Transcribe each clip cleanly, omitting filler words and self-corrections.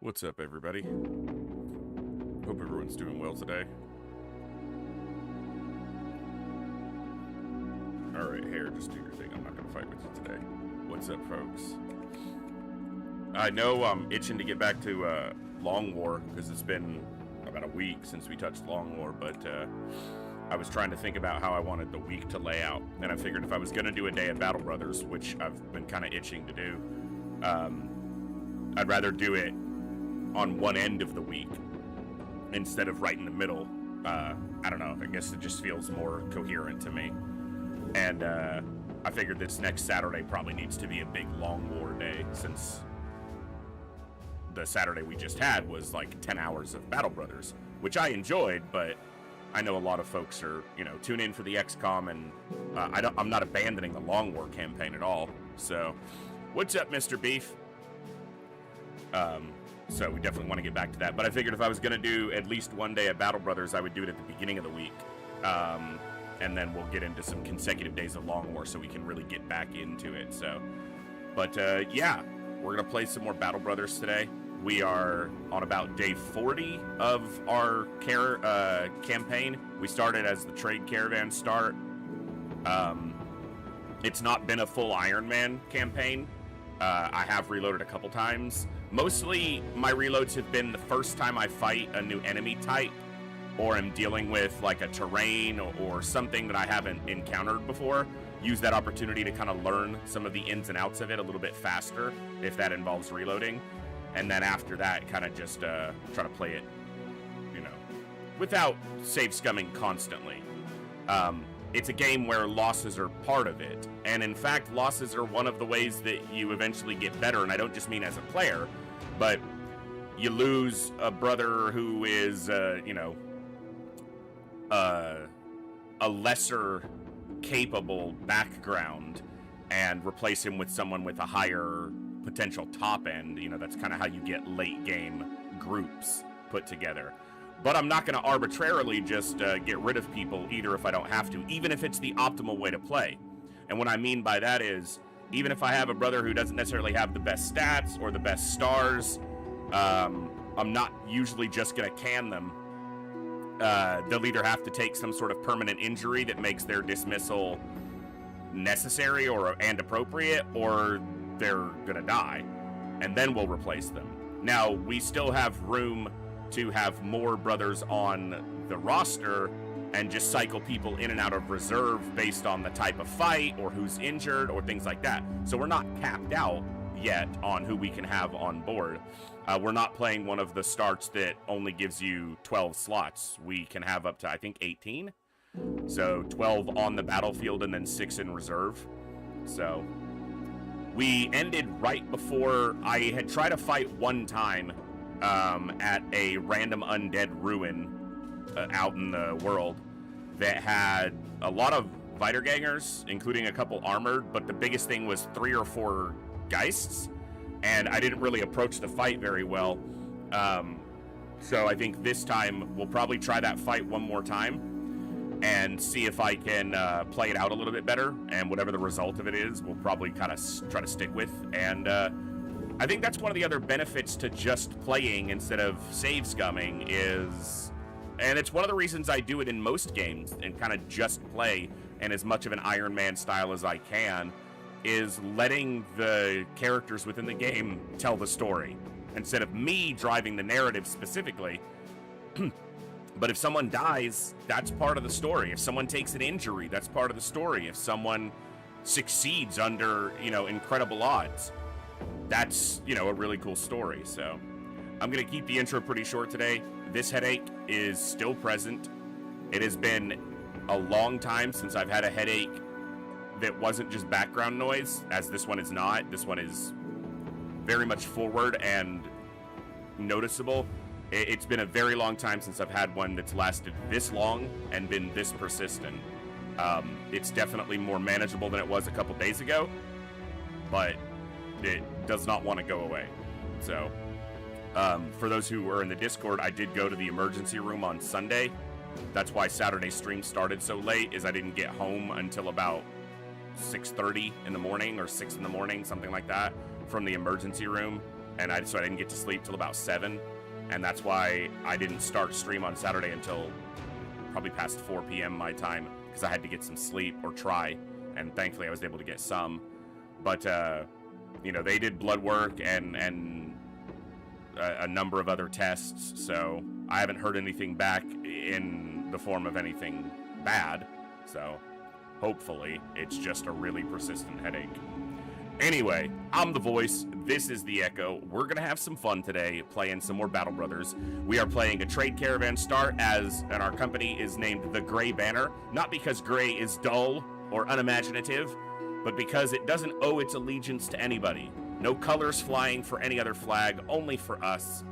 What's up, everybody? Hope everyone's doing well today. Alright, Hair, just do your thing. I'm not going to fight with you today. What's up, folks? I know I'm itching to get back to Long War, because it's been about a week since we touched Long War, but I was trying to think about how I wanted the week to lay out, and I figured if I was going to do a day at Battle Brothers, which I've been kind of itching to do, I'd rather do it on one end of the week instead of right in the middle. I don't know, I guess it just feels more coherent to me. And I figured this next Saturday probably needs to be a big Long War day, since the Saturday we just had was like 10 hours of Battle Brothers, which I enjoyed, but I know a lot of folks are, tune in for the XCOM, and I'm not abandoning the Long War campaign at all. So, what's up, Mr. Beef? So we definitely want to get back to that. But I figured if I was going to do at least one day at Battle Brothers, I would do it at the beginning of the week. And then we'll get into some consecutive days of Long War so we can really get back into it. So, but yeah, we're going to play some more Battle Brothers today. We are on about day 40 of our campaign. We started as the Trade Caravan start. It's not been a full Iron Man campaign. I have reloaded a couple times. Mostly, my reloads have been the first time I fight a new enemy type, or am dealing with like a terrain or something that I haven't encountered before. Use that opportunity to kind of learn some of the ins and outs of it a little bit faster, if that involves reloading. And then after that, kind of just try to play it, without save scumming constantly. It's a game where losses are part of it. And in fact, losses are one of the ways that you eventually get better. And I don't just mean as a player, but you lose a brother who is, a lesser capable background and replace him with someone with a higher potential top end. That's kind of how you get late game groups put together. But I'm not going to arbitrarily just get rid of people either if I don't have to, even if it's the optimal way to play. And what I mean by that is, even if I have a brother who doesn't necessarily have the best stats or the best stars, I'm not usually just going to can them. They'll either have to take some sort of permanent injury that makes their dismissal necessary and appropriate, or they're going to die, and then we'll replace them. Now, we still have room to have more brothers on the roster and just cycle people in and out of reserve based on the type of fight or who's injured or things like that. So we're not capped out yet on who we can have on board. We're not playing one of the starts that only gives you 12 slots. We can have up to, I think, 18. So 12 on the battlefield and then 6 in reserve. So we ended right before I had tried to fight one time at a random undead ruin out in the world that had a lot of Weitergangers, including a couple armored, but the biggest thing was 3 or 4 Geists, and I didn't really approach the fight very well. So I think this time we'll probably try that fight one more time and see if I can play it out a little bit better, and whatever the result of it is, we'll probably kind of try to stick with. And I think that's one of the other benefits to just playing instead of save scumming is, and it's one of the reasons I do it in most games and kind of just play in as much of an Iron Man style as I can, is letting the characters within the game tell the story instead of me driving the narrative specifically. But if someone dies, that's part of the story. If someone takes an injury, that's part of the story. If someone succeeds under, incredible odds, that's, a really cool story. So I'm going to keep the intro pretty short today. This headache is still present. It has been a long time since I've had a headache that wasn't just background noise, as this one is not. This one is very much forward and noticeable. It's been a very long time since I've had one that's lasted this long and been this persistent. It's definitely more manageable than it was a couple days ago, but it does not want to go away. So, for those who were in the Discord, I did go to the emergency room on Sunday. That's why Saturday's stream started so late, is I didn't get home until about 6:30 in the morning or 6 in the morning, something like that, from the emergency room. and so I didn't get to sleep till about 7, and that's why I didn't start stream on Saturday until probably past 4 p.m. my time, because I had to get some sleep, or try, and thankfully I was able to get some. But you know, they did blood work and a number of other tests, so I haven't heard anything back in the form of anything bad, so hopefully it's just a really persistent headache. Anyway, I'm the voice, this is the Echo. We're gonna have some fun today playing some more Battle Brothers. We are playing a trade caravan start, and our company is named the Gray Banner, not because gray is dull or unimaginative, but because it doesn't owe its allegiance to anybody. No colors flying for any other flag, only for us.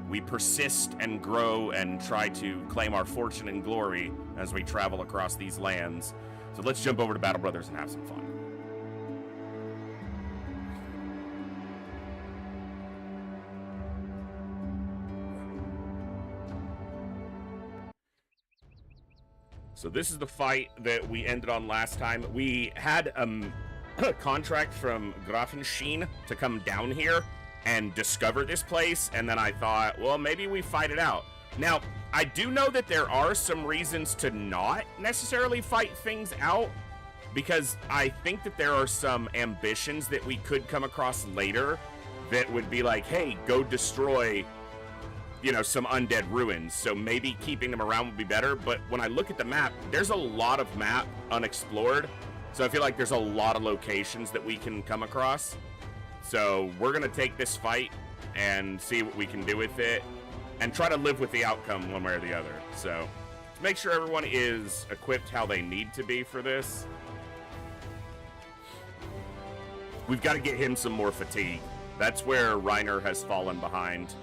We persist and grow and try to claim our fortune and glory as we travel across these lands. So let's jump over to Battle Brothers and have some fun. So this is the fight that we ended on last time. We had a contract from Grafenstein to come down here and discover this place, and then I thought, well, maybe we fight it out. Now, I do know that there are some reasons to not necessarily fight things out, because I think that there are some ambitions that we could come across later that would be like, hey, go destroy, you know, some undead ruins. So maybe keeping them around would be better. But when I look at the map, there's a lot of map unexplored. So I feel like there's a lot of locations that we can come across. So we're going to take this fight and see what we can do with it and try to live with the outcome one way or the other. So to make sure everyone is equipped how they need to be for this, we've got to get him some more fatigue. That's where Reiner has fallen behind.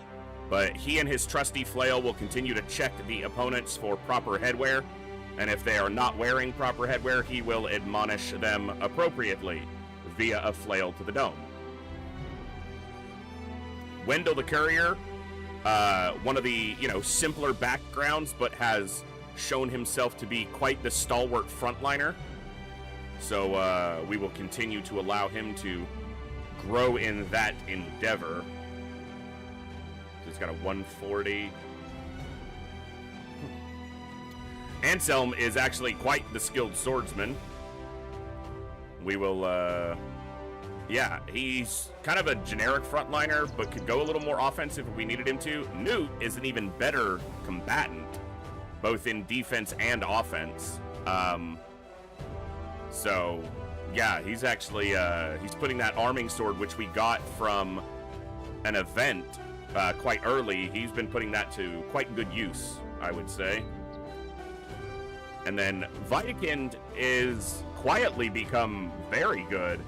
But he and his trusty flail will continue to check the opponents for proper headwear. And if they are not wearing proper headwear, he will admonish them appropriately via a flail to the dome. Wendell the Courier, one of the, you know, simpler backgrounds, but has shown himself to be quite the stalwart frontliner. So we will continue to allow him to grow in that endeavor. He's got a 140. Anselm is actually quite the skilled swordsman. We will, yeah, he's kind of a generic frontliner, but could go a little more offensive if we needed him to. Newt is an even better combatant, both in defense and offense. So, yeah, he's actually, he's putting that arming sword, which we got from an event quite early. He's been putting that to quite good use, I would say. And then Wedekind is quietly become very good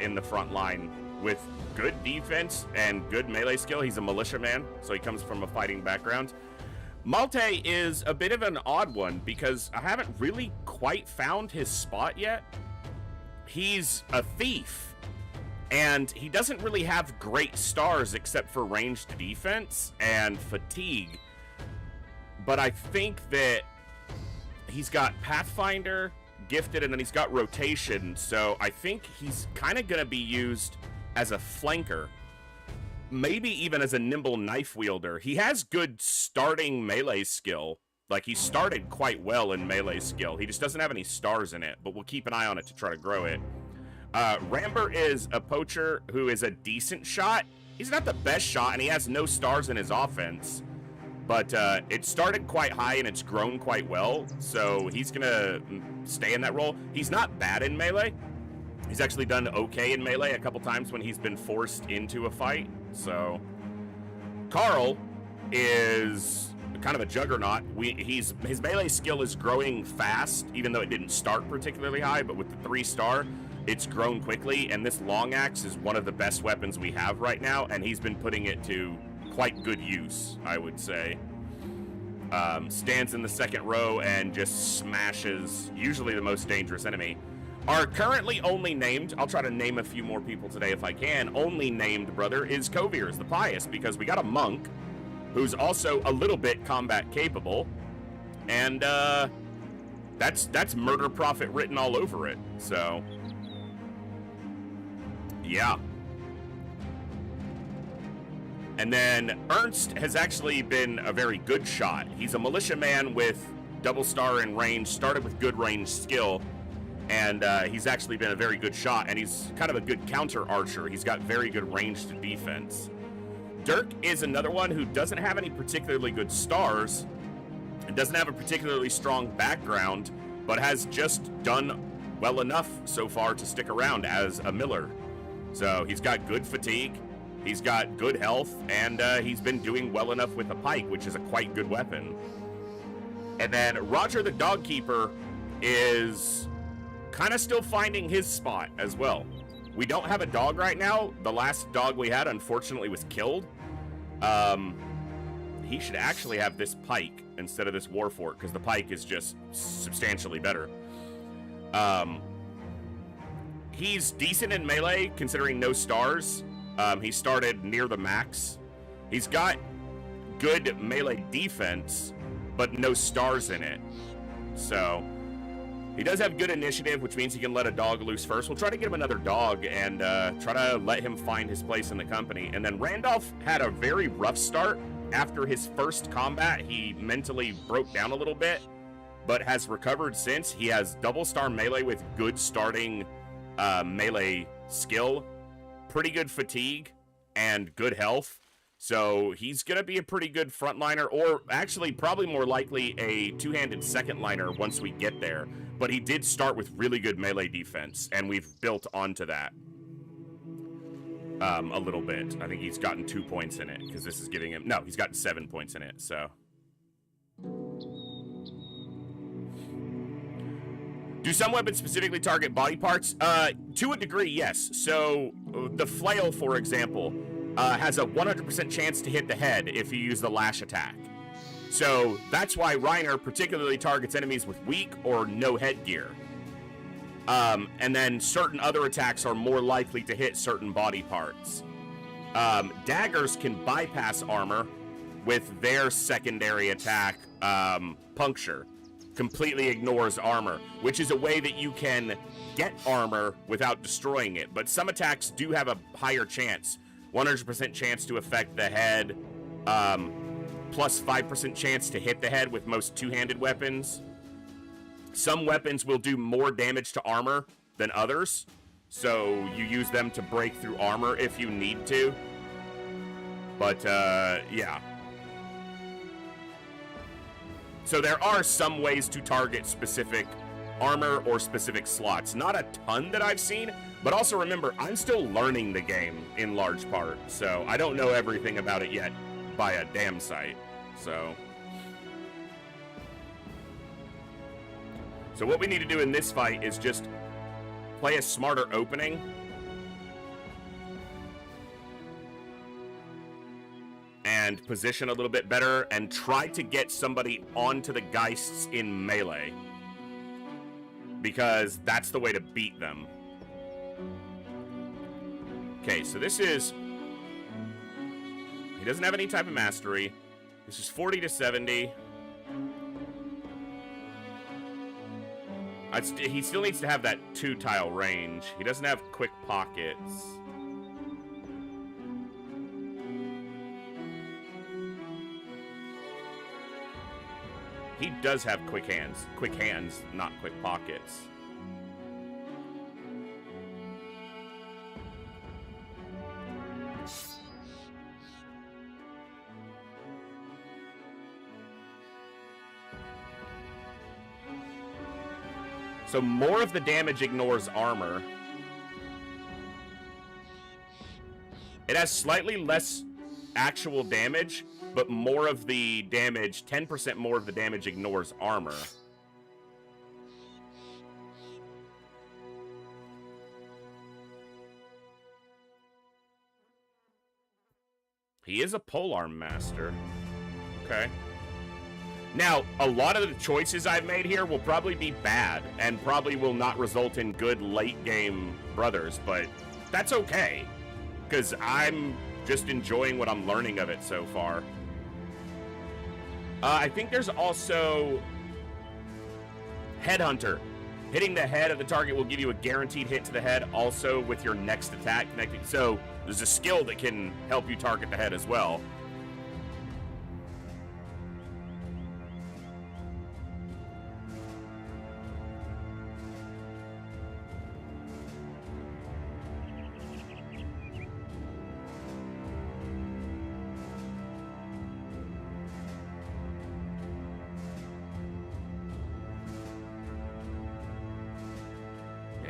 in the front line with good defense and good melee skill. He's a militiaman, so he comes from a fighting background. Malte is a bit of an odd one because I haven't really quite found his spot yet. He's a thief, and he doesn't really have great stars except for ranged defense and fatigue. But I think that he's got Pathfinder, Gifted, and then he's got Rotation, so I think he's kind of going to be used as a flanker. Maybe even as a nimble knife wielder. He has good starting melee skill. Like, he started quite well in melee skill. He just doesn't have any stars in it, but we'll keep an eye on it to try to grow it. Ramber is a poacher who is a decent shot. He's not the best shot, and he has no stars in his offense. But it started quite high, and it's grown quite well, so he's going to stay in that role. He's not bad in melee. He's actually done okay in melee a couple times when he's been forced into a fight. So Carl is kind of a juggernaut. His melee skill is growing fast, even though it didn't start particularly high, but with the 3-star, it's grown quickly, and this long axe is one of the best weapons we have right now, and he's been putting it to quite good use, I would say. Stands in the second row and just smashes usually the most dangerous enemy. Our currently only named, I'll try to name a few more people today if I can, only named brother is Kovirs the Pious, because we got a monk who's also a little bit combat capable, and that's murder prophet written all over it. So yeah. And then Ernst has actually been a very good shot. He's a militiaman with double star in range, started with good range skill, and he's actually been a very good shot, and he's kind of a good counter archer. He's got very good range to defense. Dirk is another one who doesn't have any particularly good stars and doesn't have a particularly strong background, but has just done well enough so far to stick around as a miller. So he's got good fatigue, he's got good health, and he's been doing well enough with a pike, which is a quite good weapon. And then Roger the Dogkeeper is kind of still finding his spot as well. We don't have a dog right now. The last dog we had, unfortunately, was killed. He should actually have this pike instead of this Warfork, because the pike is just substantially better. He's decent in melee, considering no stars. He started near the max. He's got good melee defense, but no stars in it. So he does have good initiative, which means he can let a dog loose first. We'll try to get him another dog and try to let him find his place in the company. And then Randolph had a very rough start. After his first combat, he mentally broke down a little bit, but has recovered since. He has double star melee with good starting melee skill, pretty good fatigue, and good health. So he's going to be a pretty good frontliner, or actually probably more likely a two-handed second liner once we get there. But he did start with really good melee defense, and we've built onto that a little bit. I think he's gotten 2 points in it, because this is giving him... No, he's gotten 7 points in it, so... Do some weapons specifically target body parts? To a degree, yes. So, the flail, for example, has a 100% chance to hit the head if you use the lash attack. So, that's why Reiner particularly targets enemies with weak or no headgear. And then certain other attacks are more likely to hit certain body parts. Daggers can bypass armor with their secondary attack, Puncture. Completely ignores armor, which is a way that you can get armor without destroying it. But some attacks do have a higher chance. 100% chance to affect the head, plus 5% chance to hit the head with most two-handed weapons. Some weapons will do more damage to armor than others, so you use them to break through armor if you need to. But, yeah. So there are some ways to target specific armor or specific slots. Not a ton that I've seen, but also remember, I'm still learning the game in large part, so I don't know everything about it yet by a damn sight. So what we need to do in this fight is just play a smarter opening. And position a little bit better and try to get somebody onto the Geists in melee. Because that's the way to beat them. Okay, so this is... He doesn't have any type of mastery. This is 40 to 70. He still needs to have that 2-tile range. He doesn't have quick pockets. He does have quick hands. Quick hands, not quick pockets. So more of the damage ignores armor. It has slightly less actual damage, but more of the damage, 10% more of the damage ignores armor. He is a polearm master. Okay. Now, a lot of the choices I've made here will probably be bad and probably will not result in good late game brothers, but that's okay, because I'm just enjoying what I'm learning of it so far. I think there's also Headhunter. Hitting the head of the target will give you a guaranteed hit to the head, also with your next attack connected. So there's a skill that can help you target the head as well.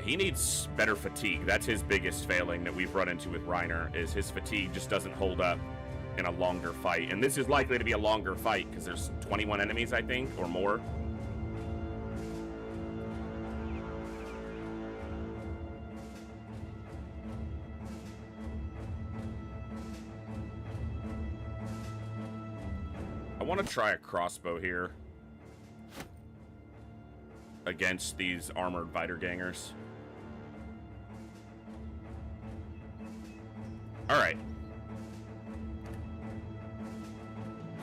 He needs better fatigue. That's his biggest failing that we've run into with Reiner, is his fatigue just doesn't hold up in a longer fight. And this is likely to be a longer fight because there's 21 enemies, I think, or more. I want to try a crossbow here against these armored Weitergangers. All right.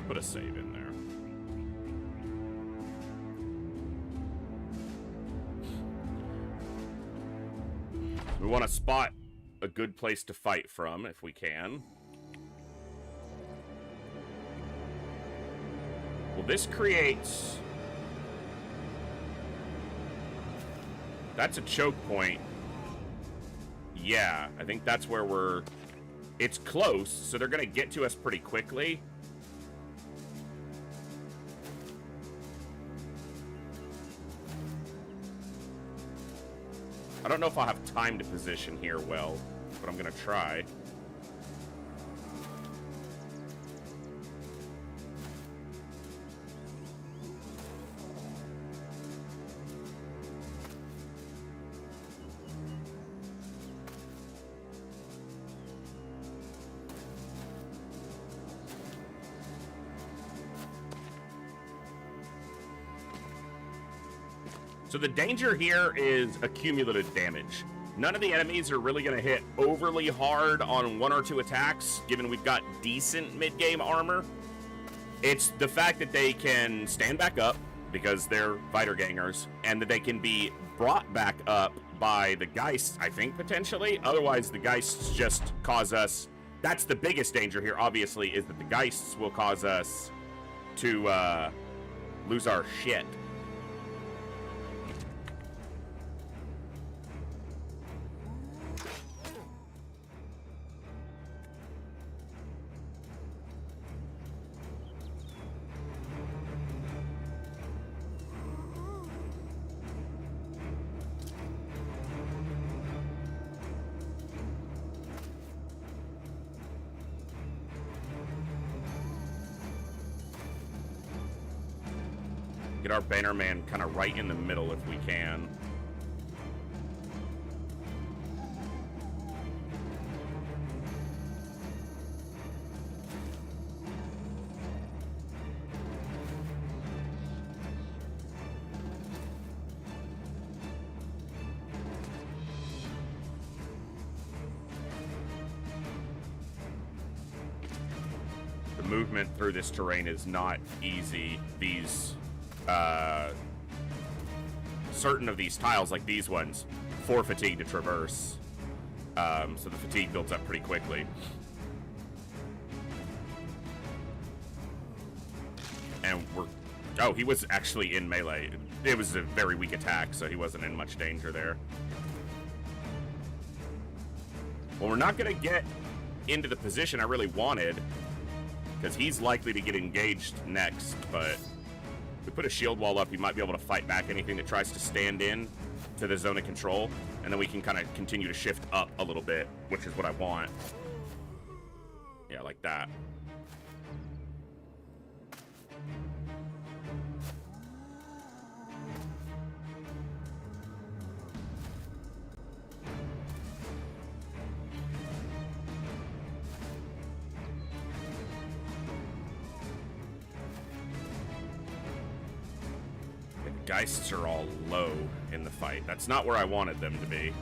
Put a save in there. We want to spot a good place to fight from if we can. Well, this creates... That's a choke point. Yeah, I think that's where we're... It's close, so they're going to get to us pretty quickly. I don't know if I'll have time to position here well, but I'm going to try. So the danger here is accumulative damage. None of the enemies are really going to hit overly hard on one or two attacks, given we've got decent mid-game armor. It's the fact that they can stand back up, because they're Weitergangers, and that they can be brought back up by the Geists, I think, potentially. Otherwise, the Geists just cause us... That's the biggest danger here, obviously, is that the Geists will cause us to lose our shit. Get our Bannerman kind of right in the middle if we can. The movement through this terrain is not easy. These certain of these tiles, like these ones, for fatigue to traverse. So the fatigue builds up pretty quickly. And we're... Oh, he was actually in melee. It was a very weak attack, so he wasn't in much danger there. Well, we're not going to get into the position I really wanted, because he's likely to get engaged next, but... If we put a shield wall up, he might be able to fight back anything that tries to stand in to the zone of control, and then we can kind of continue to shift up a little bit, which is what I want. Yeah, like that. Geists are all low in the fight. That's not where I wanted them to be.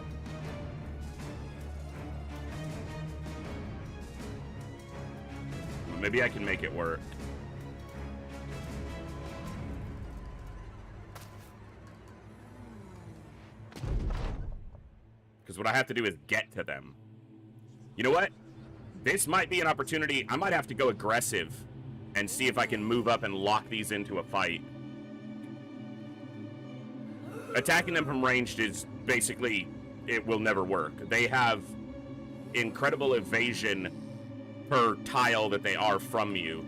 Maybe I can make it work. Because what I have to do is get to them. You know what? This might be an opportunity. I might have to go aggressive and see if I can move up and lock these into a fight. Attacking them from ranged is basically, it will never work. They have incredible evasion per tile that they are from you.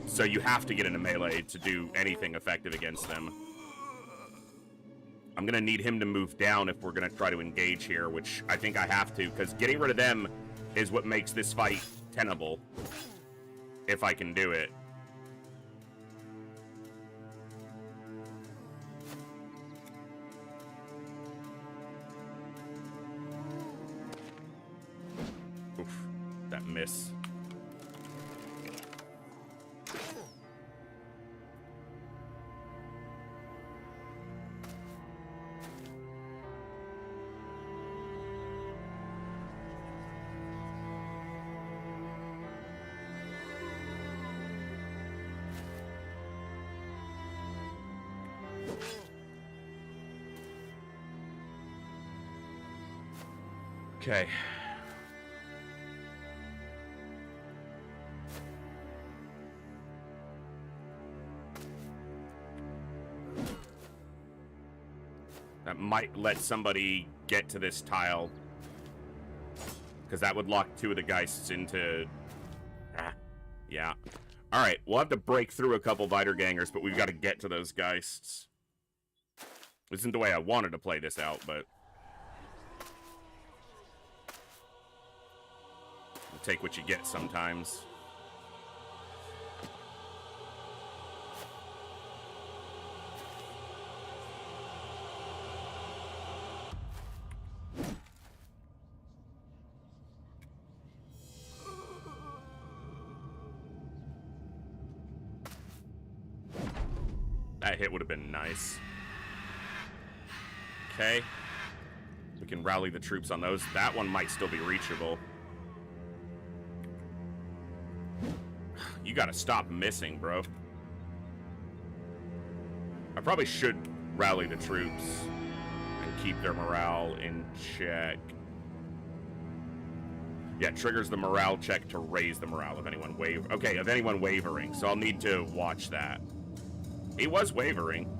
So you have to get into melee to do anything effective against them. I'm going to need him to move down if we're going to try to engage here, which I think I have to, because getting rid of them is what makes this fight tenable, if I can do it. Oof, that miss. Okay. That might let somebody get to this tile. Because that would lock two of the Geists into... yeah. Alright, we'll have to break through a couple Weitergangers, but we've got to get to those Geists. This isn't the way I wanted to play this out, but... you take what you get sometimes. That hit would have been nice. Okay. We can rally the troops on those. That one might still be reachable. You gotta stop missing, bro. I probably should rally the troops and keep their morale in check. Yeah, triggers the morale check to raise the morale of anyone of anyone wavering. So I'll need to watch that. He was wavering.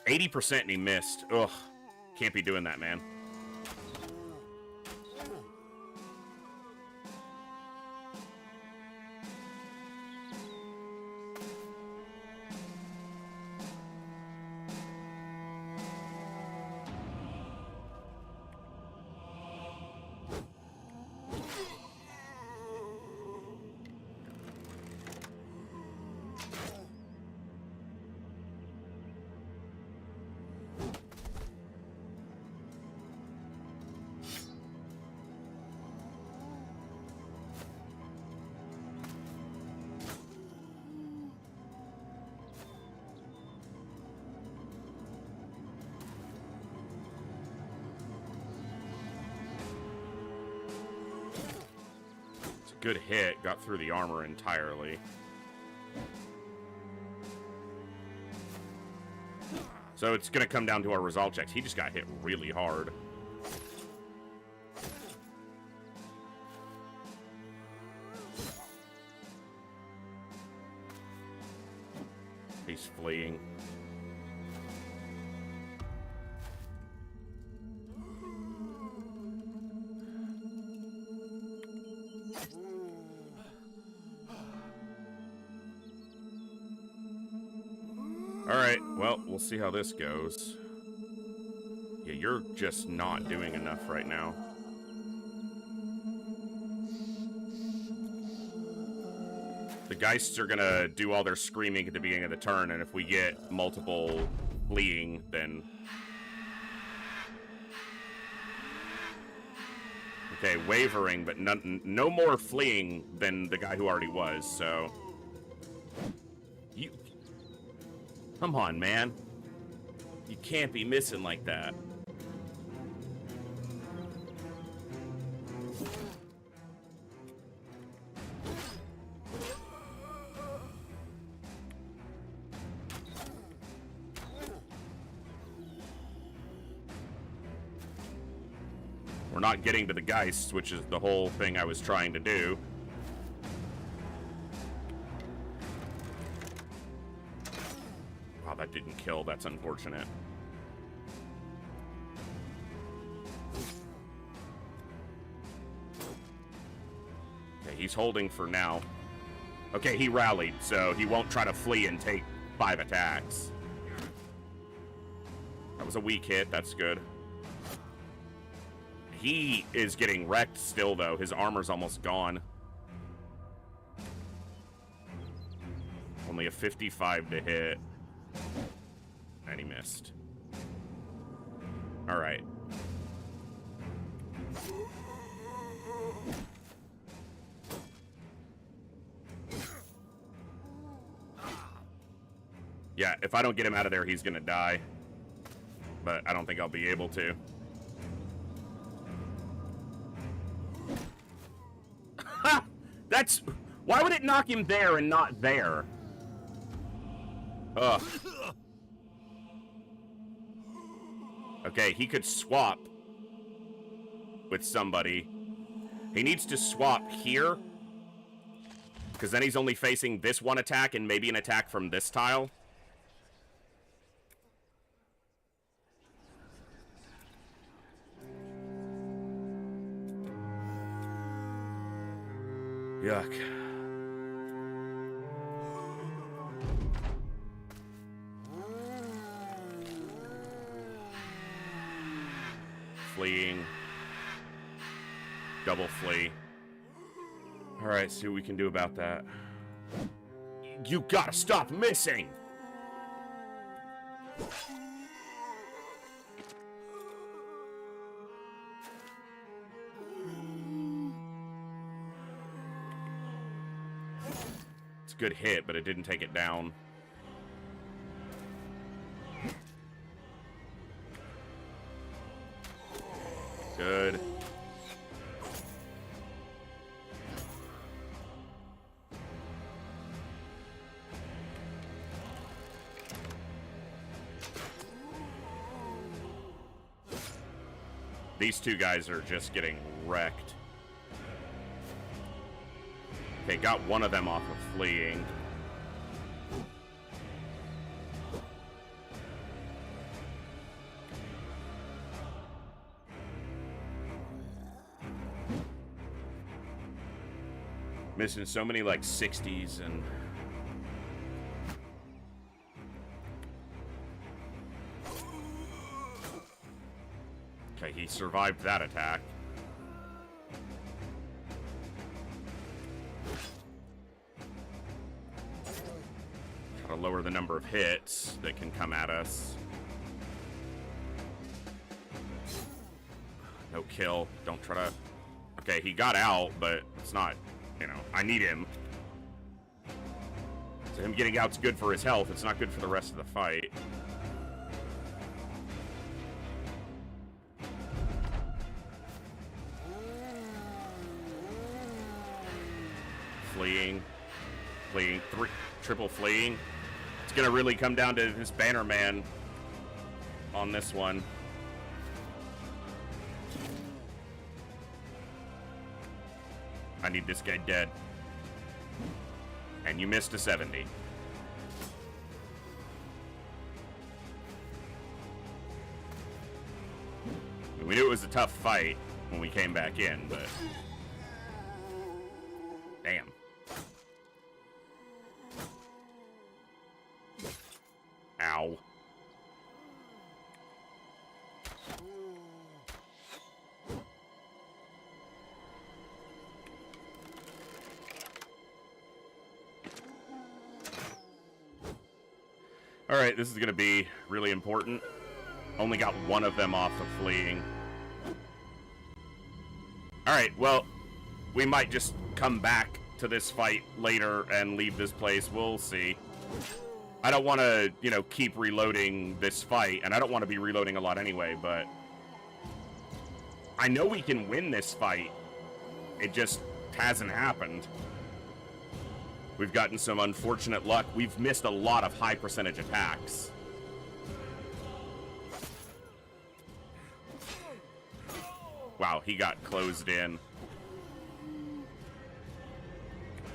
%, and he missed. Ugh. Can't be doing that, man. Good hit, got through the armor entirely. So it's gonna come down to our resolve checks. He just got hit really hard. He's fleeing. Alright, well, we'll see how this goes. Yeah, you're just not doing enough right now. The Geists are gonna do all their screaming at the beginning of the turn, and if we get multiple fleeing, then... okay, wavering, but no more fleeing than the guy who already was, so... you... come on, man. You can't be missing like that. We're not getting to the Geists, which is the whole thing I was trying to do. Wow, that didn't kill. That's unfortunate. Okay, he's holding for now. Okay, he rallied, so he won't try to flee and take 5 attacks. That was a weak hit. That's good. He is getting wrecked still, though. His armor's almost gone. Only a 55 to hit. And he missed. All right. Yeah, if I don't get him out of there, he's gonna die. But I don't think I'll be able to. That's... Why would it knock him there and not there? Ugh. Okay, he could swap with somebody. He needs to swap here. Because then he's only facing this one attack and maybe an attack from this tile. Yuck. Fleeing. Double flee. Alright, see what we can do about that. You gotta stop missing! It's a good hit, but it didn't take it down. Good. These two guys are just getting wrecked. Okay, got one of them off of fleeing. Missing so many, like, 60s and... Okay, he survived that attack. Gotta lower the number of hits that can come at us. No kill. Don't try to... Okay, he got out, but it's not... You know, I need him. So him getting out's good for his health. It's not good for the rest of the fight. Fleeing. Fleeing. Triple fleeing. It's going to really come down to this Banner Man on this one. I need this guy dead. And you missed a 70. We knew it was a tough fight when we came back in, but... Damn. Ow. Alright, this is going to be really important. Only got one of them off of fleeing. Alright, well, we might just come back to this fight later and leave this place. We'll see. I don't want to, you know, keep reloading this fight, and I don't want to be reloading a lot anyway, but... I know we can win this fight. It just hasn't happened. We've gotten some unfortunate luck. We've missed a lot of high percentage attacks. Wow, he got closed in.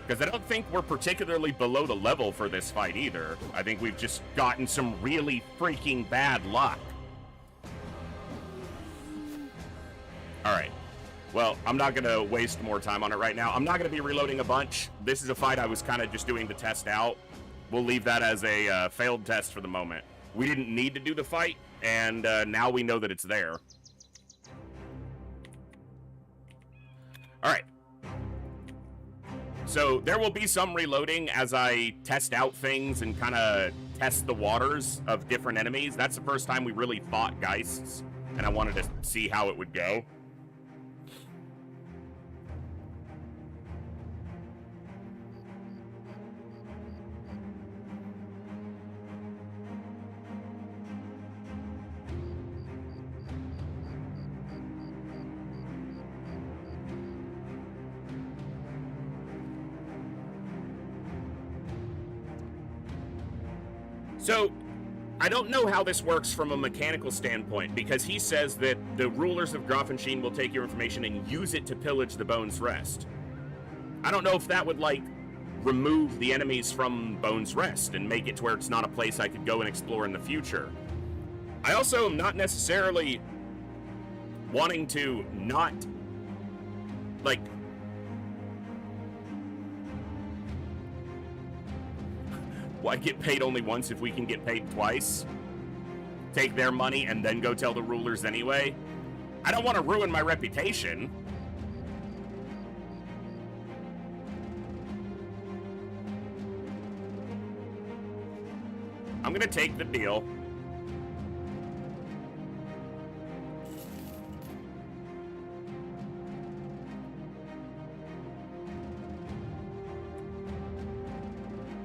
Because I don't think we're particularly below the level for this fight either. I think we've just gotten some really freaking bad luck. Alright. Well, I'm not going to waste more time on it right now. I'm not going to be reloading a bunch. This is a fight I was kind of just doing to test out. We'll leave that as a failed test for the moment. We didn't need to do the fight, and now we know that it's there. Alright. So there will be some reloading as I test out things and kind of test the waters of different enemies. That's the first time we really fought Geists, and I wanted to see how it would go. So, I don't know how this works from a mechanical standpoint, because he says that the rulers of Grafenstein will take your information and use it to pillage the Bones Rest. I don't know if that would, like, remove the enemies from Bones Rest and make it to where it's not a place I could go and explore in the future. I also am not necessarily wanting to not, like... Why get paid only once if we can get paid twice? Take their money and then go tell the rulers anyway? I don't want to ruin my reputation. I'm gonna take the deal.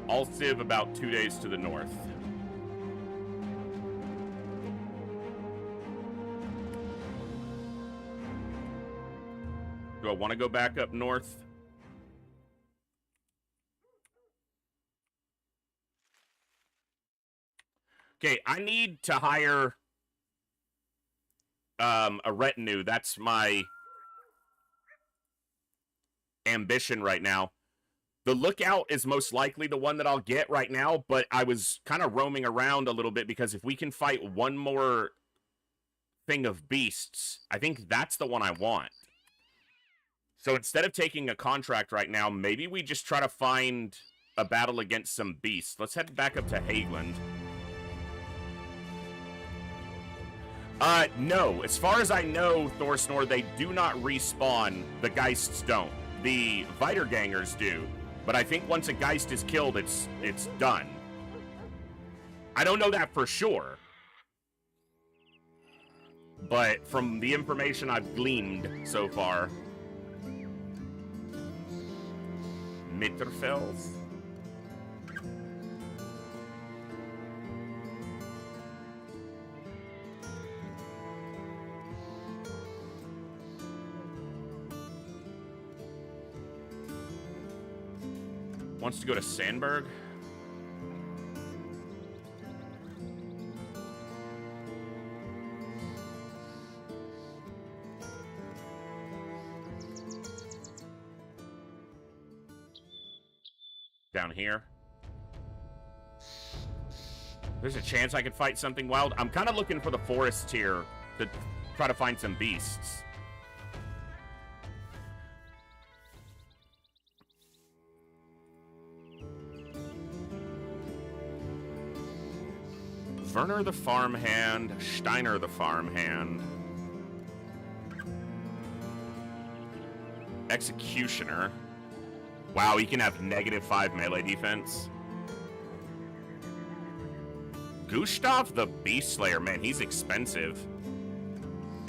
All Civ about 2 days to the north. Do I want to go back up north? Okay, I need to hire a retinue. That's my ambition right now. The Lookout is most likely the one that I'll get right now, but I was kind of roaming around a little bit because if we can fight one more thing of beasts, I think that's the one I want. So instead of taking a contract right now, maybe we just try to find a battle against some beasts. Let's head back up to Hageland. No. As far as I know, Thorsnor, they do not respawn. The Geists don't. The Weitergangers do. But I think once a Geist is killed, it's done. I don't know that for sure. But from the information I've gleaned so far... Mitterfels? Wants to go to Sandberg. Down here. There's a chance I could fight something wild. I'm kind of looking for the forests here to try to find some beasts. Werner the Farmhand, Steiner the Farmhand. Executioner. Wow, he can have -5 melee defense. Gustav the Beast Slayer, man, he's expensive.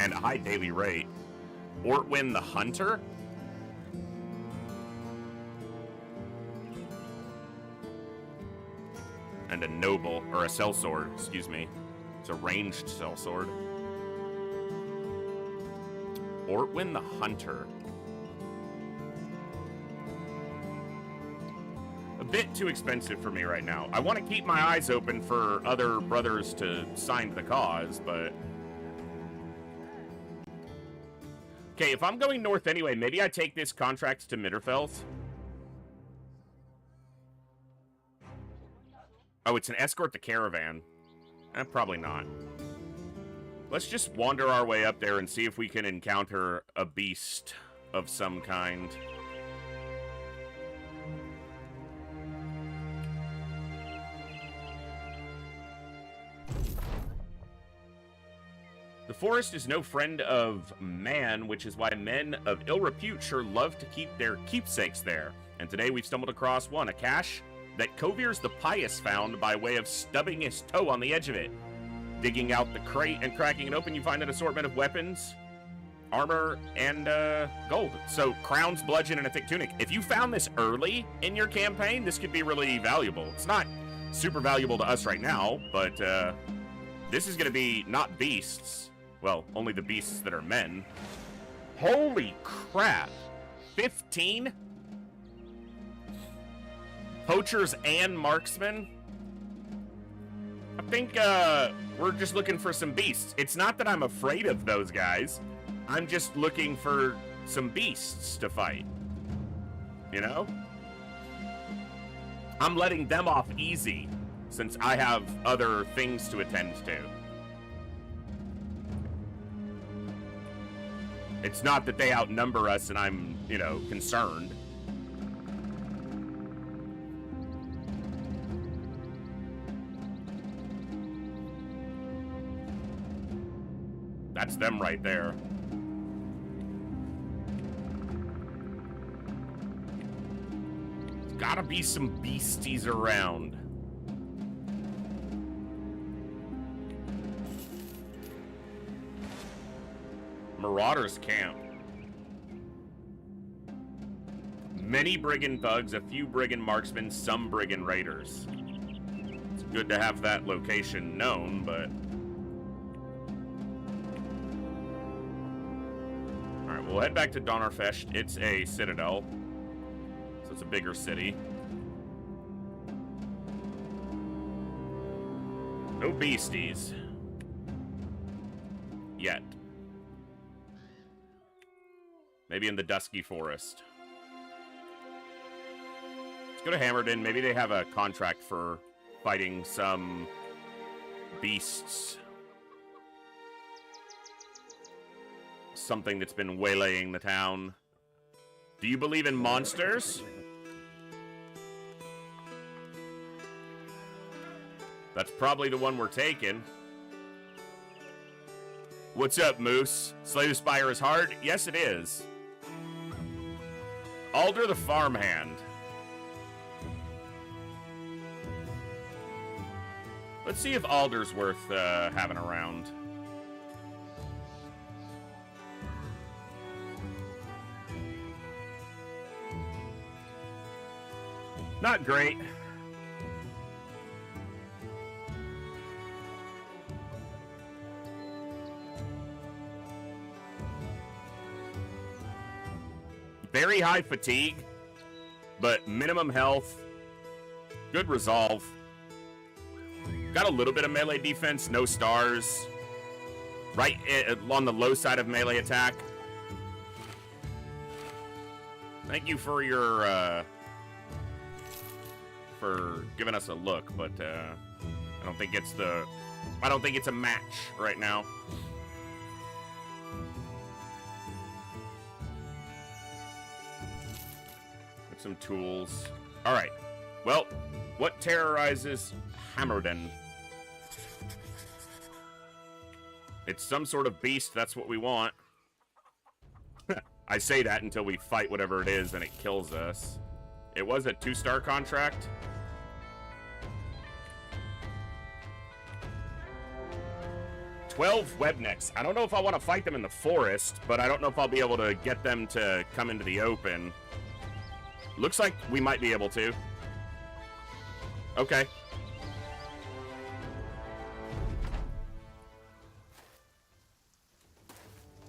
And a high daily rate. Ortwin the Hunter. And a noble, or a sellsword, excuse me. It's a ranged sellsword. Ortwin the Hunter. A bit too expensive for me right now. I want to keep my eyes open for other brothers to sign the cause, but... Okay, if I'm going north anyway, maybe I take this contract to Mitterfeld. Oh, it's an escort to caravan. Probably not. Let's just wander our way up there and see if we can encounter a beast of some kind. The forest is no friend of man, which is why men of ill repute sure love to keep their keepsakes there. And today we've stumbled across one, a cache that Kovir's the Pious found by way of stubbing his toe on the edge of it. Digging out the crate and cracking it open, you find an assortment of weapons, armor, and gold. So, crowns, bludgeon, and a thick tunic. If you found this early in your campaign, this could be really valuable. It's not super valuable to us right now, but this is going to be not beasts. Well, only the beasts that are men. Holy crap. 15? Poachers and marksmen? I think we're just looking for some beasts. It's not that I'm afraid of those guys. I'm just looking for some beasts to fight. You know? I'm letting them off easy since I have other things to attend to. It's not that they outnumber us and I'm, you know, concerned. That's them right there. There's gotta be some beasties around. Marauders camp. Many brigand thugs, a few brigand marksmen, some brigand raiders. It's good to have that location known, but... Alright, we'll head back to Donnerfest. It's a citadel, so it's a bigger city. No beasties. Yet. Maybe in the Dusky Forest. Let's go to Hammerden. Maybe they have a contract for fighting some beasts. Something that's been waylaying the town. Do you believe in monsters? That's probably the one we're taking. What's up, Moose? Slay the Spire is hard? Yes, it is. Alder the Farmhand. Let's see if Alder's worth having around. Not great. Very high fatigue, but minimum health, good resolve. Got a little bit of melee defense, no stars. Right on the low side of melee attack. Thank you for your, for giving us a look, but I don't think it's a match right now. Some tools. All right. Well, what terrorizes Hammerden? It's some sort of beast. That's what we want. I say that until we fight whatever it is and it kills us. It was a 2-star contract. "12 webnecks. I don't know if I want to fight them in the forest, but I don't know if I'll be able to get them to come into the open. Looks like we might be able to. Okay.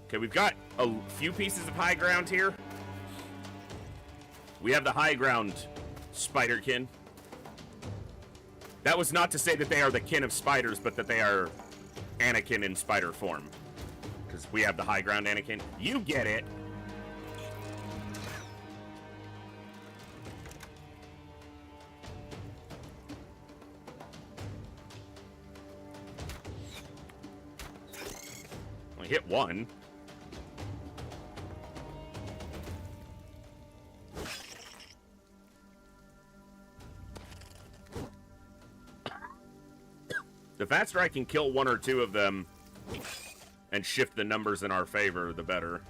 Okay, we've got a few pieces of high ground here. We have the high ground, Spiderkin. That was not to say that they are the kin of spiders, but that they are Anakin in spider form. because we have the high ground, Anakin. You get it. Only hit one. The faster I can kill one or two of them and shift the numbers in our favor, the better.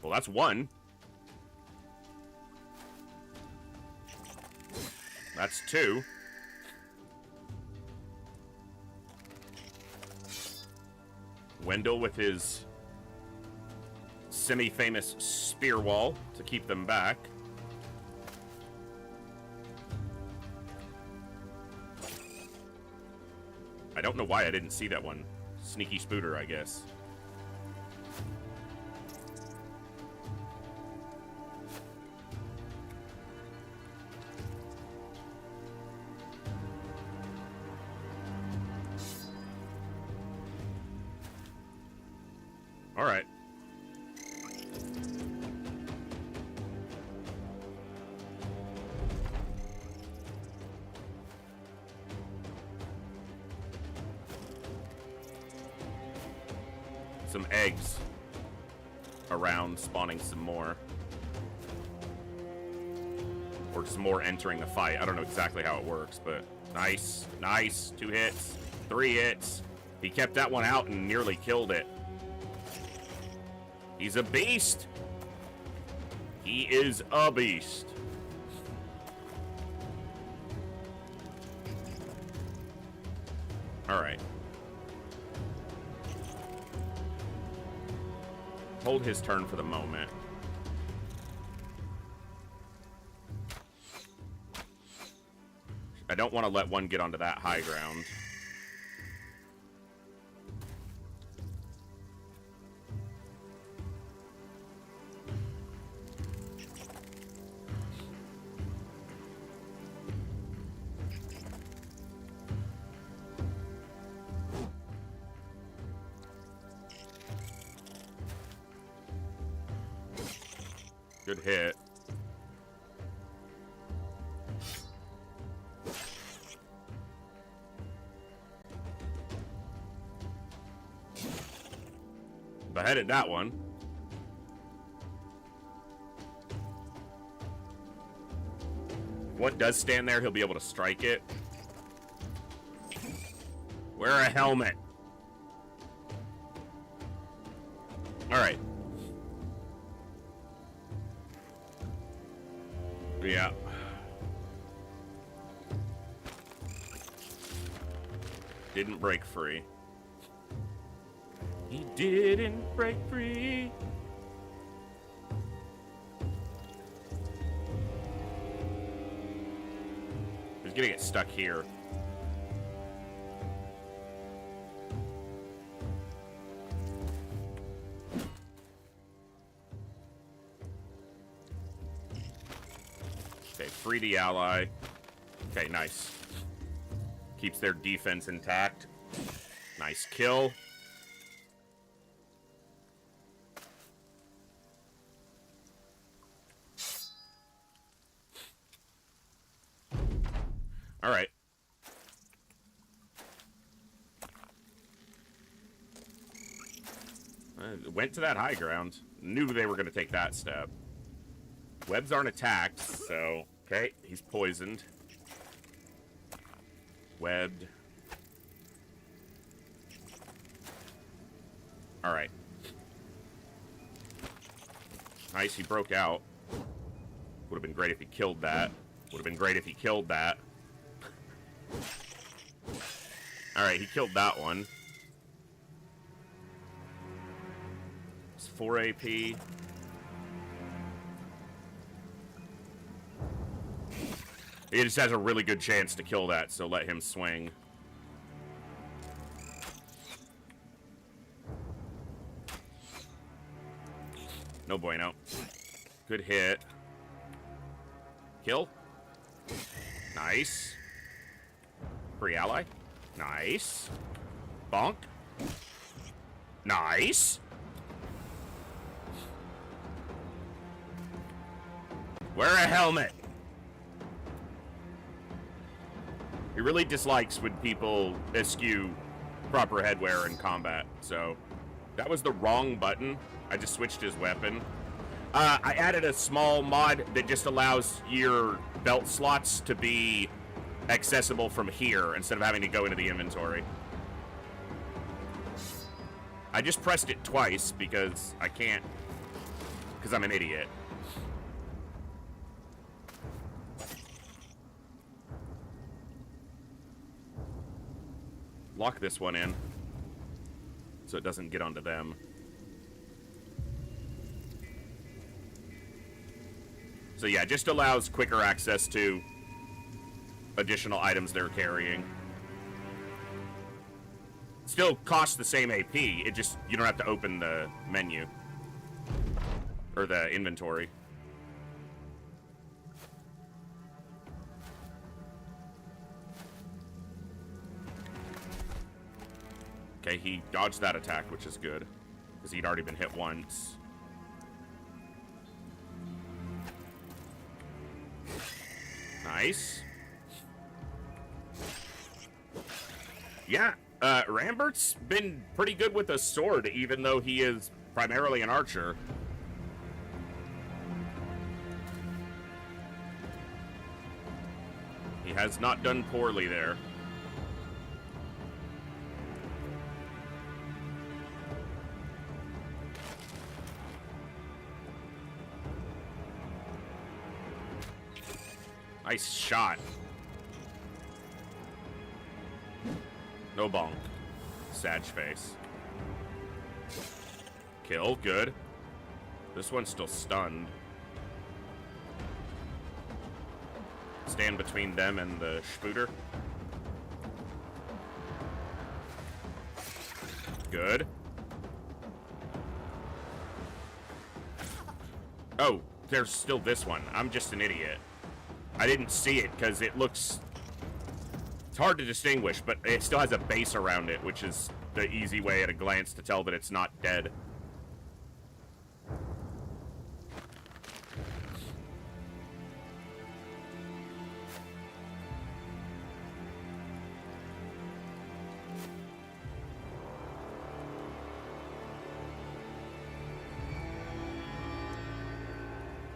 Well, that's one. That's two. Wendell with his semi-famous spear wall to keep them back. I don't know why I didn't see that one. Sneaky Spooter, I guess. All right. Some eggs around, spawning some more. Or just more entering the fight. I don't know exactly how it works, but nice, nice. 2 hits, 3 hits. He kept that one out and nearly killed it. He's a beast. He is a beast. All right. Hold his turn for the moment. I don't want to let one get onto that high ground. Good hit. Beheaded that one. What does stand there, he'll be able to strike it. Wear a helmet. All right. Yeah. Didn't break free. He didn't break free. He's gonna get stuck here. Okay, free the ally. Okay, nice. Keeps their defense intact. Nice kill. All right. Went to that high ground. Knew they were going to take that step. Webs aren't attacked, so... Okay, he's poisoned. Webbed. Alright. Nice, he broke out. Would have been great if he killed that. Would have been great if he killed that. Alright, he killed that one. It's 4 AP. He just has a really good chance to kill that, so let him swing. No bueno. Good hit. Kill. Nice. Free ally. Nice. Bonk. Nice. Wear a helmet. He really dislikes when people eschew proper headwear in combat, so that was the wrong button. I just switched his weapon. I added a small mod that just allows your belt slots to be accessible from here instead of having to go into the inventory. I just pressed it twice because I can't, because I'm an idiot. Lock this one in so it doesn't get onto them. So yeah, it just allows quicker access to additional items they're carrying. Still costs the same AP, it just, you don't have to open the menu. Or the inventory. Okay, he dodged that attack, which is good. Because he'd already been hit once. Nice. Yeah, Rambert's been pretty good with a sword, even though he is primarily an archer. He has not done poorly there. Nice shot. No bonk. Sag face. Kill, good. This one's still stunned. Stand between them and the Spooter. Good. Oh, there's still this one. I'm just an idiot. I didn't see it because it looks... It's hard to distinguish, but it still has a base around it, which is the easy way at a glance to tell that it's not dead.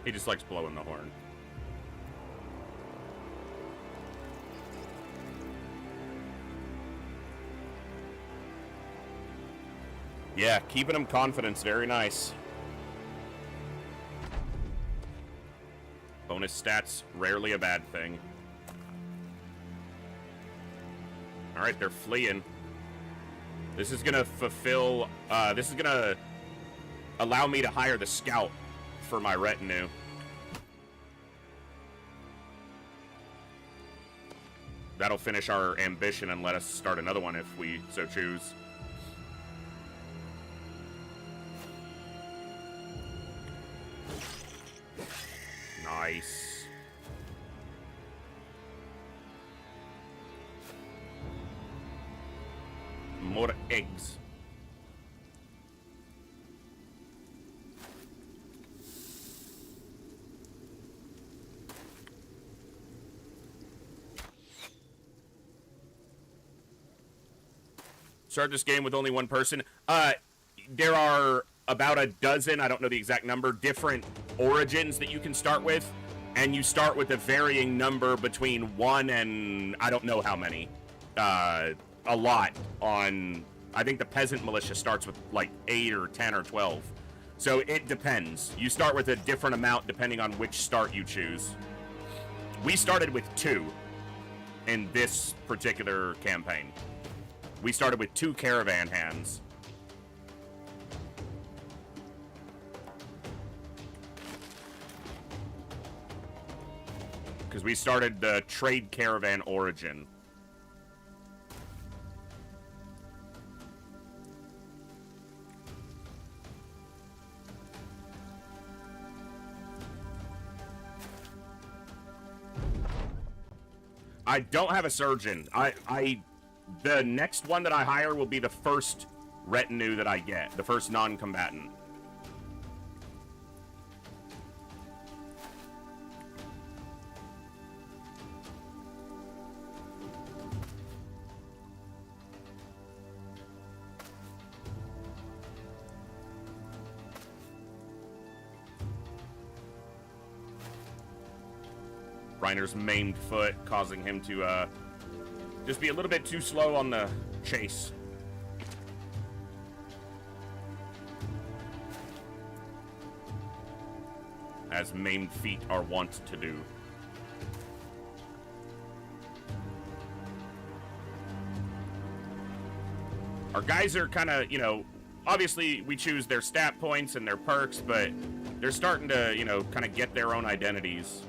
He just likes blowing the horn. Yeah, keeping him confidence, very nice. Bonus stats, rarely a bad thing. Alright, they're fleeing. This is gonna fulfill, this is gonna allow me to hire the scout for my retinue. That'll finish our ambition and let us start another one if we so choose. Nice. More eggs. Start this game with only one person. There are about a dozen, I don't know the exact number, different origins that you can start with, and you start with a varying number between 1 and I don't know how many. A lot on, I think the Peasant Militia starts with like 8 or 10 or 12. So it depends. You start with a different amount depending on which start you choose. We started with 2 in this particular campaign. We started with 2 caravan hands. Because we started the trade caravan origin. I don't have a surgeon. The next one that I hire will be the first retinue that I get, the first non-combatant. Reiner's maimed foot, causing him to just be a little bit too slow on the chase. As maimed feet are wont to do. Our guys are kind of, you know, obviously we choose their stat points and their perks, but they're starting to, you know, kind of get their own identities.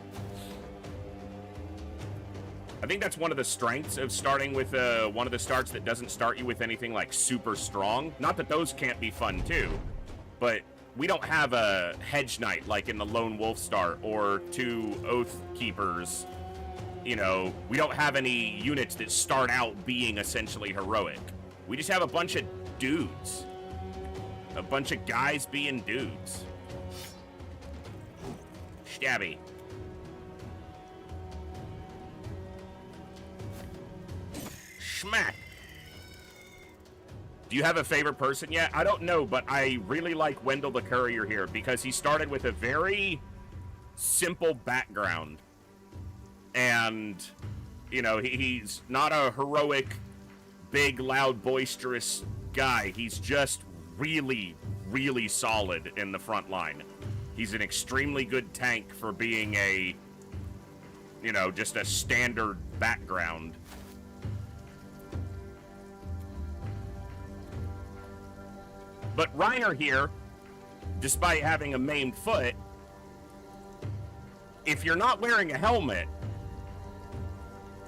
I think that's one of the strengths of starting with one of the starts that doesn't start you with anything like super strong. Not that those can't be fun too, but we don't have a Hedge Knight like in the Lone Wolf start or 2 Oath Keepers. You know, we don't have any units that start out being essentially heroic. We just have a bunch of dudes. A bunch of guys being dudes. Stabby. Smack. Do you have a favorite person yet? I don't know, but I really like Wendell the Courier here because he started with a very simple background. And, you know, he's not a heroic, big, loud, boisterous guy. He's just really, really solid in the front line. He's an extremely good tank for being a, you know, just a standard background. But Reiner here, despite having a maimed foot, if you're not wearing a helmet,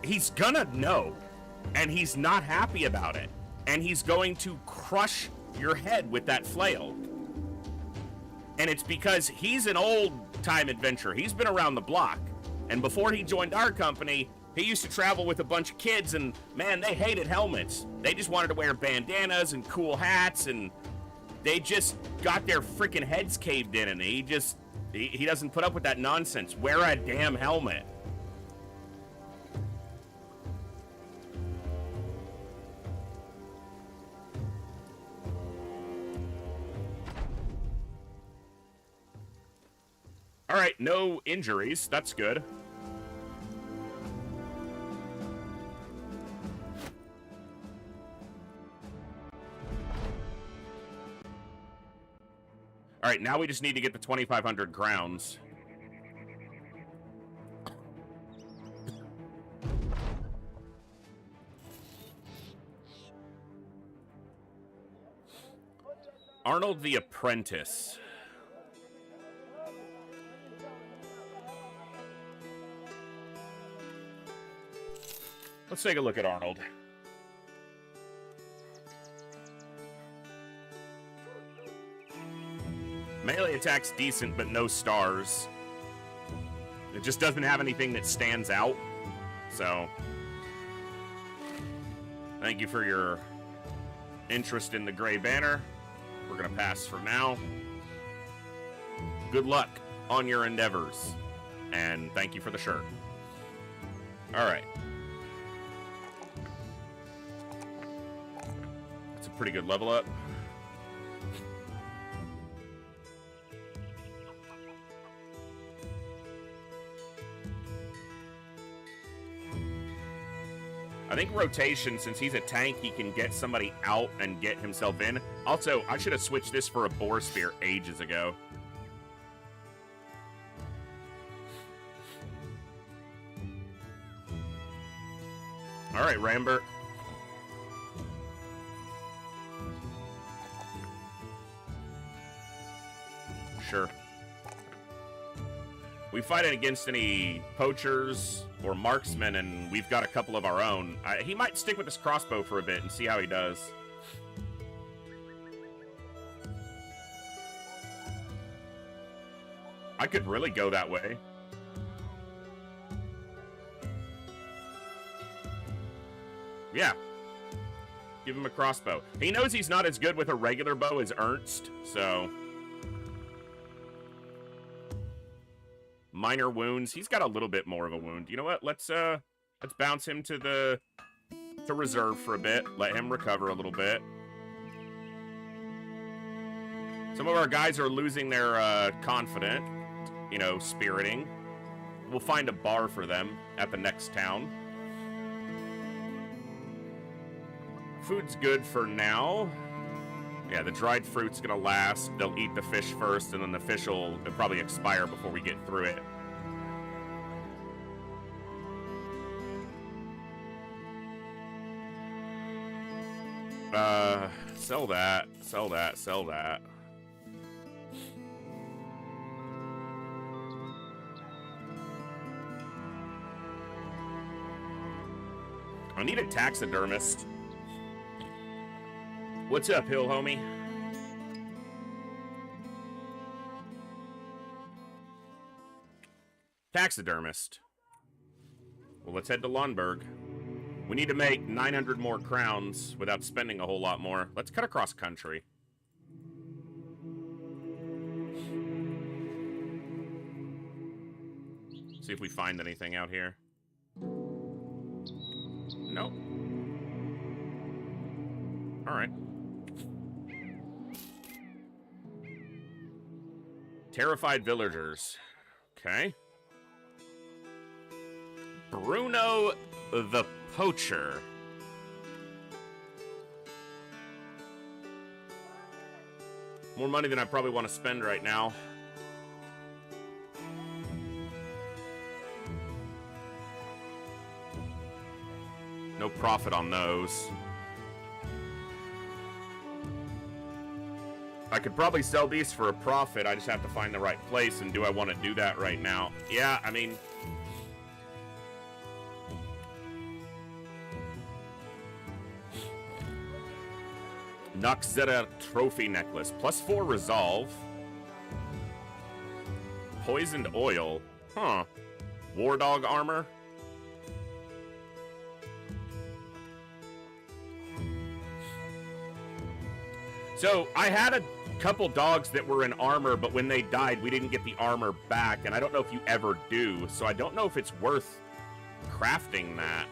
he's gonna know, and he's not happy about it, and he's going to crush your head with that flail. And it's because he's an old-time adventurer. He's been around the block, and before he joined our company, he used to travel with a bunch of kids, and man, they hated helmets. They just wanted to wear bandanas and cool hats, and they just got their freaking heads caved in, and he doesn't put up with that nonsense. Wear a damn helmet. All right, no injuries. That's good. All right, now we just need to get the 2,500 crowns. Arnold the Apprentice. Let's take a look at Arnold. Melee attack's decent, but no stars. It just doesn't have anything that stands out. So, thank you for your interest in the Gray Banner. We're going to pass for now. Good luck on your endeavors. And thank you for the shirt. All right. That's a pretty good level up. I think rotation, since he's a tank, he can get somebody out and get himself in. Also, I should have switched this for a Boar Spear ages ago. All right, Rambert. Sure. We fight it against any poachers or marksmen, and we've got a couple of our own. He might stick with his crossbow for a bit and see how he does. I could really go that way. Yeah. Give him a crossbow. He knows he's not as good with a regular bow as Ernst, so... Minor wounds. He's got a little bit more of a wound. You know what? Let's bounce him to reserve for a bit. Let him recover a little bit. Some of our guys are losing their confident, you know, spiriting. We'll find a bar for them at the next town. Food's good for now. Yeah, the dried fruit's gonna last. They'll eat the fish first, and then the fish will probably expire before we get through it. Sell that, sell that, sell that. I need a taxidermist. What's up, Hill homie? Taxidermist. Well, let's head to Lonberg. We need to make 900 more crowns without spending a whole lot more. Let's cut across country. See if we find anything out here. Nope. All right. Terrified villagers. Okay. Bruno the Poacher. More money than I probably want to spend right now. No profit on those. I could probably sell these for a profit. I just have to find the right place. And do I want to do that right now? Yeah, I mean... Noxzeta trophy necklace. +4 resolve. Poisoned oil. Huh. War dog armor. So, I had a couple dogs that were in armor, but when they died, we didn't get the armor back, and I don't know if you ever do, so I don't know if it's worth crafting that.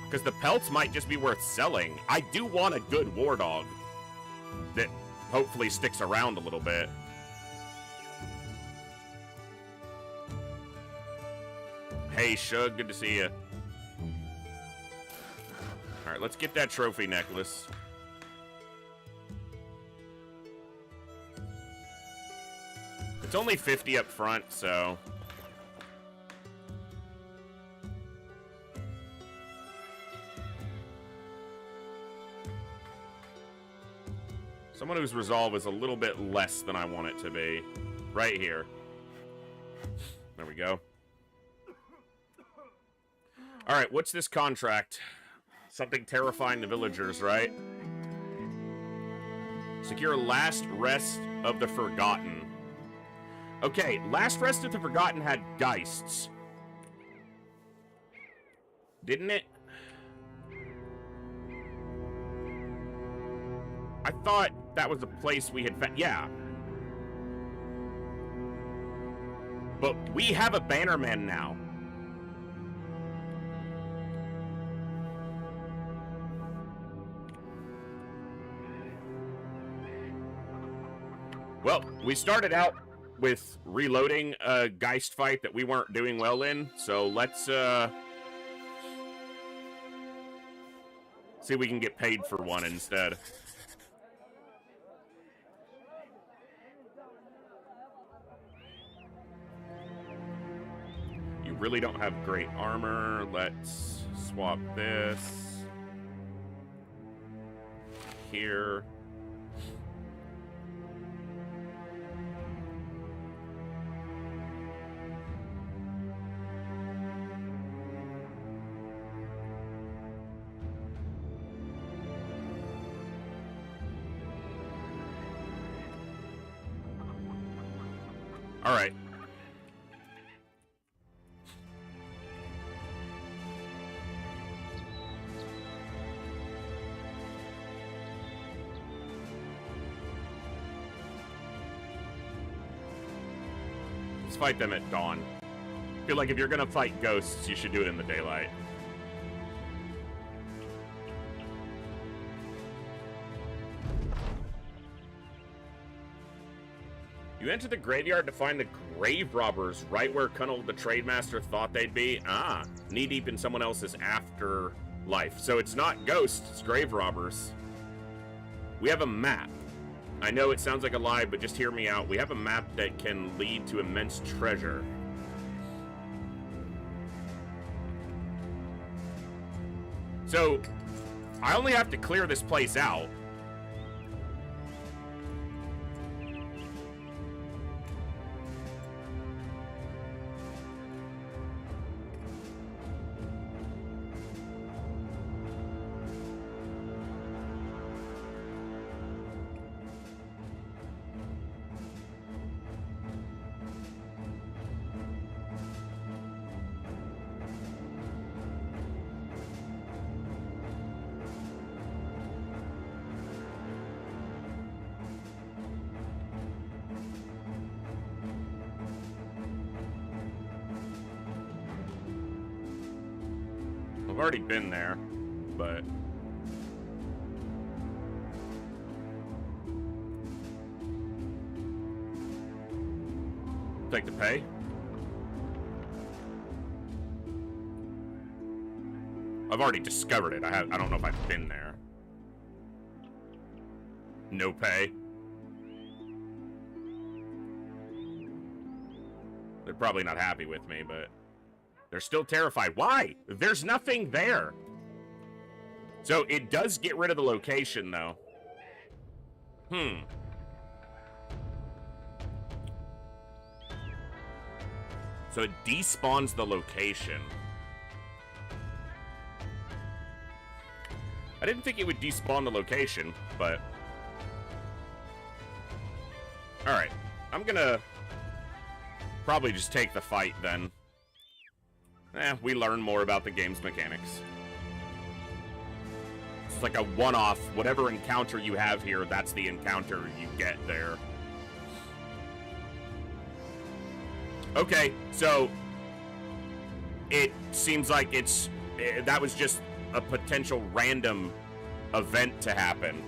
Because the pelts might just be worth selling. I do want a good war dog that hopefully sticks around a little bit. Hey, Shug, good to see you. Alright, let's get that trophy necklace. It's only 50 up front, so... Someone whose resolve is a little bit less than I want it to be. Right here. There we go. Alright, what's this contract? Something terrifying to villagers, right? Secure Last Rest of the Forgotten. Okay, Last Rest of the Forgotten had Geists. Didn't it? I thought that was a place we had found. Yeah. But we have a Bannerman now. Well, we started out with reloading a Geist fight that we weren't doing well in, so let's see if we can get paid for one instead. You really don't have great armor. Let's swap this here. All right. Let's fight them at dawn. I feel like if you're gonna fight ghosts, you should do it in the daylight. You enter the graveyard to find the grave robbers right where Cunnel the Trademaster thought they'd be. Ah, knee-deep in someone else's afterlife. So it's not ghosts, it's grave robbers. We have a map. I know it sounds like a lie, but just hear me out. We have a map that can lead to immense treasure. So, I only have to clear this place out. I've already been there, but... Take the pay? I've already discovered it. I don't know if I've been there. No pay. They're probably not happy with me, but... They're still terrified. Why? There's nothing there. So it does get rid of the location, though. So it despawns the location. I didn't think it would despawn the location, but... Alright. I'm gonna... probably just take the fight, then. We learn more about the game's mechanics. It's like a one-off. Whatever encounter you have here, that's the encounter you get there. Okay, so... It seems like it's... that was just a potential random event to happen.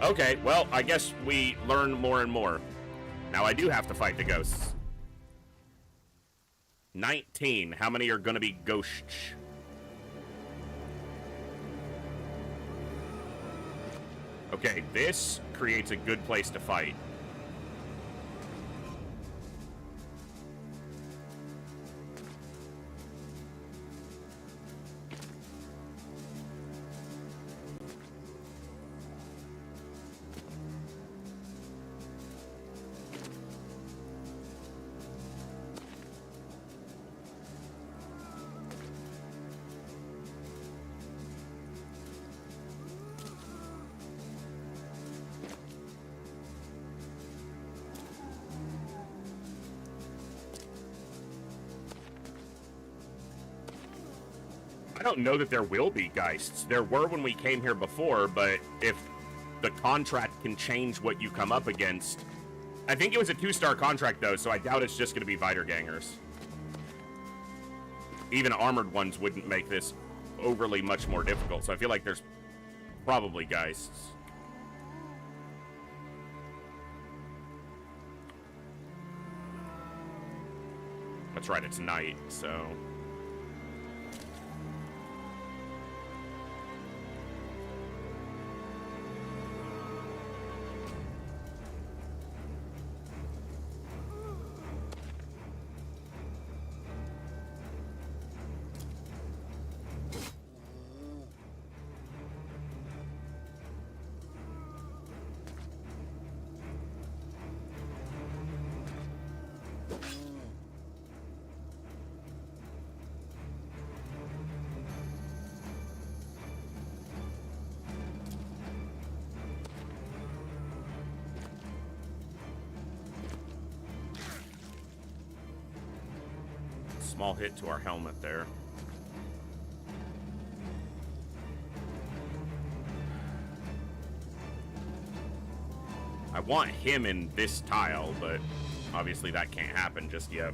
Okay, well, I guess we learn more and more. Now, I do have to fight the ghosts. 19. How many are gonna be ghosts? Okay, this creates a good place to fight. I don't know that there will be Geists. There were when we came here before, but if the contract can change what you come up against... I think it was a 2-star contract, though, so I doubt it's just going to be Weitergangers. Even armored ones wouldn't make this overly much more difficult, so I feel like there's probably Geists. That's right, it's night, so... Small hit to our helmet there. I want him in this tile, but obviously that can't happen just yet.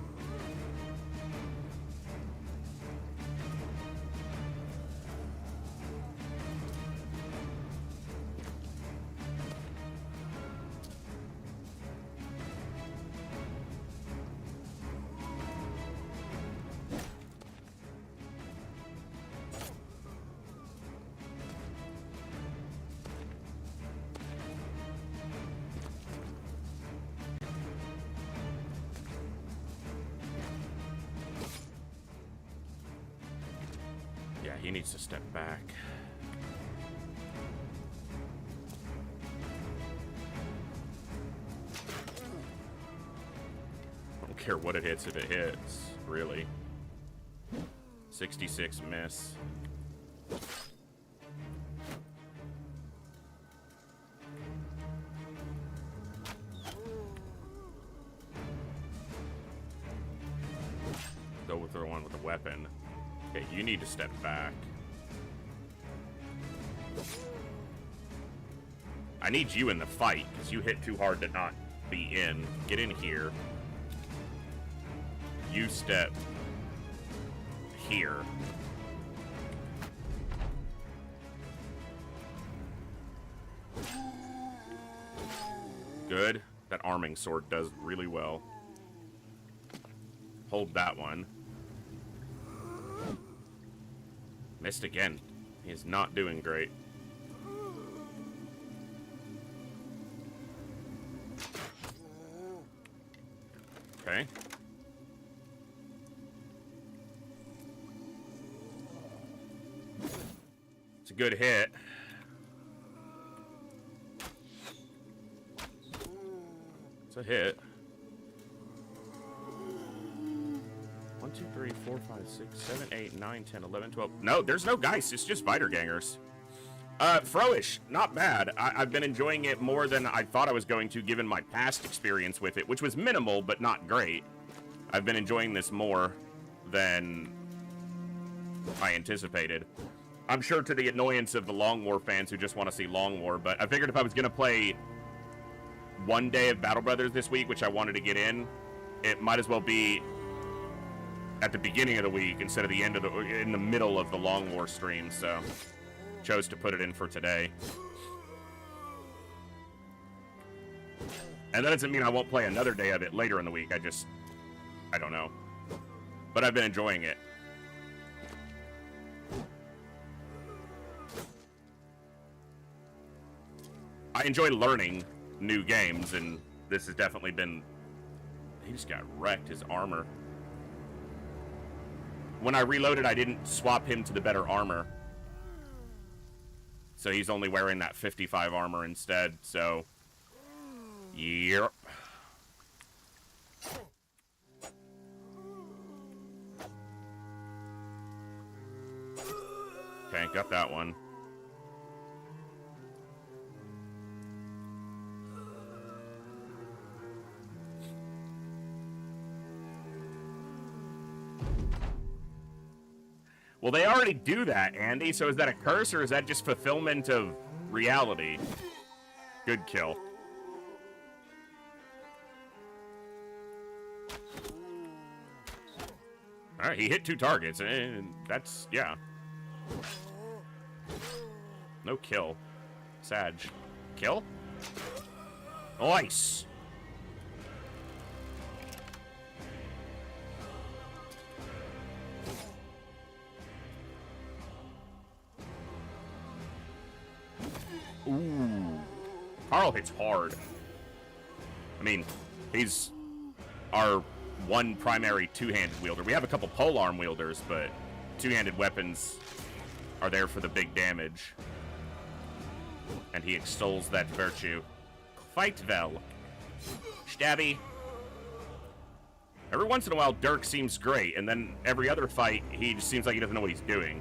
Yeah, he needs to step back. I don't care what it hits if it hits, really. 66 miss. Go with the one with the weapon. Okay, you need to step back. I need you in the fight, because you hit too hard to not be in. Get in here. You step here. Good. That arming sword does really well. Hold that one. Missed again. He is not doing great. Okay. It's a good hit. It's a hit. 1, 2, 3, 4, 5, 6, 7, 8, 9, 10, 11, 12. No, there's no Geist. It's just Spider Gangers. Froish, not bad. I've been enjoying it more than I thought I was going to, given my past experience with it, which was minimal, but not great. I've been enjoying this more than I anticipated. I'm sure to the annoyance of the Long War fans who just want to see Long War, but I figured if I was going to play one day of Battle Brothers this week, which I wanted to get in, it might as well be at the beginning of the week instead of the end of in the middle of the Long War stream, so chose to put it in for today. And that doesn't mean I won't play another day of it later in the week. I don't know. But I've been enjoying it. I enjoy learning new games, and this has definitely been... He just got wrecked, his armor. When I reloaded, I didn't swap him to the better armor. So he's only wearing that 55 armor instead, so... Yep. Okay, got that one. Well, they already do that, Andy, so is that a curse, or is that just fulfillment of reality? Good kill. Alright, he hit 2 targets, and that's, yeah. No kill. Sag. Kill? Nice! Ooh. Carl hits hard. I mean, he's our one primary two-handed wielder. We have a couple polearm wielders, but two-handed weapons are there for the big damage. And he extols that virtue. Fight well. Stabby. Every once in a while, Dirk seems great, and then every other fight, he just seems like he doesn't know what he's doing.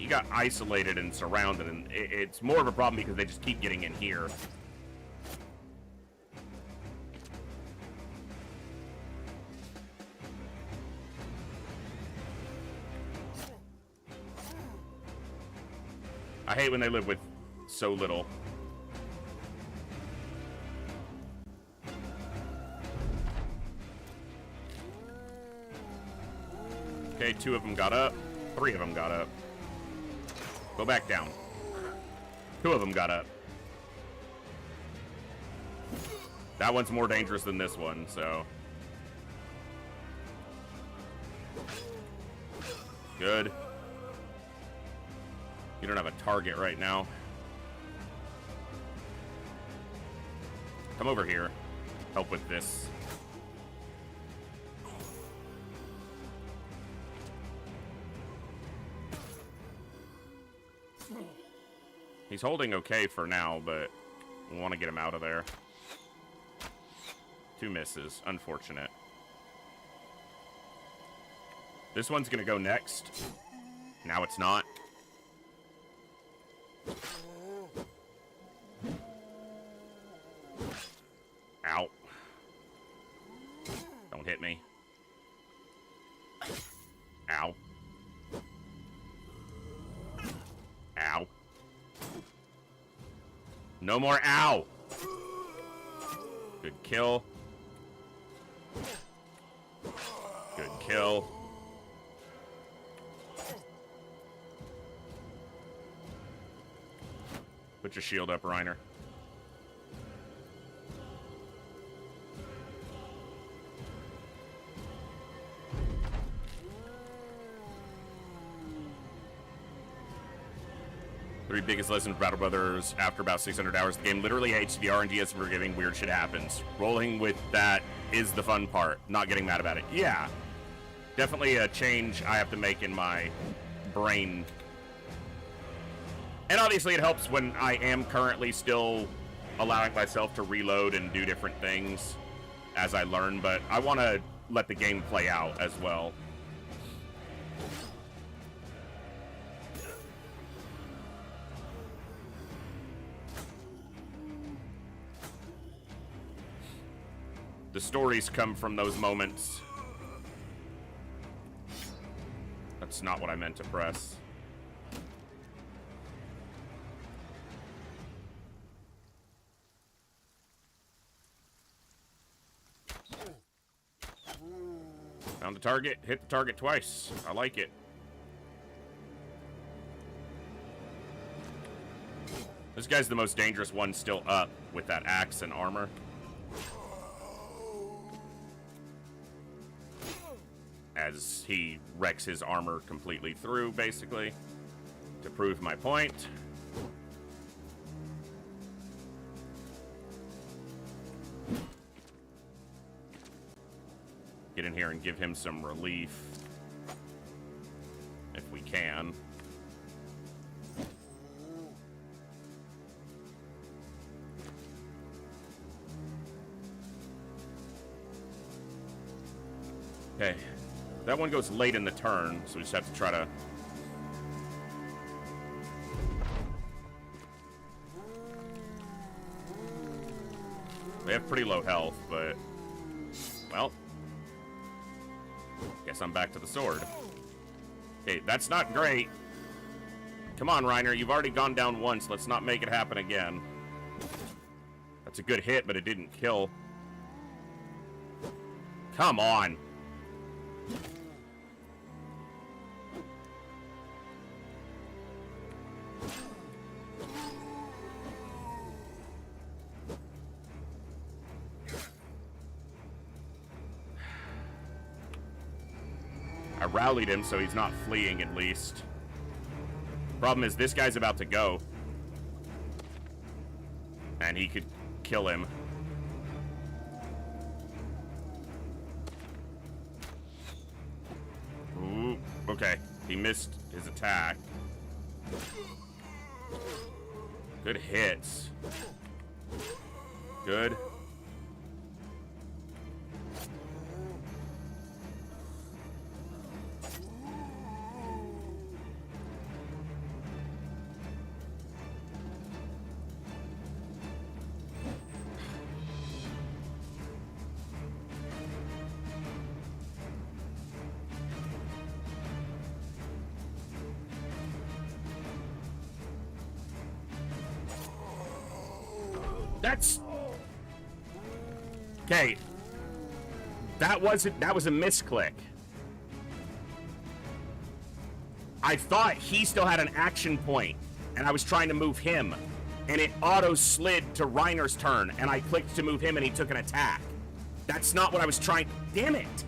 Got isolated and surrounded, and it's more of a problem because they just keep getting in here. I hate when they live with so little. Okay, 2 of them got up. 3 of them got up. Go back down. 2 of them got up. That one's more dangerous than this one, so. Good. You don't have a target right now. Come over here. Help with this. He's holding okay for now, but we want to get him out of there. 2 misses. Unfortunate. This one's going to go next. Now it's not. Ow. Don't hit me. Ow. Ow. No more ow! Good kill. Good kill. Put your shield up, Reiner. Three biggest lessons of Battle Brothers after about 600 hours. The game literally hates the RNG is forgiving. Weird shit happens. Rolling with that is the fun part. Not getting mad about it. Yeah. Definitely a change I have to make in my brain. And obviously it helps when I am currently still allowing myself to reload and do different things as I learn, but I want to let the game play out as well. The stories come from those moments. That's not what I meant to press. Found the target, hit the target twice. I like it. This guy's the most dangerous one still up with that axe and armor. As he wrecks his armor completely through, basically, to prove my point. Get in here and give him some relief, if we can. Okay. That one goes late in the turn, so we just have to try to... They have pretty low health, but... Well... Guess I'm back to the sword. Okay, that's not great. Come on, Reiner, you've already gone down once. Let's not make it happen again. That's a good hit, but it didn't kill. Come on! I rallied him, so he's not fleeing, at least. Problem is, this guy's about to go. And he could kill him. Ooh, okay. He missed his attack. Good hits. Good. That's... Okay. That was a misclick. I thought he still had an action point, and I was trying to move him, and it auto-slid to Reiner's turn, and I clicked to move him, and he took an attack. That's not what I was trying... Damn it!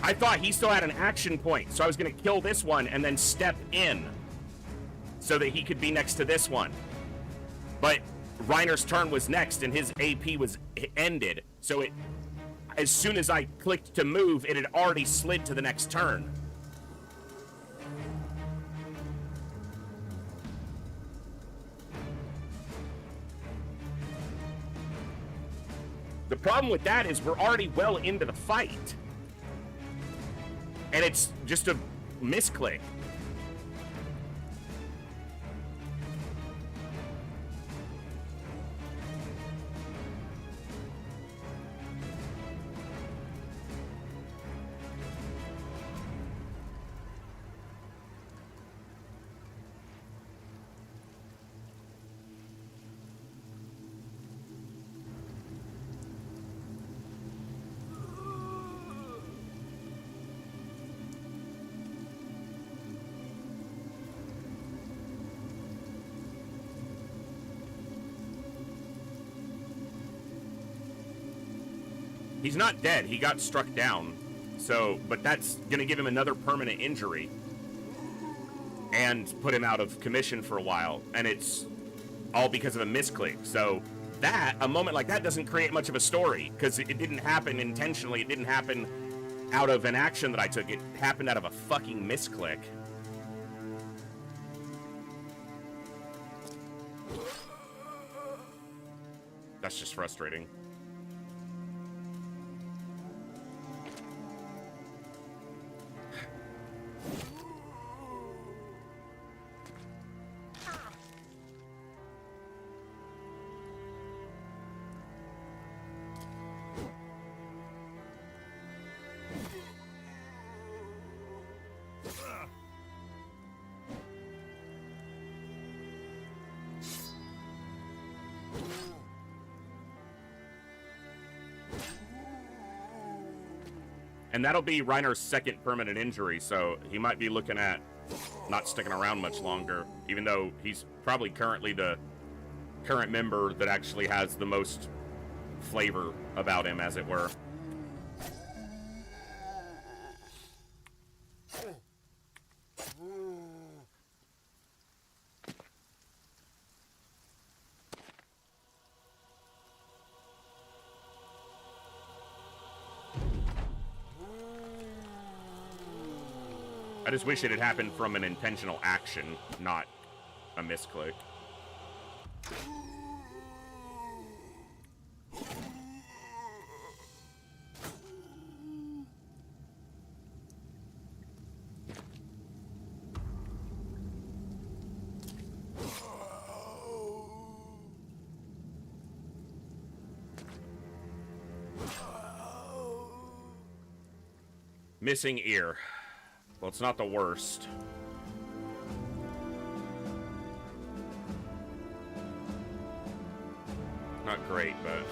I thought he still had an action point, so I was going to kill this one and then step in so that he could be next to this one. But Reiner's turn was next, and his AP was ended, so it... As soon as I clicked to move, it had already slid to the next turn. The problem with that is we're already well into the fight. And it's just a misclick. He's not dead. He got struck down. So, but that's going to give him another permanent injury and put him out of commission for a while. And it's all because of a misclick. So that, a moment like that doesn't create much of a story because it didn't happen intentionally. It didn't happen out of an action that I took. It happened out of a fucking misclick. That's just frustrating. And that'll be Reiner's second permanent injury, so he might be looking at not sticking around much longer, even though he's probably currently the current member that actually has the most flavor about him, as it were. I just wish it had happened from an intentional action, not a misclick. Missing ear. Well, it's not the worst. Not great, but...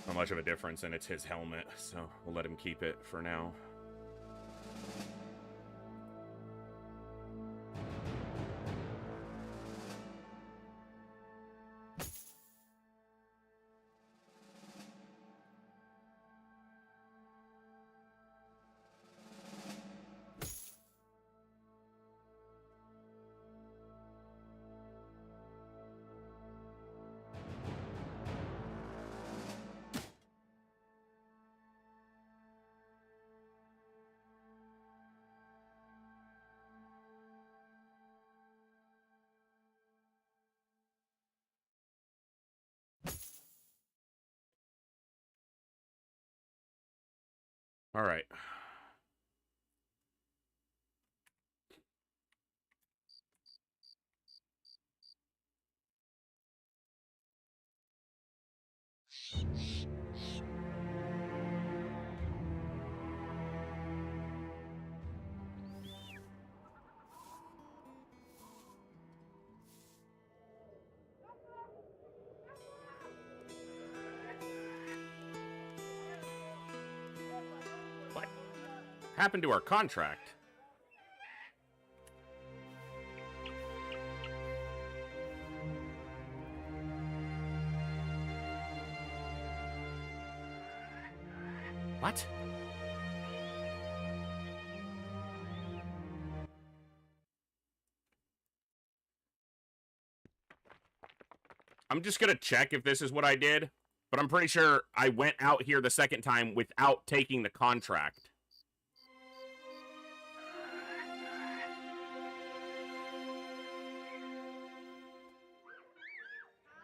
not much of a difference, and it's his helmet, so we'll let him keep it for now. All right. What happened to our contract? What? I'm just gonna check if this is what I did, but I'm pretty sure I went out here the second time without taking the contract.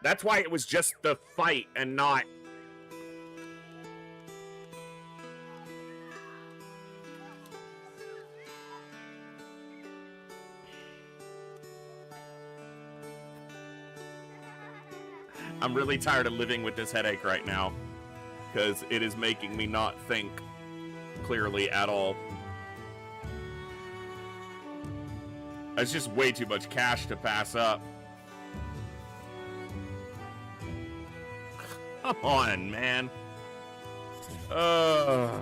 That's why it was just the fight and not... I'm really tired of living with this headache right now, because it is making me not think clearly at all. It's just way too much cash to pass up. Come on, man. How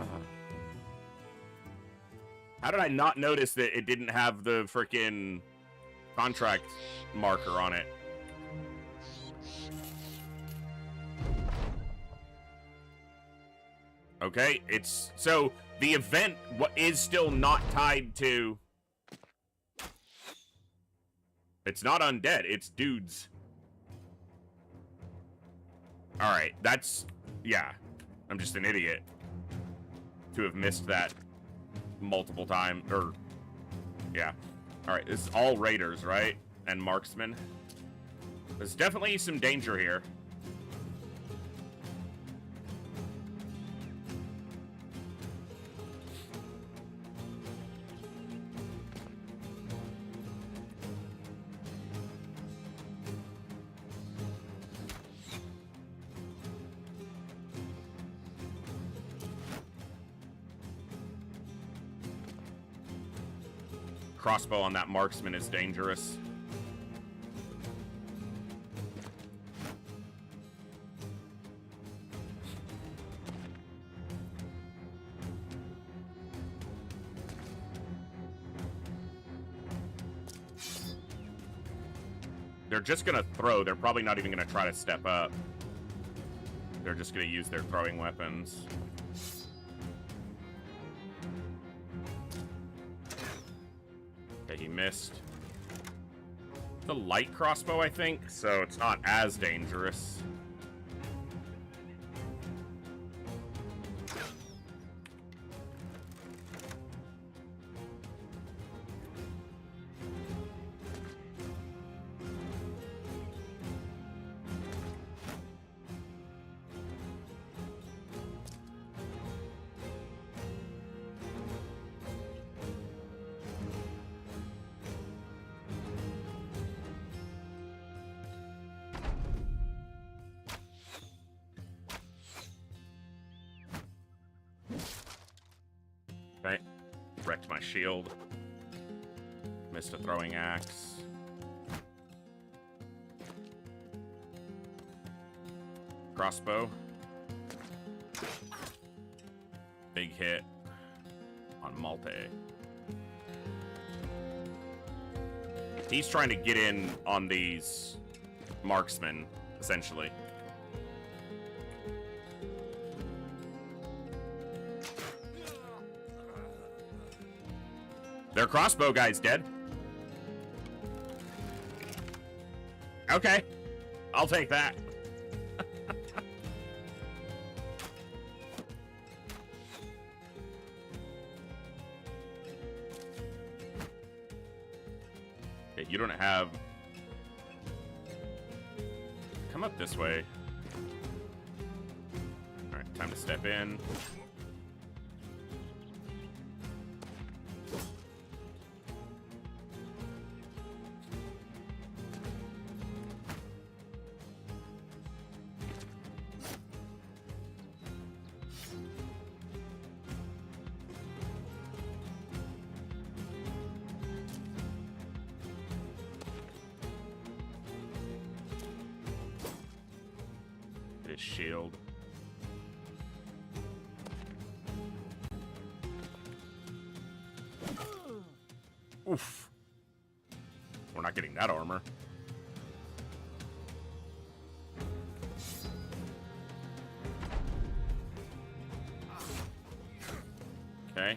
did I not notice that it didn't have the frickin' contract marker on it? Okay, it's... So, the event is still not tied to... It's not undead, it's dudes. Alright, that's... Yeah. I'm just an idiot. To have missed that multiple times, or... Yeah. Alright, this is all raiders, right? And marksmen. There's definitely some danger here. Crossbow on that marksman is dangerous. They're just gonna throw. They're probably not even gonna try to step up. They're just gonna use their throwing weapons. He missed. The light crossbow, I think, so it's not as dangerous. Okay, wrecked my shield. Missed a throwing axe. Crossbow. Big hit on Malte. He's trying to get in on these marksmen, essentially. Their crossbow guy's dead. Okay. I'll take that. Okay, you don't have... Come up this way. Alright, time to step in. his shield. Oof. We're not getting that armor. Okay.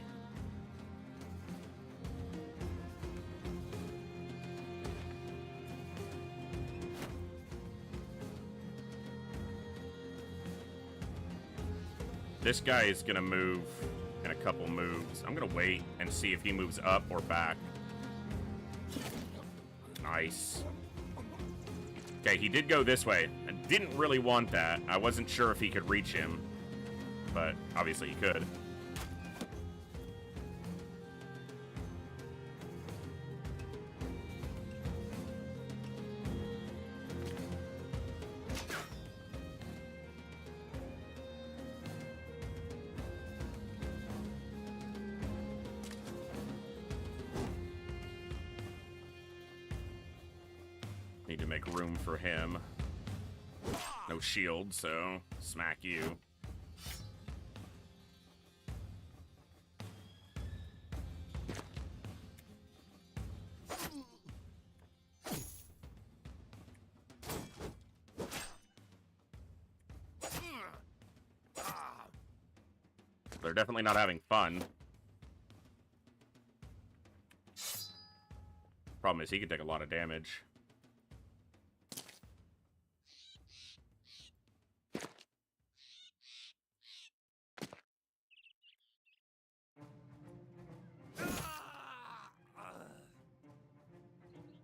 This guy is gonna move in a couple moves. I'm gonna wait and see if he moves up or back. Nice. Okay, he did go this way. I didn't really want that. I wasn't sure if he could reach him, but obviously he could. Need to make room for him. No shield, so smack you. They're definitely not having fun. Problem is, he can take a lot of damage.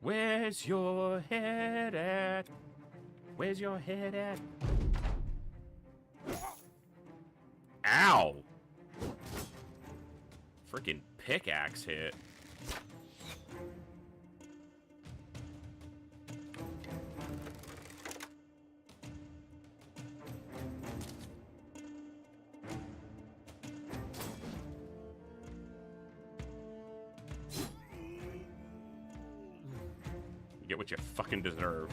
Where's your head at? Where's your head at? Ow! Freaking pickaxe hit. You get what you fucking deserve.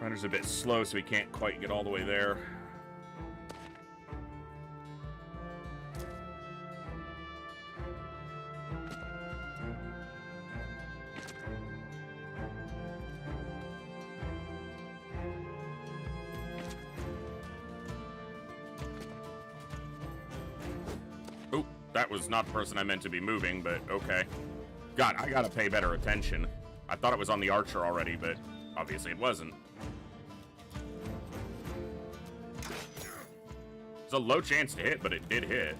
Runner's a bit slow, so he can't quite get all the way there. Oh, that was not the person I meant to be moving, but okay. God, I gotta pay better attention. I thought it was on the archer already, but obviously it wasn't. It's a low chance to hit, but it did hit.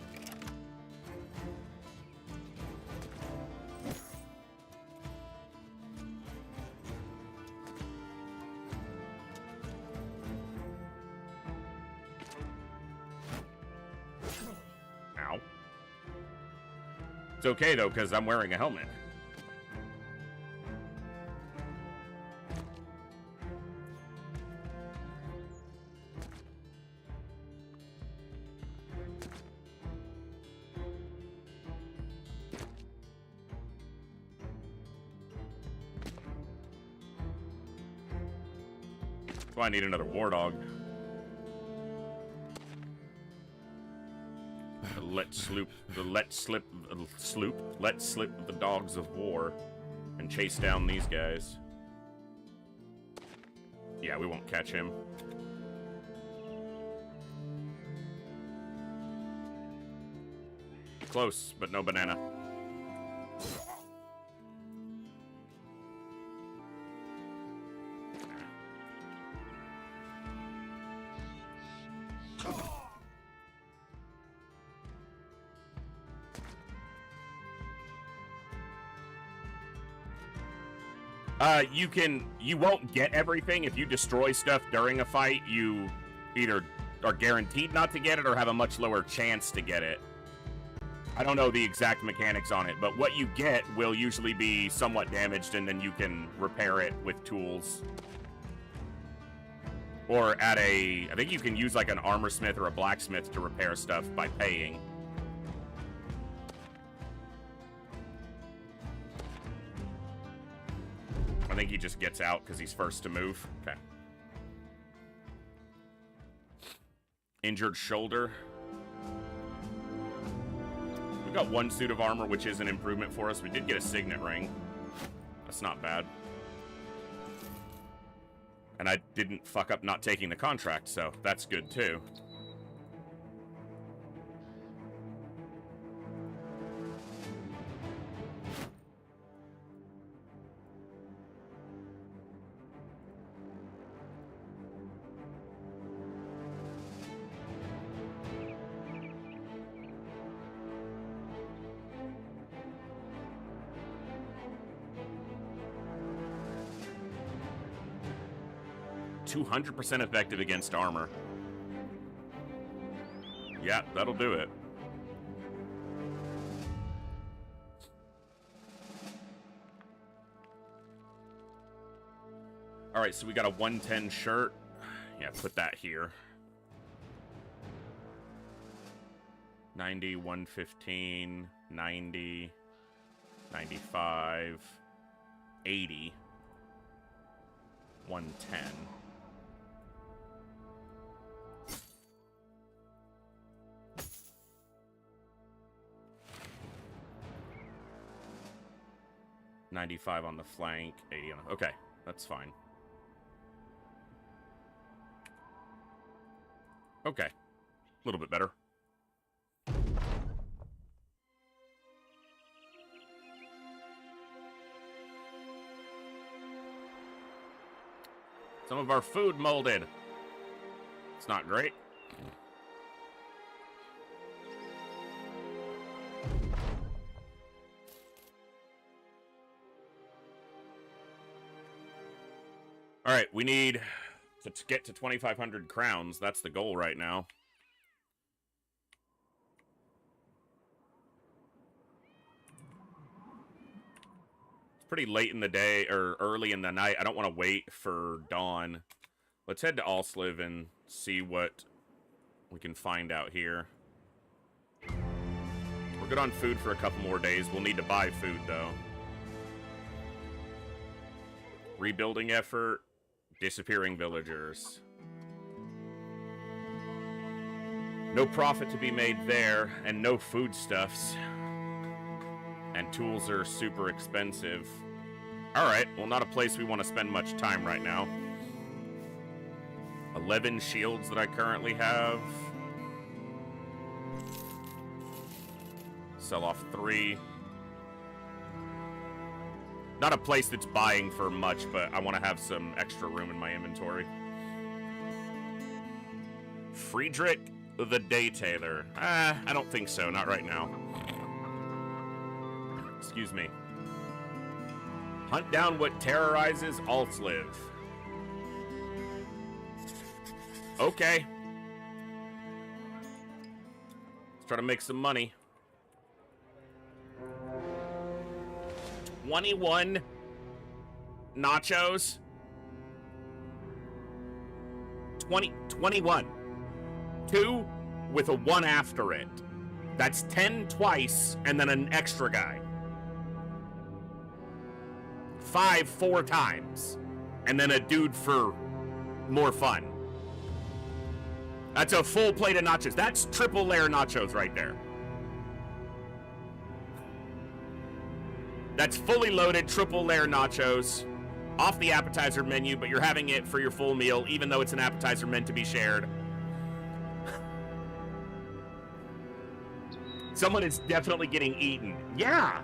Ow. It's okay, though, because I'm wearing a helmet. That's why I need another war dog. Let slip the dogs of war and chase down these guys. Yeah, we won't catch him. Close, but no banana. You won't get everything. If you destroy stuff during a fight, you either are guaranteed not to get it or have a much lower chance to get it. I don't know the exact mechanics on it, but what you get will usually be somewhat damaged, and then you can repair it with tools. Or at I think you can use like an armor smith or a blacksmith to repair stuff by paying. I think he just gets out because he's first to move. Okay. Injured shoulder. We got one suit of armor, which is an improvement for us. We did get a signet ring. That's not bad. And I didn't fuck up not taking the contract, so that's good too. %200 effective against armor. Yeah, that'll do it. All right, so we got a 110 shirt. Yeah, put that here. 90, 115, 90, 95, 80, 110. $95 on the flank, 80 on the... Okay, that's fine. Okay. A little bit better. Some of our food molded. It's not great. All right, we need to get to 2,500 crowns. That's the goal right now. It's pretty late in the day, or early in the night. I don't want to wait for dawn. Let's head to Alsliv and see what we can find out here. We're good on food for a couple more days. We'll need to buy food, though. Rebuilding effort. Disappearing villagers. No profit to be made there, and no foodstuffs. And tools are super expensive. Alright, well, not a place we want to spend much time right now. 11 shields that I currently have. Sell off 3. Not a place that's buying for much, but I want to have some extra room in my inventory. Friedrich the Daytailor. I don't think so. Not right now. Excuse me. Hunt down what terrorizes Alsliv. Okay. Let's try to make some money. 21 nachos. 21. 2 with a 1 after it. That's 10 twice, and then an extra guy. 5 4 times. And then a dude for more fun. That's a full plate of nachos. That's triple layer nachos right there. That's fully loaded triple layer nachos off the appetizer menu, but you're having it for your full meal, even though it's an appetizer meant to be shared. Someone is definitely getting eaten. Yeah.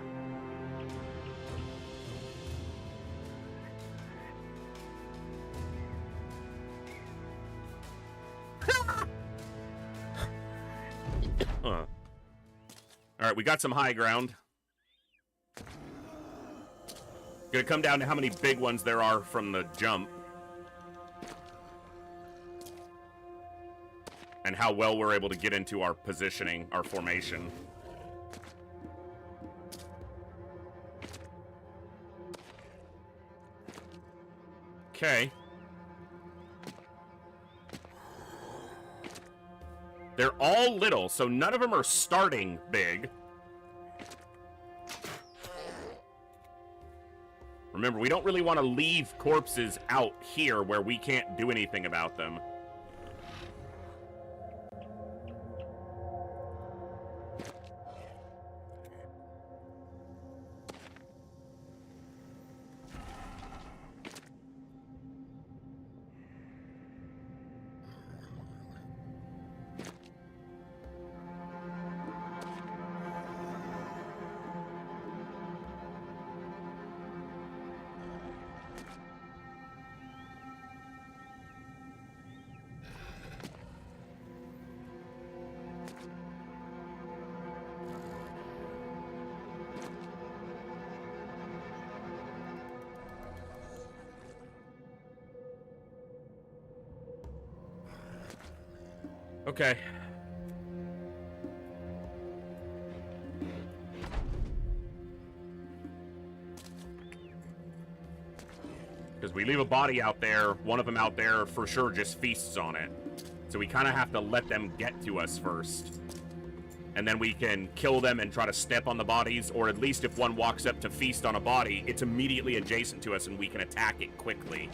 All right, we got some high ground. Gonna come down to how many big ones there are from the jump. And how well we're able to get into our positioning, our formation. Okay. They're all little, so none of them are starting big. Remember, we don't really want to leave corpses out here where we can't do anything about them. Okay. Because we leave a body out there, one of them out there for sure just feasts on it. So we kind of have to let them get to us first. And then we can kill them and try to step on the bodies, or at least if one walks up to feast on a body, it's immediately adjacent to us and we can attack it quickly.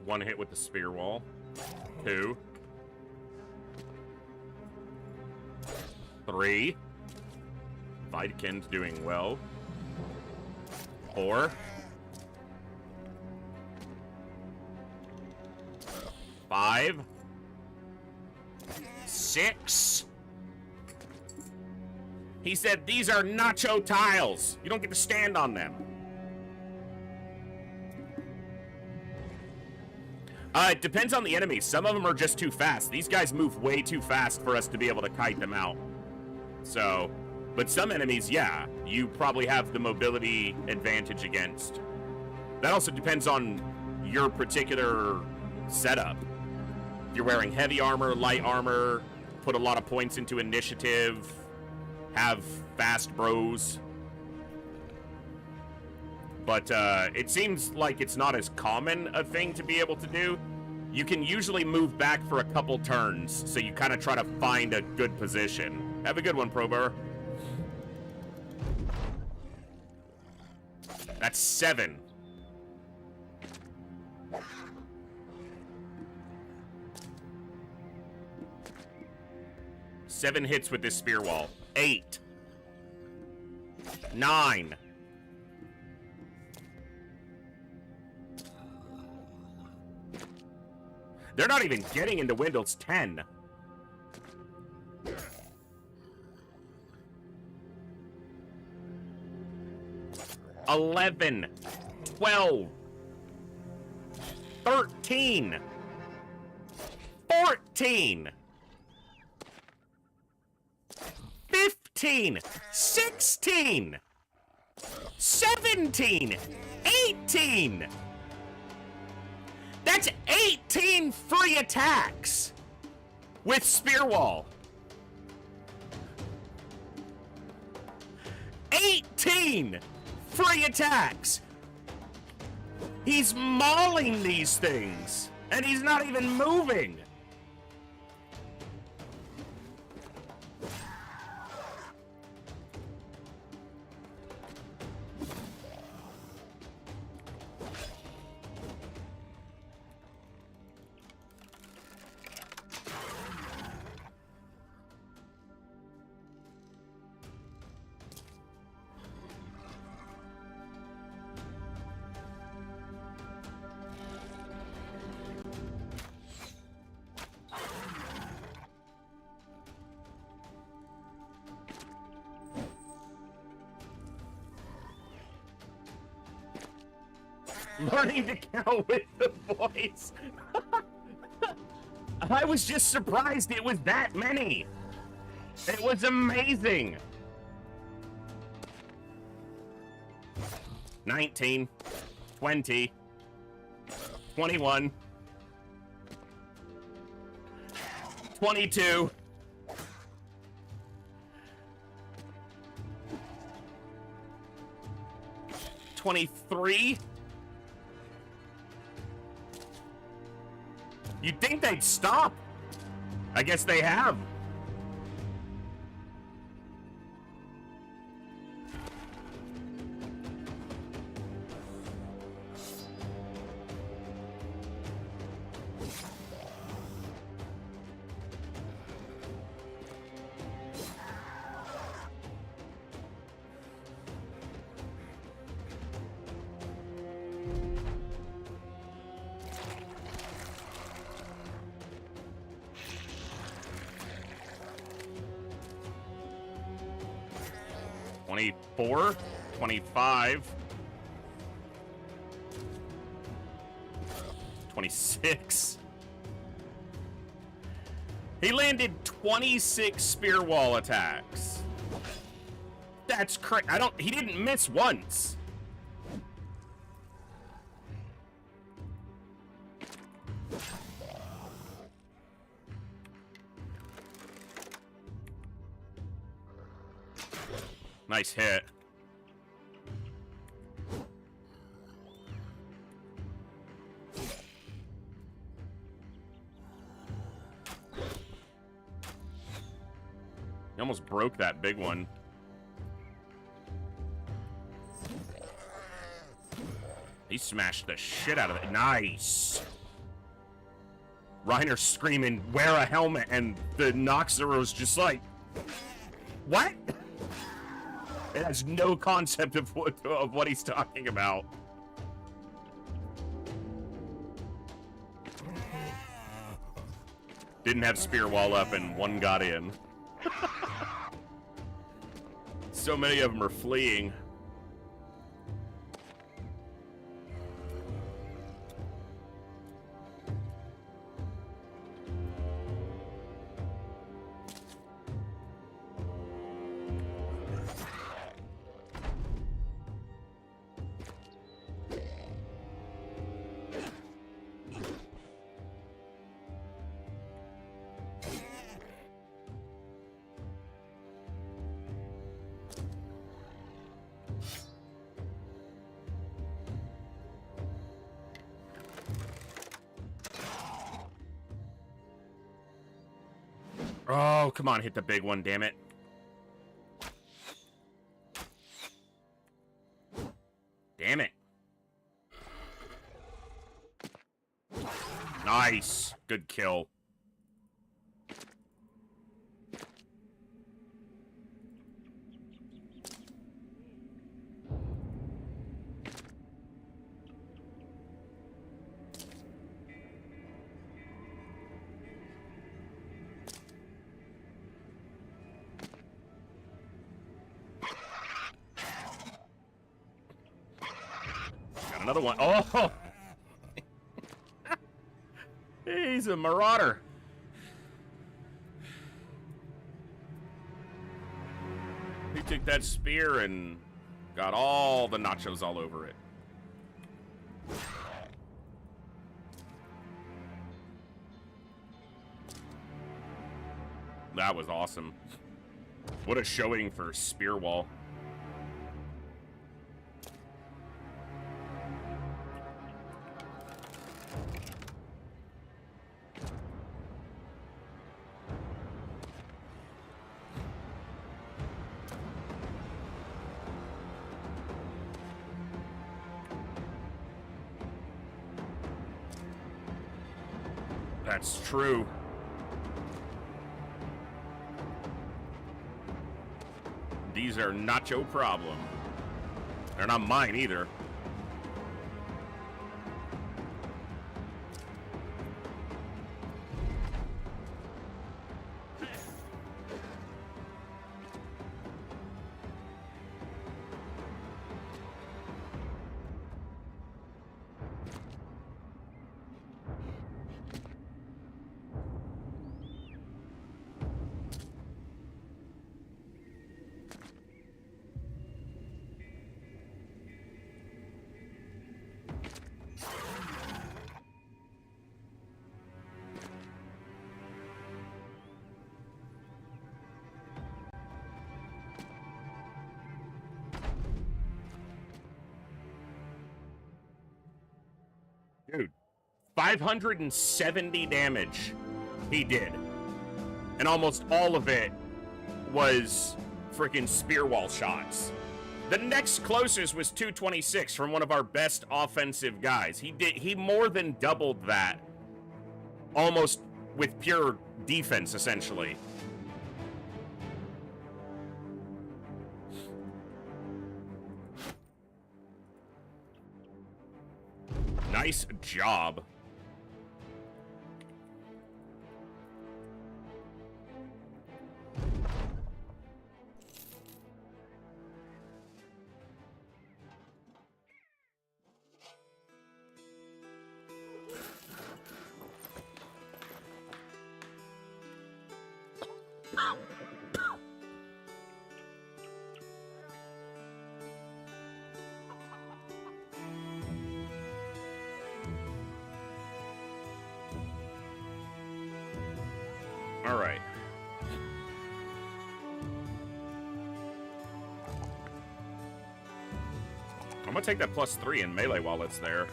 One hit with the spear wall. 2. 3. Vidkin's doing well. 4. 5. 6. He said these are nacho tiles. You don't get to stand on them. It depends on the enemy. Some of them are just too fast. These guys move way too fast for us to be able to kite them out. So, but some enemies, yeah, you probably have the mobility advantage against. That also depends on your particular setup. If you're wearing heavy armor, light armor, put a lot of points into initiative, have fast bros. But it seems like it's not as common a thing to be able to do. You can usually move back for a couple turns, so you kind of try to find a good position. Have a good one, Probur. That's 7. Seven hits with this spear wall. 8. 9. They're not even getting into Wendell's 10. 11. 12. 13. 14. 15. 16. 17. 18. That's 18 free attacks with Spear Wall. 18 free attacks. He's mauling these things, and he's not even moving. Learning to count with the voice. I was just surprised it was that many. It was amazing. 19, 20, 21, 22, 23. You'd think they'd stop. I guess they have. Four, 25, 26. He landed 26 spear wall attacks. That's crazy. He didn't miss once. Nice hit. You almost broke that big one. He smashed the shit out of it. Nice. Reiner screaming, wear a helmet, and the Noxero's just like, what? It has no concept of what he's talking about. Didn't have spear wall up and one got in. So many of them are fleeing. Oh, come on, hit the big one, damn it. Damn it. Nice. Good kill. Another one. Oh! He's a marauder. He took that spear and got all the nachos all over it. That was awesome. What a showing for spear wall. That's true. These are nacho problem. They're not mine either. 570 damage he did. And almost all of it was freaking spear wall shots. The next closest was 226 from one of our best offensive guys. He more than doubled that, almost with pure defense, essentially. Nice job. All right. I'm gonna take that +3 in melee while it's there.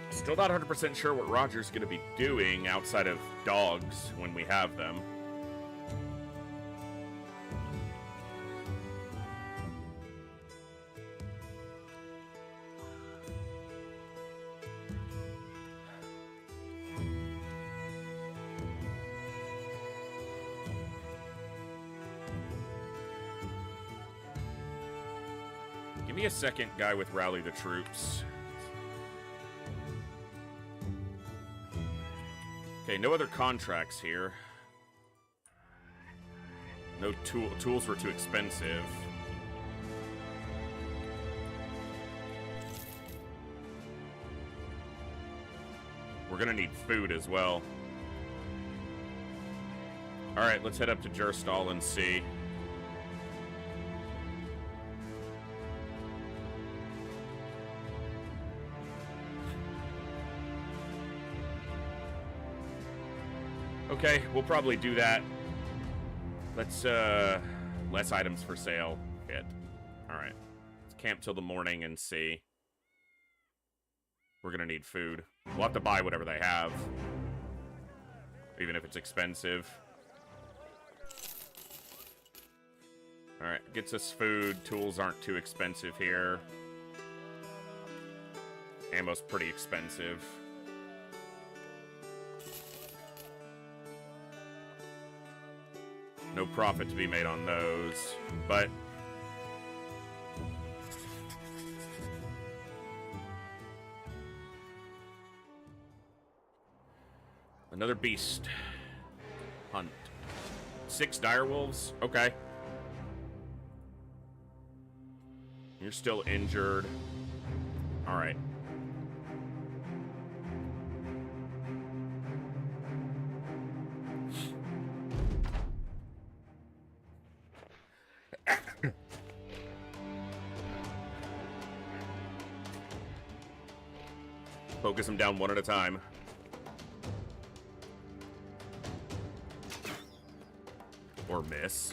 Still not 100% sure what Roger's gonna be doing outside of dogs when we have them. Give me a second, guy with Rally the Troops. Okay, no other contracts here. No tools were too expensive. We're gonna need food as well. Alright, let's head up to Gerstal and see. Okay, we'll probably do that. Let's, less items for sale. Hit. Alright. Let's camp till the morning and see. We're gonna need food. We'll have to buy whatever they have. Even if it's expensive. Alright, gets us food. Tools aren't too expensive here. Ammo's pretty expensive. No profit to be made on those, but another beast hunt. 6 direwolves? Okay. You're still injured. Alright. Focus them down one at a time. Or miss.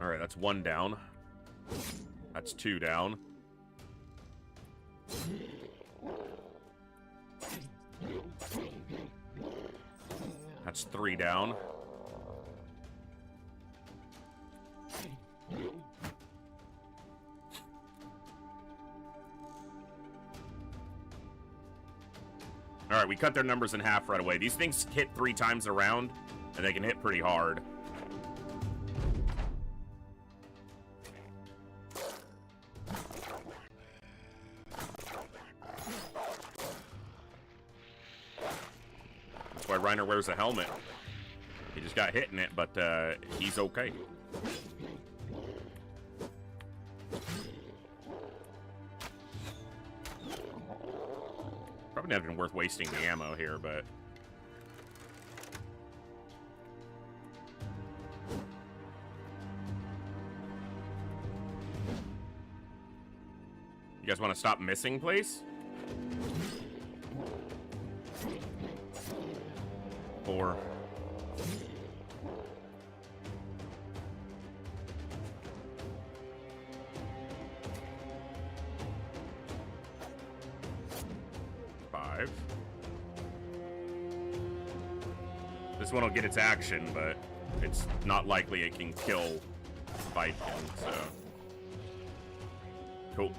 Alright, that's 1 down. That's 2 down. That's 3 down. Alright, we cut their numbers in half right away. These things hit 3 times a round, and they can hit pretty hard. That's why Reiner wears a helmet. He just got hit in it, but he's okay. Probably not even worth wasting the ammo here, but You guys want to stop missing, please? 4. This one will get its action, but it's not likely it can kill Viking, so. Cool.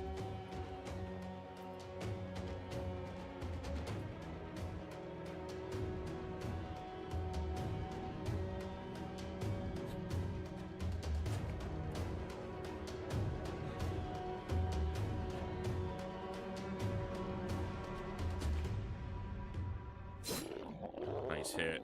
Nice hit.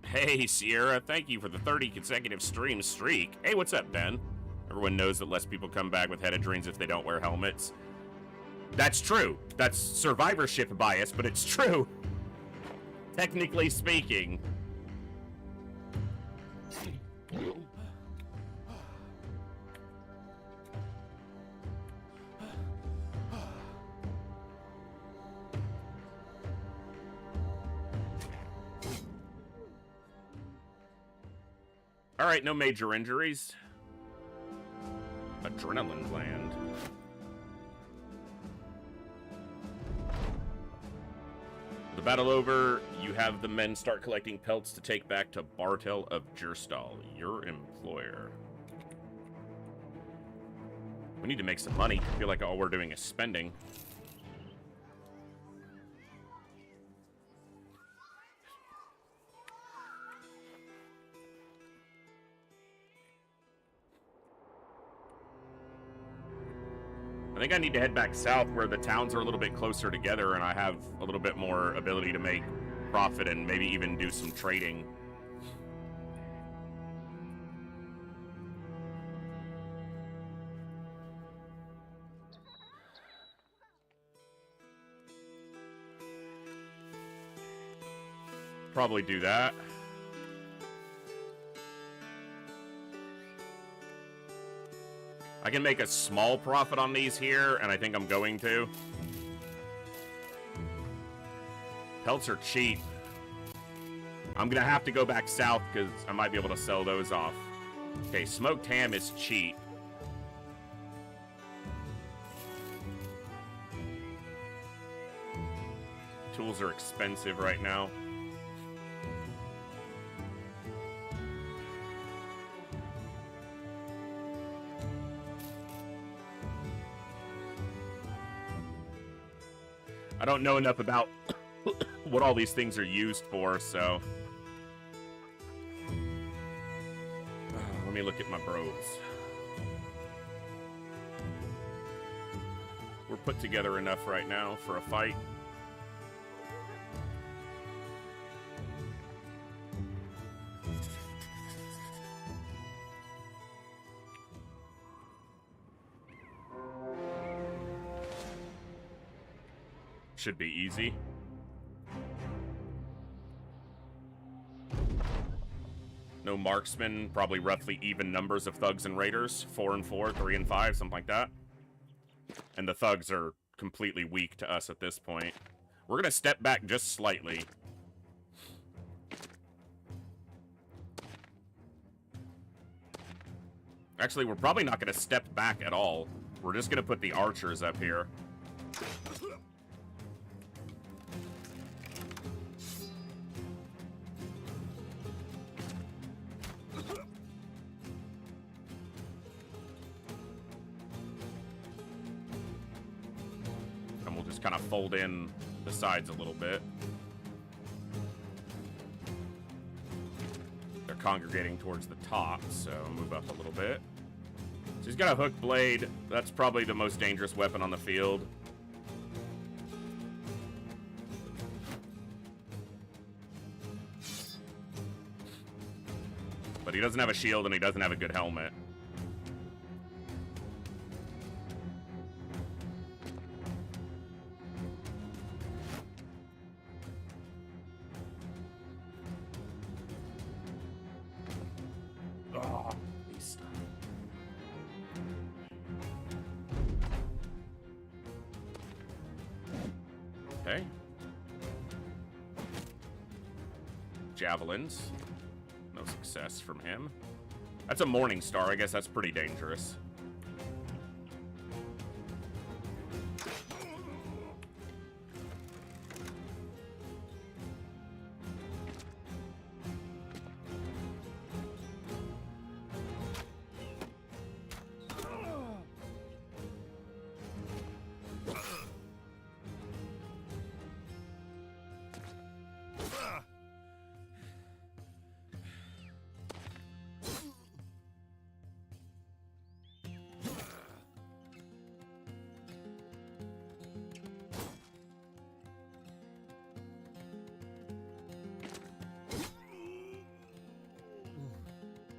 Hey, Sierra, thank you for the 30 consecutive stream streak. Hey, what's up, Ben? Everyone knows that less people come back with head injuries if they don't wear helmets. That's true. That's survivorship bias, but it's true. Technically speaking. All right, no major injuries. Adrenaline gland. The battle over, you have the men start collecting pelts to take back to Bartel of Gerstal, your employer. We need to make some money. I feel like all we're doing is spending. I think I need to head back south where the towns are a little bit closer together and I have a little bit more ability to make profit and maybe even do some trading. Probably do that. I can make a small profit on these here, and I think I'm going to. Pelts are cheap. I'm gonna have to go back south because I might be able to sell those off. Okay, smoked ham is cheap. Tools are expensive right now. I don't know enough about what all these things are used for, so... let me look at my bros. We're put together enough right now for a fight. Should be easy. No marksmen, probably roughly even numbers of thugs and raiders. 4 and 4, 3 and 5, something like that. And the thugs are completely weak to us at this point. We're gonna step back just slightly. Actually, we're probably not gonna step back at all. We're just gonna put the archers up here. Kind of fold in the sides a little bit. They're congregating towards the top, so move up a little bit. So he's got a hook blade. That's probably the most dangerous weapon on the field. But he doesn't have a shield and he doesn't have a good helmet. Okay. Javelins. No success from him. That's a Morning Star. I guess that's pretty dangerous.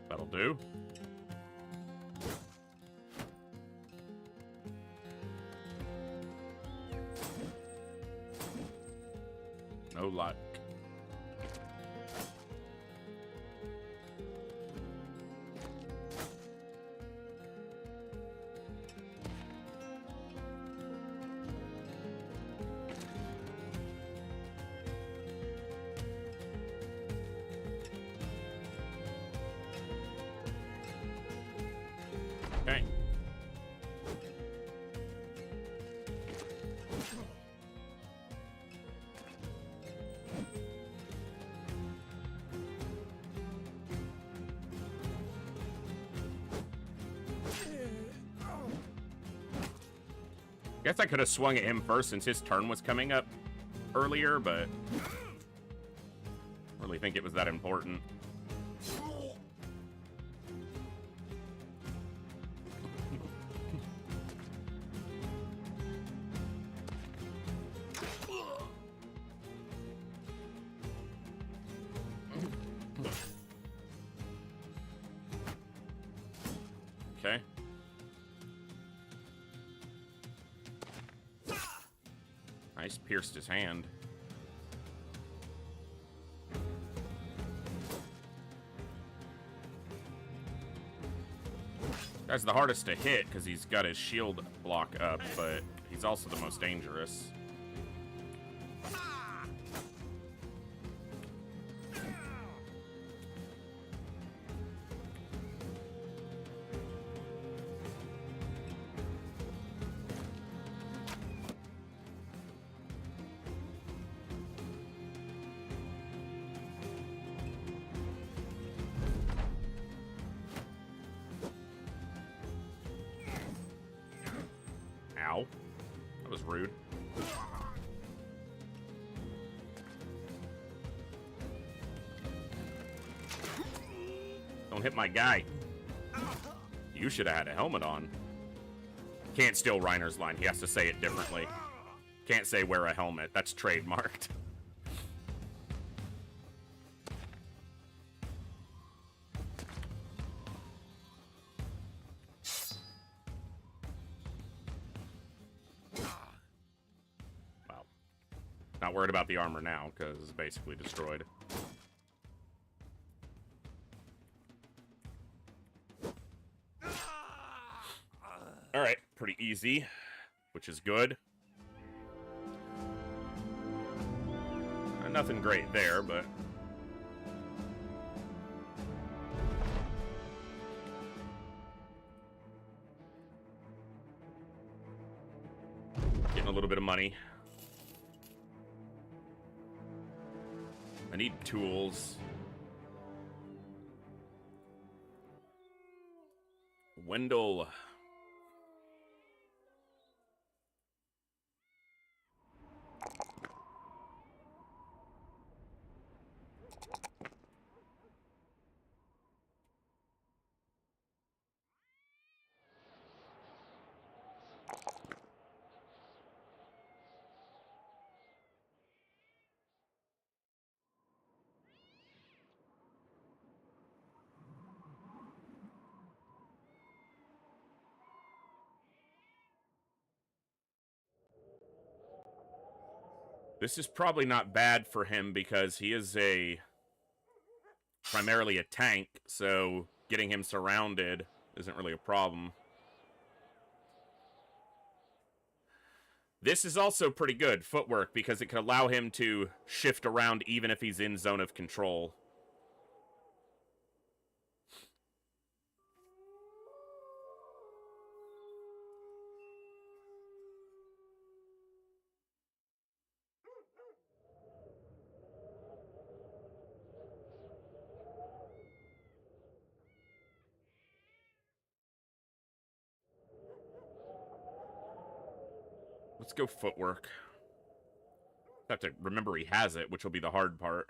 That'll do. No luck. Okay. Guess I could have swung at him first since his turn was coming up earlier, but I don't really think it was that important. Okay. Nice, pierced his hand. That's the hardest to hit because he's got his shield block up, but he's also the most dangerous. Ow. That was rude. Don't hit my guy. You should have had a helmet on. Can't steal Reiner's line. He has to say it differently. Can't say wear a helmet. That's trademarked. Well, not worried about the armor now because it's basically destroyed. All right, pretty easy, which is good. Nothing great there, but getting a little bit of money. I need tools. Wendell. This is probably not bad for him because he is primarily a tank, so getting him surrounded isn't really a problem. This is also pretty good, footwork, because it can allow him to shift around even if he's in zone of control. Let's go footwork. Have to remember he has it, which will be the hard part.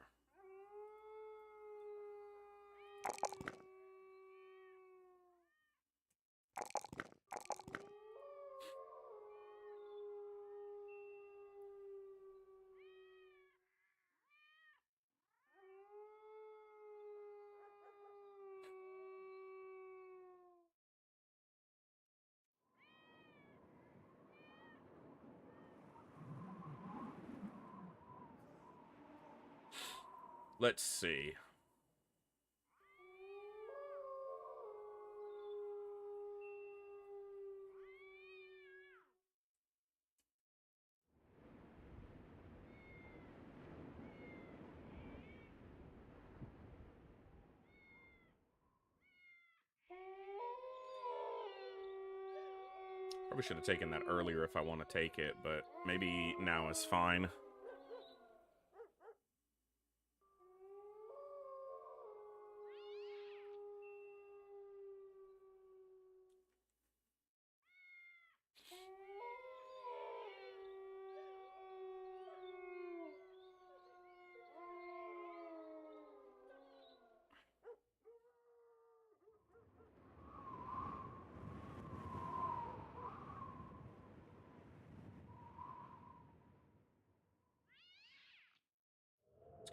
Let's see. Probably should have taken that earlier if I want to take it, but maybe now is fine.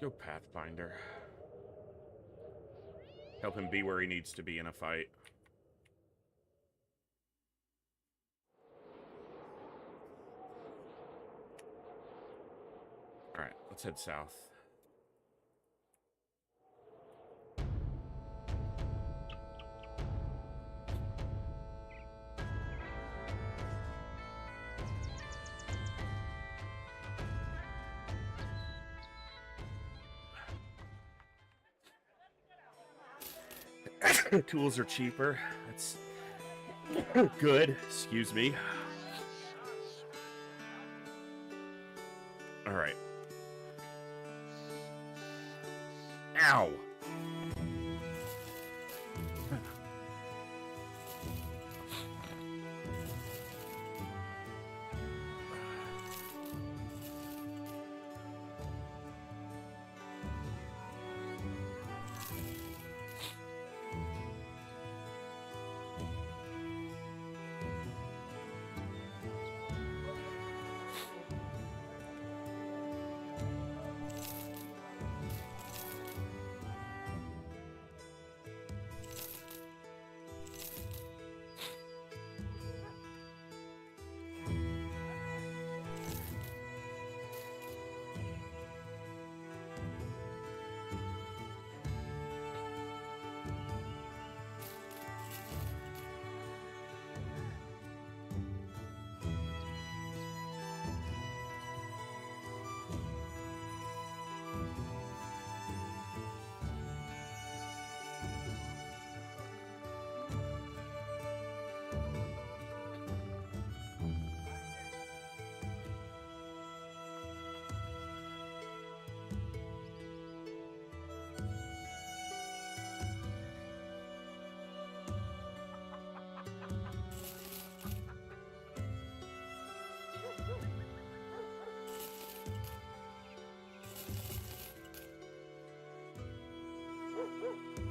Go Pathfinder. Help him be where he needs to be in a fight. Alright, let's head south. Tools are cheaper. That's good. Excuse me. All right. Ow.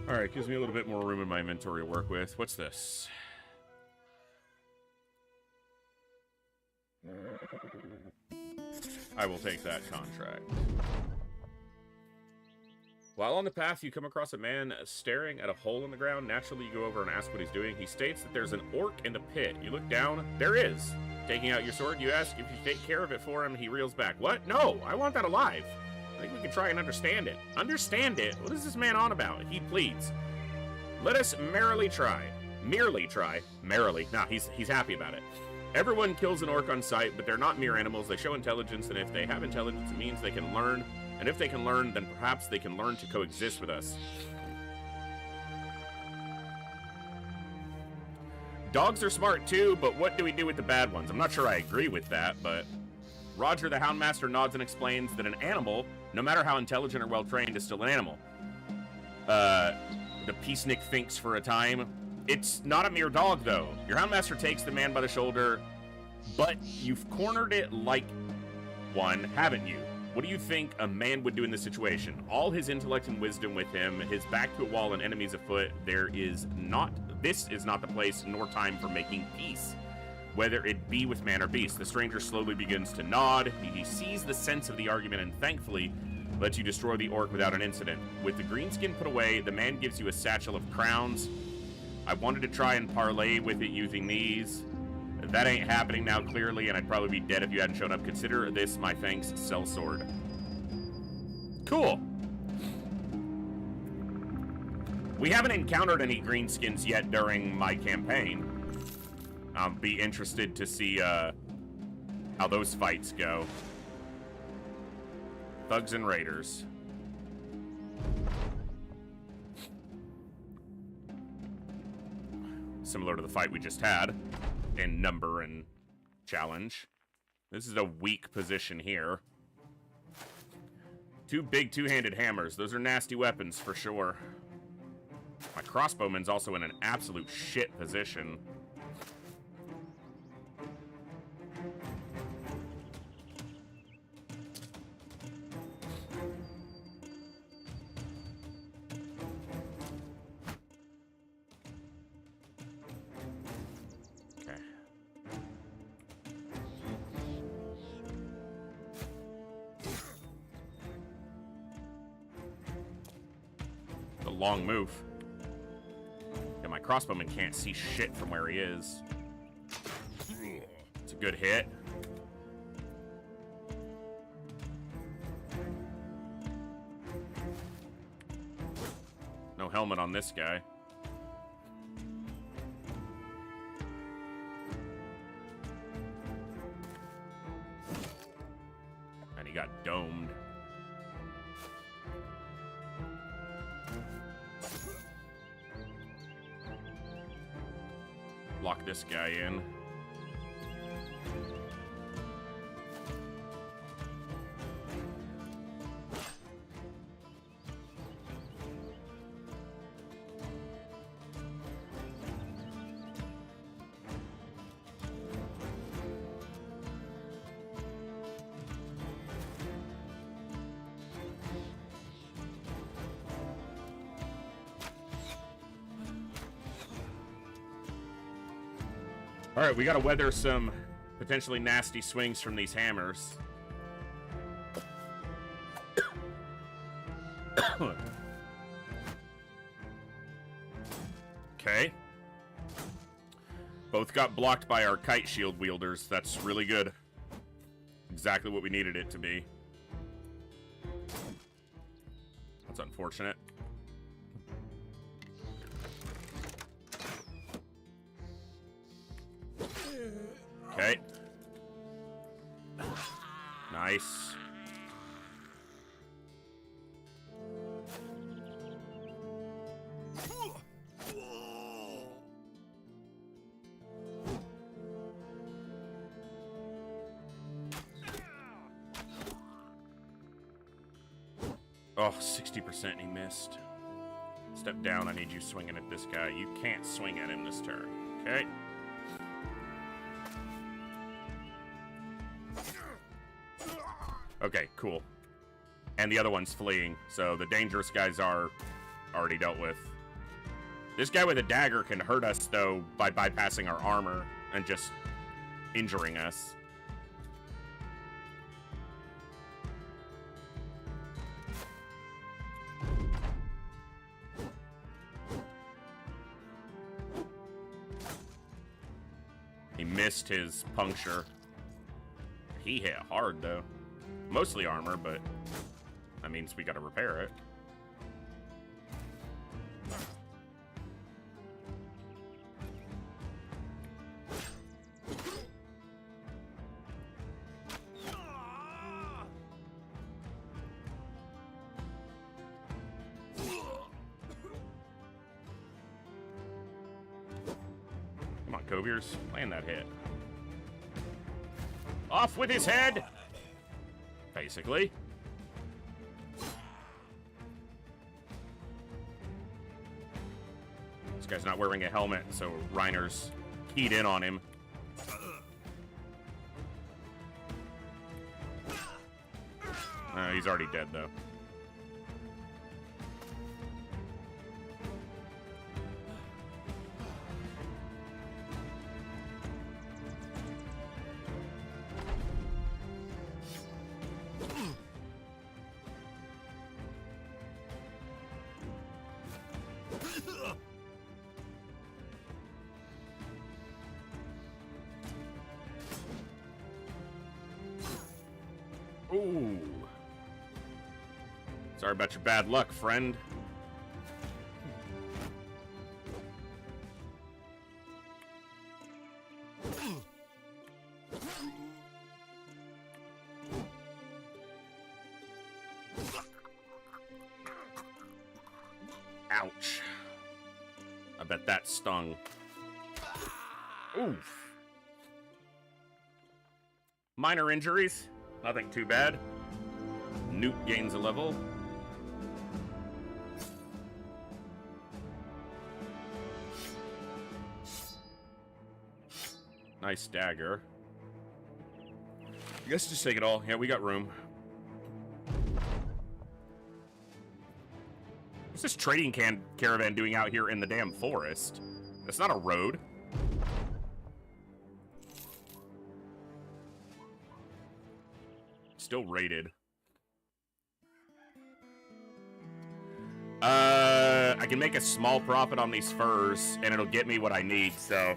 Alright, gives me a little bit more room in my inventory to work with. What's this? I will take that contract. While on the path, you come across a man staring at a hole in the ground. Naturally, you go over and ask what he's doing. He states that there's an orc in the pit. You look down. There is. Taking out your sword, you ask if you take care of it for him. He reels back. What? No, I want that alive. I think we can try and understand it. Understand it? What is this man on about? He pleads. Let us merrily try. Merely try. Merrily. Nah, he's happy about it. Everyone kills an orc on sight, but they're not mere animals. They show intelligence, and if they have intelligence, it means they can learn. And if they can learn, then perhaps they can learn to coexist with us. Dogs are smart too, but what do we do with the bad ones? I'm not sure I agree with that, but Roger the Houndmaster nods and explains that an animal, no matter how intelligent or well-trained, is still an animal. The Peacenik thinks for a time. It's not a mere dog, though. Your Houndmaster takes the man by the shoulder, but you've cornered it like one, haven't you? What do you think a man would do in this situation? All his intellect and wisdom with him, his back to a wall and enemies afoot, this is not the place nor time for making peace, whether it be with man or beast. The stranger slowly begins to nod. He sees the sense of the argument and thankfully lets you destroy the orc without an incident. With the greenskin put away, the man gives you a satchel of crowns. I wanted to try and parlay with it using these. That ain't happening now, clearly, and I'd probably be dead if you hadn't shown up. Consider this my thanks, sellsword. Cool. We haven't encountered any greenskins yet during my campaign. I'll be interested to see how those fights go. Thugs and raiders. Similar to the fight we just had in number and challenge. This is a weak position here. Two big two-handed hammers. Those are nasty weapons for sure. My crossbowman's also in an absolute shit position. Okay. The long move. My crossbowman can't see shit from where he is. It's a good hit. No helmet on this guy. And he got domed. Lock this guy in. All right, we got to weather some potentially nasty swings from these hammers. Okay. Both got blocked by our kite shield wielders. That's really good. Exactly what we needed it to be. That's unfortunate. Okay. Nice. Oh, 60% he missed. Step down, I need you swinging at this guy. You can't swing at him this turn. Okay. Okay, cool. And the other one's fleeing, so the dangerous guys are already dealt with. This guy with a dagger can hurt us, though, by bypassing our armor and just injuring us. He missed his puncture. He hit hard, though. Mostly armor, but that means we gotta repair it. Kovier's land that hit. Off with his head! Basically. This guy's not wearing a helmet, so Reiner's keyed in on him. He's already dead, though. Ooh. Sorry about your bad luck, friend. Ouch. I bet that stung. Oof. Minor injuries. Nothing too bad. Newt gains a level. Nice dagger. I guess just take it all. Yeah, we got room. What's this trading caravan doing out here in the damn forest? That's not a road. Still raided. I can make a small profit on these furs, and it'll get me what I need, so...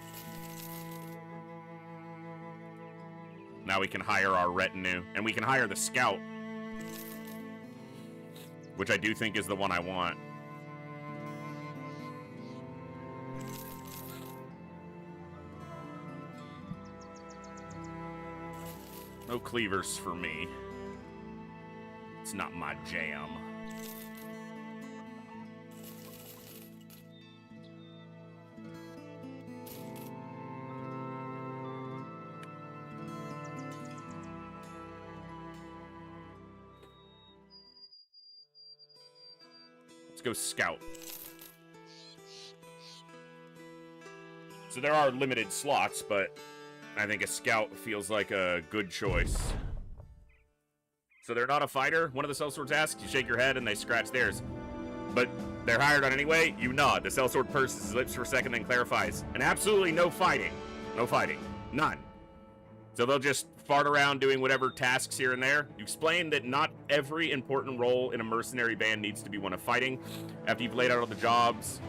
Now we can hire our retinue, and we can hire the scout. Which I do think is the one I want. No cleavers for me. It's not my jam. Let's go scout. So there are limited slots, but I think a scout feels like a good choice. So they're not a fighter? One of the sellswords asks, you shake your head and they scratch theirs. But they're hired on anyway? You nod. The sellsword purses his lips for a second, then clarifies. And absolutely no fighting. No fighting. None. So they'll just fart around doing whatever tasks here and there. You explain that not every important role in a mercenary band needs to be one of fighting. After you've laid out all the jobs,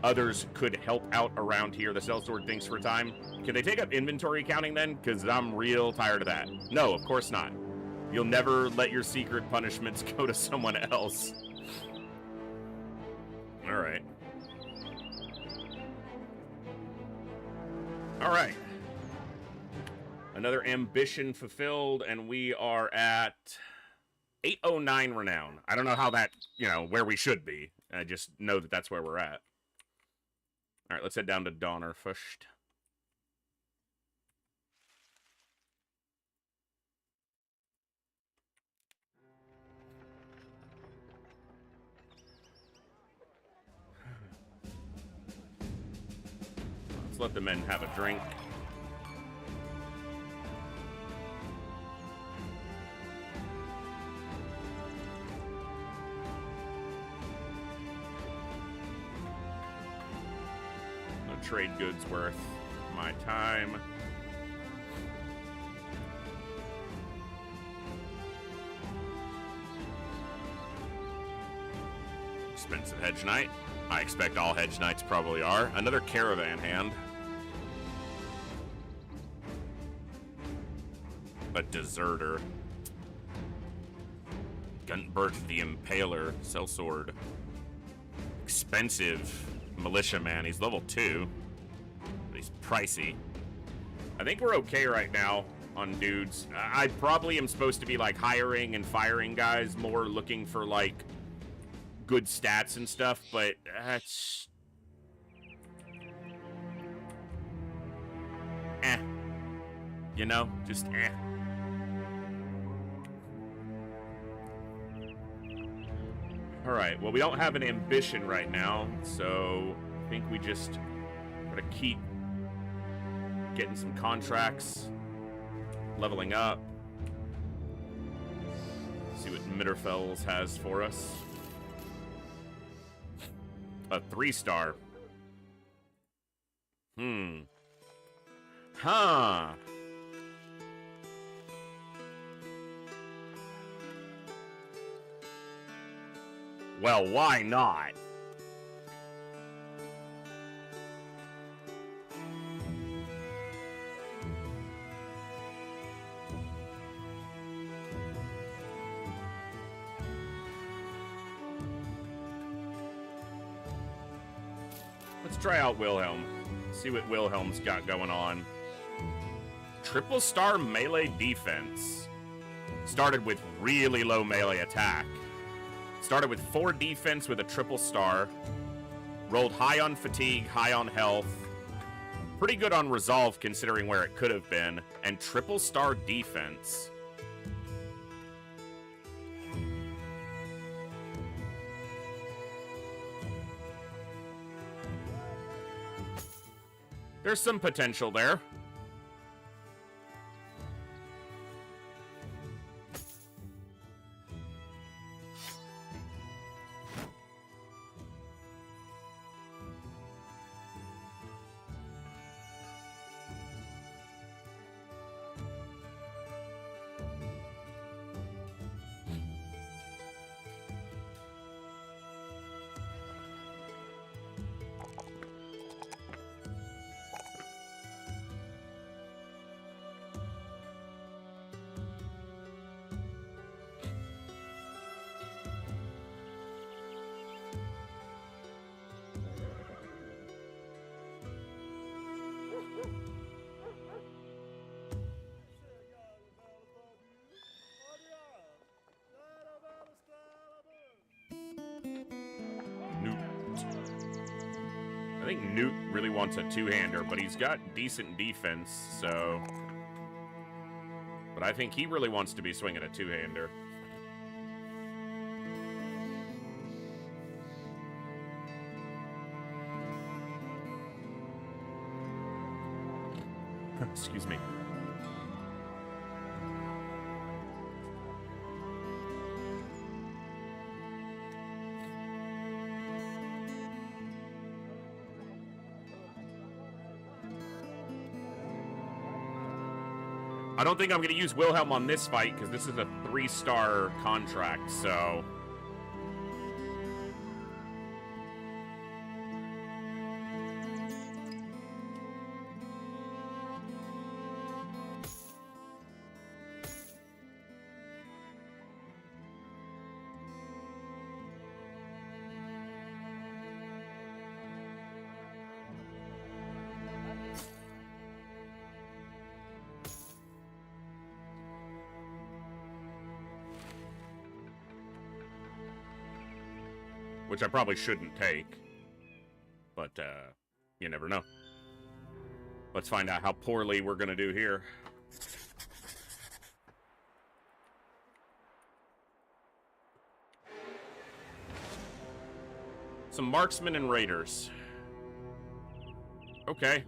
others could help out around here. The sellsword thinks for a time. Can they take up inventory counting then? Because I'm real tired of that. No, of course not. You'll never let your secret punishments go to someone else. Alright. Alright. Another ambition fulfilled, and we are at 809 renown. I don't know how that, where we should be. I just know that that's where we're at. Alright, let's head down to Donner first. Let's let the men have a drink. Trade goods worth my time. Expensive hedge knight. I expect all hedge knights probably are. Another caravan hand. A deserter. Guntbert the Impaler. Sellsword. Expensive militia man. He's level 2. But he's pricey. I think we're okay right now on dudes. I probably am supposed to be like hiring and firing guys more, looking for like good stats and stuff, but that's... You know, just eh. All right, well, we don't have an ambition right now, so I think we just gotta keep getting some contracts, leveling up, see what Mitterfels has for us. A 3-star. Huh. Well, why not? Let's try out Wilhelm. See what Wilhelm's got going on. Triple star melee defense. Started with really low melee attack. Started with 4 defense with a triple star. Rolled high on fatigue, high on health. Pretty good on resolve considering where it could have been. And triple star defense. There's some potential there. I think Newt really wants a two-hander, but he's got decent defense, so... But I think he really wants to be swinging a two-hander. Excuse me. I don't think I'm going to use Wilhelm on this fight, because this is a 3-star contract, so... Which I probably shouldn't take. But, you never know. Let's find out how poorly we're gonna do here. Some marksmen and raiders. Okay.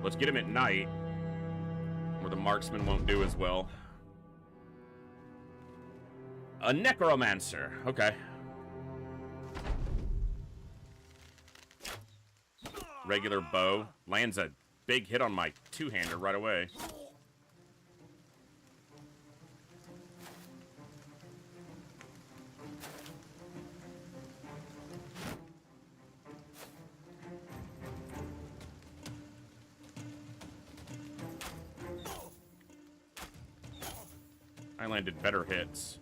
Let's get him at night. Where the marksman won't do as well. A necromancer. Okay. Regular bow. Lands a big hit on my two-hander right away. I landed better hits.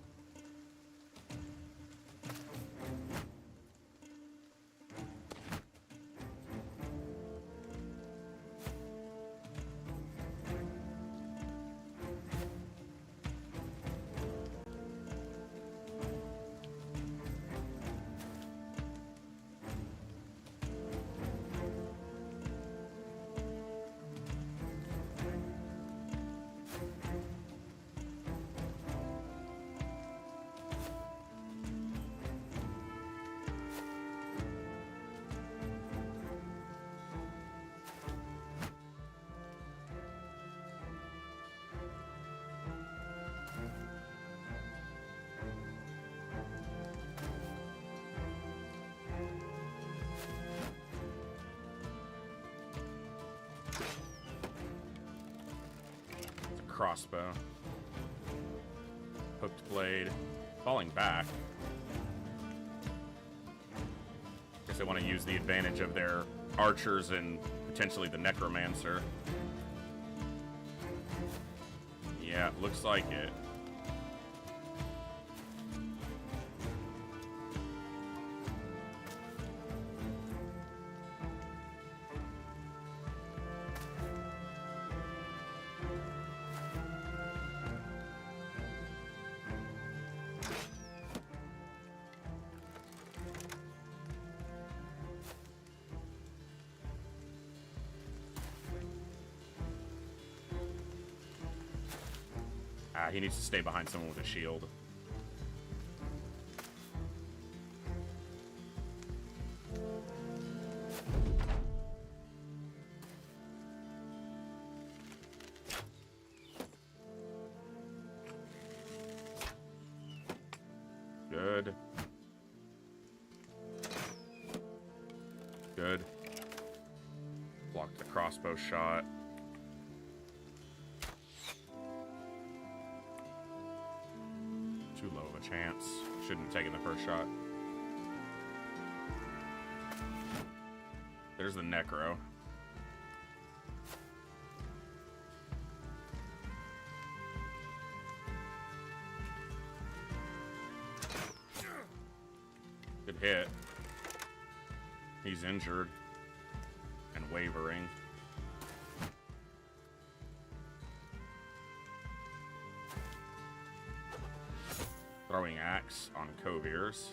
crossbow. Hooked blade. Falling back. Guess they want to use the advantage of their archers and potentially the necromancer. Yeah, looks like it. He needs to stay behind someone with a shield. Good. Good. Blocked the crossbow shot. Too low of a chance. Shouldn't have taken the first shot. There's the necro. Good hit. He's injured and wavering. Throwing axe on Kovirs.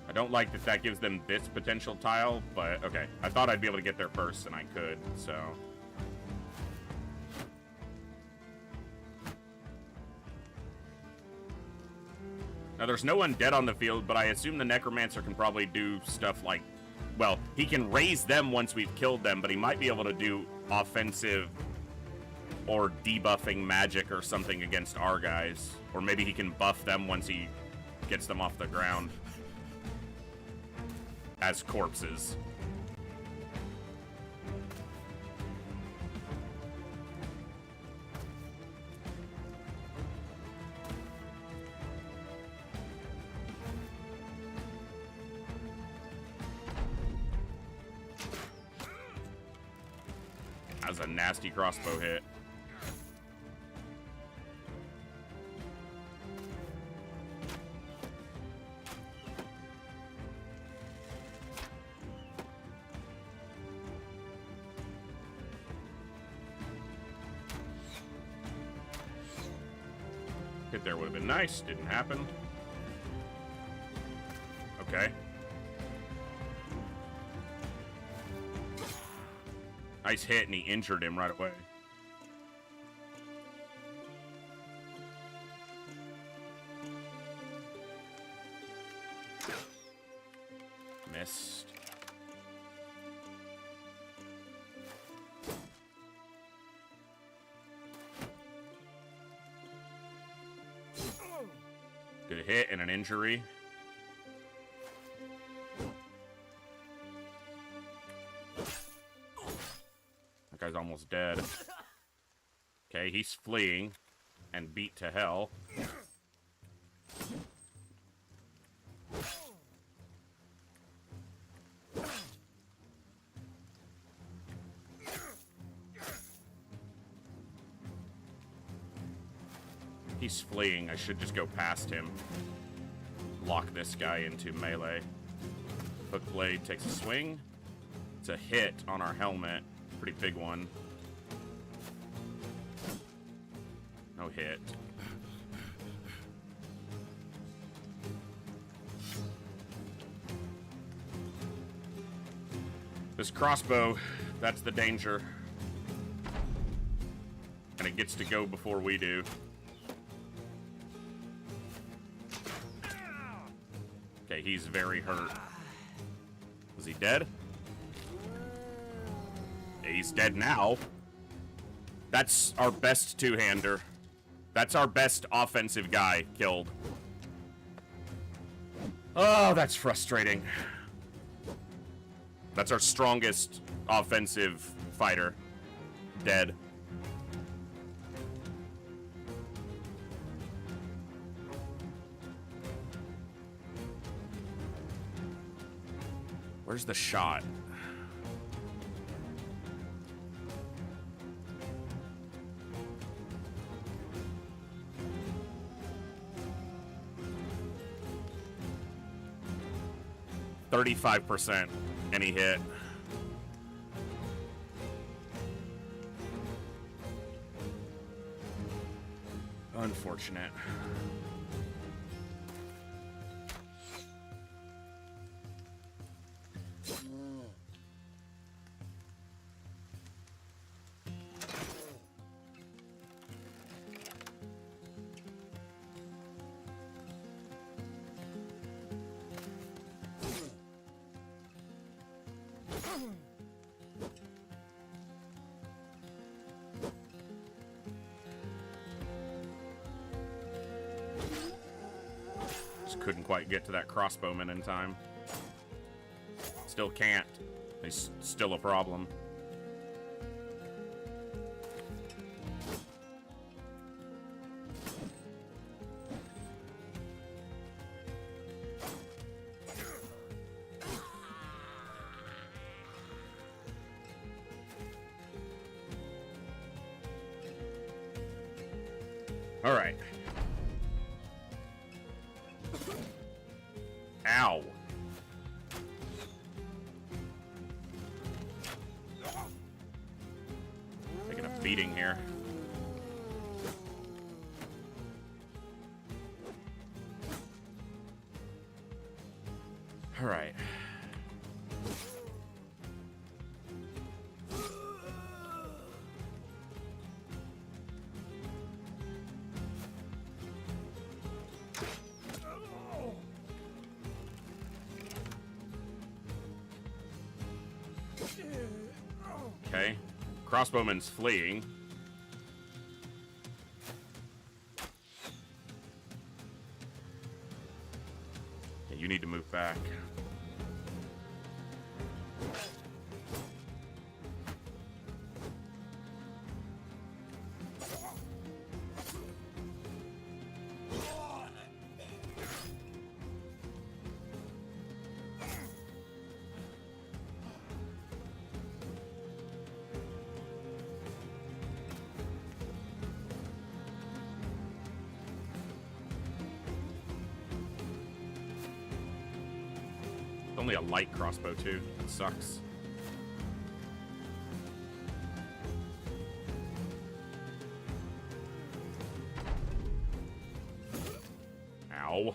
I don't like that that gives them this potential tile, but okay. I thought I'd be able to get there first, and I could, so. Now, there's no undead on the field, but I assume the Necromancer can probably do stuff like, well, he can raise them once we've killed them, but he might be able to do offensive or debuffing magic or something against our guys. Or maybe he can buff them once he gets them off the ground as corpses. That was a nasty crossbow hit. Hit there would have been nice. Didn't happen. Okay. Nice hit, and he injured him right away. Missed. Good hit and an injury. That guy's almost dead. Okay, he's fleeing and beat to hell. He's fleeing. I should just go past him. Lock this guy into melee. Hook blade takes a swing. It's a hit on our helmet. Pretty big one. No hit. This crossbow, that's the danger. And it gets to go before we do. Okay, he's very hurt. Was he dead? He's dead now. That's our best two-hander. That's our best offensive guy killed. Oh, that's frustrating. That's our strongest offensive fighter. Dead. Where's the shot? %35% any hit. Unfortunate. Just couldn't quite get to that crossbowman in time. Still can't. He's still a problem. All right. Ow. Taking a beating here. All right. Okay. Crossbowman's fleeing. Yeah, you need to move back. Only a light crossbow too. That sucks. Ow.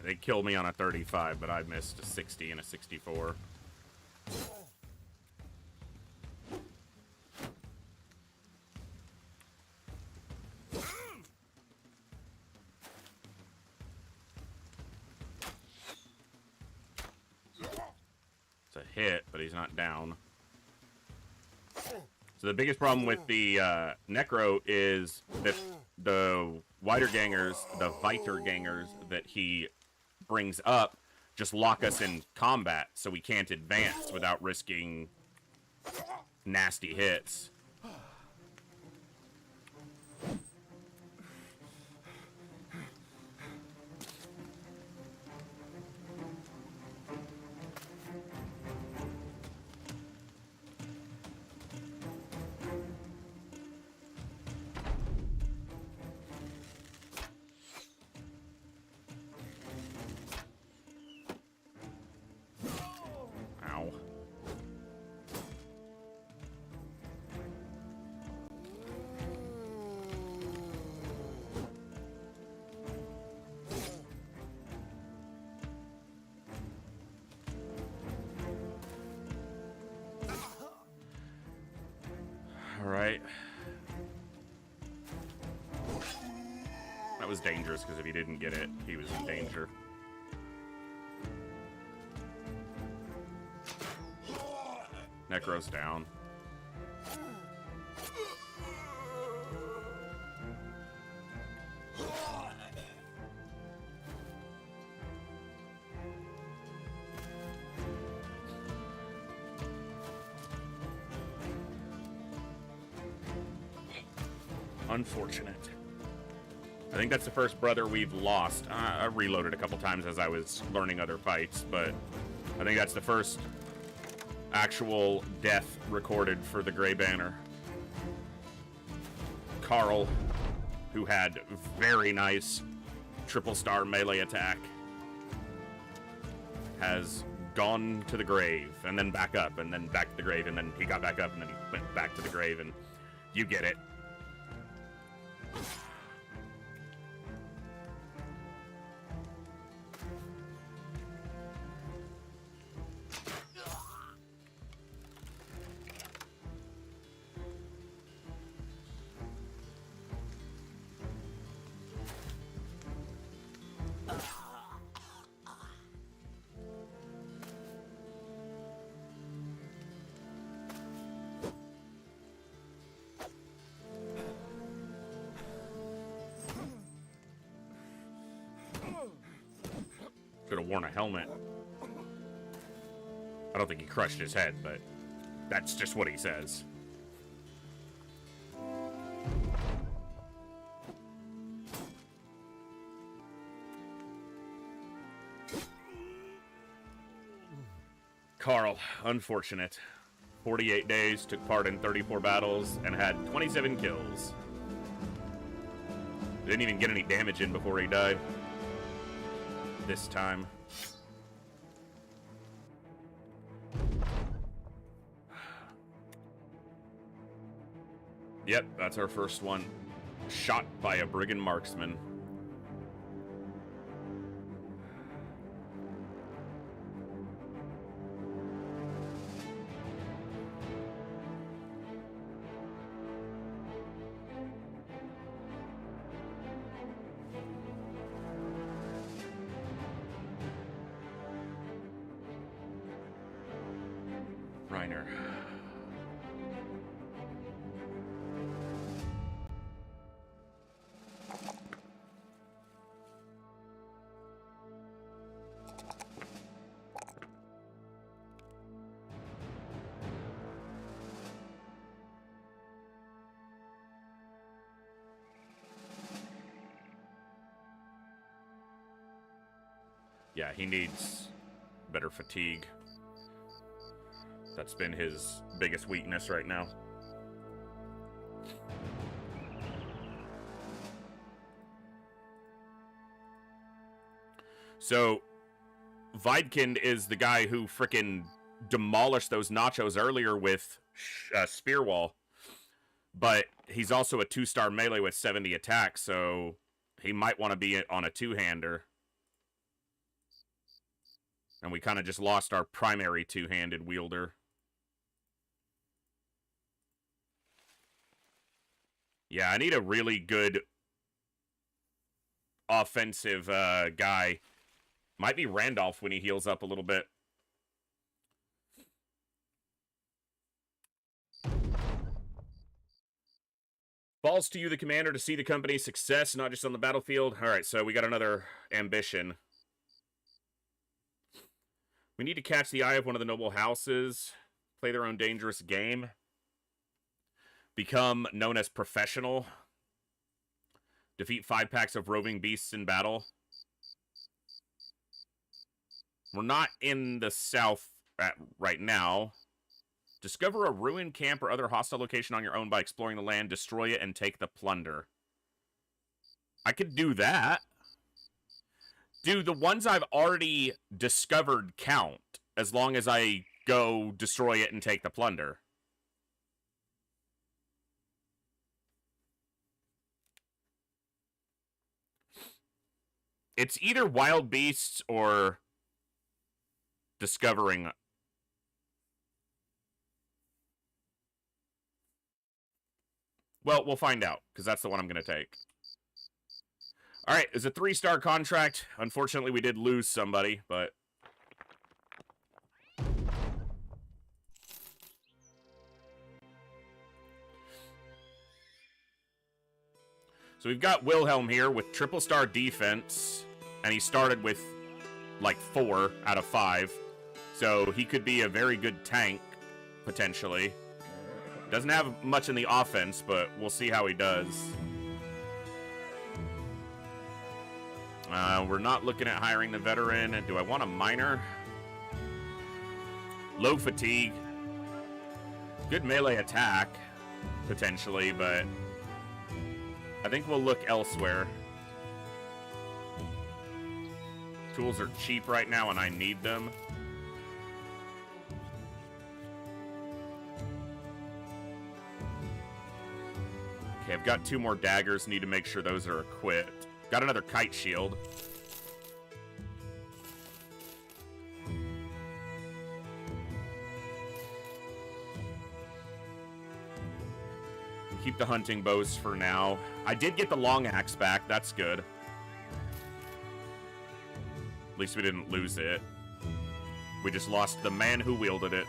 They killed me on a 35, but I missed a 60 and a 64. It's a hit, but he's not down. So the biggest problem with the Necro is that the Weitergangers, the Weitergangers that he brings up just lock us in combat, so we can't advance without risking nasty hits. All right. That was dangerous, because if he didn't get it, he was in danger. Necro's down. Unfortunate. I think that's the first brother we've lost. I reloaded a couple times as I was learning other fights, but I think that's the first actual death recorded for the Grey Banner. Carl, who had very nice triple star melee attack, has gone to the grave, and then back up, and then back to the grave, and then he got back up, and then he went back to the grave, and you get it. Should have worn a helmet. I don't think he crushed his head, but that's just what he says. Carl, unfortunate. 48 days, took part in 34 battles, and had 27 kills. Didn't even get any damage in before he died. This time. Yep, that's our first one. Shot by a brigand marksman. Reiner. Yeah, he needs better fatigue. That's been his biggest weakness right now. So, Weidkind is the guy who frickin' demolished those nachos earlier with Spear Wall. But he's also a 2-star melee with 70 attack, so he might want to be on a two-hander. And we kind of just lost our primary two-handed wielder. Yeah, I need a really good offensive guy. Might be Randolph when he heals up a little bit. Balls to you, the commander, to see the company's success, not just on the battlefield. All right, so we got another ambition. We need to catch the eye of one of the noble houses, play their own dangerous game, become known as professional, defeat 5 packs of roving beasts in battle. We're not in the south right now. Discover a ruined camp or other hostile location on your own by exploring the land, destroy it, and take the plunder. I could do that. Do the ones I've already discovered count as long as I go destroy it and take the plunder? It's either wild beasts or discovering. Well, we'll find out, because that's the one I'm going to take. All right, it's a 3-star contract. Unfortunately, we did lose somebody, but... So we've got Wilhelm here with triple-star defense, and he started with, like, 4 out of 5. So he could be a very good tank, potentially. Doesn't have much in the offense, but we'll see how he does. We're not looking at hiring the veteran. Do I want a minor? Low fatigue. Good melee attack, potentially, but I think we'll look elsewhere. Tools are cheap right now, and I need them. Okay, I've got 2 more daggers. Need to make sure those are equipped. Got another kite shield. Keep the hunting bows for now. I did get the long axe back. That's good. At least we didn't lose it. We just lost the man who wielded it.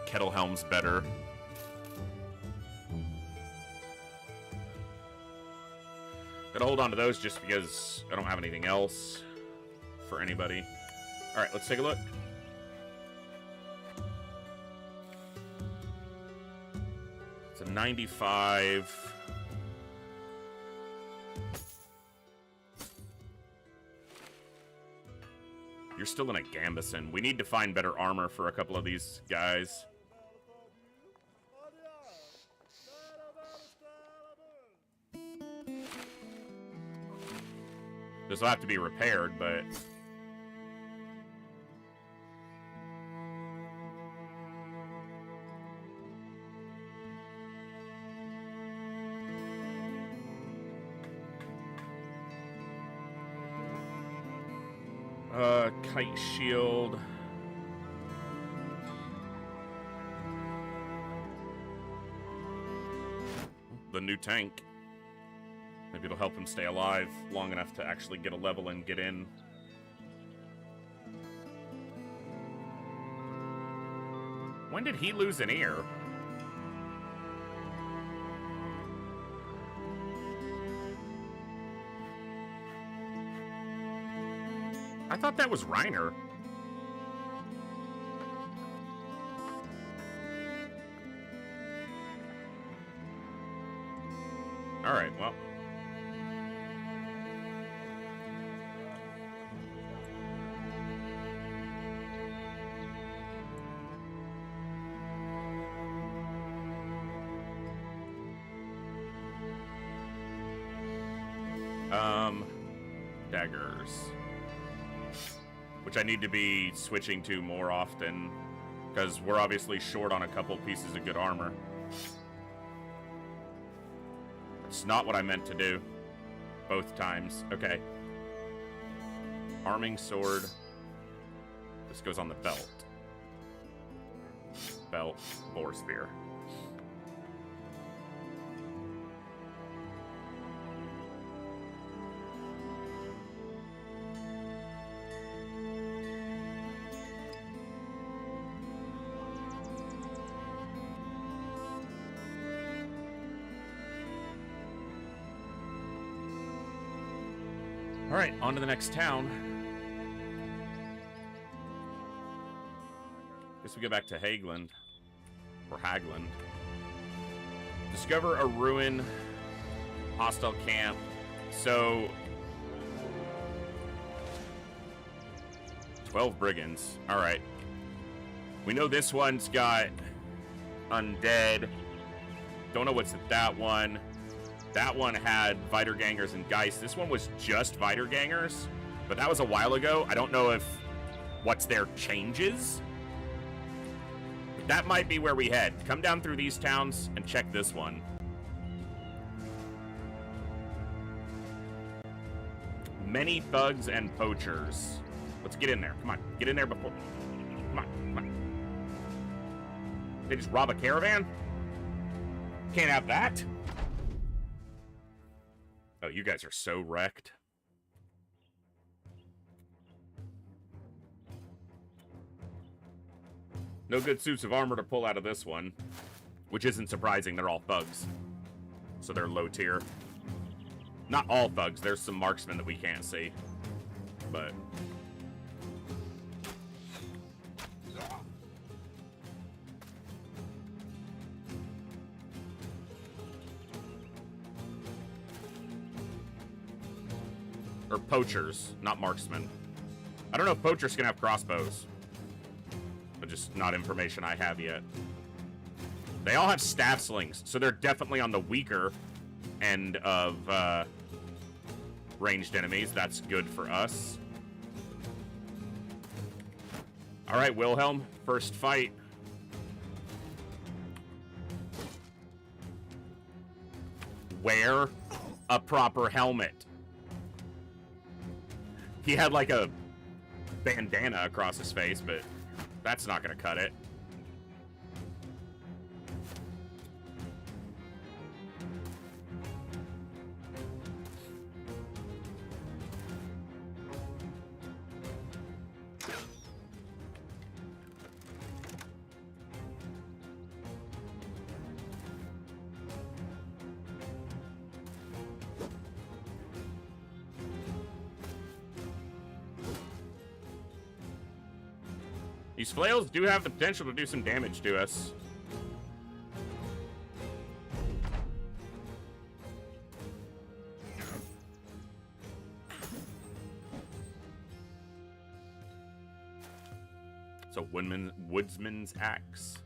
Kettlehelm's better. Gotta hold on to those just because I don't have anything else for anybody. Alright, let's take a look. It's a 95. You're still in a Gambison. We need to find better armor for a couple of these guys. This will have to be repaired, but... Kite shield. The new tank. Maybe it'll help him stay alive long enough to actually get a level and get in. When did he lose an ear? I thought that was Reiner. Alright, well. Daggers. Which I need to be switching to more often, because we're obviously short on a couple pieces of good armor. It's not what I meant to do. Both times. Okay. Arming sword. This goes on the belt. Belt, boar spear. All right, on to the next town. Guess we go back to Hageland. Or Hagland. Discover a ruin. Hostile camp. So... 12 brigands. Alright. We know this one's got undead. Don't know what's at that one. That one had Weitergangers and Geist. This one was just Weitergangers, but that was a while ago. I don't know if what's there changes. But that might be where we head. Come down through these towns and check this one. Many thugs and poachers. Let's get in there. Come on. Get in there before... Come on. Come on. They just rob a caravan? Can't have that? Oh, you guys are so wrecked. No good suits of armor to pull out of this one. Which isn't surprising, they're all thugs. So they're low tier. Not all thugs, there's some marksmen that we can't see. But... or poachers, not marksmen. I don't know if poachers can have crossbows. But just not information I have yet. They all have staff slings, so they're definitely on the weaker end of ranged enemies. That's good for us. All right, Wilhelm, first fight. Wear a proper helmet. He had like a bandana across his face, but that's not gonna cut it. These flails do have the potential to do some damage to us. So woodsman's axe.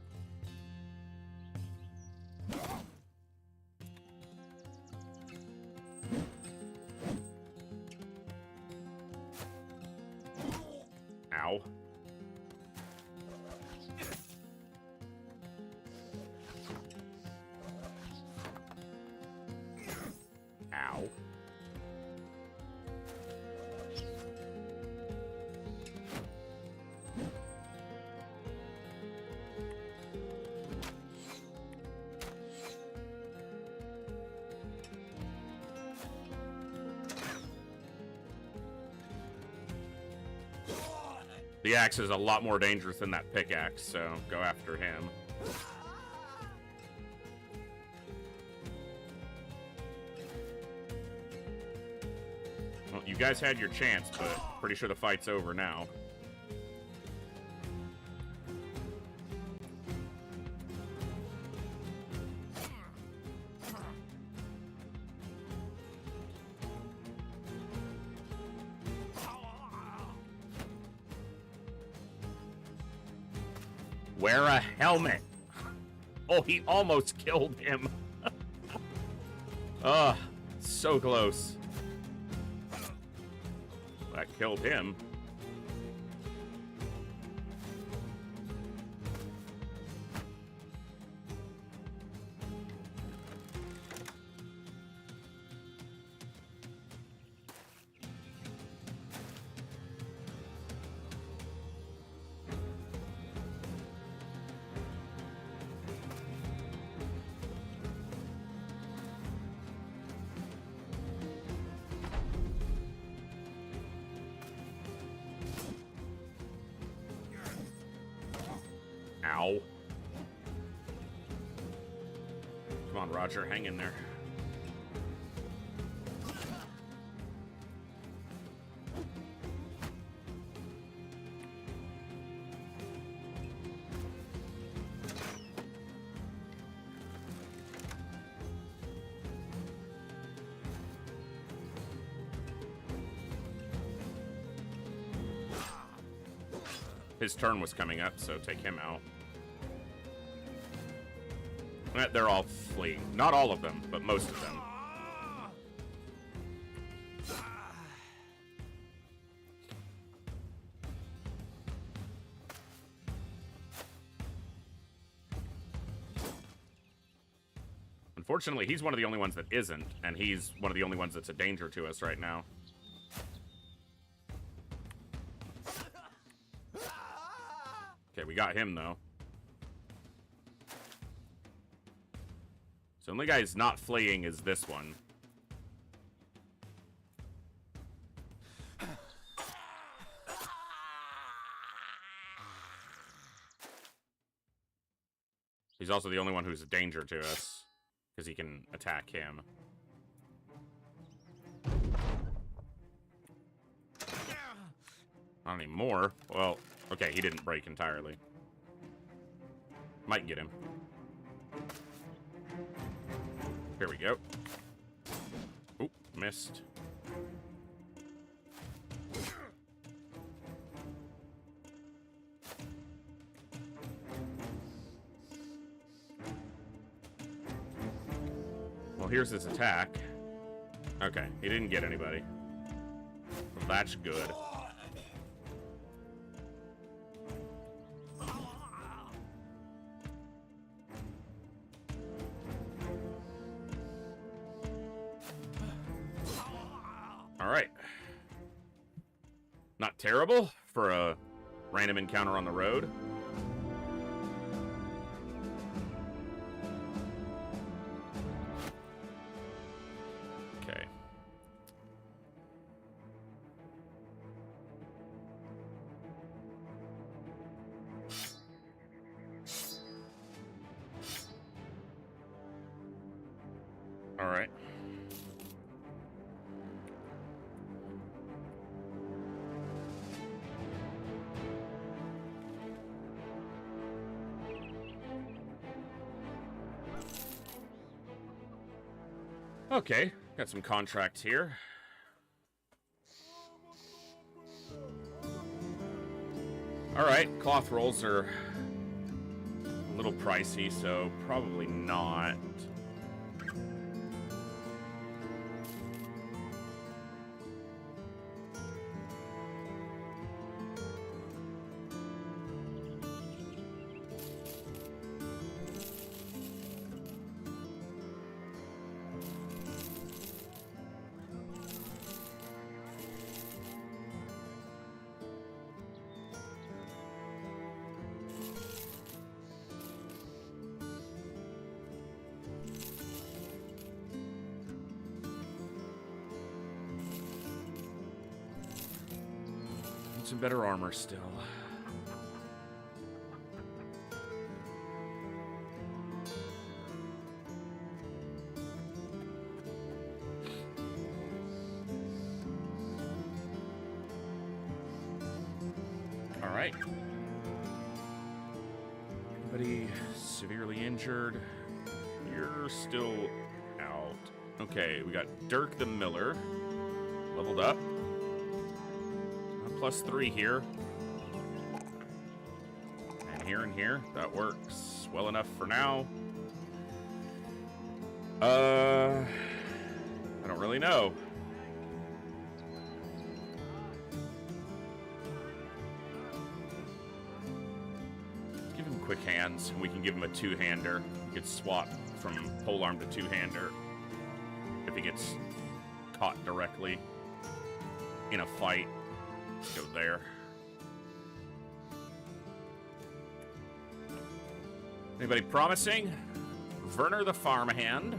Ow. Ow. The axe is a lot more dangerous than that pickaxe, so go after him. Well, you guys had your chance, but pretty sure the fight's over now. Wear a helmet. Oh, he almost killed him. Ugh, so close. That killed him. Ow. Come on, Roger, hang in there. His turn was coming up, so take him out. They're all fleeing. Not all of them, but most of them. Unfortunately, he's one of the only ones that isn't, and he's one of the only ones that's a danger to us right now. Okay, we got him, though. So the only guy who's not fleeing is this one. He's also the only one who's a danger to us, because he can attack him. Not anymore. Well, okay, he didn't break entirely. Might get him. Here we go. Oop, missed. Well, here's his attack. Okay, he didn't get anybody. Well, that's good. Alright. Not terrible for a random encounter on the road. Okay. Alright. Okay, got some contracts here. Alright, cloth rolls are a little pricey, so probably not. Some better armor still. All right. Anybody severely injured? You're still out. Okay, we got Dirk the Miller. Leveled up. +3 here. And here. That works well enough for now. I don't really know. Let's give him quick hands, and we can give him a two-hander. He could swap from polearm to two-hander if he gets caught directly in a fight. Let's go there. Anybody promising? Werner the farmhand.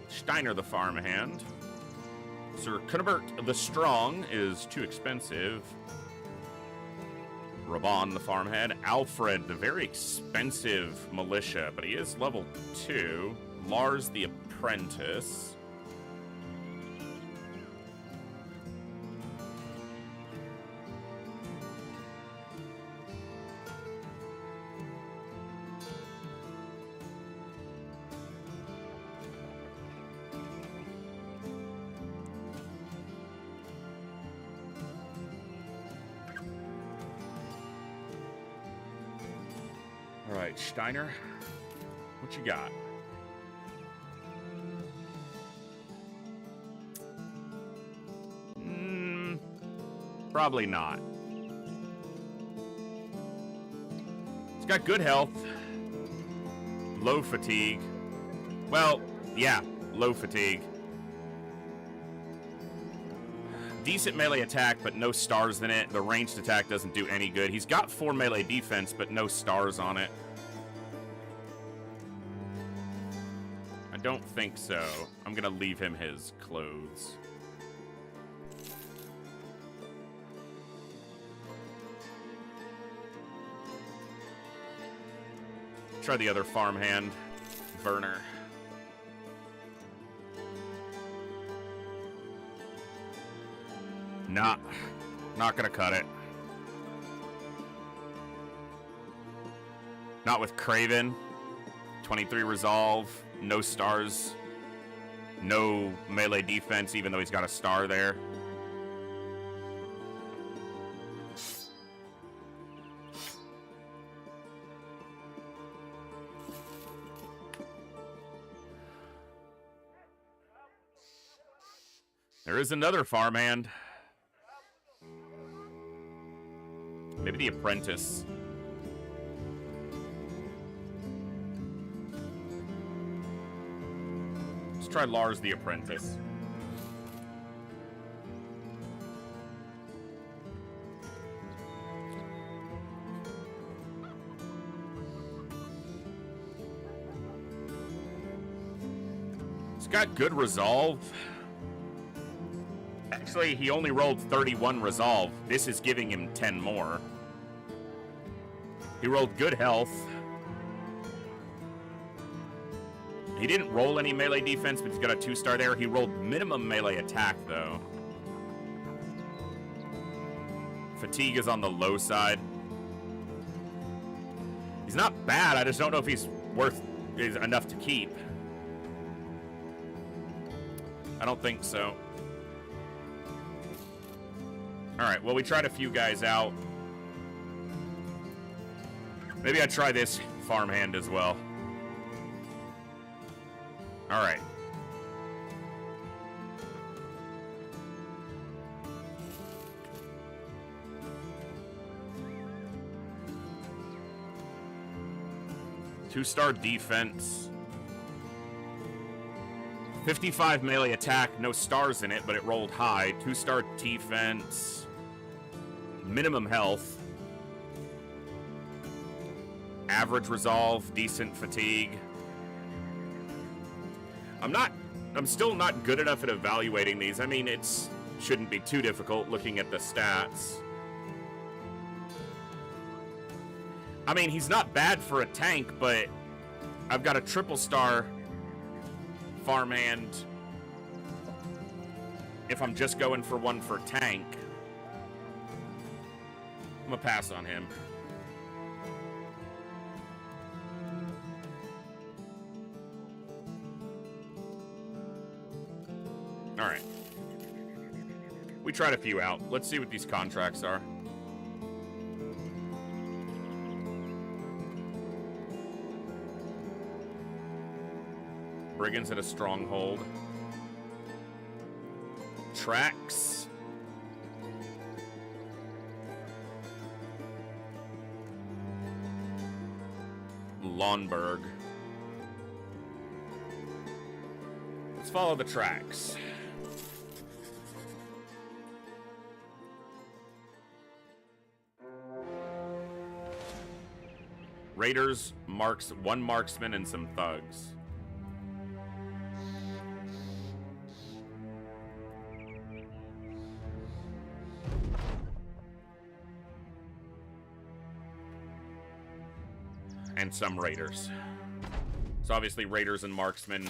Steiner the farmhand. Sir Cunibert the strong is too expensive. Raban the farmhead. Alfred the very expensive militia, but he is level 2. Lars the apprentice. All right, Steiner, what you got? Probably not. He's got good health. Low fatigue. Well, yeah, low fatigue. Decent melee attack, but no stars in it. The ranged attack doesn't do any good. He's got 4 melee defense, but no stars on it. don't think so. I'm gonna leave him his clothes. Try the other farmhand, Werner. Not gonna cut it. Not with Craven. 23 resolve, no stars, no melee defense, even though he's got a star there. There is another farmhand. Maybe the apprentice. Let's try Lars the apprentice. He's got good resolve. Actually, he only rolled 31 resolve. This is giving him 10 more. He rolled good health. He didn't roll any melee defense, but he's got a 2-star there. He rolled minimum melee attack, though. Fatigue is on the low side. He's not bad. I just don't know if he's enough to keep. I don't think so. Alright, well, we tried a few guys out. Maybe I try this farmhand as well. Alright. Two-star defense. 55 melee attack, no stars in it, but it rolled high. 2-star defense. Minimum health. Average resolve, decent fatigue. I'm still not good enough at evaluating these. I mean, shouldn't be too difficult looking at the stats. I mean, he's not bad for a tank, but I've got a triple star farmhand. If I'm just going for one for tank, I'm gonna pass on him. All right. We tried a few out. Let's see what these contracts are. Brigands at a stronghold. Tracks. Lawnberg. Let's follow the tracks. Raiders, one marksman, and some thugs. And some raiders. So obviously raiders and marksmen.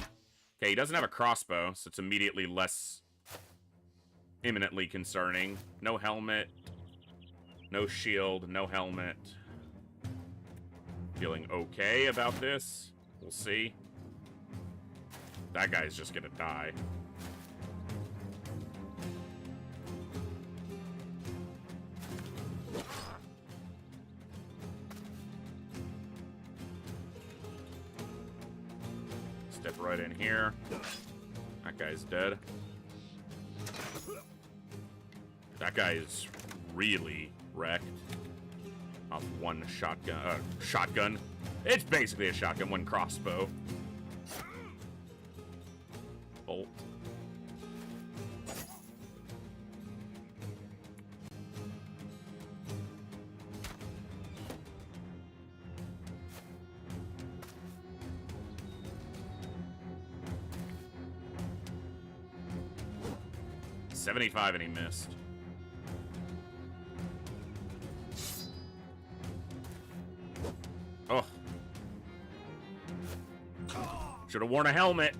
Okay, he doesn't have a crossbow, so it's immediately less imminently concerning. No helmet. No shield. No helmet. Feeling okay about this. We'll see. That guy's just gonna die. Step right in here. That guy's dead. That guy is really wrecked. Off one shotgun. It's basically a shotgun, one crossbow. Bolt. 75 and he missed. Oh. Should have worn a helmet.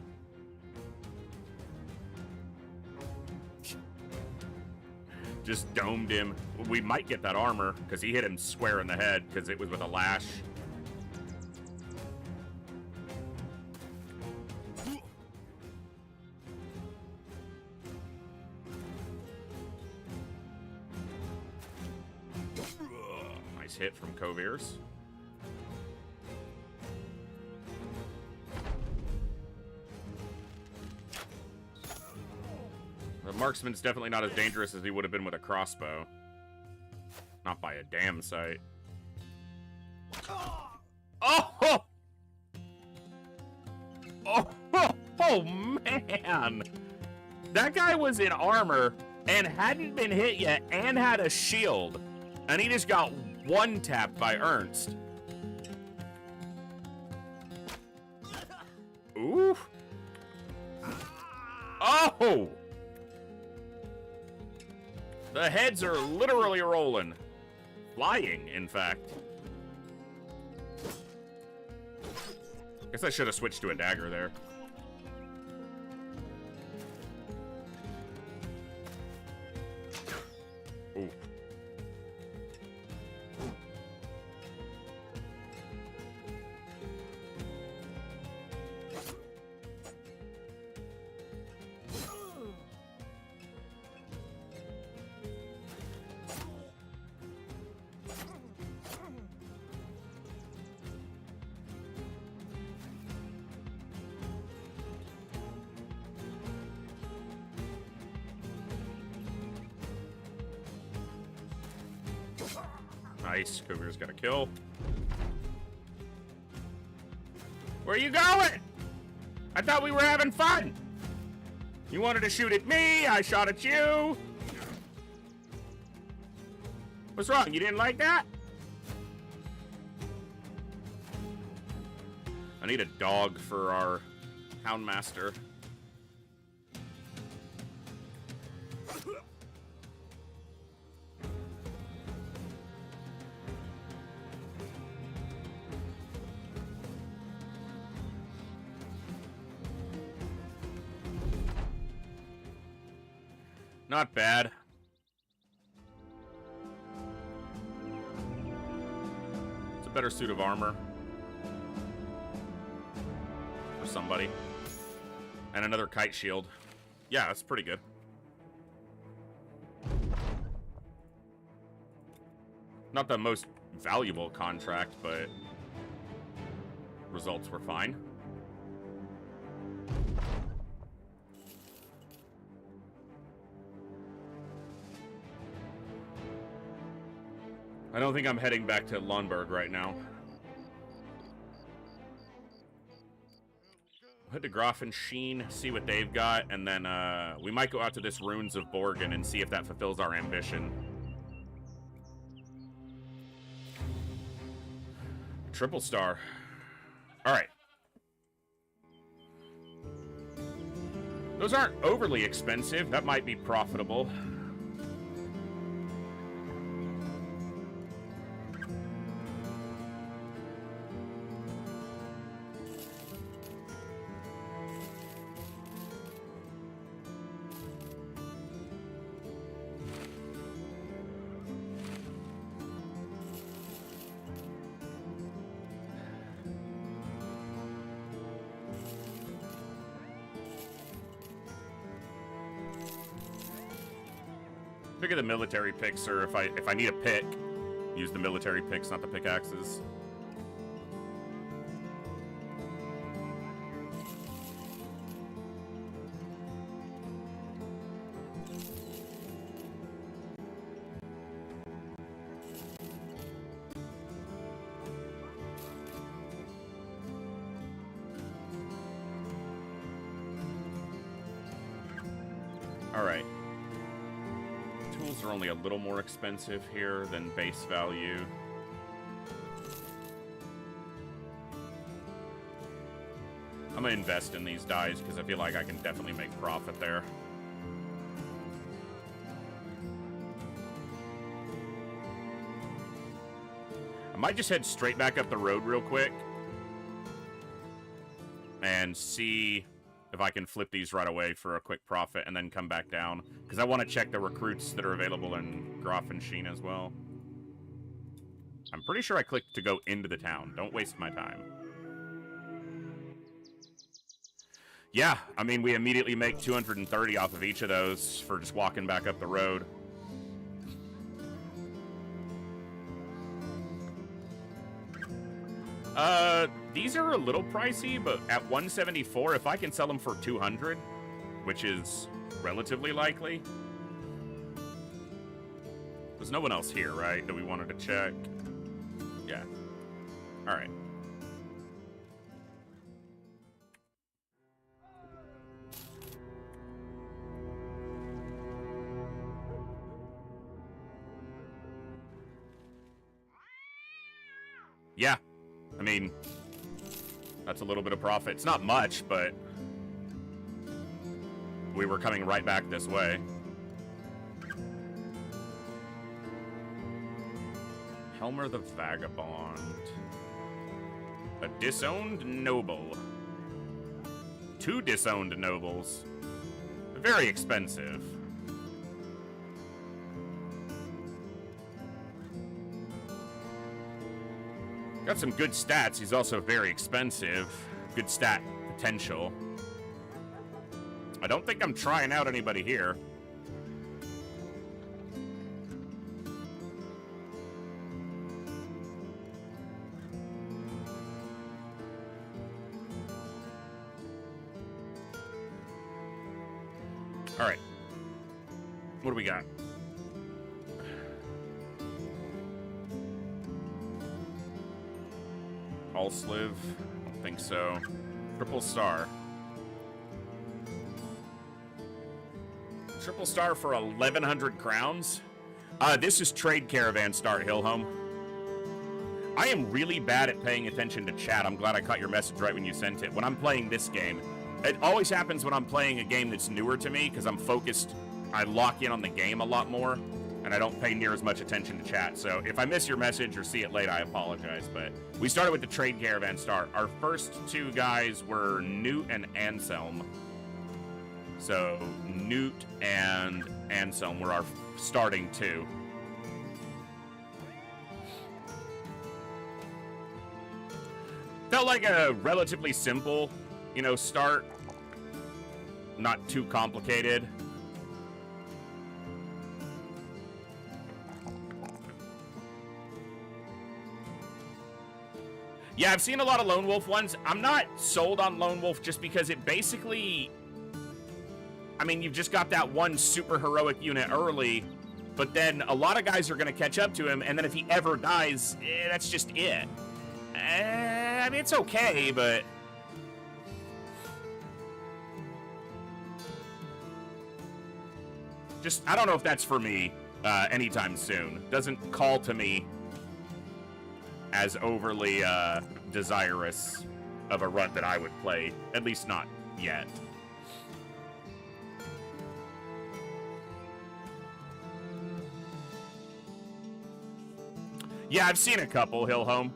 Just domed him. We might get that armor because he hit him square in the head because it was with a lash. Nice hit from Kovirs. The marksman's definitely not as dangerous as he would have been with a crossbow. Not by a damn sight. Oh! Oh, man! That guy was in armor and hadn't been hit yet and had a shield. And he just got one tapped by Ernst. Ooh. Oh! The heads are literally rolling. Flying, in fact. Guess I should have switched to a dagger there. Ooh. Nice. Kovir's got a kill. Where are you going? I thought we were having fun. You wanted to shoot at me. I shot at you. What's wrong? You didn't like that? I need a dog for our Houndmaster. Not bad. It's a better suit of armor for somebody. And another kite shield. Yeah, that's pretty good. Not the most valuable contract, but results were fine. I don't think I'm heading back to Lundberg right now. Head to Grafensheen, see what they've got, and then we might go out to this Ruins of Borgen and see if that fulfills our ambition. Triple star. Alright. Those aren't overly expensive. That might be profitable. Figure the military picks, or if I need a pick, use the military picks, not the pickaxes. All right. Tools are only a little more expensive here than base value. I'm gonna invest in these dies because I feel like I can definitely make profit there. might just head straight back up the road real quick and see if I can flip these right away for a quick profit and then come back down. Because I want to check the recruits that are available in Grafenstein as well. I'm pretty sure I clicked to go into the town. Don't waste my time. Yeah, I mean, we immediately make 230 off of each of those for just walking back up the road. These are a little pricey, but at 174, if I can sell them for 200, which is relatively likely. There's no one else here, right, that we wanted to check? Yeah. All right. Yeah. I mean, that's a little bit of profit. It's not much, but we were coming right back this way. Helmer the Vagabond. A disowned noble. 2 disowned nobles. Very expensive. Got some good stats. He's also very expensive. Good stat potential. I don't think I'm trying out anybody here. All right. What do we got? Alsliv? I don't think so. Triple star. Triple star for 1,100 crowns? This is Trade Caravan Start, Hillhome. I am really bad at paying attention to chat. I'm glad I caught your message right when you sent it. When I'm playing this game, it always happens when I'm playing a game that's newer to me because I'm focused. I lock in on the game a lot more, and I don't pay near as much attention to chat. So if I miss your message or see it late, I apologize. But we started with the Trade Caravan Start. Our first 2 guys were Newt and Anselm. So Newt and Anselm were our starting 2. Felt like a relatively simple, you know, start. Not too complicated. Yeah, I've seen a lot of Lone Wolf ones. I'm not sold on Lone Wolf just because it basically... I mean, you've just got that one super heroic unit early, but then a lot of guys are going to catch up to him, and then if he ever dies, that's just it. I mean, it's okay, but... just, I don't know if that's for me anytime soon. Doesn't call to me as overly desirous of a run that I would play. At least not yet. Yeah, I've seen a couple, Hillhome.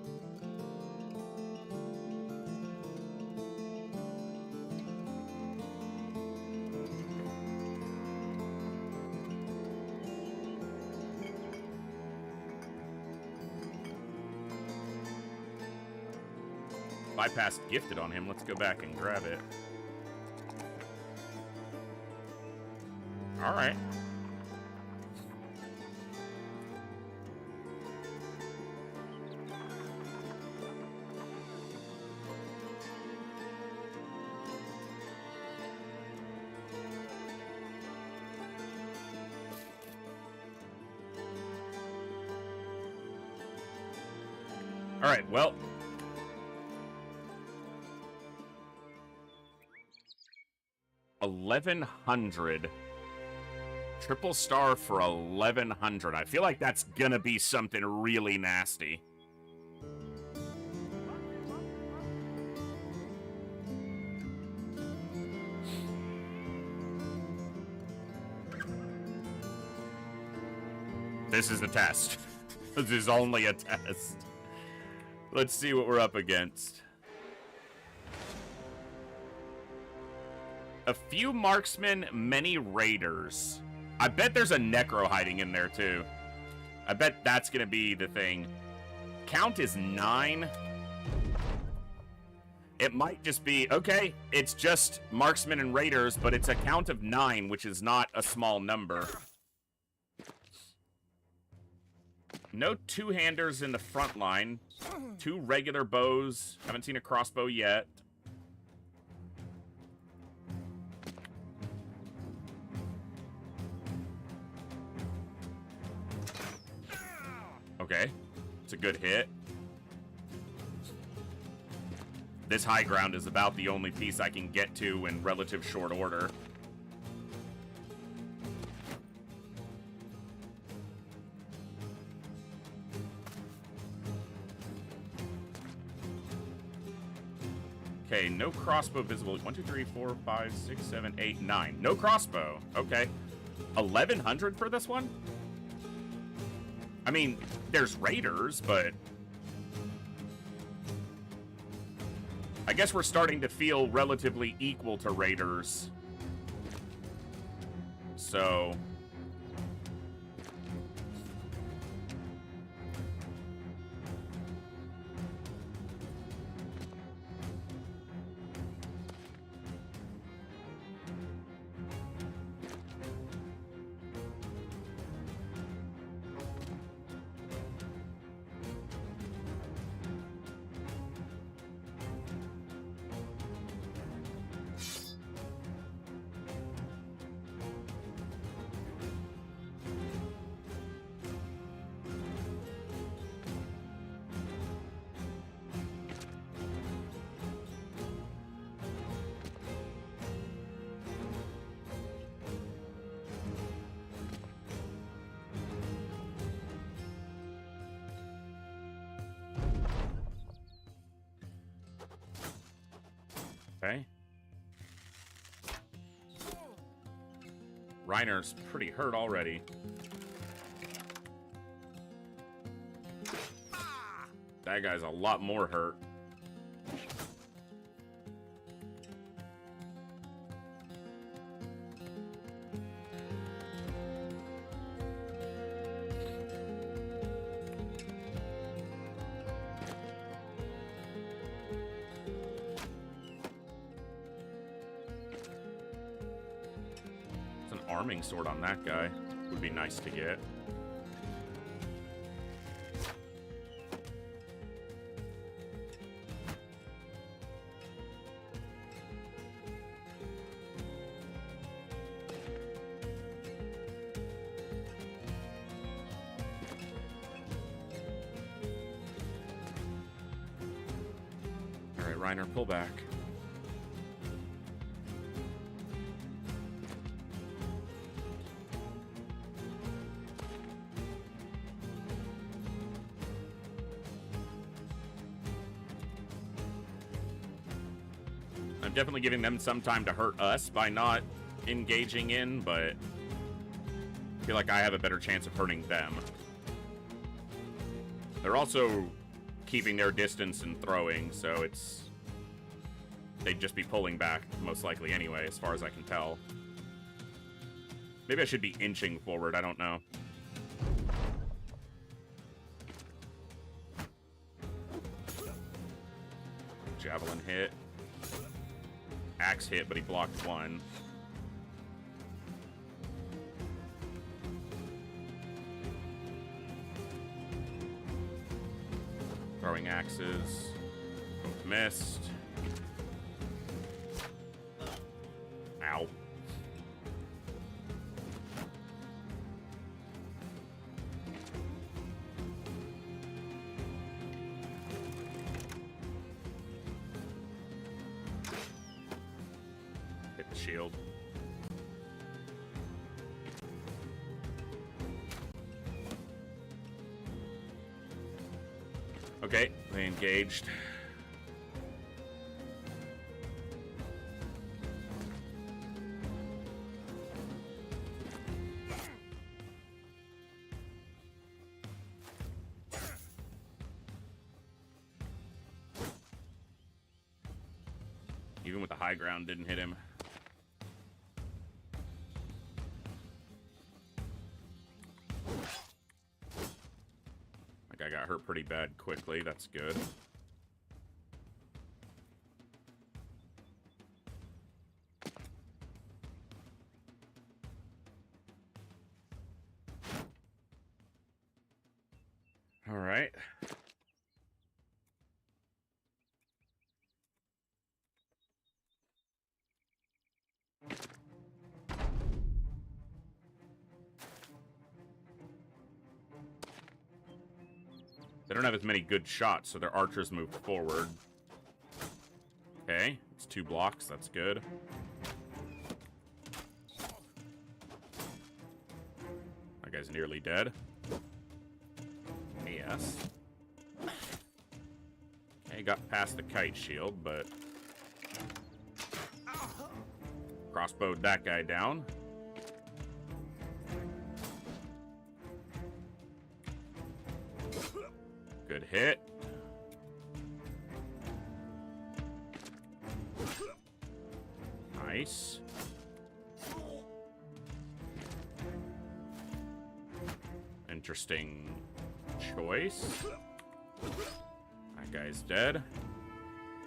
Bypassed gifted on him. Let's go back and grab it. All right. All right, well. $1,100. Triple star for 1,100. I feel like that's gonna be something really nasty. This is the test. This is only a test. Let's see what we're up against. A few marksmen, many raiders. I bet there's a necro hiding in there too. I bet that's gonna be the thing. Count is 9. It might just be, okay, it's just marksmen and raiders, but it's a count of 9, which is not a small number. No two-handers in the front line. 2 regular bows. Haven't seen a crossbow yet. Okay, it's a good hit. This high ground is about the only piece I can get to in relative short order. Okay, no crossbow visible. 1, 2, 3, 4, 5, 6, 7, 8, 9. No crossbow. Okay. 1,100 for this one? I mean, there's raiders, but I guess we're starting to feel relatively equal to raiders. So okay. Reiner's pretty hurt already. That guy's a lot more hurt. Arming sword on that guy would be nice to get. All right, Reiner, pull back. I'm definitely giving them some time to hurt us by not engaging in, but I feel like I have a better chance of hurting them. They're also keeping their distance and throwing, so it's... they'd just be pulling back, most likely anyway, as far as I can tell. Maybe I should be inching forward, I don't know. Javelin hit. Axe hit, but he blocked one. Throwing axes. Both missed. Ow. Hit the shield. Okay, they engaged. Even with the high ground, didn't hit him. That guy got hurt pretty bad quickly. That's good. All right. They don't have as many good shots, so their archers move forward. Okay, it's 2 blocks. That's good. That guy's nearly dead. Yes. Okay, got past the kite shield, but crossbowed that guy down. Good hit. Nice. Interesting choice. That guy's dead.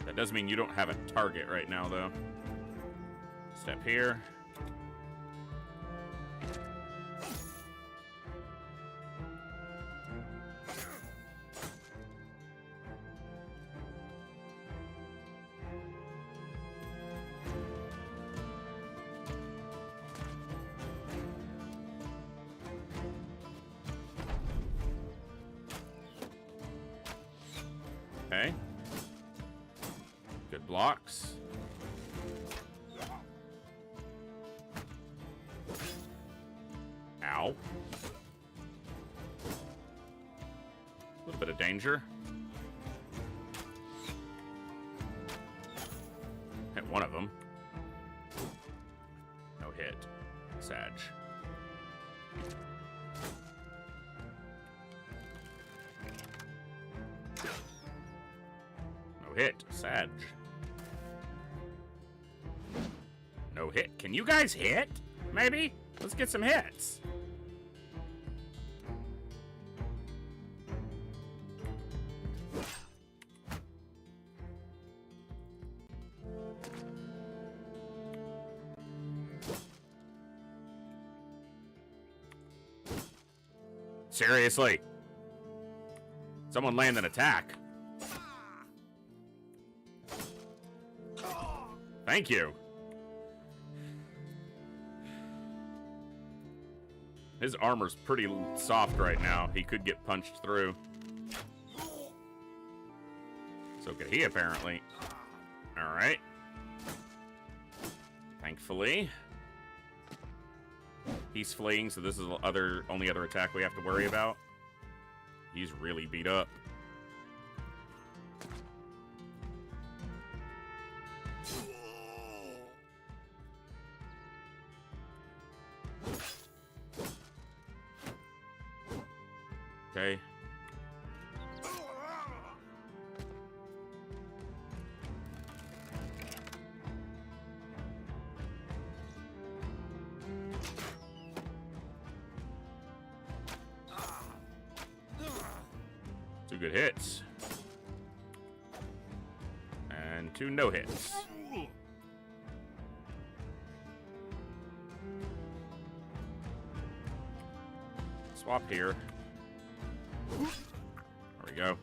That does mean you don't have a target right now, though. Step here. Okay. Good blocks. Ow. A little bit of danger. Hit one of them. No hit. Sag. No hit. Sag. No hit. Can you guys hit? Maybe? Let's get some hits. Seriously. Someone land an attack. Thank you. His armor's pretty soft right now. He could get punched through. So could he, apparently. Alright. Thankfully. He's fleeing, so this is the only other attack we have to worry about. He's really beat up. Okay. Two good hits. And 2 no hits. Swap here. There we go.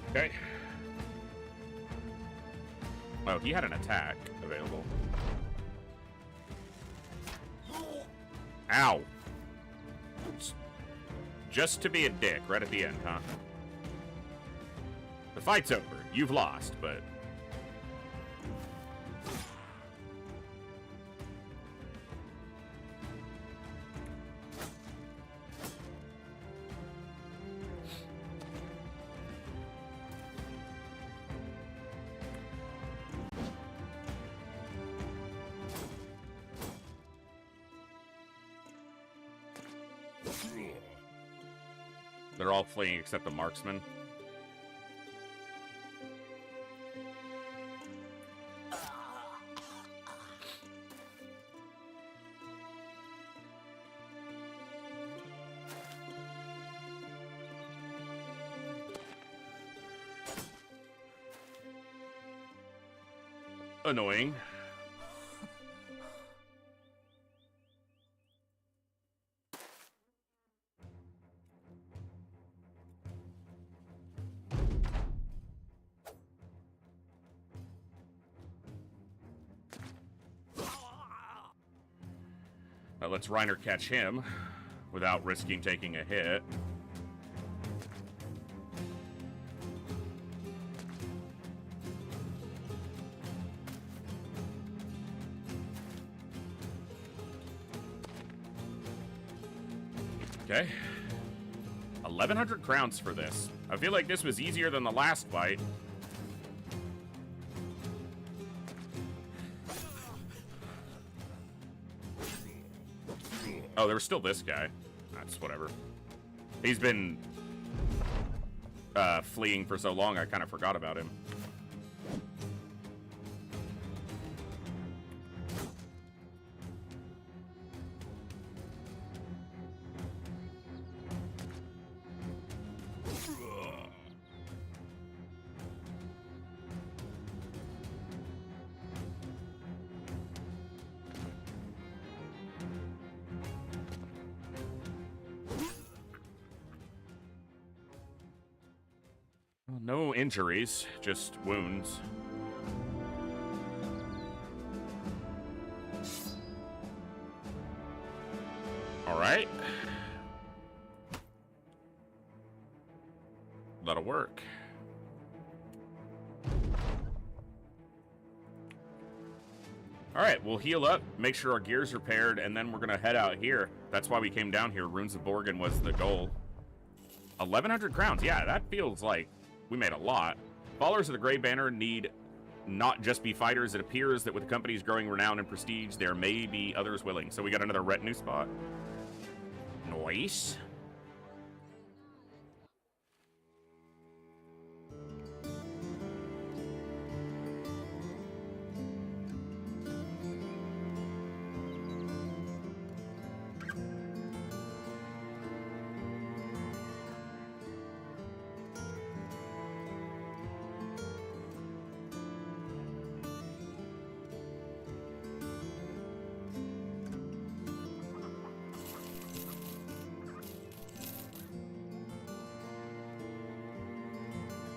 Okay. Oh, he had an attack available. Ow. Just to be a dick right at the end, huh? The fight's over. You've lost, but... They're all fleeing except the marksman. Annoying. Let's Reiner catch him without risking taking a hit. Okay. 1,100 crowns for this. I feel like this was easier than the last fight. Oh, there was still this guy. That's whatever. He's been fleeing for so long, I kind of forgot about him. No injuries, just wounds. All right. That'll work. All right, we'll heal up, make sure our gear's repaired, and then we're going to head out here. That's why we came down here. Runes of Borgen was the goal. 1,100 crowns. Yeah, that feels like we made a lot. Followers of the Grey Banner need not just be fighters. It appears that with the company's growing renown and prestige, there may be others willing. So we got another retinue spot. Nice.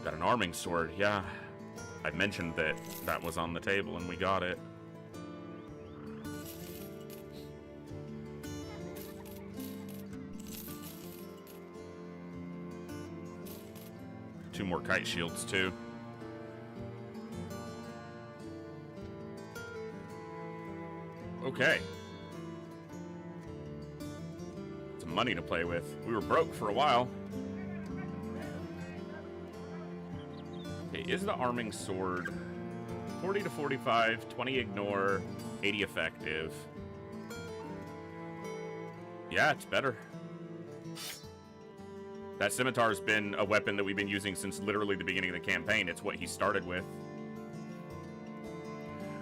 Got an arming sword, yeah. I mentioned that that was on the table and we got it. Two more kite shields too. Okay. Some money to play with. We were broke for a while. Is the arming sword 40 to 45, 20 ignore, 80 effective? Yeah, it's better. That scimitar's been a weapon that we've been using since literally the beginning of the campaign. It's what he started with.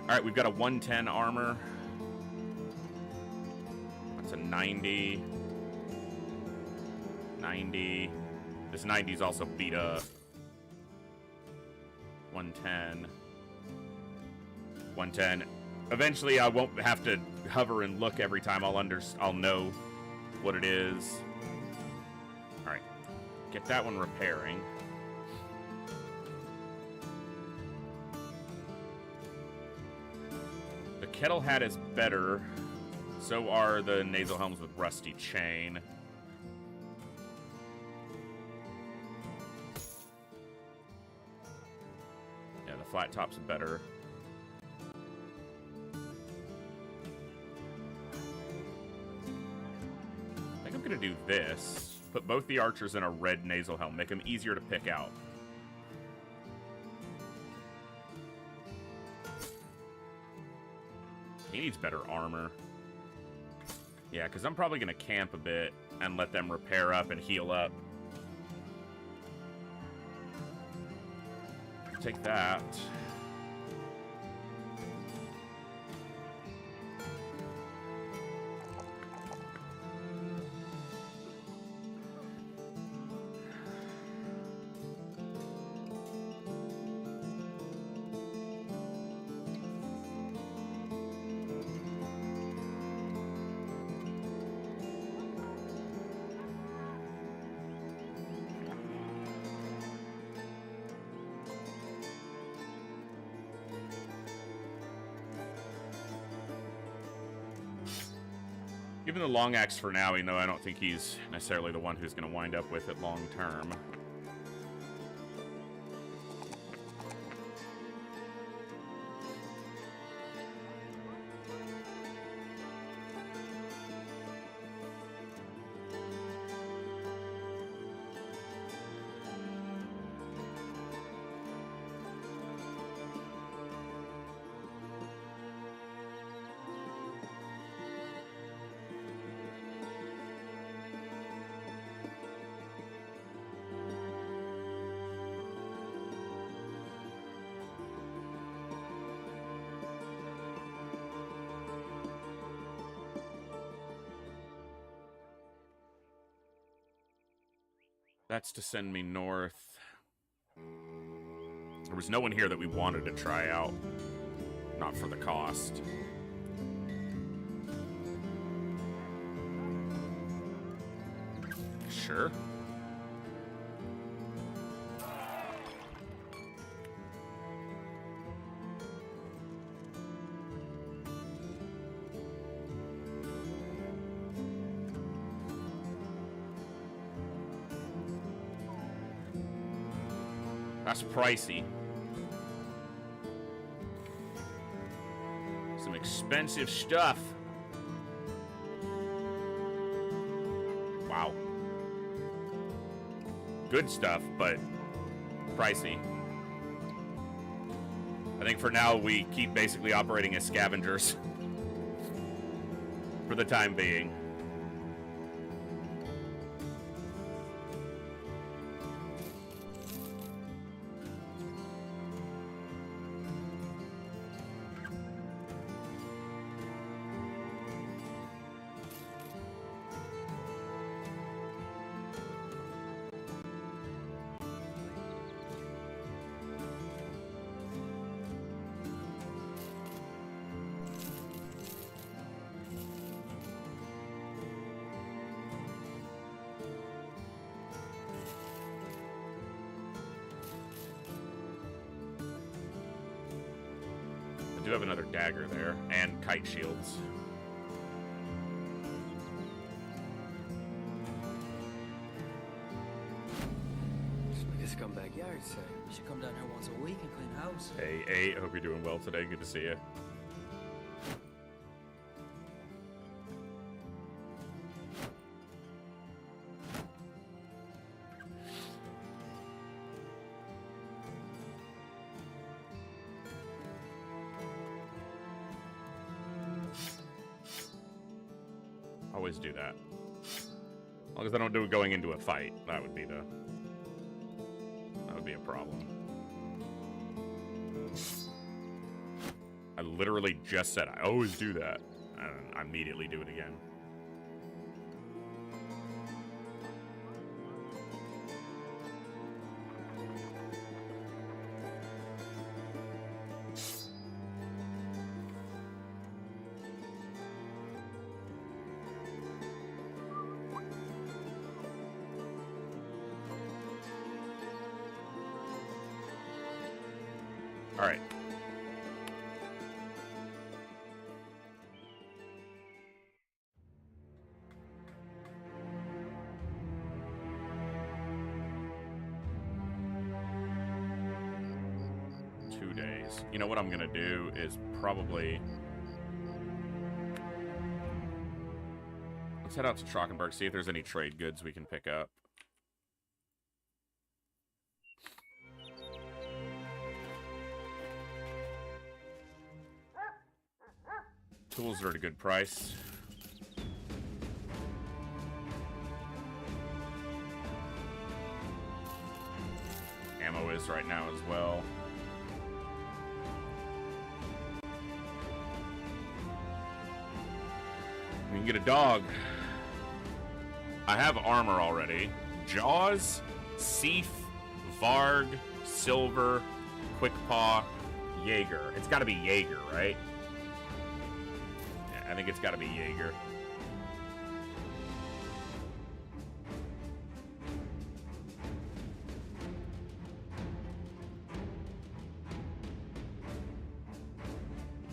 All right, we've got a 110 armor. That's a 90. 90. This 90's also beat up. 110. 110. Eventually, I won't have to hover and look every time. I'll know what it is. All right. Get that one repairing. The kettle hat is better. So are the nasal helms with rusty chain. Flat top's better. I think I'm gonna do this. Put both the archers in a red nasal helm. Make them easier to pick out. He needs better armor. Yeah, because I'm probably gonna camp a bit and let them repair up and heal up. take that. Given the long axe for now, even though I don't think he's necessarily the one who's going to wind up with it long term. That's to send me north. There was no one here that we wanted to try out. Not for the cost. Sure. That's pricey. Some expensive stuff. Wow. Good stuff, but pricey. I think for now we keep basically operating as scavengers. For the time being. I do have another dagger there, and kite shields. Just like a scumbag yard, sir. You should come down here once a week and clean house. Hey, hope you're doing well today. Good to see you. Always do that. As long as I don't do it going into a fight, that would be a problem. I literally just said I always do that, and I immediately do it again. All right. You know what I'm gonna do is probably... Let's head out to Trockenberg, see if there's any trade goods we can pick up. Tools are at a good price. Ammo is right now as well. can get a dog. I have armor already. Jaws, Seif, Varg, Silver, Quickpaw, Jaeger. It's got to be Jaeger, right? Yeah, I think it's got to be Jaeger.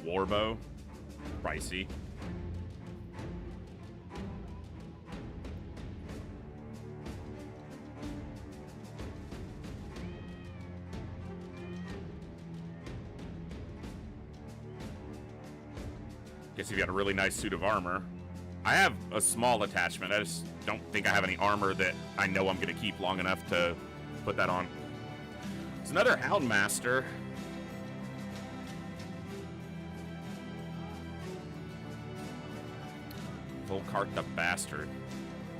Warbow, pricey. Guess you've got a really nice suit of armor. I have a small attachment. I just don't think I have any armor that I know I'm going to keep long enough to put that on. It's another Houndmaster. Volkart the Bastard.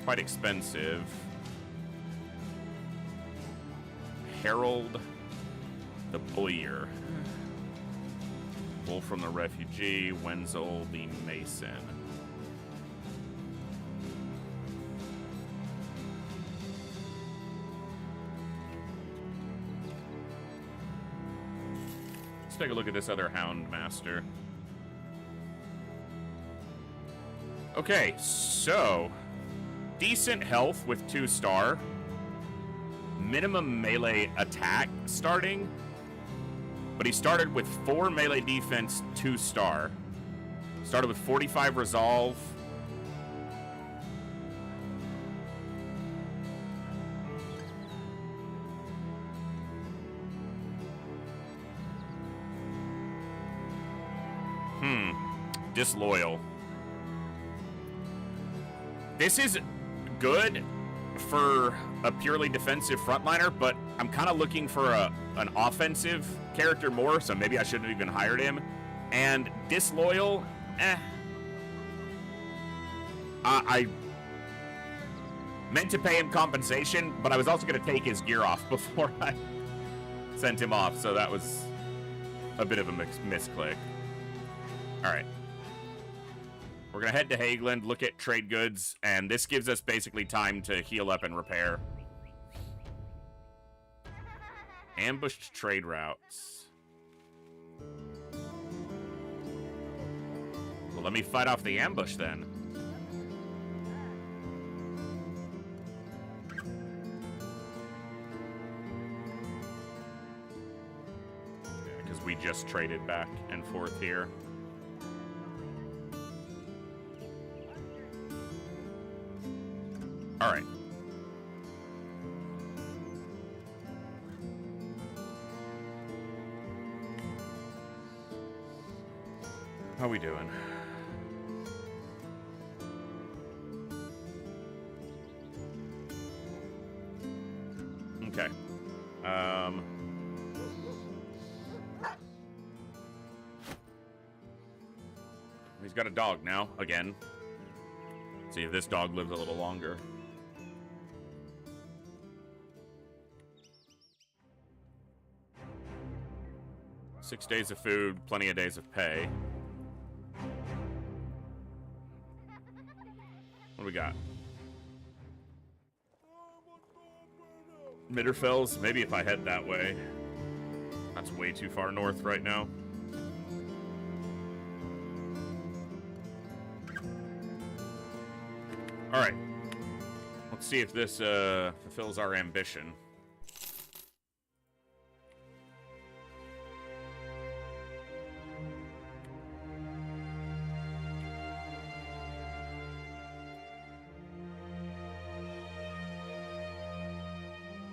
Quite expensive. Harold the Boyer. Wolf from the Refugee. Wenzel the Mason. Let's take a look at this other Houndmaster. Okay, so decent health with 2-star. Minimum melee attack starting. But he started with 4 melee defense, 2-star. Started with 45 resolve. Disloyal. This is good for a purely defensive frontliner, but I'm kind of looking for an offensive character more, so maybe I shouldn't have even hired him. And Disloyal, I meant to pay him compensation, but I was also going to take his gear off before I sent him off, so that was a bit of a misclick. All right. We're going to head to Hageland, look at trade goods, and this gives us basically time to heal up and repair. Ambushed trade routes. Well, let me fight off the ambush then. Because we just traded back and forth here. All right. How we doing? Okay. He's got a dog now, again. See if this dog lives a little longer. Six days of food, plenty of days of pay. What do we got? Mitterfels? Maybe if I head that way. That's way too far north right now. Alright. Let's see if this fulfills our ambition.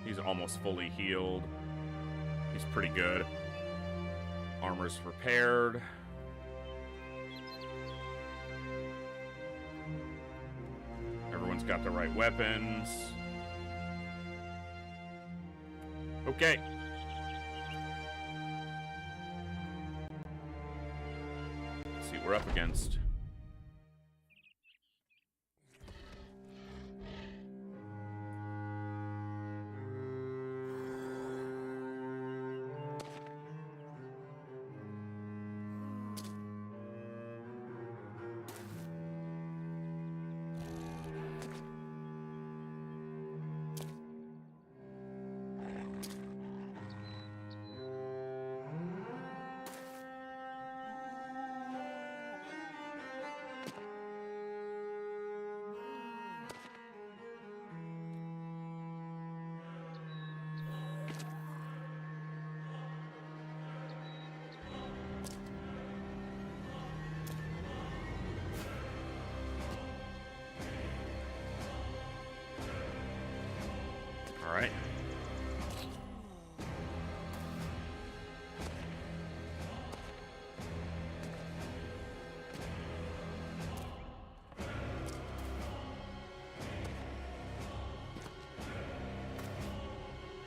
He's almost fully healed. He's pretty good. Armor's repaired. Everyone's got the right weapons. Okay. Let's see what we're up against.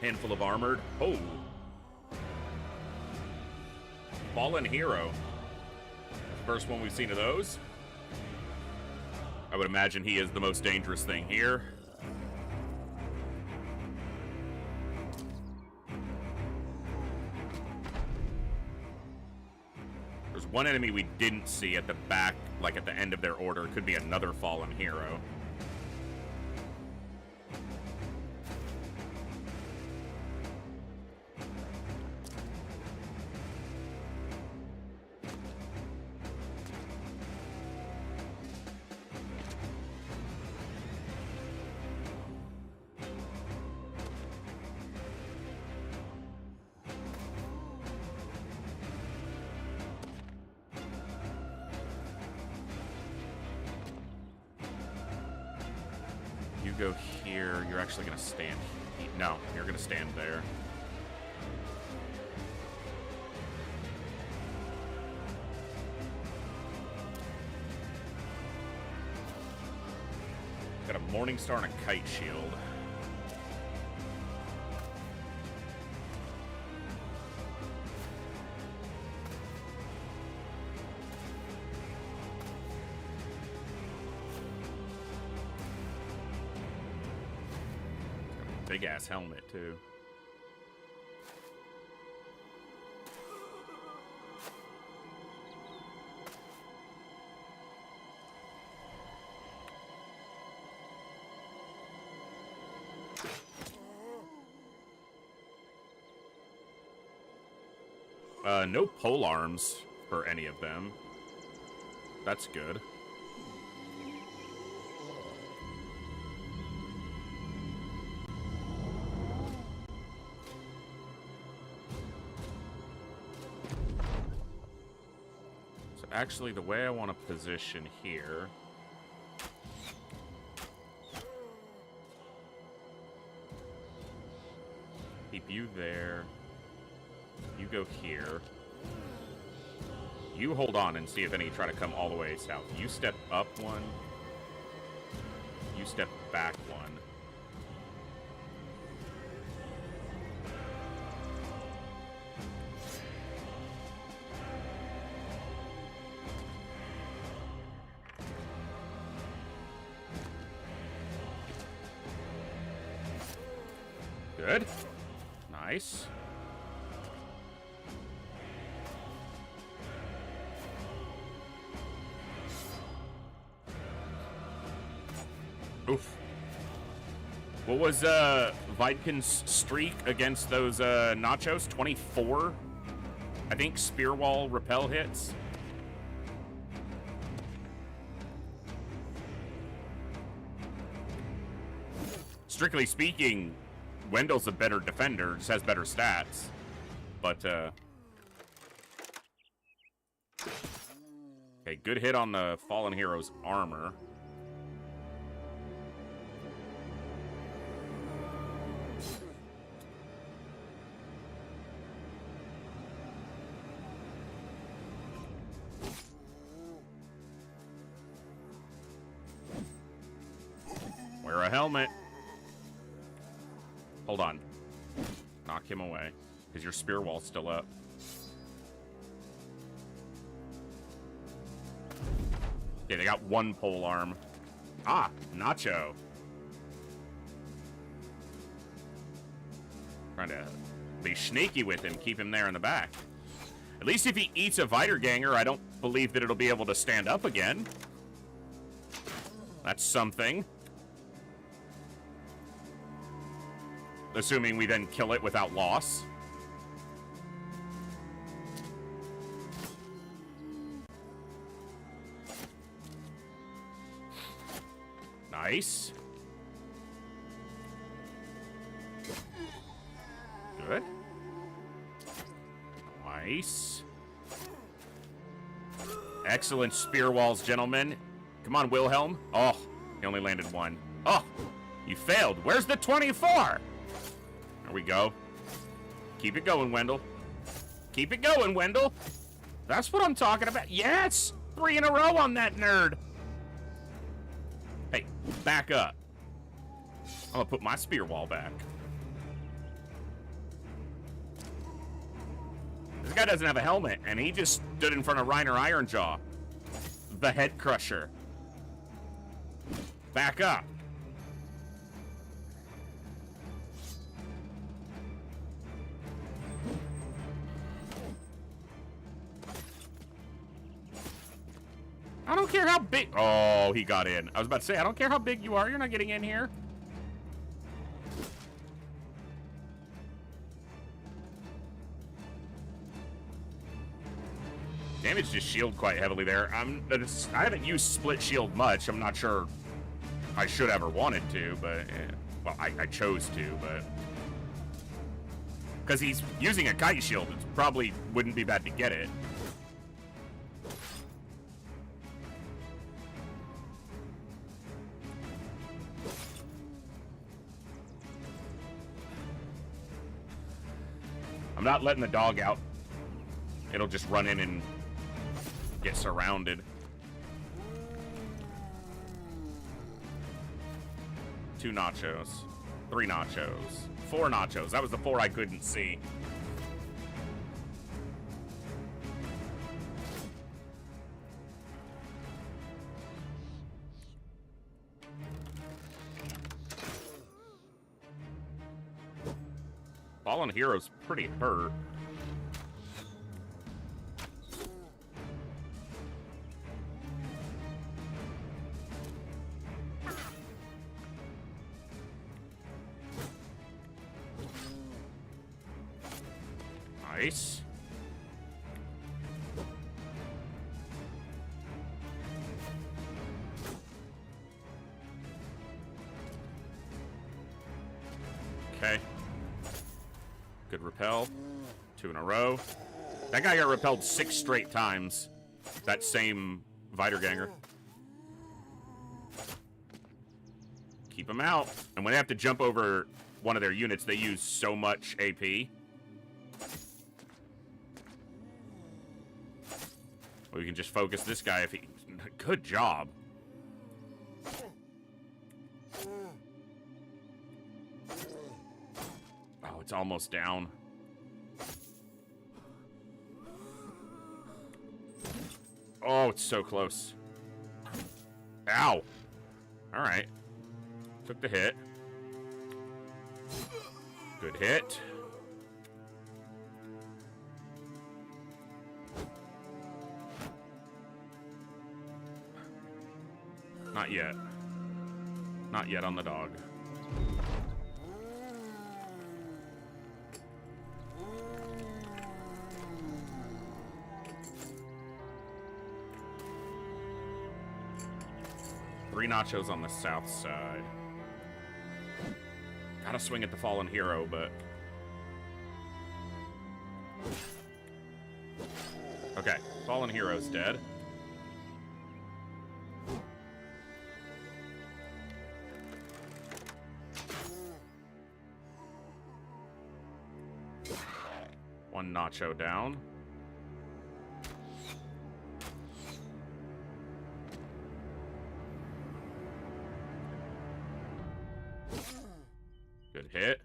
Handful of armored. Oh. Fallen Hero. First one we've seen of those. I would imagine he is the most dangerous thing here. There's one enemy we didn't see at the back, like at the end of their order. It could be another Fallen Hero. You go here, you're actually gonna stand. No, you're gonna stand there. Got a Morning Star and a Kite Shield. Big ass helmet too. No pole arms for any of them. That's good. Actually, the way I want to position here... Keep you there. You go here. You hold on and see if any try to come all the way south. You step up one. You step back one. Good. Nice. Oof. What was Vidkin's streak against those nachos? 24? I think spear wall repel hits. Strictly speaking, Wendell's a better defender, just has better stats. But, okay, good hit on the Fallen Hero's armor. Wear a helmet. Hold on. Knock him away, because your spear wall's still up. Okay, they got one pole arm. Ah, Nacho. Trying to be sneaky with him, keep him there in the back. At least if he eats a Weiterganger, I don't believe that it'll be able to stand up again. That's something. Assuming we then kill it without loss. Nice. Good. Nice. Excellent spear walls, gentlemen. Come on, Wilhelm. Oh, he only landed one. Oh, you failed. Where's the 24? There we go. Keep it going, Wendell. Keep it going, Wendell. That's what I'm talking about. Yes! 3 in a row on that nerd. Hey, back up. I'm gonna put my spear wall back. guy doesn't have a helmet, and he just stood in front of Reiner Ironjaw. The Head Crusher. Back up. I don't care how big... Oh, he got in. I was about to say, I don't care how big you are. You're not getting in here. Damaged his shield quite heavily there. I haven't used split shield much. I'm not sure I should have or wanted to, but... well, I chose to, but... because he's using a kite shield, it probably wouldn't be bad to get it. I'm not letting the dog out. It'll just run in and get surrounded. 2 nachos. 3 nachos. 4 nachos. That was the 4 I couldn't see. Fallen Hero's pretty hurt. Nice. Okay. Good repel. 2 in a row. That guy got repelled 6 straight times. That same Weiterganger. Keep him out. And when they have to jump over one of their units, they use so much AP. We can just focus this guy if he... Good job. Oh, it's almost down. Oh, it's so close. Ow. All right. Took the hit. Good hit. Not yet. Not yet on the dog. Three nachos on the south side. Gotta swing at the fallen hero, but... Okay, fallen hero's dead. One nacho down. Good hit.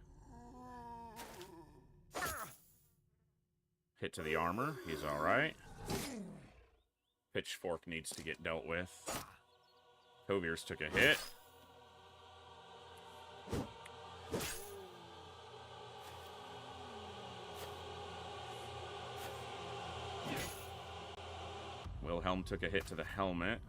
Hit to the armor. He's all right. Pitchfork needs to get dealt with. Hovier's took a hit. Wilhelm took a hit to the helmet.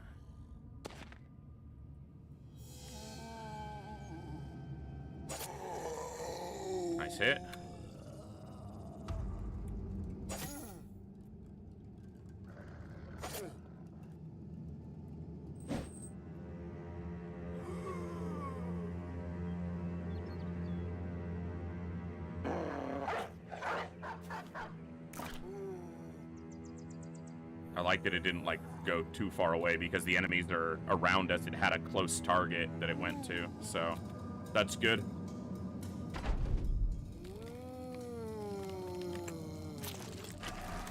Nice hit. I like that it didn't like go too far away because the enemies are around us. It had a close target that it went to, so that's good.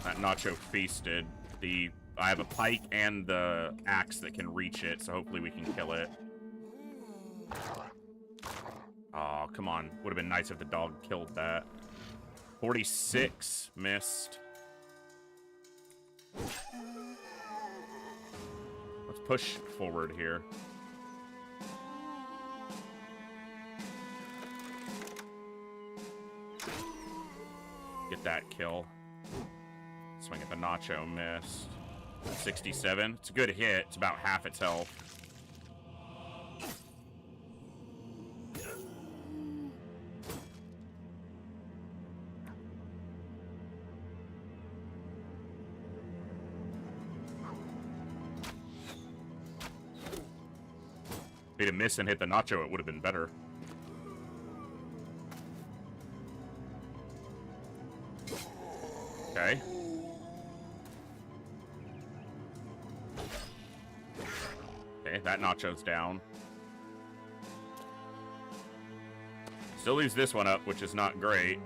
That nacho feasted. I have a pike and the axe that can reach it, so hopefully we can kill it. Oh, come on. Would have been nice if the dog killed that. 46 missed. Let's push forward here. Get that kill. Swing at the nacho, missed. 67. It's a good hit. It's about half its health. If he'd have missed and hit the nacho, it would have been better. Okay. Okay, that nacho's down. Still leaves this one up, which is not great.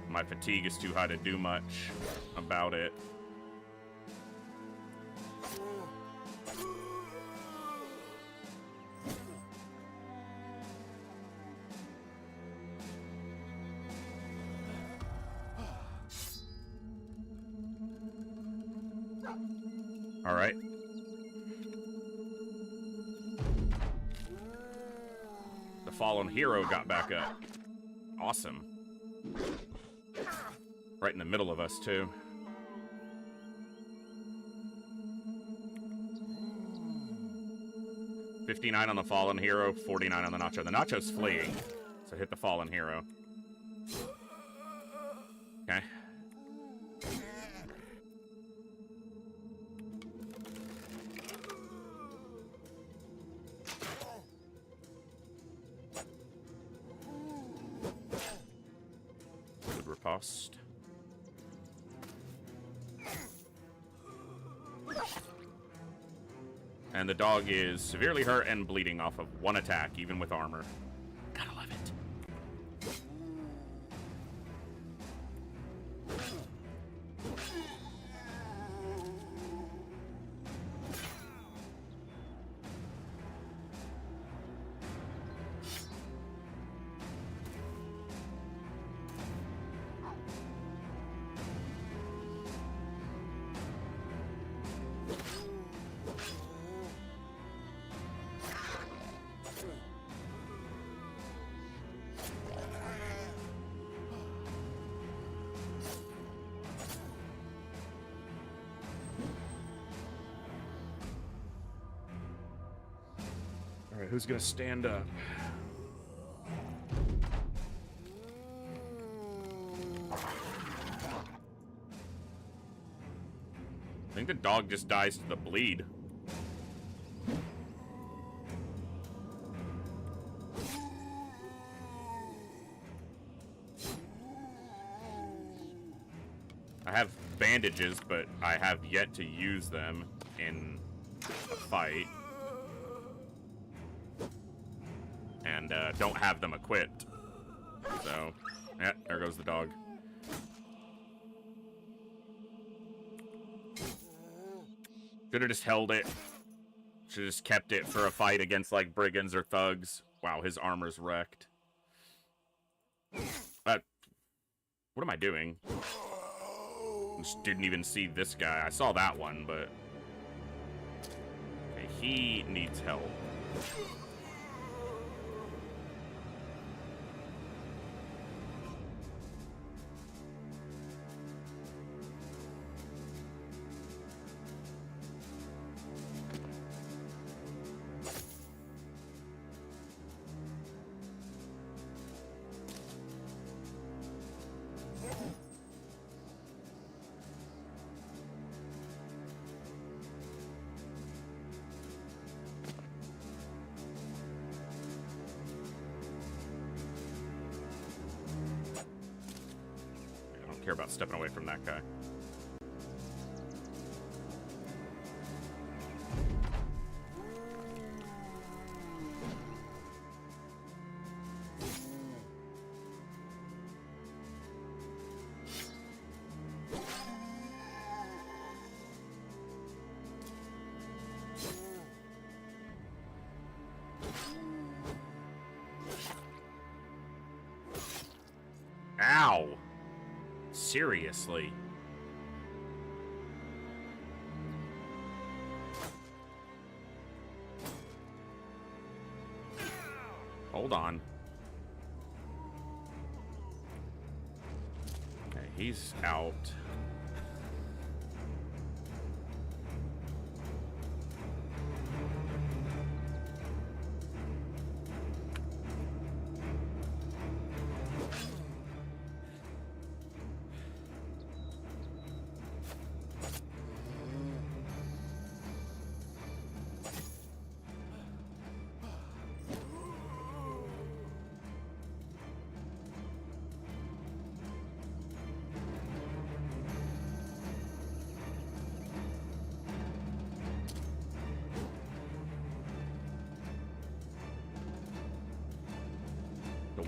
My fatigue is too high to do much about it. All right. The fallen hero got back up. Awesome. Right in the middle of us, too. $59 on the fallen hero, 49 on the nacho. The nacho's fleeing, so hit the fallen hero. Okay. Good riposte. And the dog is severely hurt and bleeding off of one attack, even with armor. Gotta love it. All right, who's gonna stand up? I think the dog just dies to the bleed. I have bandages, but I have yet to use them in a fight. And don't have them equipped. So, yeah, there goes the dog. Should have just held it. Should have just kept it for a fight against, like, brigands or thugs. Wow, his armor's wrecked. What am I doing? Just didn't even see this guy. I saw that one, but... Okay, he needs help. Care about stepping away from that guy. Ow! Seriously. Hold on. Okay, he's out.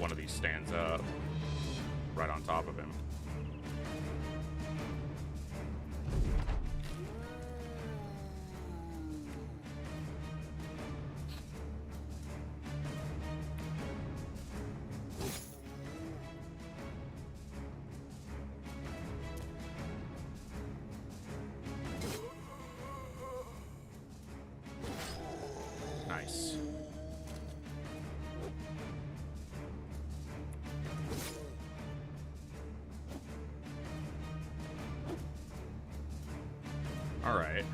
One of these stands up right on top of him. Nice. All right.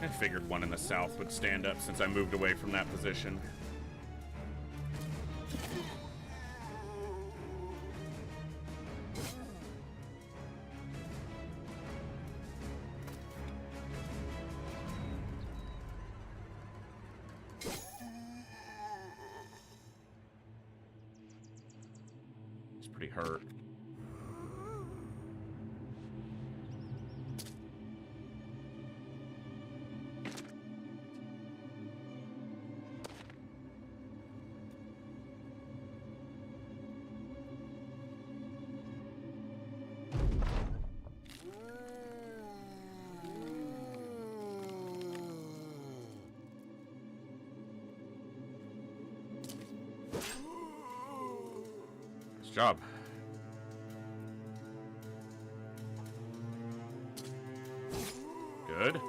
I figured one in the south would stand up since I moved away from that position. He's pretty hurt. Job. Good.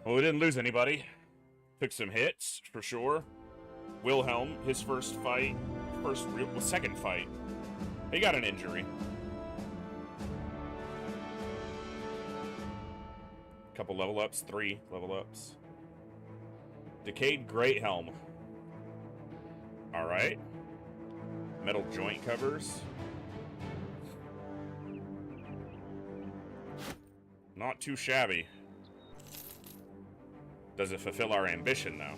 Well, we didn't lose anybody. Took some hits, for sure. Wilhelm, his first fight, second fight, he got an injury. Couple level ups, 3 level ups. Decayed Great Helm. All right. Metal joint covers. Not too shabby. Does it fulfill our ambition, though?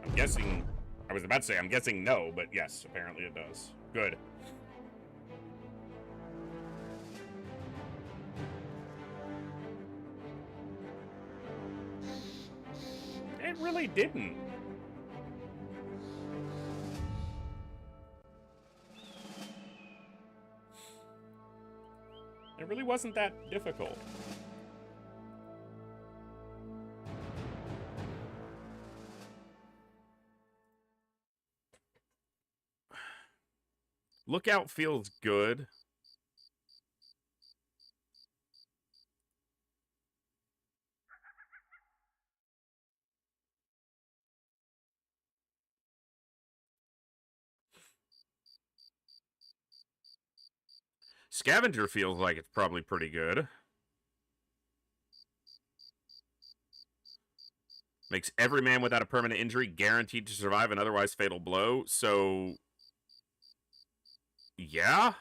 I'm guessing... I was about to say, I'm guessing no, but yes, apparently it does. Good. It really didn't. It really wasn't that difficult. Lookout feels good. Scavenger feels like it's probably pretty good. Makes every man without a permanent injury guaranteed to survive an otherwise fatal blow. So, yeah.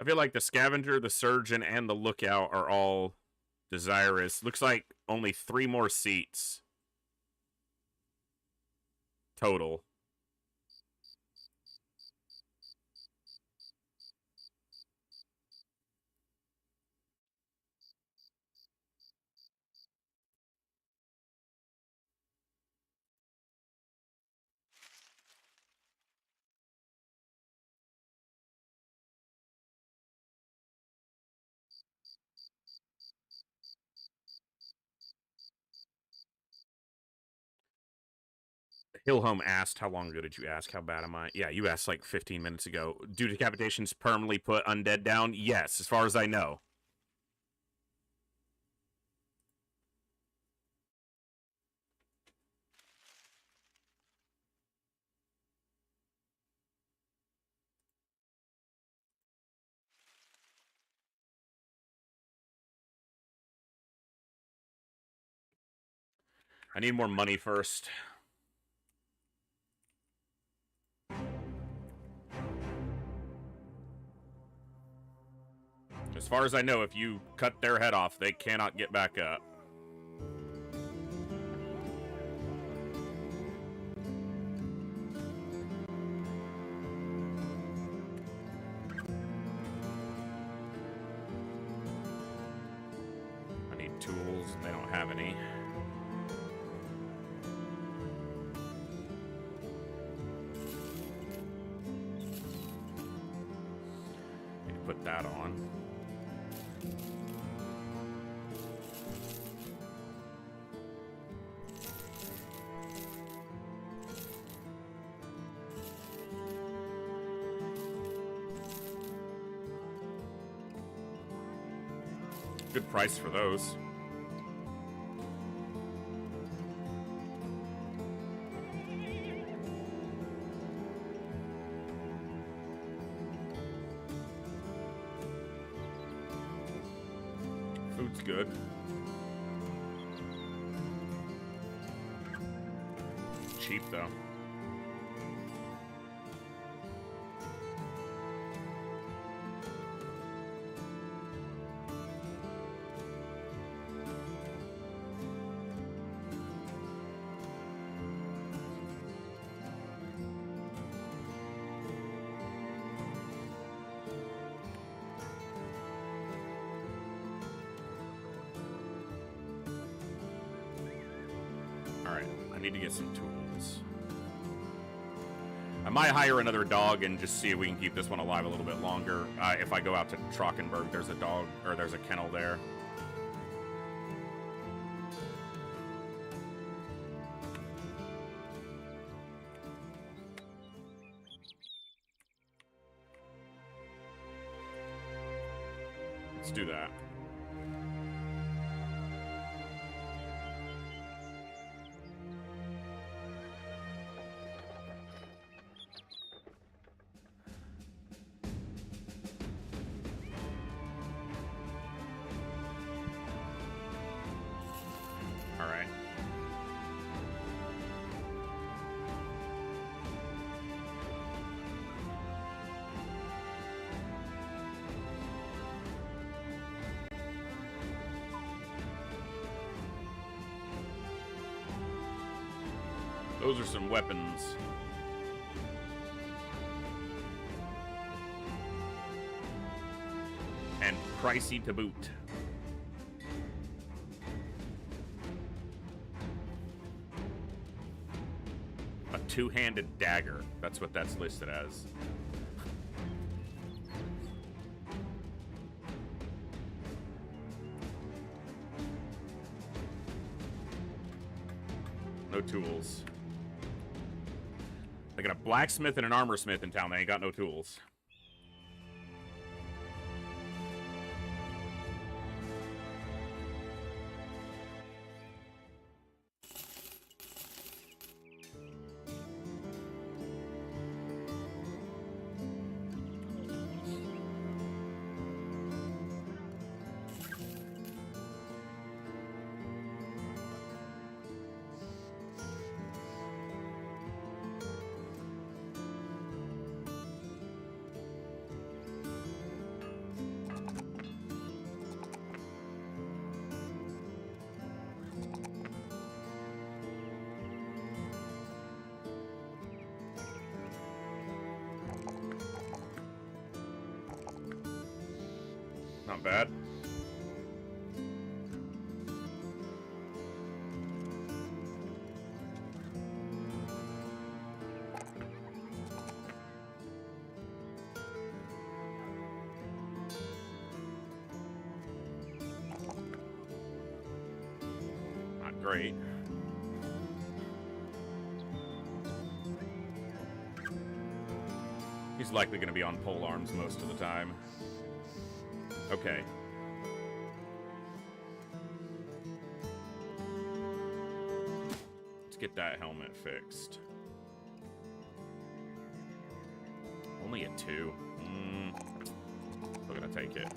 I feel like the scavenger, the surgeon, and the lookout are all desirous. Looks like only 3 more seats total. Hillhome asked, how long ago did you ask? How bad am I? Yeah, you asked like 15 minutes ago. Do decapitations permanently put undead down? Yes, as far as I know. I need more money first. As far as I know, if you cut their head off, they cannot get back up. I need tools, and they don't have any. Need to put that on. Good price for those. Food's good. Cheap though. Alright, I need to get some tools. I might hire another dog and just see if we can keep this one alive a little bit longer. If I go out to Trockenberg, there's a dog, or there's a kennel there. Let's do that. All right. Those are some weapons. pricey to boot. A two-handed dagger. That's what that's listed as. No tools. They got a blacksmith and an armor smith in town. They ain't got no tools. Not bad. Not great. He's likely going to be on pole arms most of the time. Okay. Let's get that helmet fixed. Only a 2. Still gonna take it.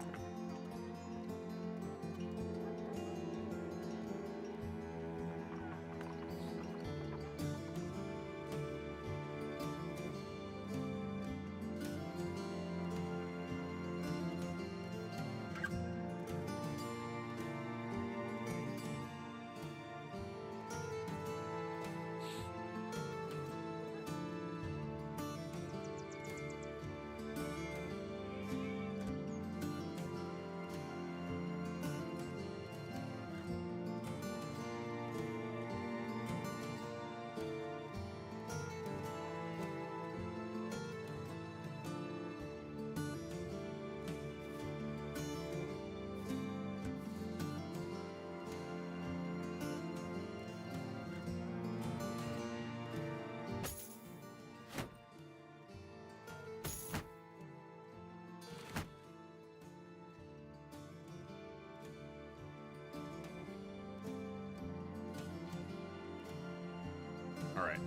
All right.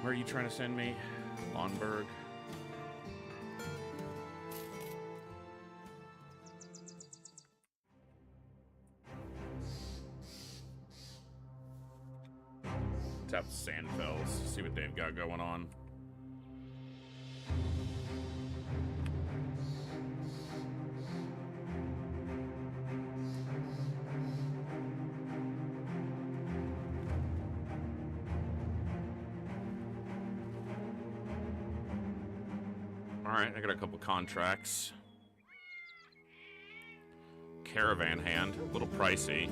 Where are you trying to send me? Lonberg. Tap Sandfells, see what they've got going on. Alright, I got a couple contracts. Caravan hand, a little pricey.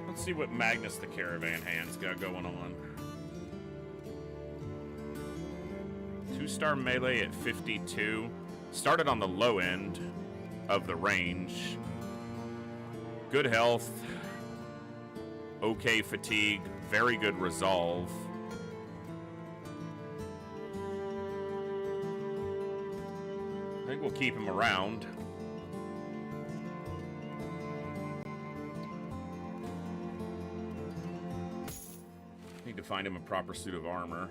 Let's see what Magnus the Caravan hand's got going on. 2-star melee at 52. Started on the low end of the range. Good health. Okay fatigue. Very good resolve. I think we'll keep him around. Need to find him a proper suit of armor.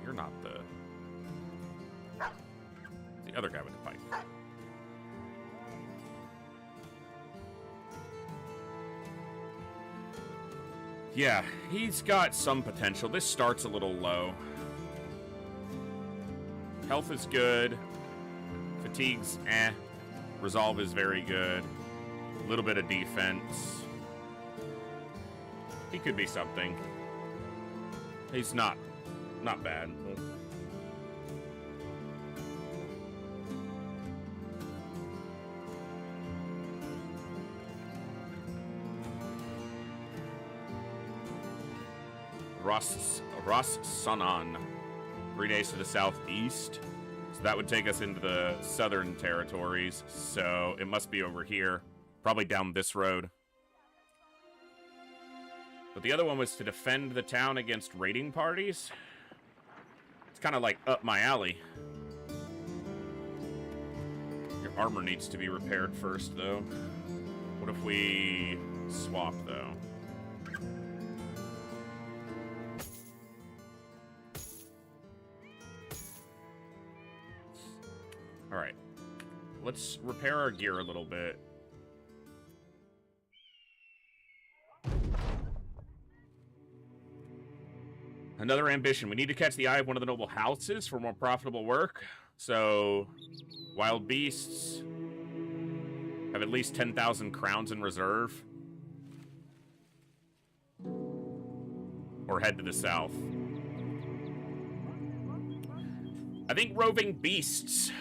You're not the other guy with the pipe. Yeah, he's got some potential. This starts a little low. Health is good. Fatigue's eh. Resolve is very good. A little bit of defense. He could be something. He's not bad. Ross Sanan. 3 days to the southeast. So that would take us into the southern territories. So it must be over here. Probably down this road. But the other one was to defend the town against raiding parties. It's kind of like up my alley. Your armor needs to be repaired first, though. What if we swap, though? Alright. Let's repair our gear a little bit. Another ambition. We need to catch the eye of one of the noble houses for more profitable work. So, wild beasts have at least 10,000 crowns in reserve. Or head to the south. I think roving beasts.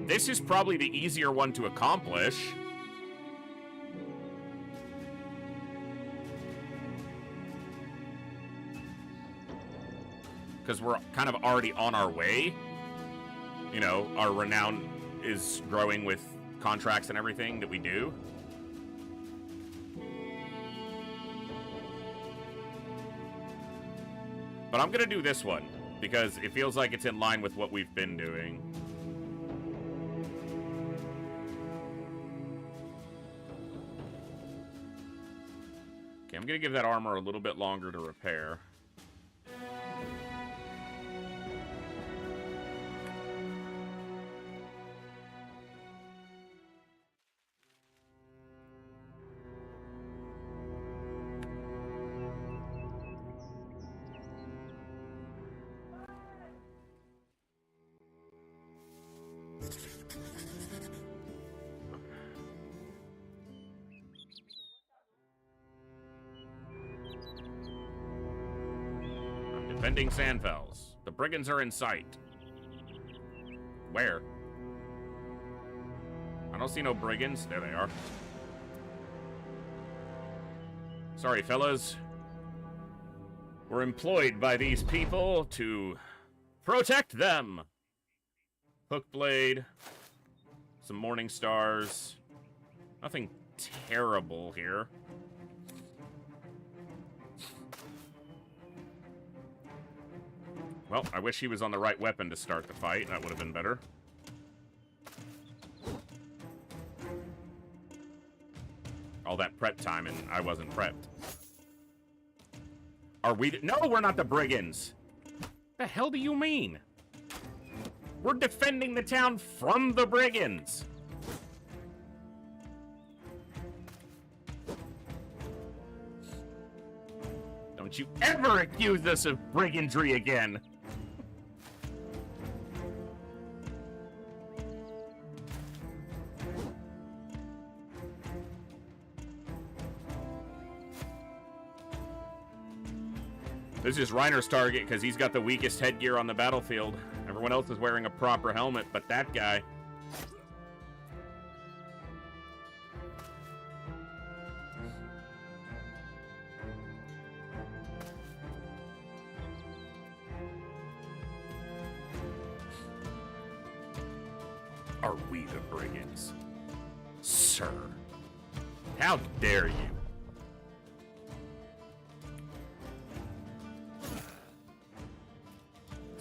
This is probably the easier one to accomplish. Because we're kind of already on our way. You know, our renown is growing with contracts and everything that we do. But I'm going to do this one, because it feels like it's in line with what we've been doing. Okay, I'm going to give that armor a little bit longer to repair. Defending Sandfells. The brigands are in sight. Where? I don't see no brigands. There they are. Sorry, fellas. We're employed by these people to protect them. Hookblade. Some morning stars. Nothing terrible here. Well, I wish he was on the right weapon to start the fight. That would have been better. All that prep time and I wasn't prepped. Are we... No, we're not the brigands. The hell do you mean? We're defending the town from the brigands. Don't you ever accuse us of brigandry again. This is Reiner's target because he's got the weakest headgear on the battlefield. Everyone else is wearing a proper helmet, but that guy. Are we the brigands? Sir, how dare you?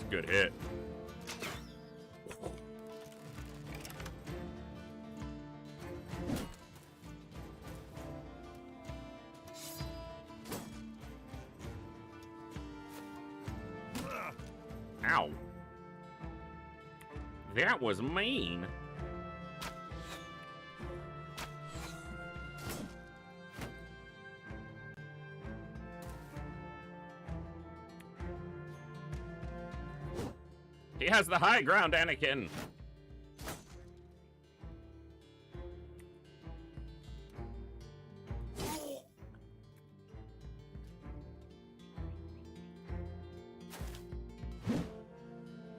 Good hit. Ow. That was mean. He has the high ground, Anakin.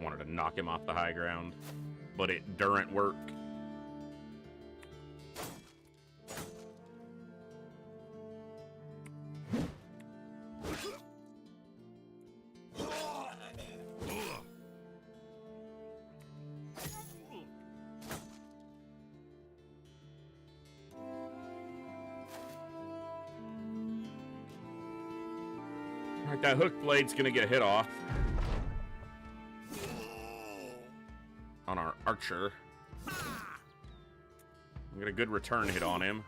Wanted to knock him off the high ground, but it duren't work. Alright, that hook blade's gonna get hit off on our archer. We got a good return hit on him.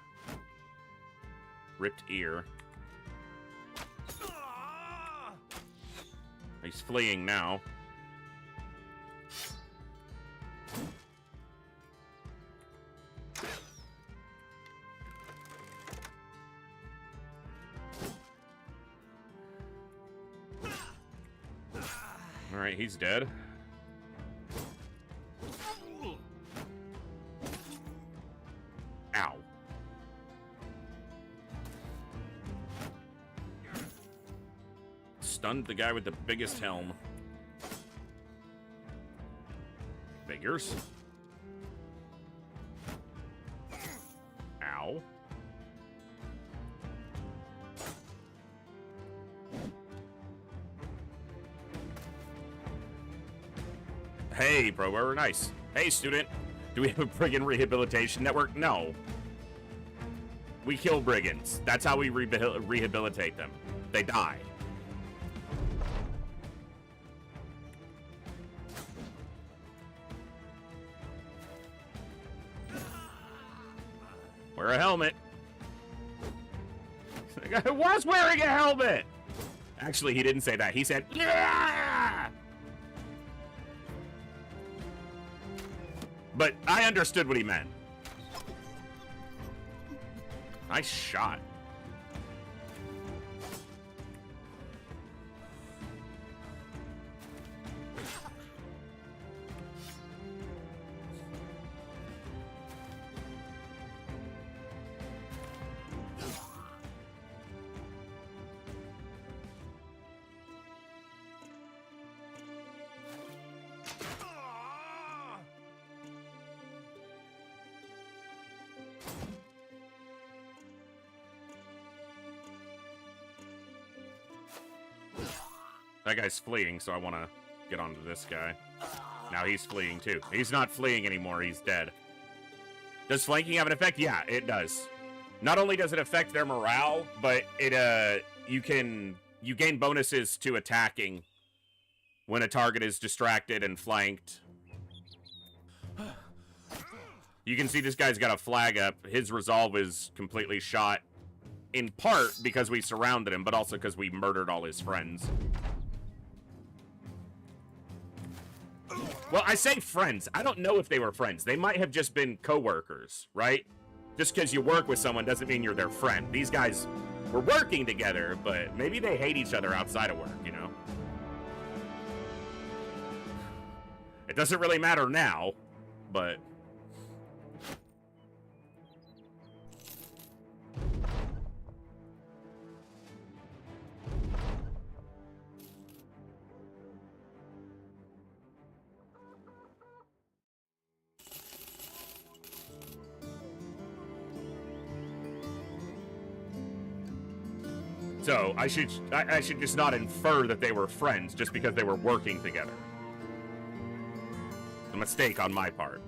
Ripped ear. He's fleeing now. All right, he's dead. Ow. Stunned the guy with the biggest helm. Figures. Ow. Hey, Pro Wearer, nice. Hey, student. Do we have a brigand rehabilitation network? No. We kill brigands. That's how we rehabilitate them. They die. Wear a helmet. The guy was wearing a helmet. Actually, he didn't say that. He said, yeah! But I understood what he meant. Nice shot. That guy's fleeing, so I want to get onto this guy. Now he's fleeing, too. He's not fleeing anymore. He's dead. Does flanking have an effect? Yeah, it does. Not only does it affect their morale, but it you gain bonuses to attacking when a target is distracted and flanked. You can see this guy's got a flag up. His resolve is completely shot, in part because we surrounded him, but also because we murdered all his friends. Well, I say friends. I don't know if they were friends. They might have just been co-workers, right? Just because you work with someone doesn't mean you're their friend. These guys were working together, but maybe they hate each other outside of work, you know? It doesn't really matter now, but... So, I should just not infer that they were friends just because they were working together. A mistake on my part.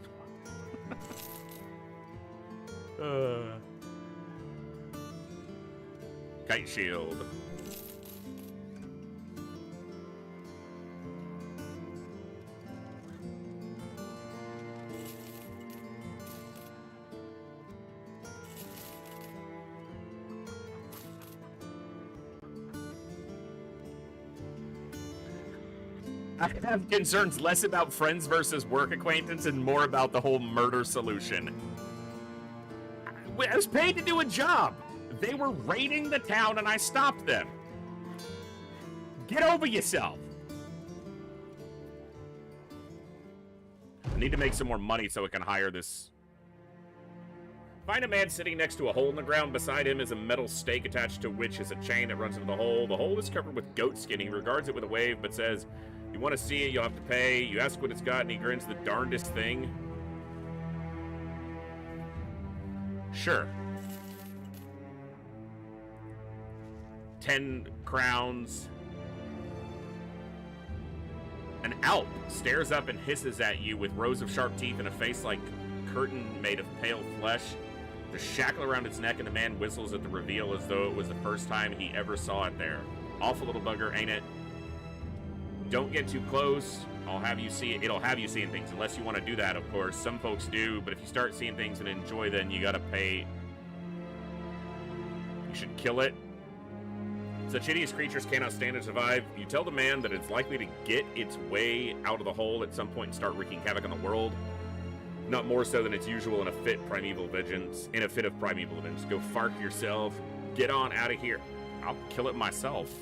Kite shield. I have concerns less about friends versus work acquaintance and more about the whole murder solution. I was paid to do a job. They were raiding the town and I stopped them. Get over yourself. I need to make some more money so I can hire this. Find a man sitting next to a hole in the ground. Beside him is a metal stake attached to which is a chain that runs into the hole. The hole is covered with goat skin. He regards it with a wave, but says, "You want to see it, you'll have to pay." You ask what it's got, and he grins the darndest thing. Sure. 10 crowns. An Alp stares up and hisses at you with rows of sharp teeth and a face like curtain made of pale flesh. There's shackle around its neck, and the man whistles at the reveal as though it was the first time he ever saw it there. Awful little bugger, ain't it? Don't get too close. I'll have you see it. It'll have you seeing things, unless you want to do that, of course. Some folks do, but if you start seeing things and enjoy, then you gotta pay. You should kill it. Such hideous creatures cannot stand and survive. You tell the man that it's likely to get its way out of the hole at some point and start wreaking havoc on the world. Not more so than its usual in a fit of primeval vengeance. Go fark yourself. Get on out of here. I'll kill it myself.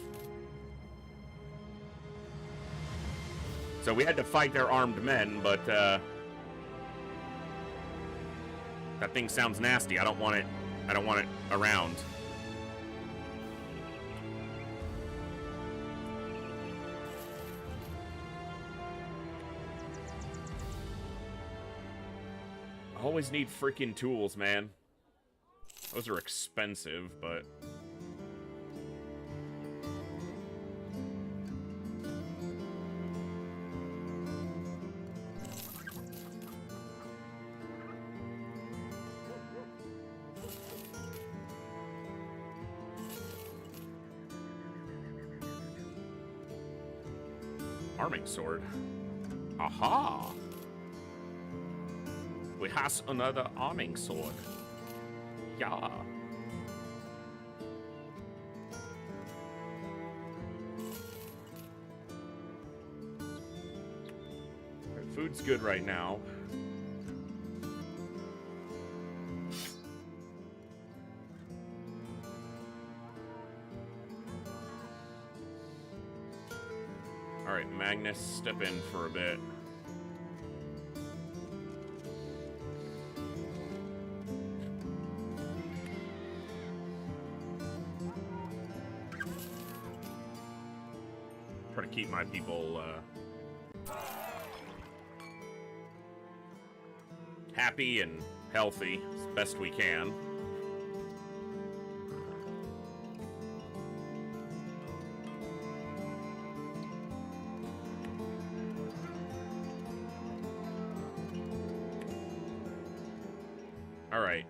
So we had to fight their armed men, but that thing sounds nasty. I don't want it around. Always need freaking tools, man. Those are expensive, but... Arming sword. Aha! We has another arming sword. Yeah. Food's good right now. Alright, Magnus, step in for a bit. Try to keep my people happy and healthy as best we can. All right.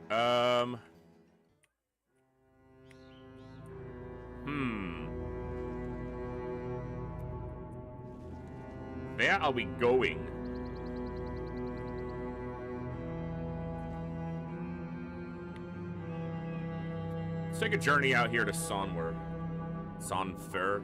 Where are we going? Let's take a journey out here to Sonver. Sonver.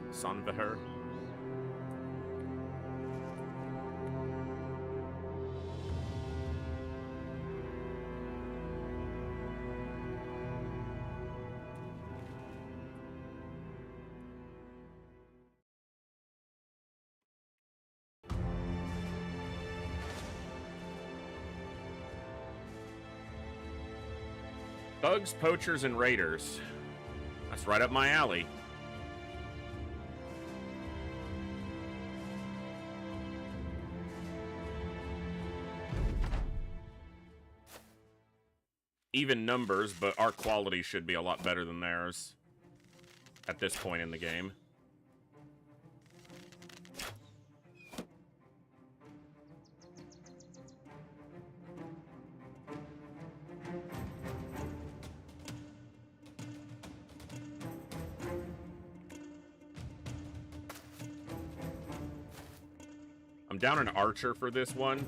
Thugs, poachers, and raiders. That's right up my alley. Even numbers, but our quality should be a lot better than theirs at this point in the game. I'm down an archer for this one.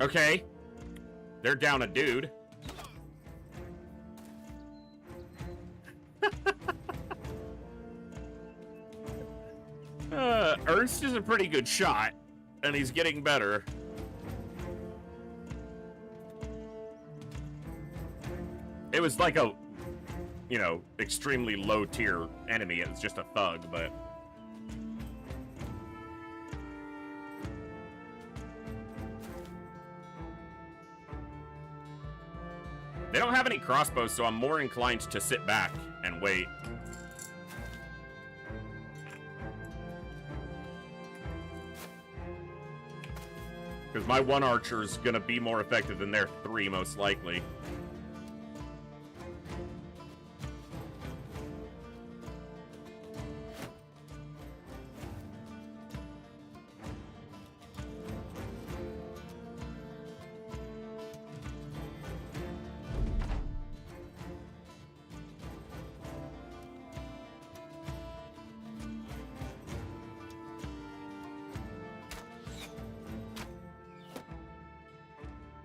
Okay. They're down a dude. Ernst is a pretty good shot, and he's getting better. It was like a, you know, extremely low tier enemy. It was just a thug, but... They don't have any crossbows, so I'm more inclined to sit back and wait. Because my one archer's gonna be more effective than their 3, most likely.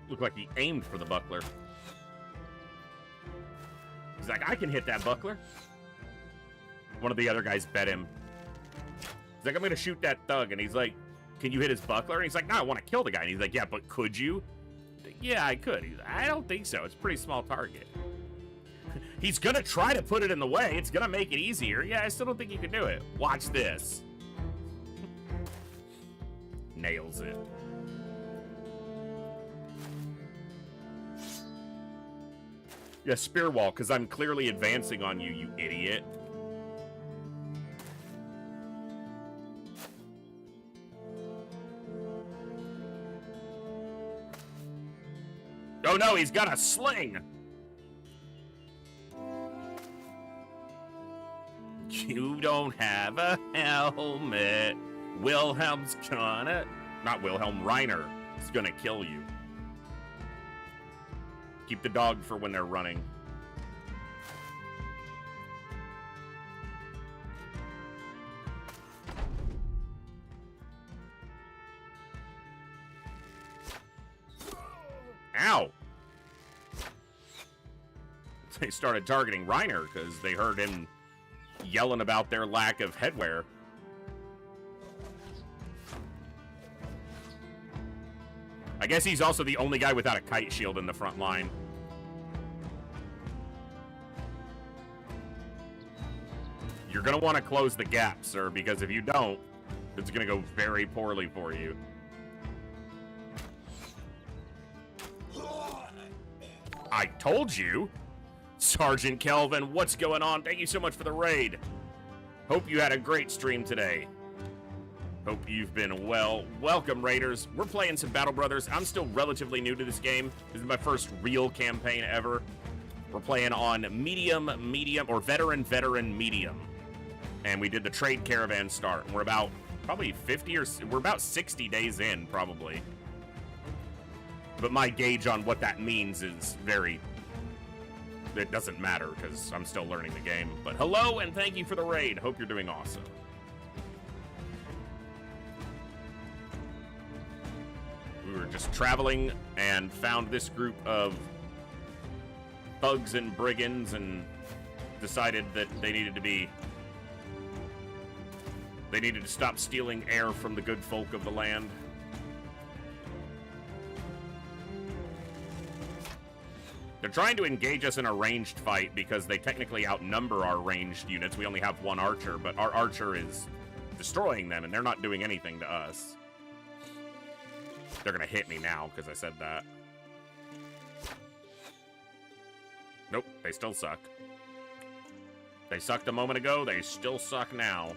Looked like he aimed for the buckler. He's like, I can hit that buckler. One of the other guys bet him. He's like, I'm gonna shoot that thug. And he's like, can you hit his buckler? And he's like, no, I want to kill the guy. And he's like, yeah, but could you? Like, yeah, I could. He's like, I don't think so. It's a pretty small target. He's gonna try to put it in the way. It's gonna make it easier. Yeah, I still don't think you can do it. Watch this. Nails it. Yeah, spear wall, because I'm clearly advancing on you, you idiot. Oh no, he's got a sling! You don't have a helmet. Wilhelm's gonna... Not Wilhelm, Reiner is gonna kill you. Keep the dog for when they're running. Ow! They started targeting Reiner because they heard him yelling about their lack of headwear. I guess he's also the only guy without a kite shield in the front line. You're going to want to close the gap, sir, because if you don't, it's going to go very poorly for you. I told you! Sergeant Kelvin, what's going on? Thank you so much for the raid. Hope you had a great stream today. Hope you've been well. Welcome, Raiders. We're playing some Battle Brothers. I'm still relatively new to this game. This is my first real campaign ever. We're playing on medium, or veteran, medium. And we did the trade caravan start. And we're about probably 50 or... We're about 60 days in, probably. But my gauge on what that means is very... It doesn't matter, because I'm still learning the game. But hello, and thank you for the raid. Hope you're doing awesome. We were just traveling and found this group of thugs and brigands and decided that they needed to stop stealing air from the good folk of the land. They're trying to engage us in a ranged fight because they technically outnumber our ranged units. We only have one archer, but our archer is destroying them and they're not doing anything to us. They're gonna hit me now because I said that. Nope, they still suck. They sucked a moment ago, they still suck now.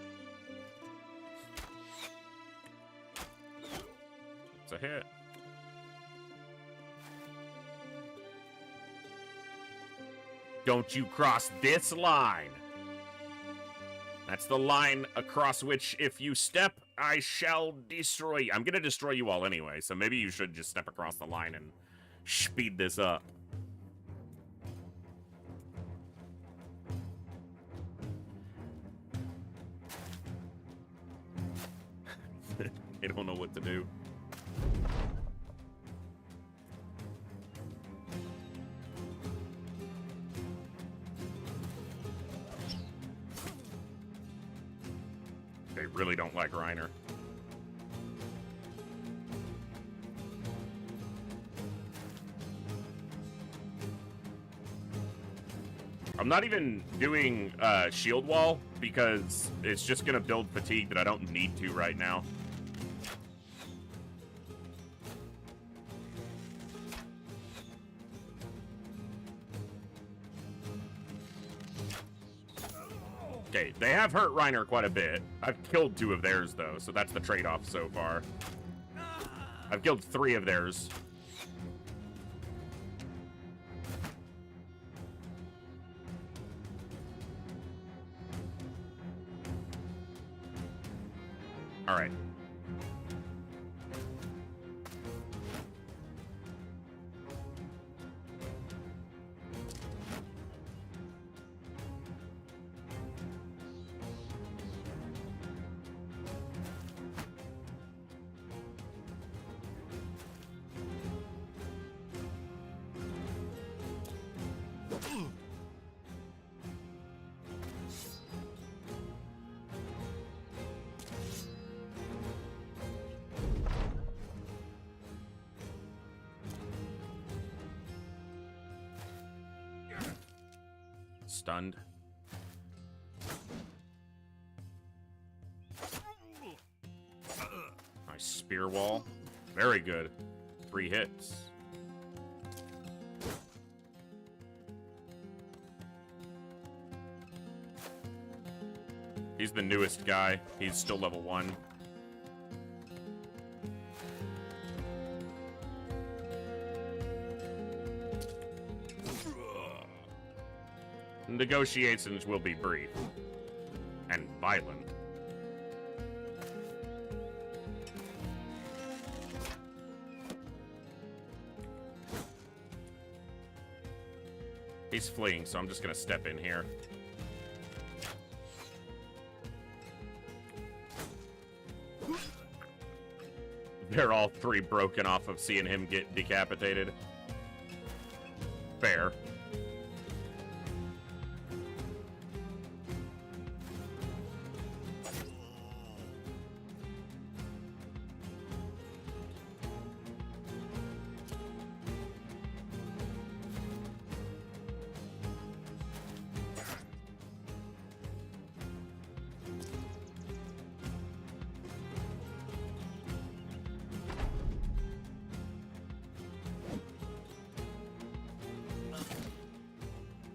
It's a hit. Don't you cross this line. That's the line across which if you step, I shall destroy you. I'm gonna destroy you all anyway, so maybe you should just step across the line and speed this up. I don't know what to do. They really don't like Reiner. I'm not even doing shield wall because it's just gonna build fatigue that I don't need to right now. Okay, they have hurt Reiner quite a bit. I've killed 2 of theirs, though, so that's the trade-off so far. I've killed 3 of theirs. All right. Stunned. Nice spear wall. Very good. 3 hits. He's the newest guy. He's still level 1. Negotiations will be brief and violent. He's fleeing, so I'm just gonna step in here. They're all 3 broken off of seeing him get decapitated. Fair.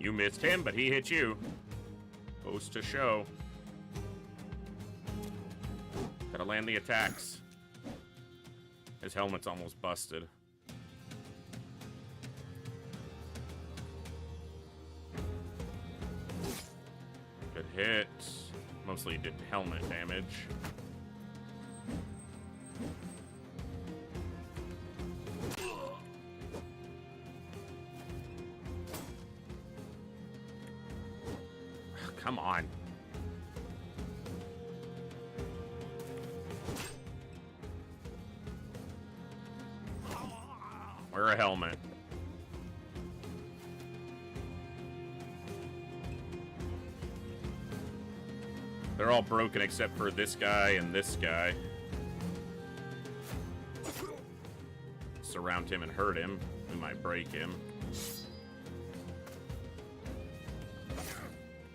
You missed him, but he hit you. Goes to show. Gotta land the attacks. His helmet's almost busted. Good hit. Mostly did helmet damage. Come on. Wear a helmet. They're all broken except for this guy and this guy. Surround him and hurt him. We might break him.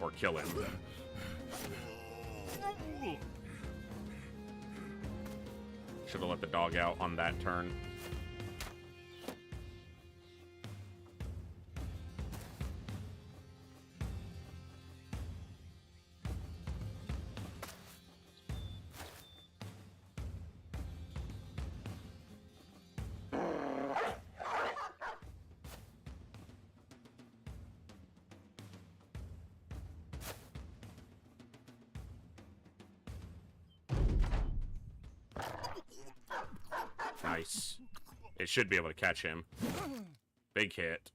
Or kill him. Should have let the dog out on that turn. Nice. It should be able to catch him. Big hit.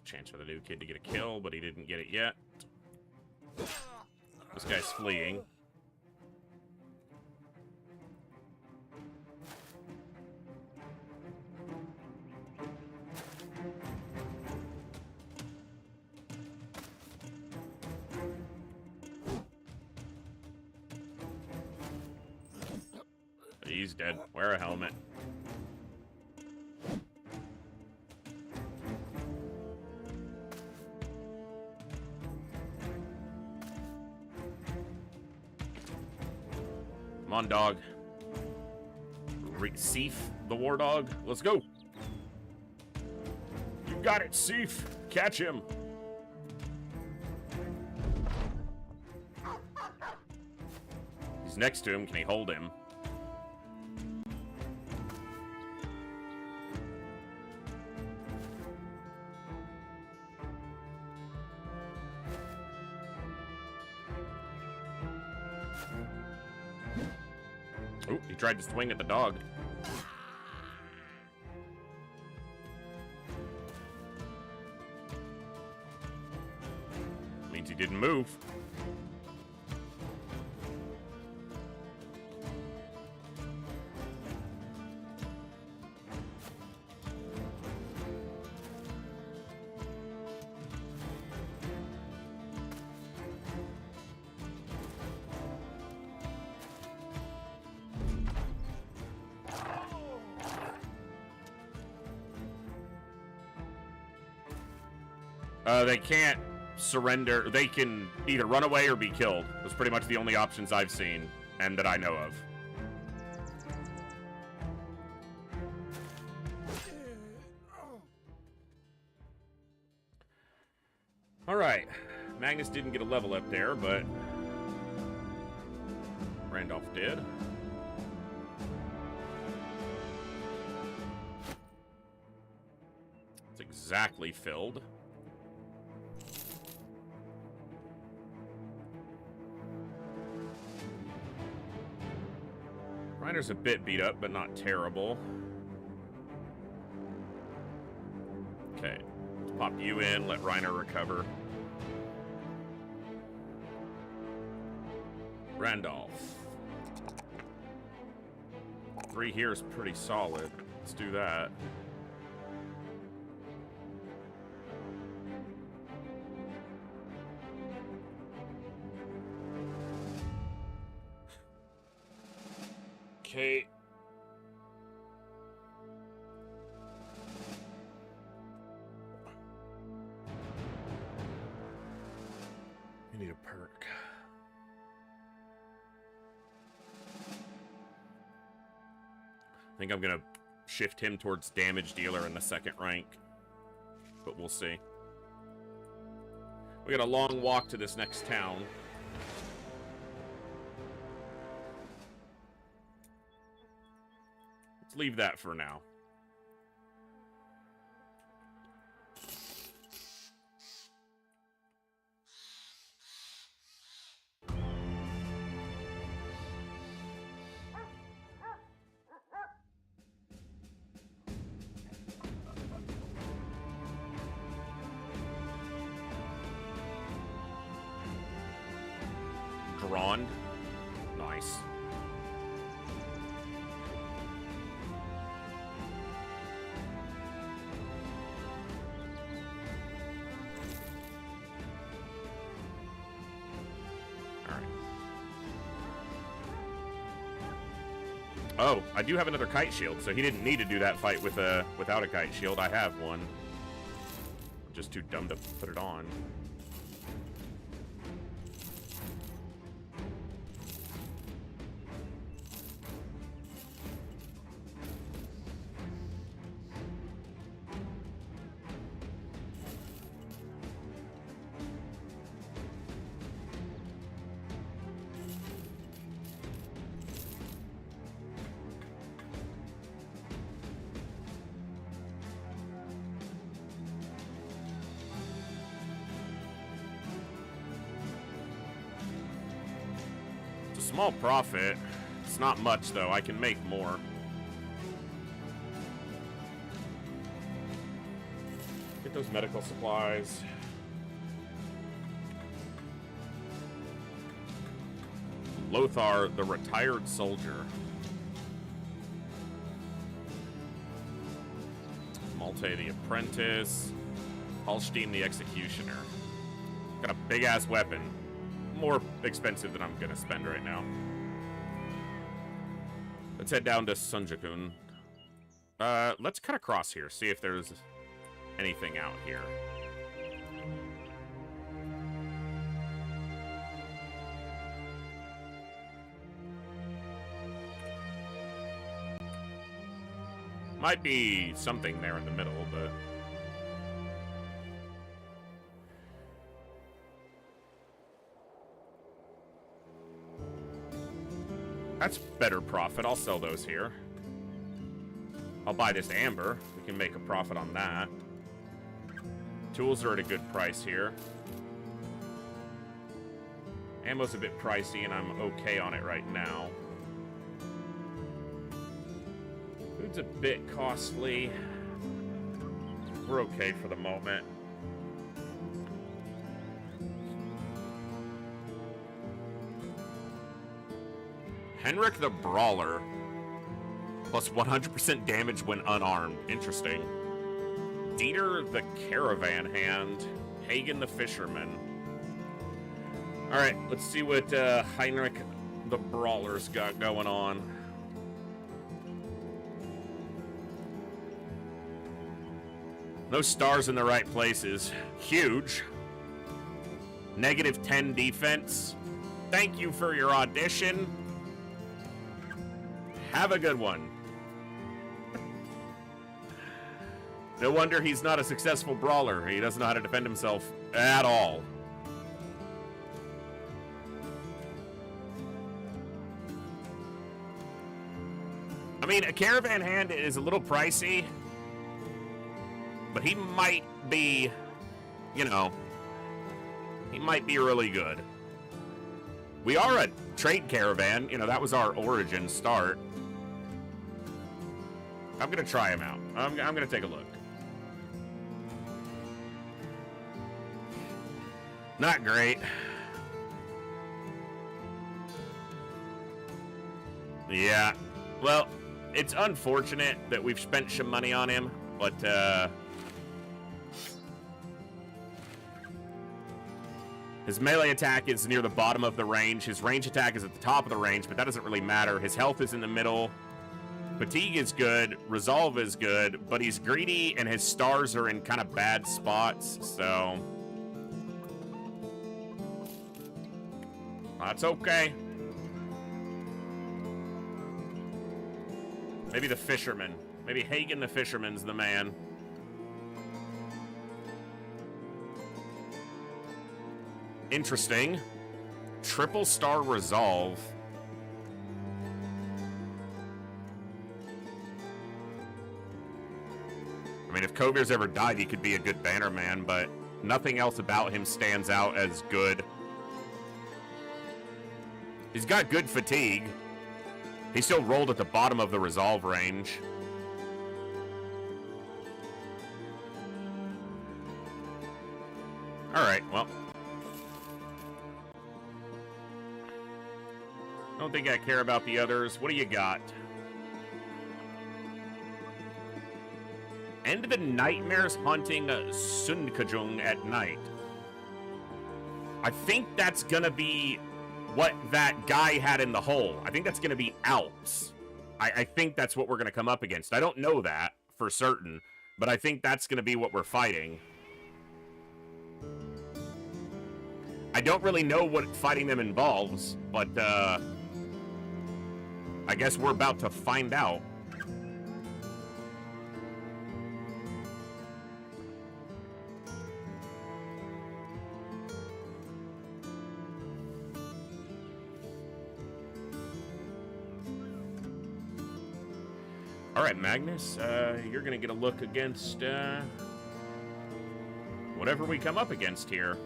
Chance for the new kid to get a kill, but he didn't get it yet. This guy's fleeing. He's dead. Wear a helmet. Come on, dog. Sif, the war dog. Let's go. You got it, Sif. Catch him. He's next to him. Can he hold him? Oh, he tried to swing at the dog. Means he didn't move. They can't surrender. They can either run away or be killed. Those are pretty much the only options I've seen and that I know of. All right. Magnus didn't get a level up there, but Randolph did. It's exactly filled. Reiner's a bit beat up, but not terrible. Okay, let's pop you in, let Reiner recover. Randolph. 3 here is pretty solid. Let's do that. Okay. We need a perk. I think I'm gonna shift him towards damage dealer in the 2nd rank, but we'll see. We got a long walk to this next town. Leave that for now. Drawn. Nice. Oh, I do have another kite shield, so he didn't need to do that fight with without a kite shield. I have one. I'm just too dumb to put it on. Small profit. It's not much, though. I can make more. Get those medical supplies. Lothar, the retired soldier. Malte, the apprentice. Hallstein, the executioner. Got a big-ass weapon. More expensive than I'm gonna spend right now. Let's head down to Sunjakun. Let's cut across here, see if there's anything out here. Might be something there in the middle, but... That's better profit. I'll sell those here. I'll buy this amber. We can make a profit on that. Tools are at a good price here. Ammo's a bit pricey, and I'm okay on it right now. Food's a bit costly. We're okay for the moment. Henrik the Brawler. Plus 100% damage when unarmed. Interesting. Dieter the Caravan Hand. Hagen the Fisherman. Alright, let's see what Heinrich the Brawler's got going on. No stars in the right places. Huge. -10 defense. Thank you for your audition. Have a good one. No wonder he's not a successful brawler. He doesn't know how to defend himself at all. I mean, a Caravan Hand is a little pricey, but he might be, you know, he might be really good. We are a trade caravan. You know, that was our origin start. I'm going to try him out. I'm going to take a look. Not great. Yeah. Well, it's unfortunate that we've spent some money on him, but, his melee attack is near the bottom of the range. His range attack is at the top of the range, but that doesn't really matter. His health is in the middle. Fatigue is good. Resolve is good, but he's greedy, and his stars are in kind of bad spots, so... That's okay. Maybe the Fisherman. Maybe Hagen the Fisherman's the man. Interesting. Triple star resolve. I mean, if Kovir's ever died, he could be a good banner man, but nothing else about him stands out as good. He's got good fatigue. He still rolled at the bottom of the resolve range. Alright, well. I don't think I care about the others. What do you got? End the nightmares hunting Sundkajung at night. I think that's gonna be what that guy had in the hole. I think that's gonna be Alps. I think that's what we're gonna come up against. I don't know that for certain, but I think that's gonna be what we're fighting. I don't really know what fighting them involves, but I guess we're about to find out. All right, Magnus, you're going to get a look against whatever we come up against here.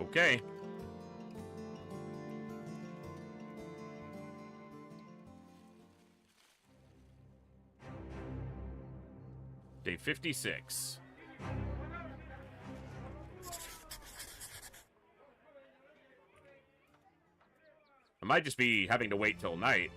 Okay. a 56. I might just be having to wait till night.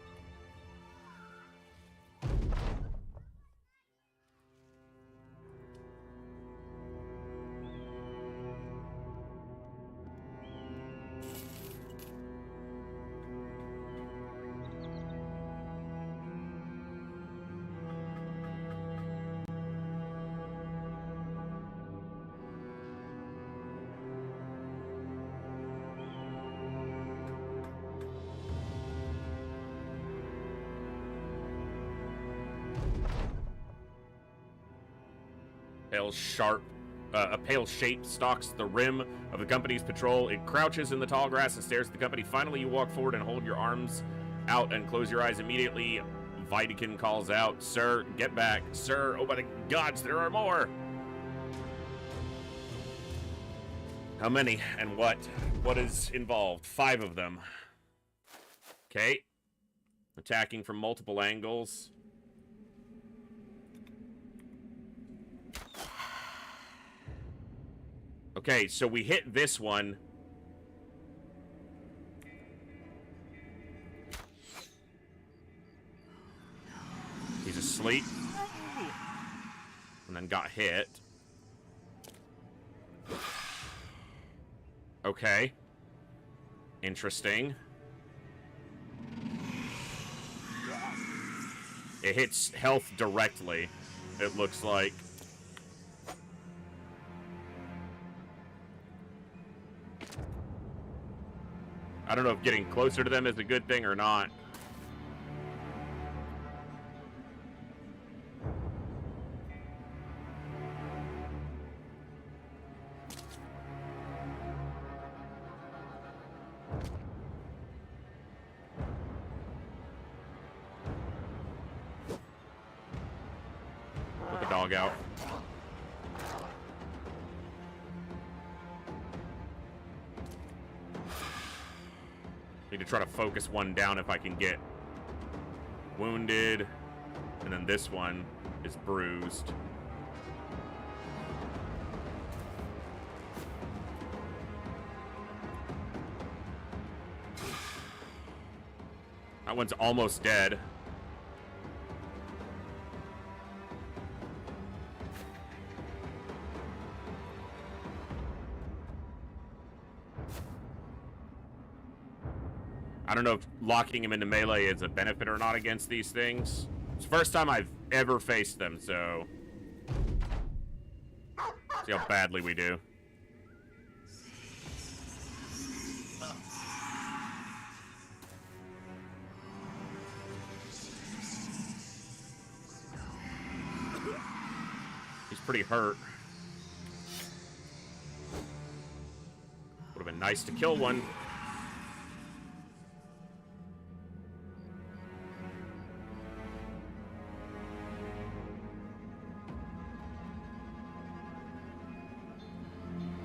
A pale shape stalks the rim of the company's patrol. It crouches in the tall grass and stares at the company. Finally, you walk forward and hold your arms out and close your eyes immediately. Vidican calls out, "Sir, get back. Sir, oh by the gods, there are more!" How many and what? What is involved? 5 of them. Okay. Attacking from multiple angles. Okay, so we hit this one. He's asleep. And then got hit. Okay. Interesting. It hits health directly, it looks like. I don't know if getting closer to them is a good thing or not. Put the dog out. Need to try to focus one down if I can get wounded. And then this one is bruised. That one's almost dead. I don't know if locking him into melee is a benefit or not against these things. It's the first time I've ever faced them, so... see how badly we do. He's pretty hurt. Would have been nice to kill one.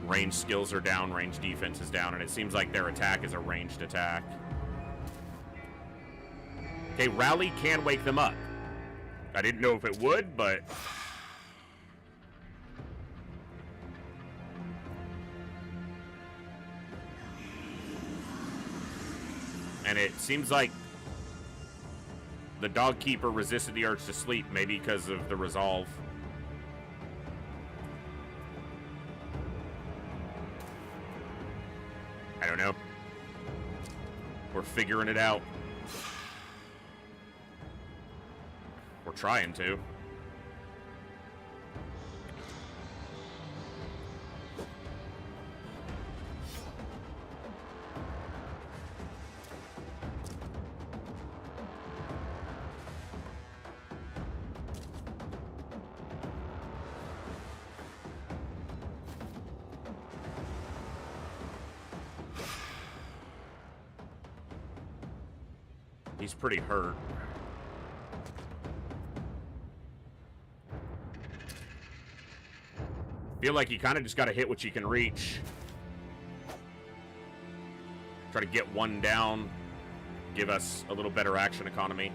Range skills are down, range defense is down, and it seems like their attack is a ranged attack. Okay, rally can wake them up. I didn't know if it would, but... and it seems like the dog keeper resisted the urge to sleep, maybe because of the resolve. I don't know. We're figuring it out. We're trying to. He's pretty hurt. Feel like you kind of just got to hit what you can reach. Try to get one down. Give us a little better action economy.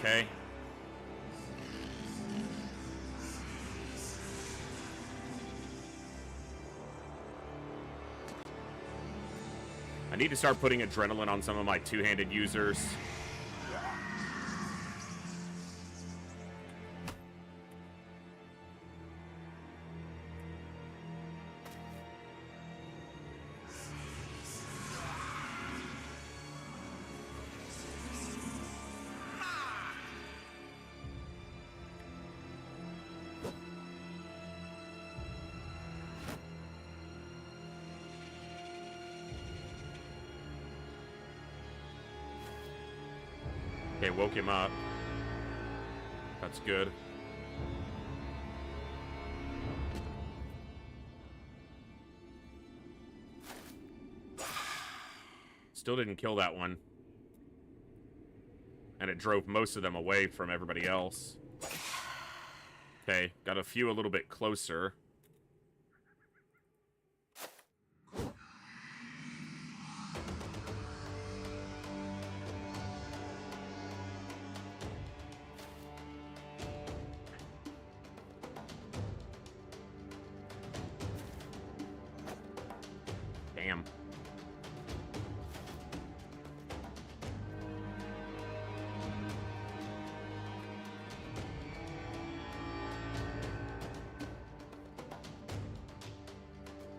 Okay. I need to start putting adrenaline on some of my two-handed users. Okay, woke him up. That's good. Still didn't kill that one. And it drove most of them away from everybody else. Okay, got a few a little bit closer. Damn.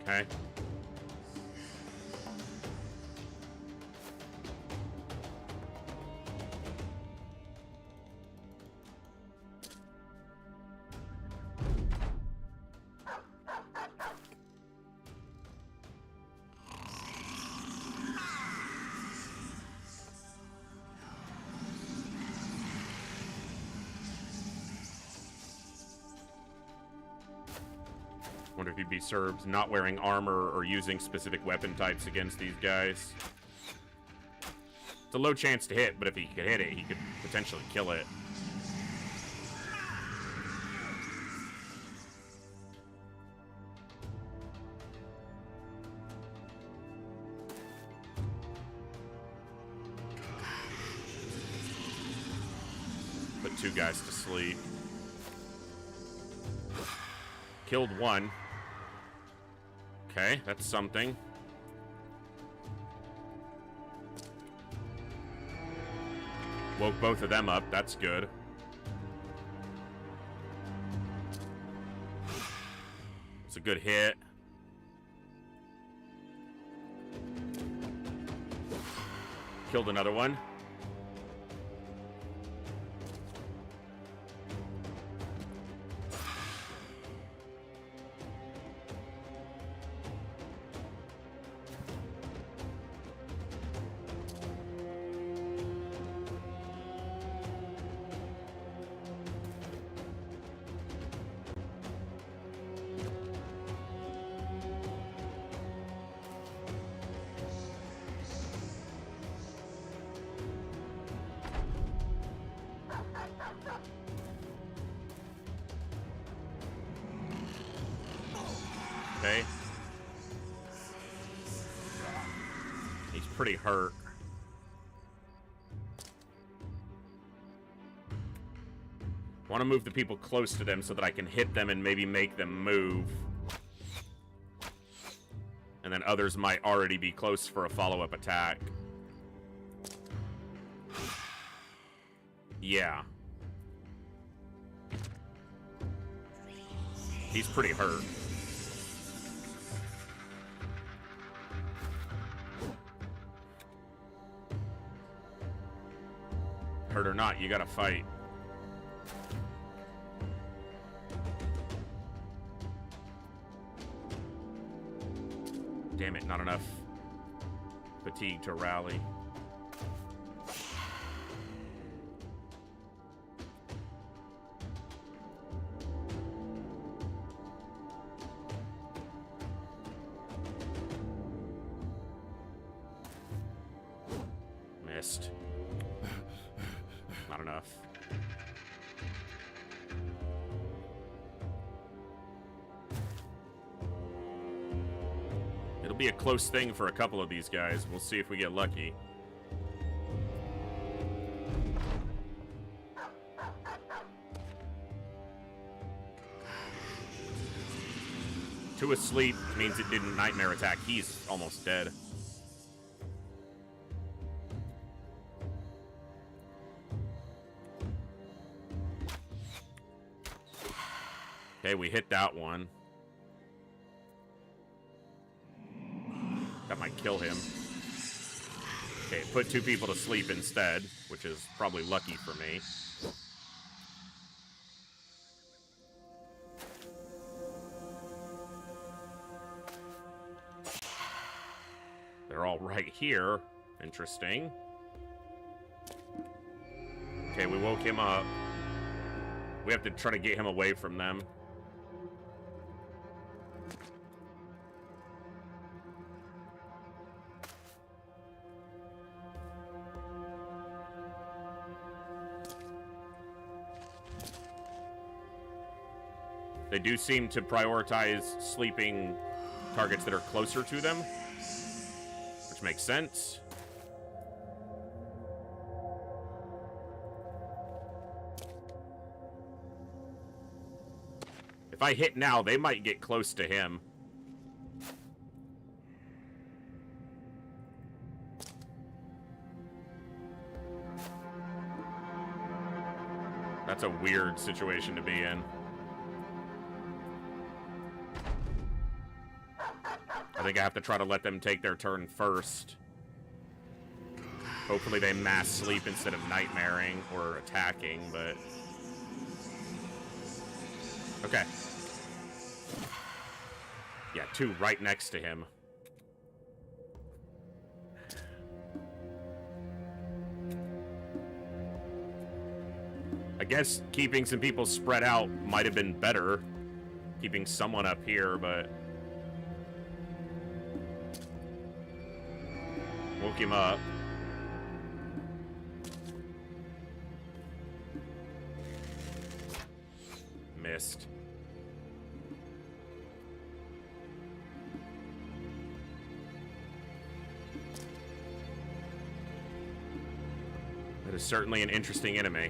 Okay. Wonder if he'd be served not wearing armor or using specific weapon types against these guys. It's a low chance to hit, but if he could hit it, he could potentially kill it. Put two guys to sleep. Killed one. Okay, that's something. Woke both of them up. That's good. It's a good hit. Killed another one. Okay. He's pretty hurt. Want to move the people close to them so that I can hit them and maybe make them move. And then others might already be close for a follow-up attack. Yeah. He's pretty hurt. Hurt or not, you gotta fight. Damn it, not enough fatigue to rally. Missed. Not enough. It'll be a close thing for a couple of these guys. We'll see if we get lucky. Two asleep means it didn't nightmare attack. He's almost dead. Okay, we hit that one. That might kill him. Okay, put 2 people to sleep instead, which is probably lucky for me. They're all right here. Interesting. Okay, we woke him up. We have to try to get him away from them. They do seem to prioritize sleeping targets that are closer to them, which makes sense. If I hit now, they might get close to him. That's a weird situation to be in. I think I have to try to let them take their turn first. Hopefully they mass sleep instead of nightmaring or attacking, but... Okay. Yeah, 2 right next to him. I guess keeping some people spread out might have been better. Keeping someone up here, but... Woke him up. Missed. That is certainly an interesting enemy.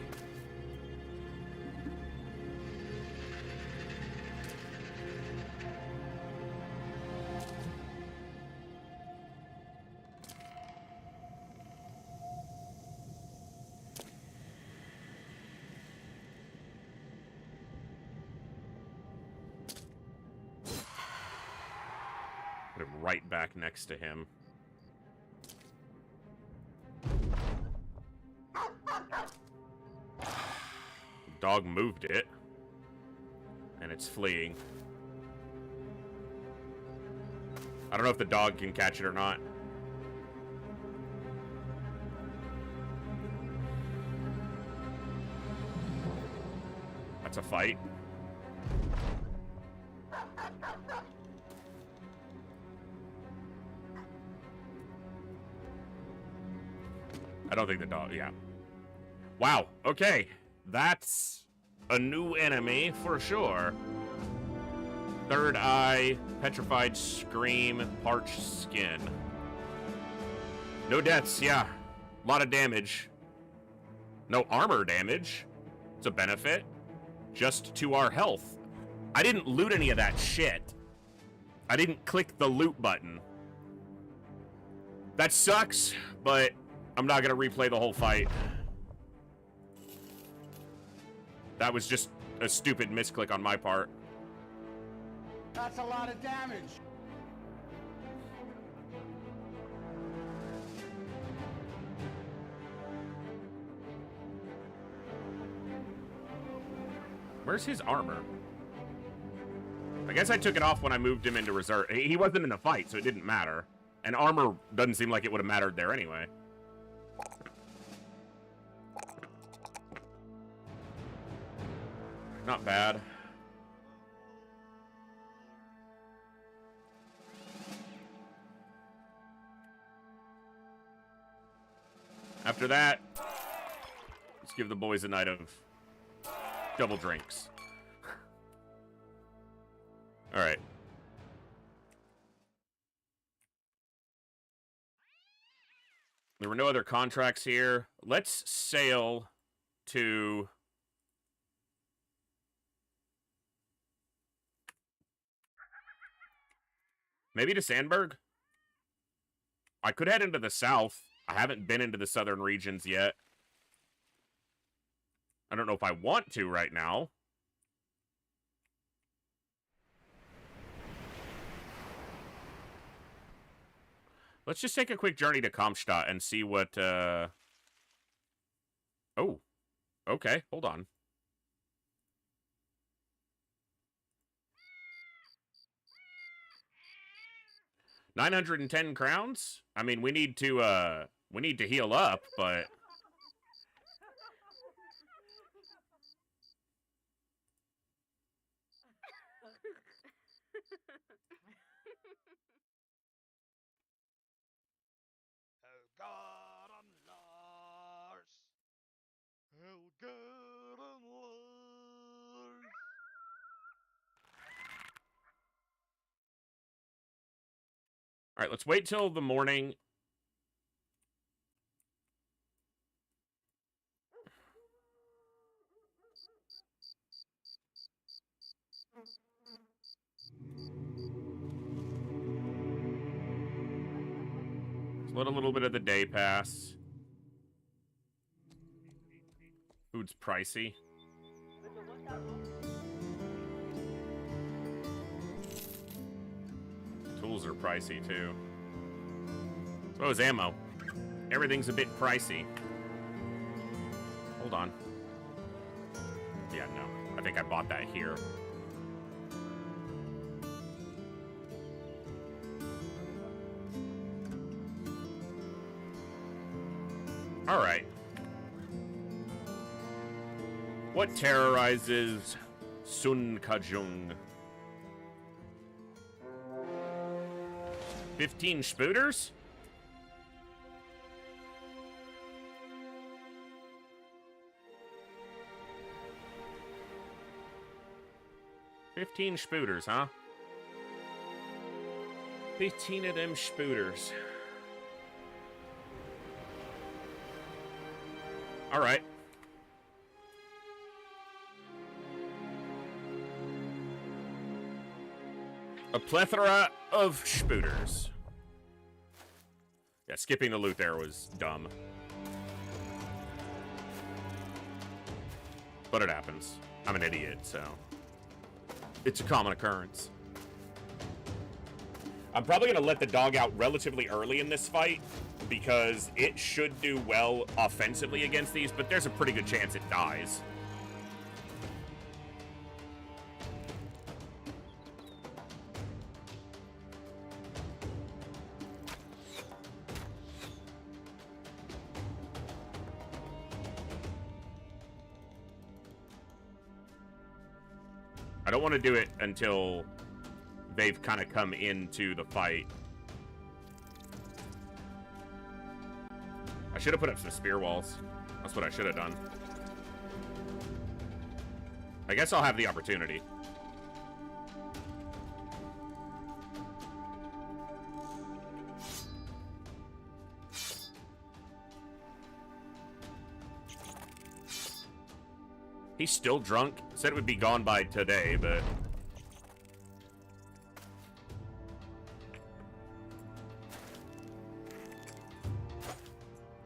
Put him right back next to him. Dog moved it. And it's fleeing. I don't know if the dog can catch it or not. That's a fight. I don't think the dog, yeah. Wow, okay. That's a new enemy for sure. Third eye, petrified scream, parched skin. No deaths, yeah. A lot of damage. No armor damage. It's a benefit. Just to our health. I didn't loot any of that shit. I didn't click the loot button. That sucks, but I'm not gonna replay the whole fight. That was just a stupid misclick on my part. That's a lot of damage. Where's his armor? I guess I took it off when I moved him into reserve. He wasn't in the fight, so it didn't matter. And armor doesn't seem like it would have mattered there anyway. Not bad. After that, let's give the boys a night of double drinks. All right. There were no other contracts here. Let's sail to... Maybe to Sandburg? I could head into the south. I haven't been into the southern regions yet. I don't know if I want to right now. Let's just take a quick journey to Kamstadt and see what, Oh. Okay, hold on. $910 crowns? I mean, we need to heal up, but... All right, let's wait till the morning. Let's let a little bit of the day pass. Food's pricey. Tools are pricey, too. So is ammo. Everything's a bit pricey. Hold on. Yeah, no. I think I bought that here. Alright. What terrorizes Sun Kajung? 15 spooters? Spooters, huh? 15 of them spooters. All right. A plethora of spooters. Yeah, skipping the loot there was dumb. But it happens. I'm an idiot, so... it's a common occurrence. I'm probably going to let the dog out relatively early in this fight, because it should do well offensively against these, but there's a pretty good chance it dies. I don't want to do it until they've kind of come into the fight. I should have put up some spear walls. That's what I should have done. I guess I'll have the opportunity. He's still drunk. Said it would be gone by today, but...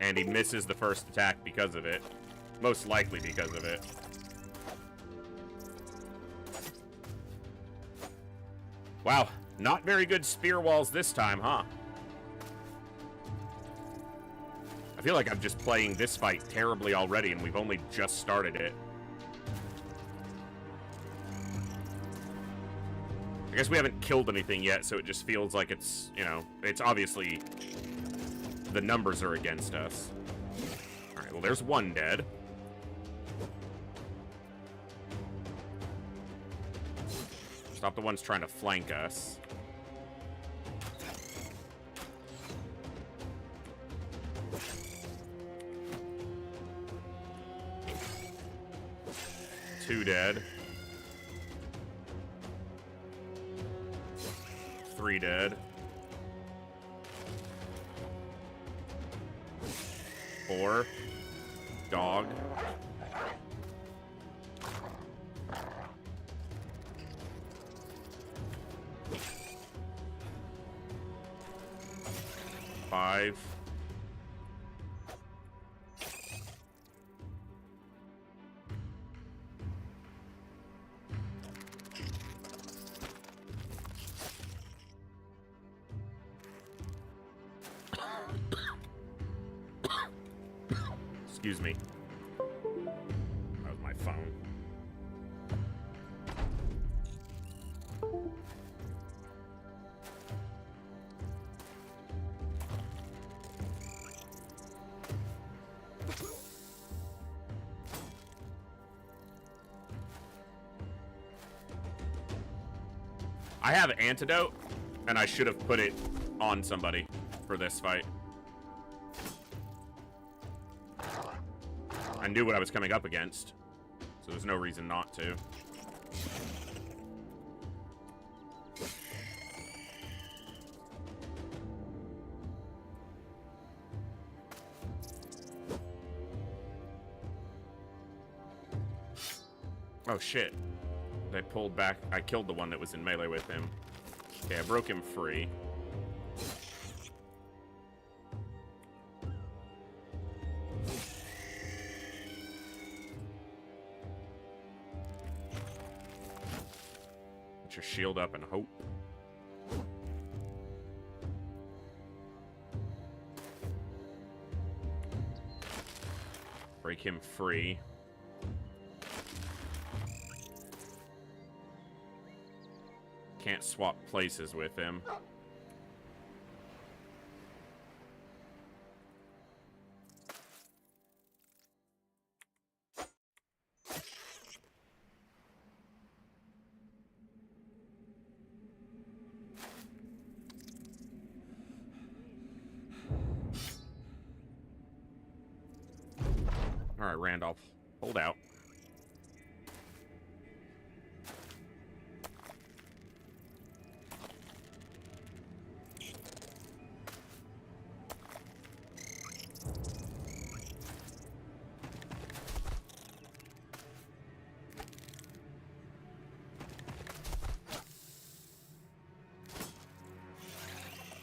and he misses the first attack because of it. Most likely because of it. Wow, not very good spear walls this time, huh? I feel like I'm just playing this fight terribly already, and we've only just started it. I guess we haven't killed anything yet, so it just feels like it's, you know, it's obviously the numbers are against us. Alright, well, there's one dead. Stop the ones trying to flank us. Two dead. 3 dead. 4. Dog. 5. Excuse me. That was my phone. I have antidote, and I should have put it on somebody for this fight. I knew what I was coming up against, so there's no reason not to. Oh shit. They pulled back. I killed the one that was in melee with him. Okay, I broke him free. Put your shield up and hope. Break him free. Can't swap places with him. All right, Randolph, hold out.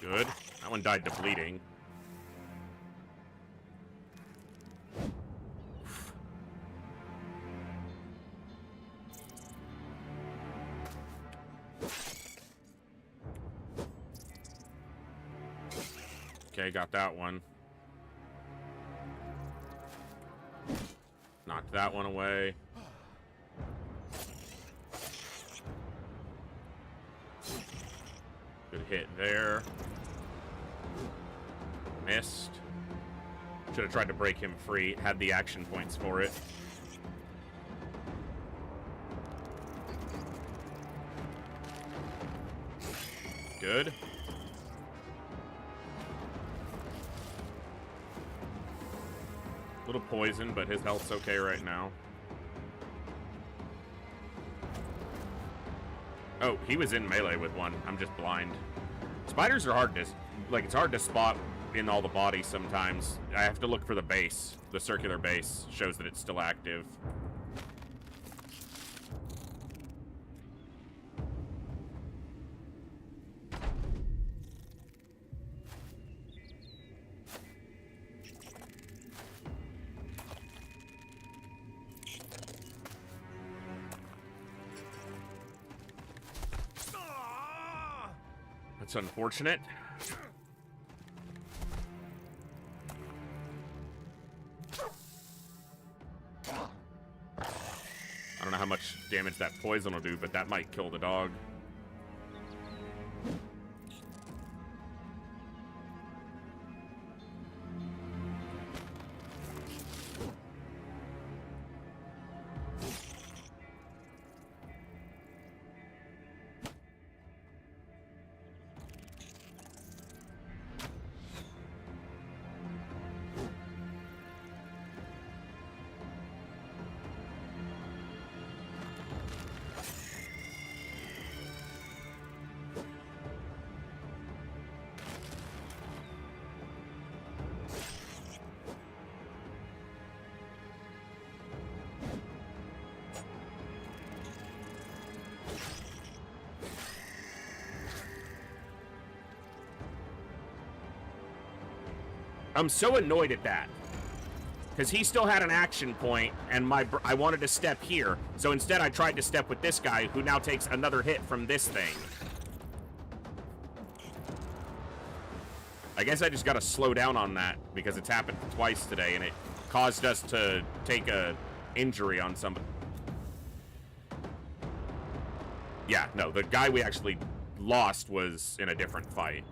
Good. That one died to bleeding. Okay, got that one. Knocked that one away. Good hit there. Missed. Should have tried to break him free. Had the action points for it. Good. Little poison, but his health's okay right now. Oh, he was in melee with one. I'm just blind. Spiders are hard to... Like, it's hard to spot in all the bodies sometimes. I have to look for the base. The circular base shows that it's still active. That's unfortunate. I don't know how much damage that poison will do, but that might kill the dog. I'm so annoyed at that. Because he still had an action point, and I wanted to step here. So instead I tried to step with this guy, who now takes another hit from this thing. I guess I just gotta slow down on that, because it's happened twice today, and it caused us to take a injury on somebody. Yeah, no, the guy we actually lost was in a different fight.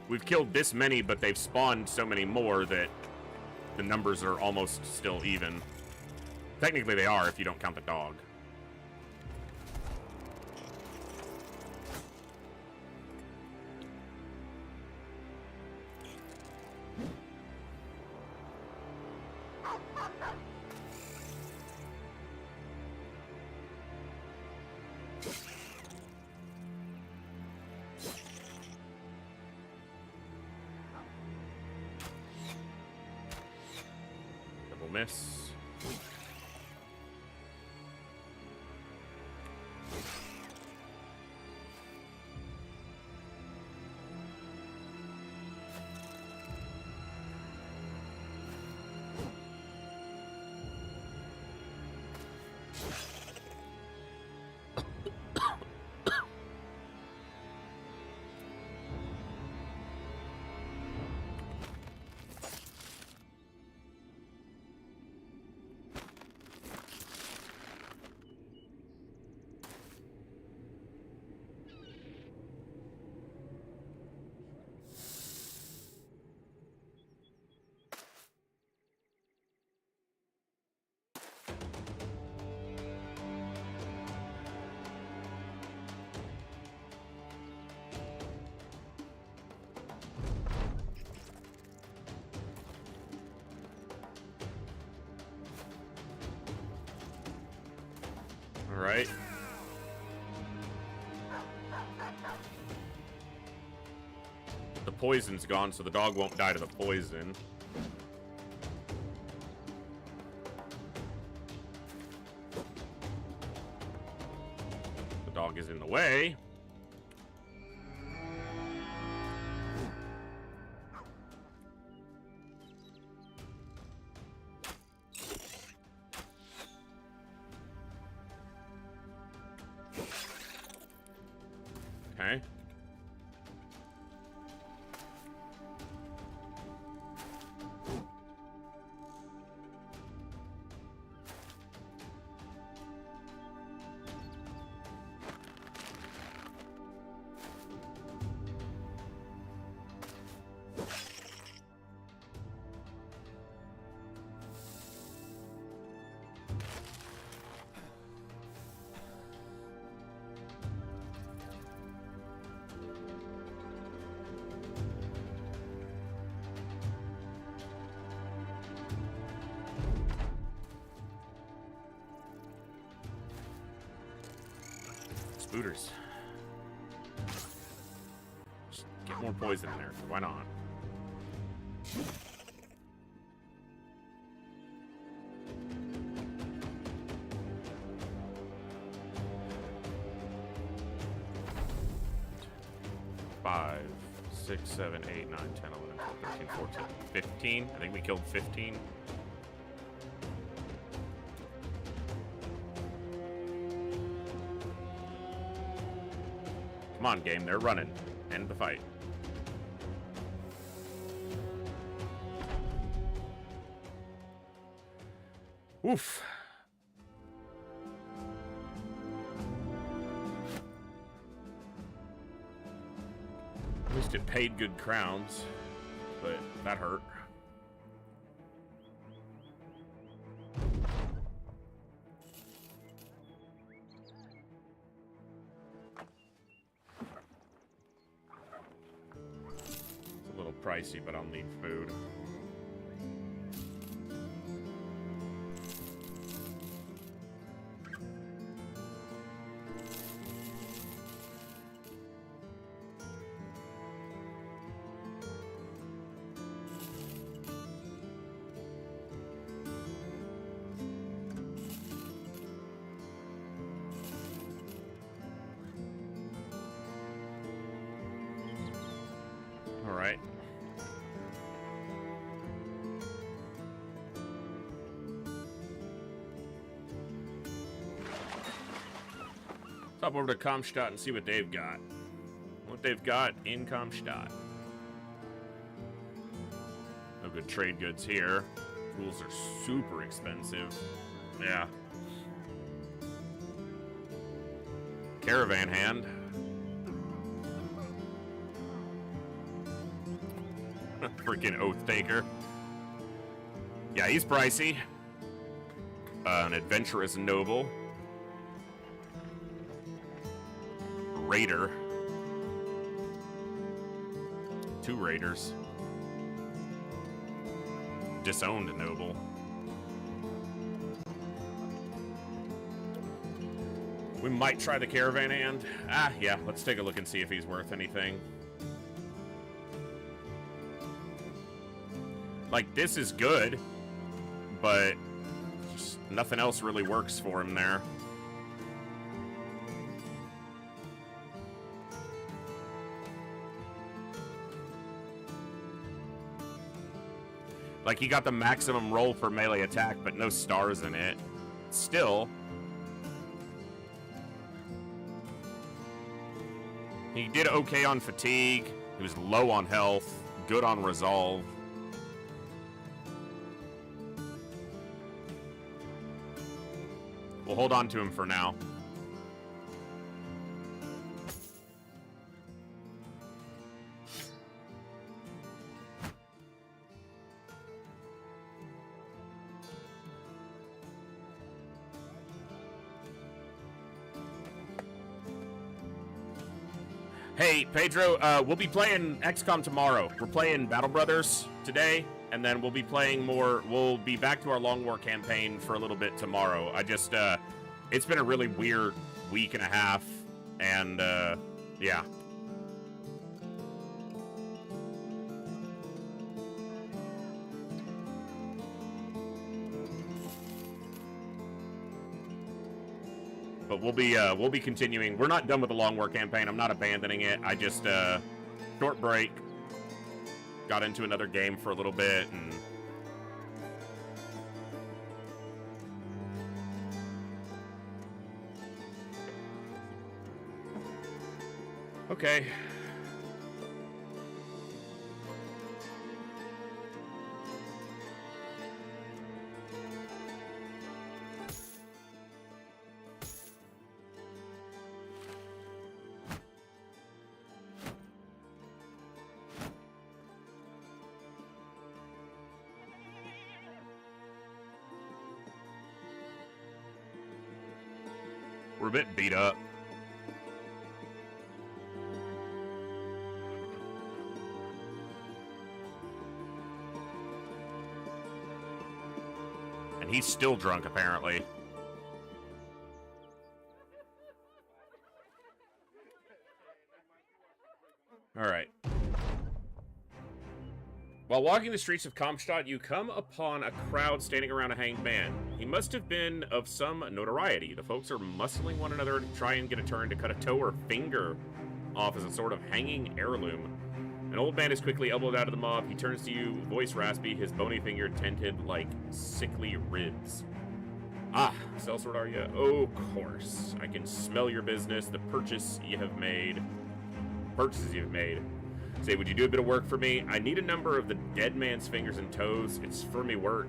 We've killed this many, but they've spawned so many more that the numbers are almost still even. Technically they are if you don't count the dog. Miss. All right. The poison's gone, so the dog won't die to the poison. The dog is in the way. Okay. Spooters. Just get more poison in there. Why not? Five, 6, 7, 8, 9, 10, 11, 12, 13, 14, 15. I think we killed 15. Come on, game. They're running. End the fight. Oof. At least it paid good crowns, but that hurt. Pricey, but I'll need food. All right. Hop over to Comstadt and see what they've got. What they've got in Comstadt. No good trade goods here. Tools are super expensive. Yeah. Caravan hand. Freaking Oath Taker. Yeah, he's pricey. An adventurous noble. Raider. 2 raiders. Disowned noble. We might try the caravan hand. Yeah, let's take a look and see if he's worth anything. Like, this is good, but just nothing else really works for him there. Like, he got the maximum roll for melee attack, but no stars in it. Still, he did okay on fatigue. He was low on health, good on resolve. We'll hold on to him for now. Hey, Pedro, we'll be playing XCOM tomorrow. We're playing Battle Brothers today, and then we'll be playing more. We'll be back to our Long War campaign for a little bit tomorrow. I just, it's been a really weird week and a half, and, yeah. But we'll be continuing. We're not done with the Long War campaign. I'm not abandoning it. I just, short break. Got into another game for a little bit, and okay. We're a bit beat up. And he's still drunk, apparently. All right. While walking the streets of Comstadt, you come upon a crowd standing around a hanged man. He must have been of some notoriety. The folks are muscling one another to try and get a turn to cut a toe or finger off as a sort of hanging heirloom. An old man is quickly elbowed out of the mob. He turns to you, voice raspy, his bony finger tented like sickly ribs. Ah, sellsword are you? Oh, of course. I can smell your business, the purchases you've made. Say, would you do a bit of work for me? I need a number of the dead man's fingers and toes. It's for me work.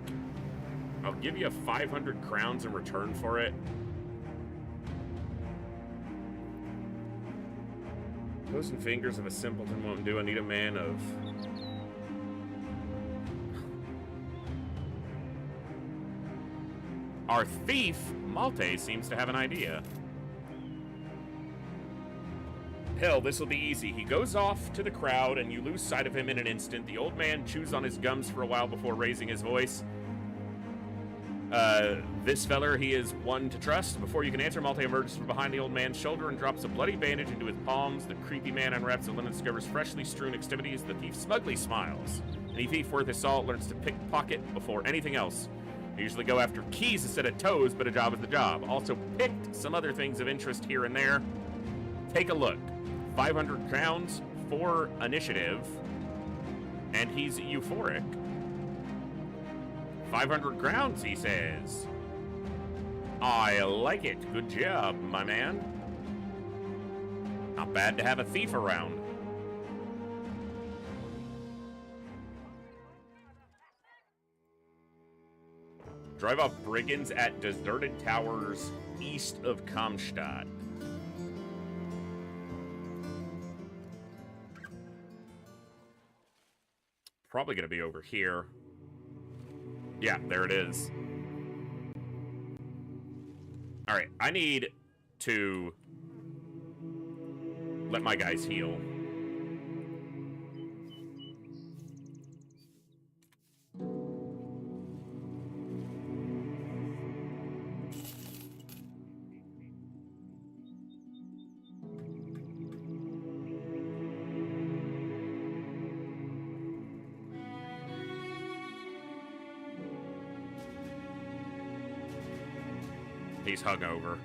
I'll give you 500 crowns in return for it. Toes and fingers of a simpleton won't do. I need a man of... Our thief, Malte, seems to have an idea. Hell, this'll be easy. He goes off to the crowd, and you lose sight of him in an instant. The old man chews on his gums for a while before raising his voice. This feller, he is one to trust. Before you can answer, Malte emerges from behind the old man's shoulder and drops a bloody bandage into his palms. The creepy man unwraps the linen and discovers freshly strewn extremities. The thief smugly smiles. Any thief worth his salt learns to pickpocket before anything else. I usually go after keys instead of toes, but a job is the job. Also picked some other things of interest here and there. Take a look. 500 crowns for initiative. And he's euphoric. 500 grounds, he says. I like it. Good job, my man. Not bad to have a thief around. Drive off brigands at deserted towers east of Kamstadt. Probably gonna be over here. Yeah, there it is. Alright, I need to let my guys heal. He's hungover.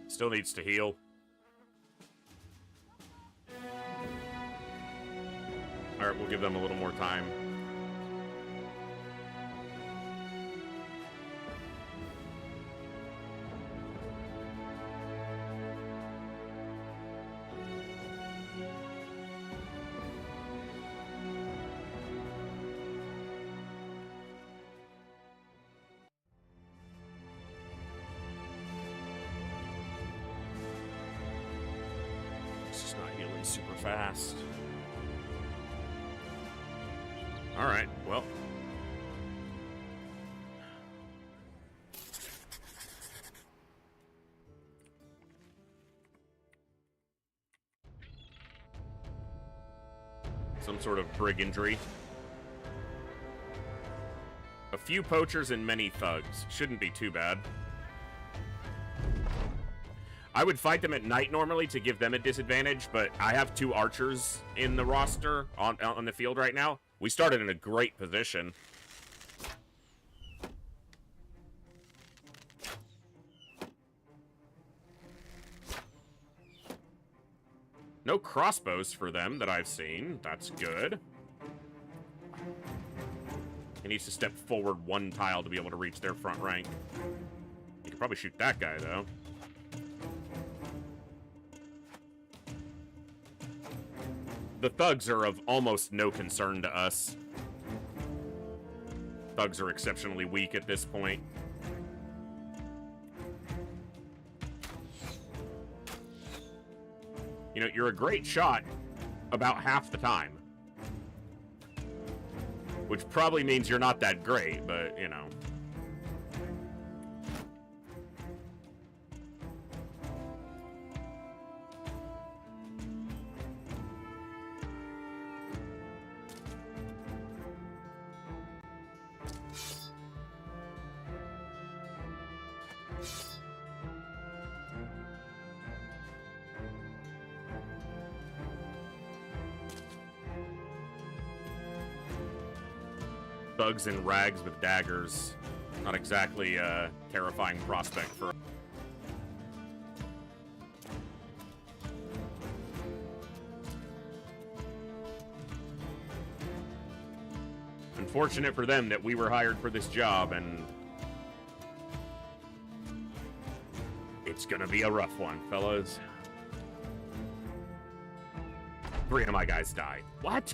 Still needs to heal. Alright, we'll give them a little more time. It's just not healing super fast. Alright, well. Some sort of brigandry. A few poachers and many thugs. Shouldn't be too bad. I would fight them at night normally to give them a disadvantage, but I have 2 archers in the roster on the field right now. We started in a great position. No crossbows for them that I've seen. That's good. He needs to step forward 1 tile to be able to reach their front rank. You could probably shoot that guy, though. The thugs are of almost no concern to us. Thugs are exceptionally weak at this point. You know, you're a great shot about half the time. Which probably means you're not that great, but, you know. Thugs in rags with daggers. Not exactly a terrifying prospect for... Unfortunate for them that we were hired for this job, and... it's gonna be a rough one, fellas. 3 of my guys died. What?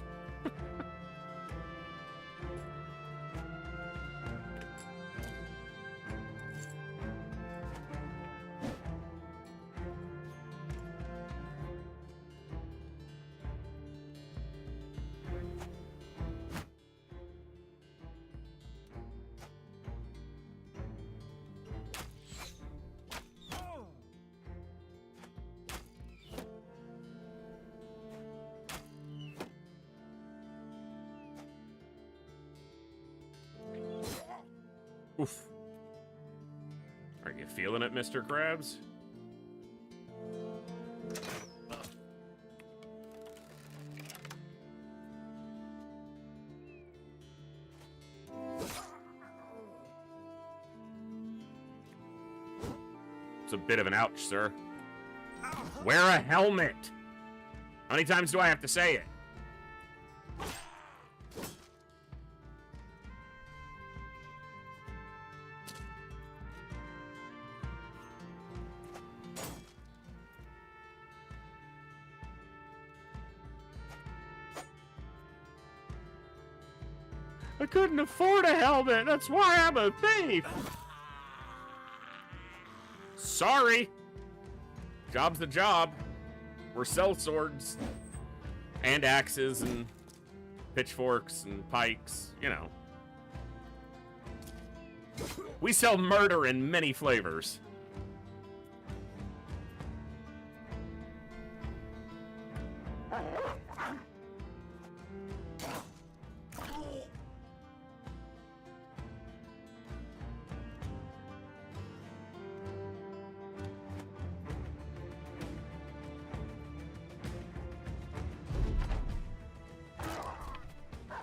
Oof. Are you feeling it, Mr. Krabs? It's a bit of an ouch, sir. Wear a helmet! How many times do I have to say it? I couldn't afford a helmet. That's why I'm a thief. Sorry. Job's the job. We're sell swords and axes and pitchforks and pikes, you know. We sell murder in many flavors.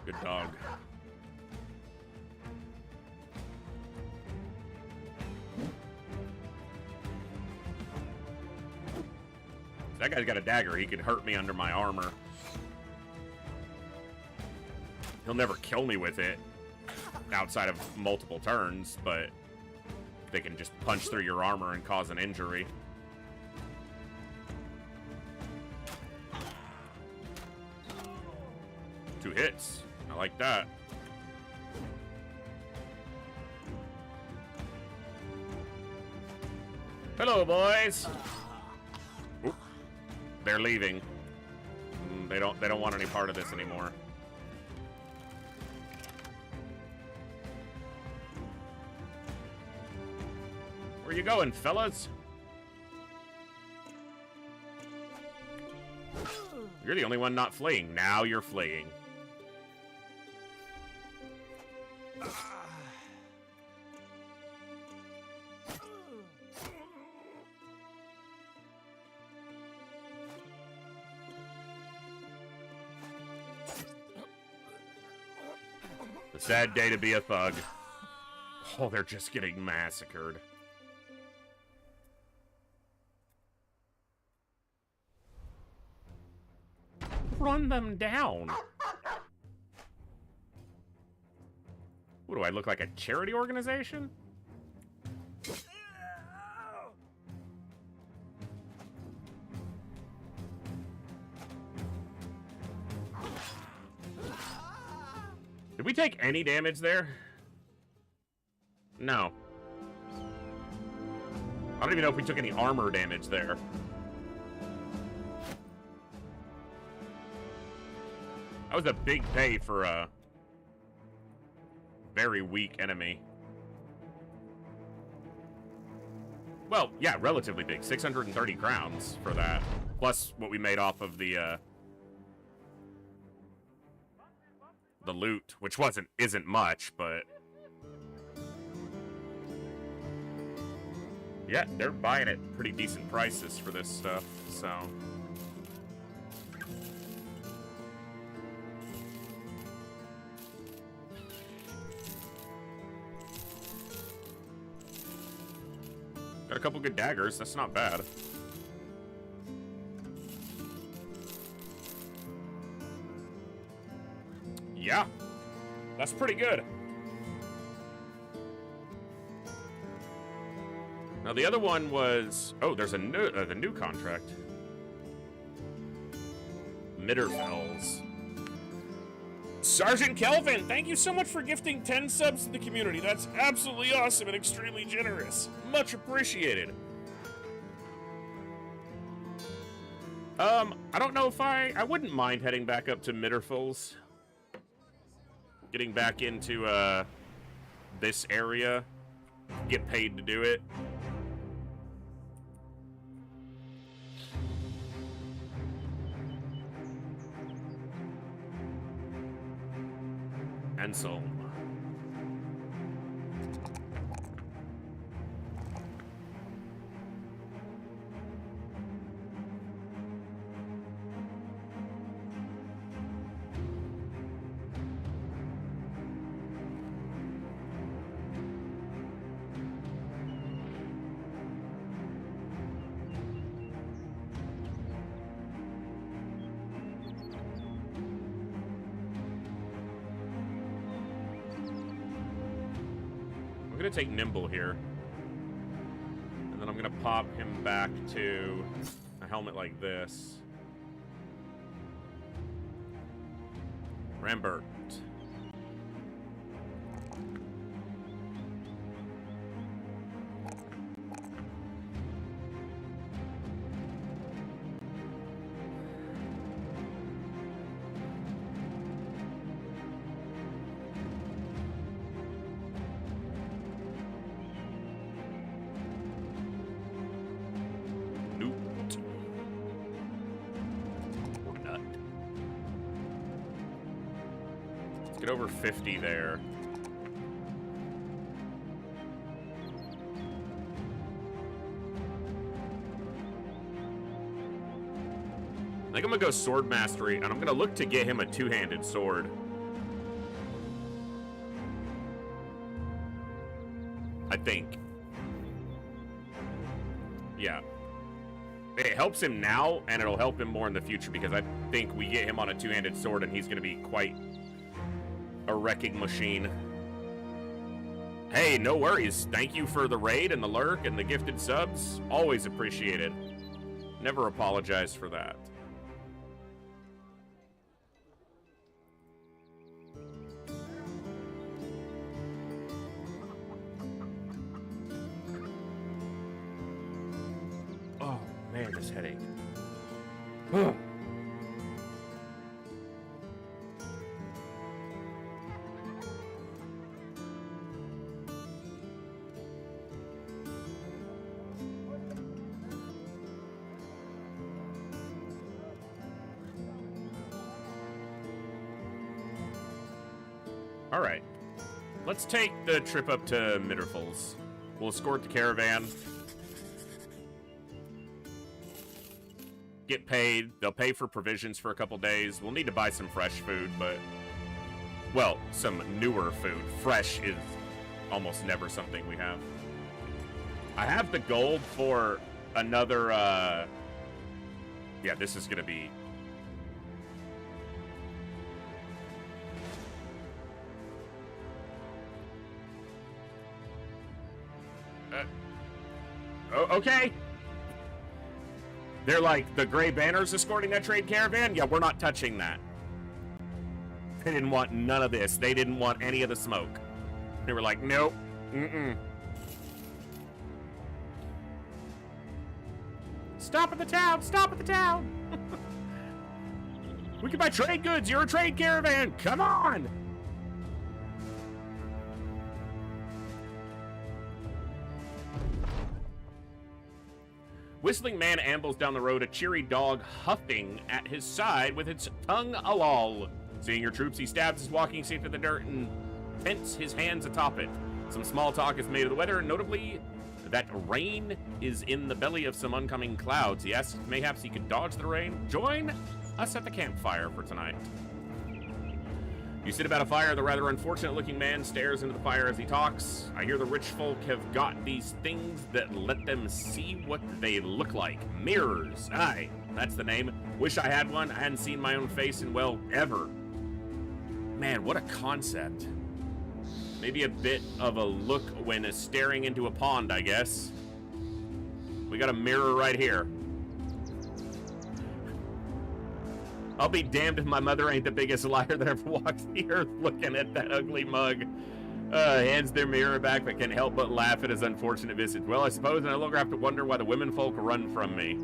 Good dog. That guy's got a dagger. He could hurt me under my armor. He'll never kill me with it outside of multiple turns, but they can just punch through your armor and cause an injury. Two hits. I like that. Hello, boys. Oop. They're leaving. They don't want any part of this anymore. Where you going, fellas? You're the only one not fleeing. Now you're fleeing. A sad day to be a thug. Oh, they're just getting massacred. Run them down. What do I look like, a charity organization? Did we take any damage there? No. I don't even know if we took any armor damage there. That was a big pay for a very weak enemy. Well, yeah, relatively big. 630 crowns for that. Plus what we made off of the loot, which isn't much, but yeah, they're buying at pretty decent prices for this stuff, so. Got a couple good daggers, that's not bad. Yeah, that's pretty good. Now the other one was, oh, there's a new the new contract. Mitterfells. Sergeant Kelvin, thank you so much for gifting 10 subs to the community. That's absolutely awesome and extremely generous. Much appreciated. I don't know if I wouldn't mind heading back up to Mitterfells. Getting back into this area. Get paid to do it. Ensel. going to take Nimble here. And then I'm going to pop him back to a helmet like this. Rambert. Get over 50 there. I think I'm gonna go sword mastery, and I'm gonna look to get him a two-handed sword. I think. Yeah. It helps him now, and it'll help him more in the future, because I think we get him on a two-handed sword, and he's gonna be quite a wrecking machine. Hey, no worries. Thank you for the raid and the lurk and the gifted subs. Always appreciated. Never apologize for that. Oh, man, this headache. Ugh. All right, let's take the trip up to Midderfulls. We'll escort the caravan. Get paid. They'll pay for provisions for a couple days. We'll need to buy some fresh food, but... well, some newer food. Fresh is almost never something we have. I have the gold for another, yeah, this is gonna be... okay. They're like, the Gray Banners escorting that trade caravan? Yeah, we're not touching that. They didn't want none of this. They didn't want any of the smoke. They were like, nope. Mm-mm. Stop at the town! Stop at the town! We can buy trade goods! You're a trade caravan! Come on! Whistling man ambles down the road, a cheery dog huffing at his side with its tongue a-loll. Seeing your troops, he stabs his walking stick to the dirt and pents his hands atop it. Some small talk is made of the weather, notably that rain is in the belly of some oncoming clouds. He asks if mayhaps he could dodge the rain. Join us at the campfire for tonight. You sit about a fire. The rather unfortunate-looking man stares into the fire as he talks. I hear the rich folk have got these things that let them see what they look like. Mirrors. Aye, that's the name. Wish I had one. I hadn't seen my own face in, well, ever. Man, what a concept. Maybe a bit of a look when staring into a pond, I guess. We got a mirror right here. I'll be damned if my mother ain't the biggest liar that ever walked the earth looking at that ugly mug. Hands their mirror back but can't help but laugh at his unfortunate visage. Well, I suppose I no longer have to wonder why the women folk run from me.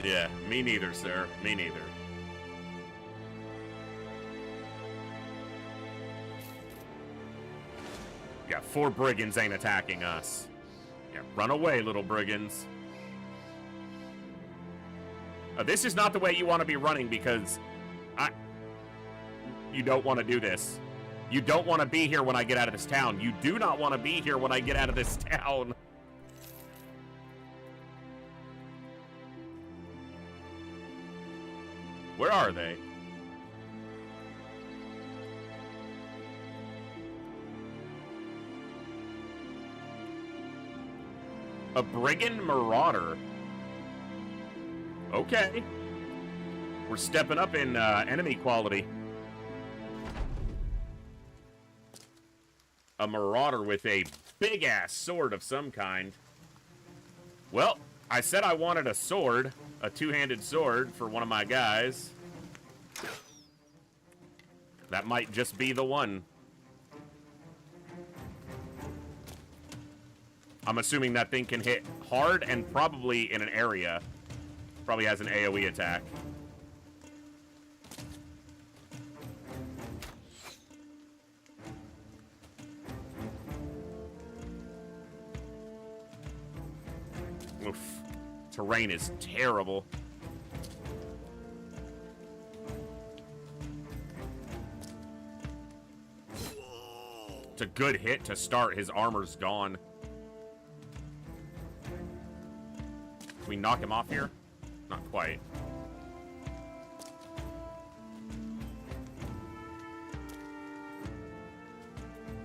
Yeah, me neither, sir. Me neither. Yeah, 4 brigands ain't attacking us. Yeah, run away, little brigands. This is not the way you want to be running, because you don't want to do this. You don't want to be here when I get out of this town. You do not want to be here when I get out of this town. Where are they? A brigand marauder. Okay. We're stepping up in enemy quality. a marauder with a big-ass sword of some kind. Well, I said I wanted a sword, a two-handed sword for one of my guys. That might just be the one. I'm assuming that thing can hit hard and probably in an area. Probably has an AoE attack. Oof. Terrain is terrible. It's a good hit to start. His armor's gone. Can we knock him off here? Not quite.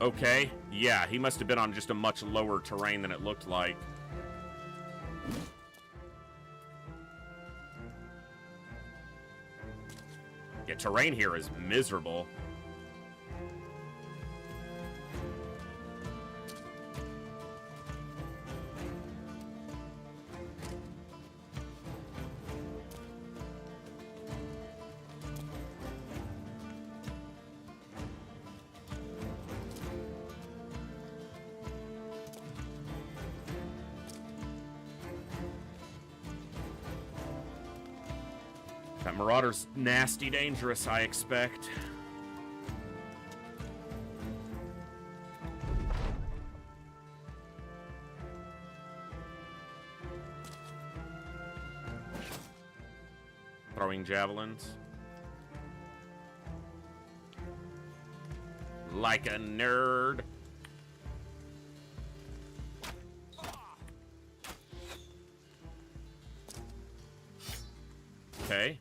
Okay. Yeah, he must have been on just a much lower terrain than it looked like. Yeah, terrain here is miserable. That Marauder's nasty dangerous, I expect. Throwing javelins. Like a nerd. Okay.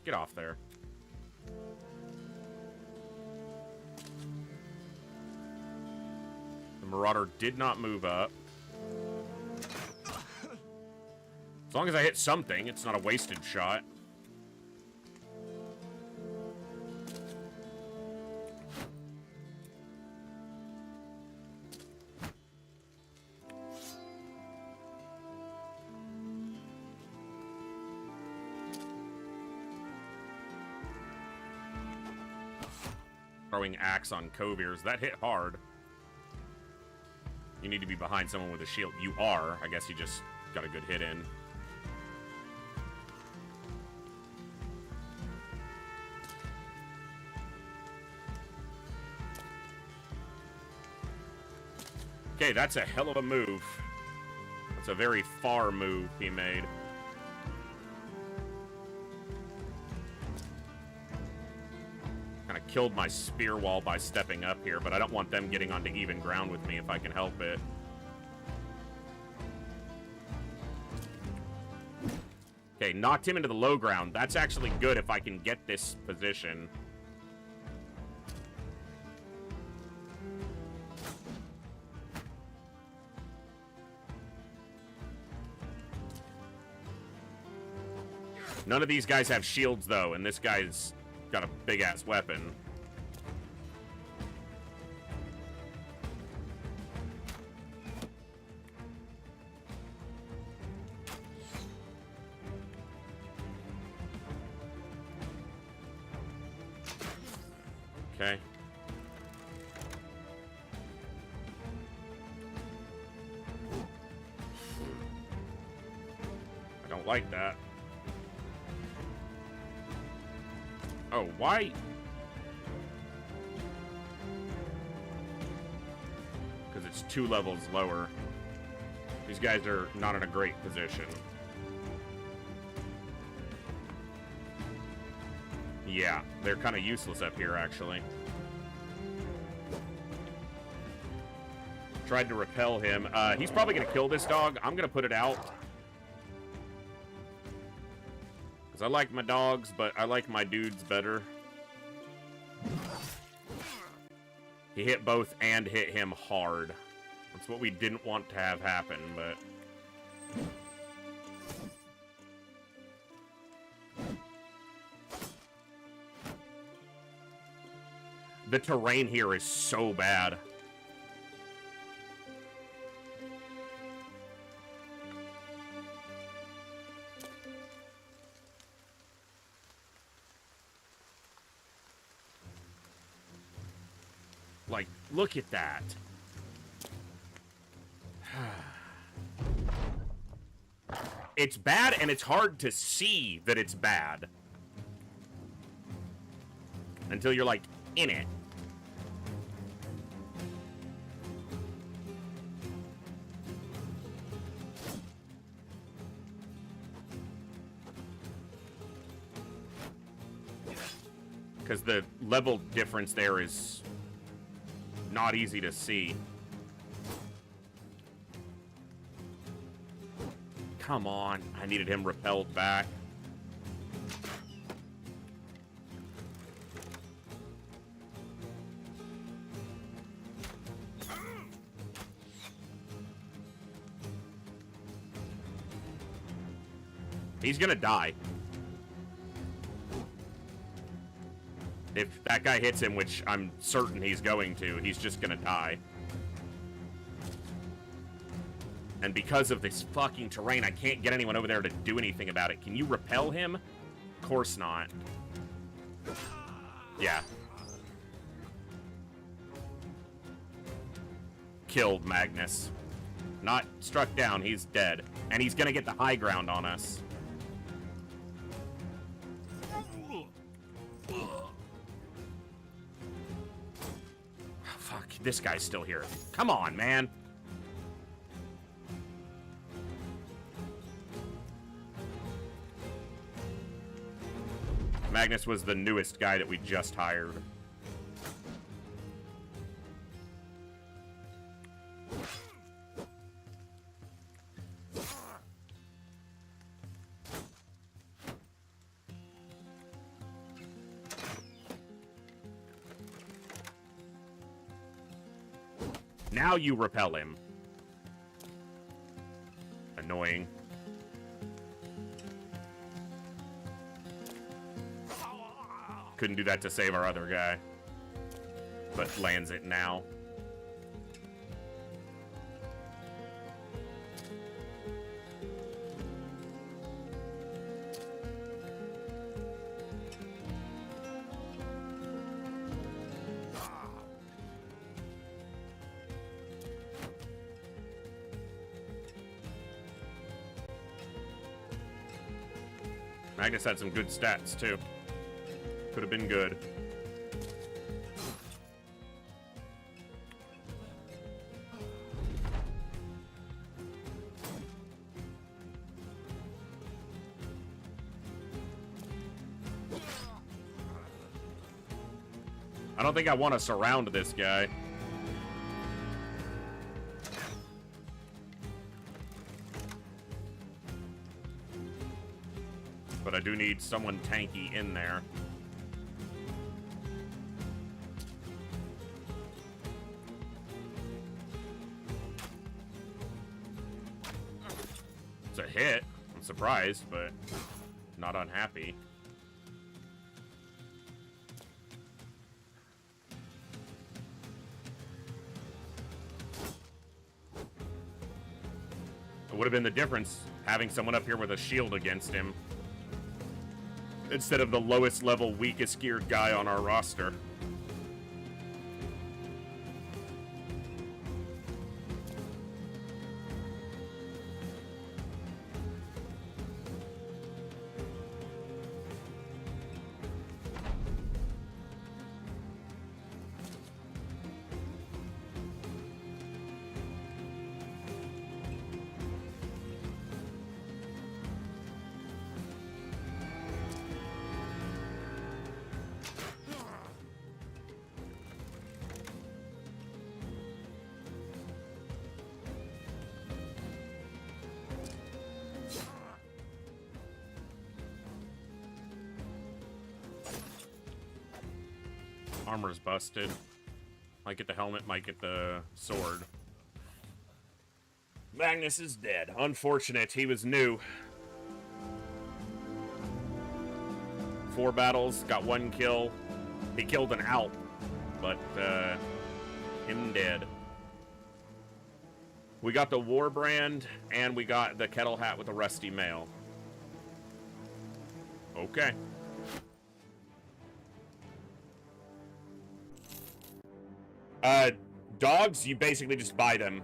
Get off there. The Marauder did not move up. As long as I hit something, it's not a wasted shot. Throwing axe on Kovirs. That hit hard. You need to be behind someone with a shield. You are. I guess you just got a good hit in. Okay, that's a hell of a move. That's a very far move he made. Killed my spear wall by stepping up here, but I don't want them getting onto even ground with me if I can help it. Okay, knocked him into the low ground. That's actually good if I can get this position. None of these guys have shields, though, and this guy's got a big-ass weapon. Okay. I don't like that. Oh, why? Because it's 2 levels lower. These guys are not in a great position. Yeah, they're kind of useless up here, actually. Tried to repel him. He's probably going to kill this dog. I'm going to put it out. I like my dogs, but I like my dudes better. He hit both and hit him hard. That's what we didn't want to have happen, but... The terrain here is so bad. Like, look at that. It's bad, and it's hard to see that it's bad. Until you're, like, in it. Because the level difference there is not easy to see. Come on. I needed him repelled back. He's gonna die. If that guy hits him, which I'm certain he's going to, he's just gonna die. And because of this fucking terrain, I can't get anyone over there to do anything about it. Can you repel him? Of course not. Yeah. Killed Magnus. Not struck down, he's dead. And he's gonna get the high ground on us. Fuck, this guy's still here. Come on, man. Magnus was the newest guy that we just hired. Now you repel him. Annoying. Couldn't do that to save our other guy. But lands it now. Magnus had some good stats, too. Could have been good. I don't think I want to surround this guy. But I do need someone tanky in there. It's a hit. I'm surprised, but not unhappy. It would have been the difference having someone up here with a shield against him instead of the lowest level, weakest geared guy on our roster. Armor's busted. Might get the helmet, might get the sword. Magnus is dead. Unfortunate, he was new. 4 battles, got 1 kill. He killed an Alp. but him dead. We got the war brand, and we got the kettle hat with the rusty mail. Okay. Dogs, you basically just buy them.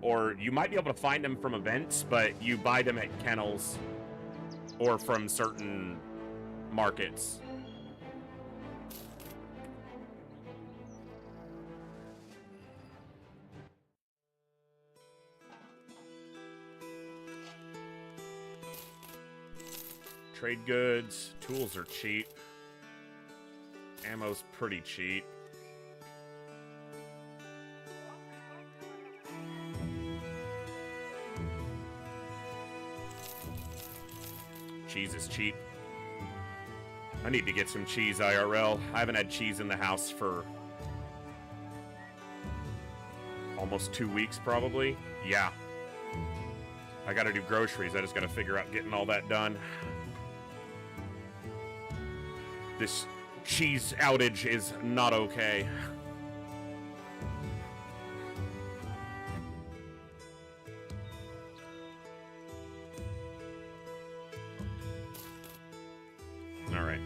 Or you might be able to find them from events, but you buy them at kennels or from certain markets. Trade goods, tools are cheap. Ammo's pretty cheap. Cheese is cheap. I need to get some cheese IRL. I haven't had cheese in the house for almost 2 weeks, probably. Yeah. I gotta do groceries. I just gotta figure out getting all that done. This cheese outage is not okay. All right.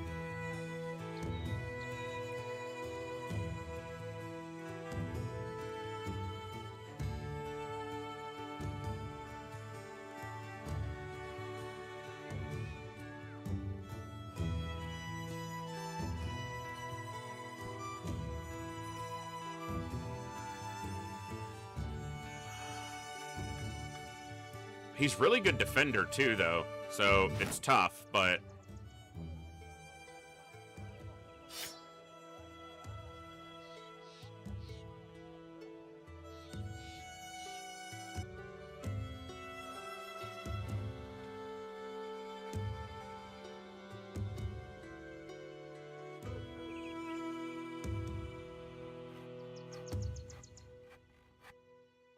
He's really good defender too, though, so it's tough, but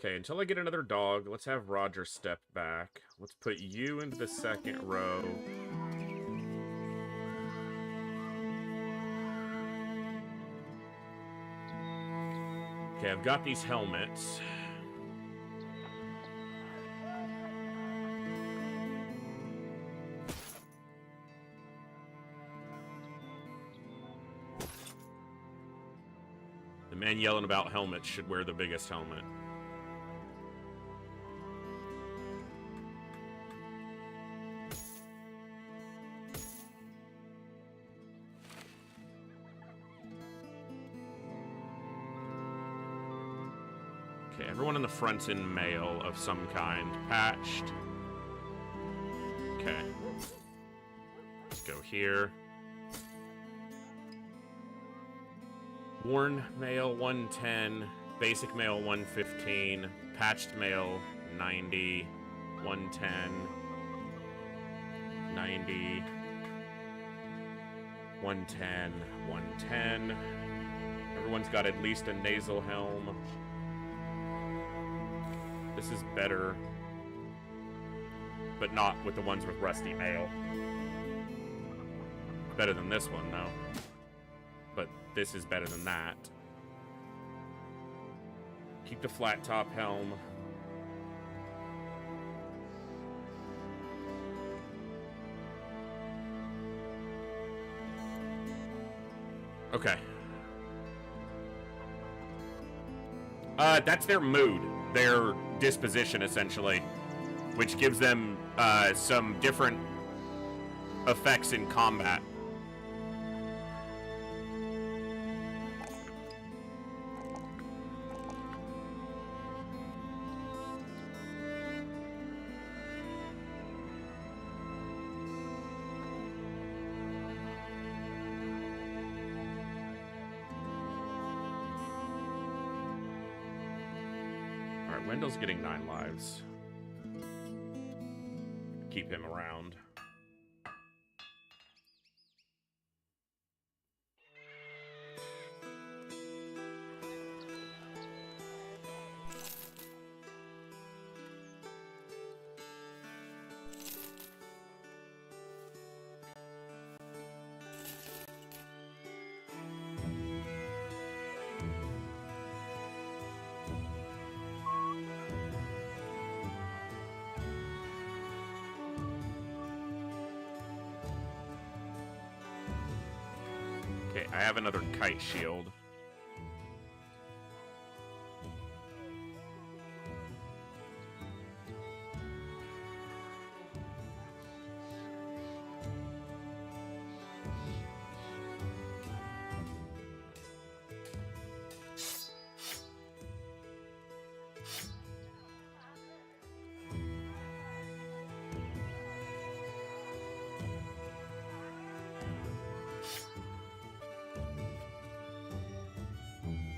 okay, until I get another dog, let's have Roger step back. Let's put you into the second row. Okay, I've got these helmets. The man yelling about helmets should wear the biggest helmet. Okay, everyone in the front's in mail of some kind. Patched. Okay. Let's go here. Worn mail 110. Basic mail 115. Patched mail 90. 110. 90. 110. 110. Everyone's got at least a nasal helm. This is better, but not with the ones with rusty mail. Better than this one, though. But this is better than that. Keep the flat top helm. Okay. That's their mood. Their disposition, essentially, which gives them some different effects in combat. Wendell's getting 9 lives. Keep him around. Okay, I have another kite shield.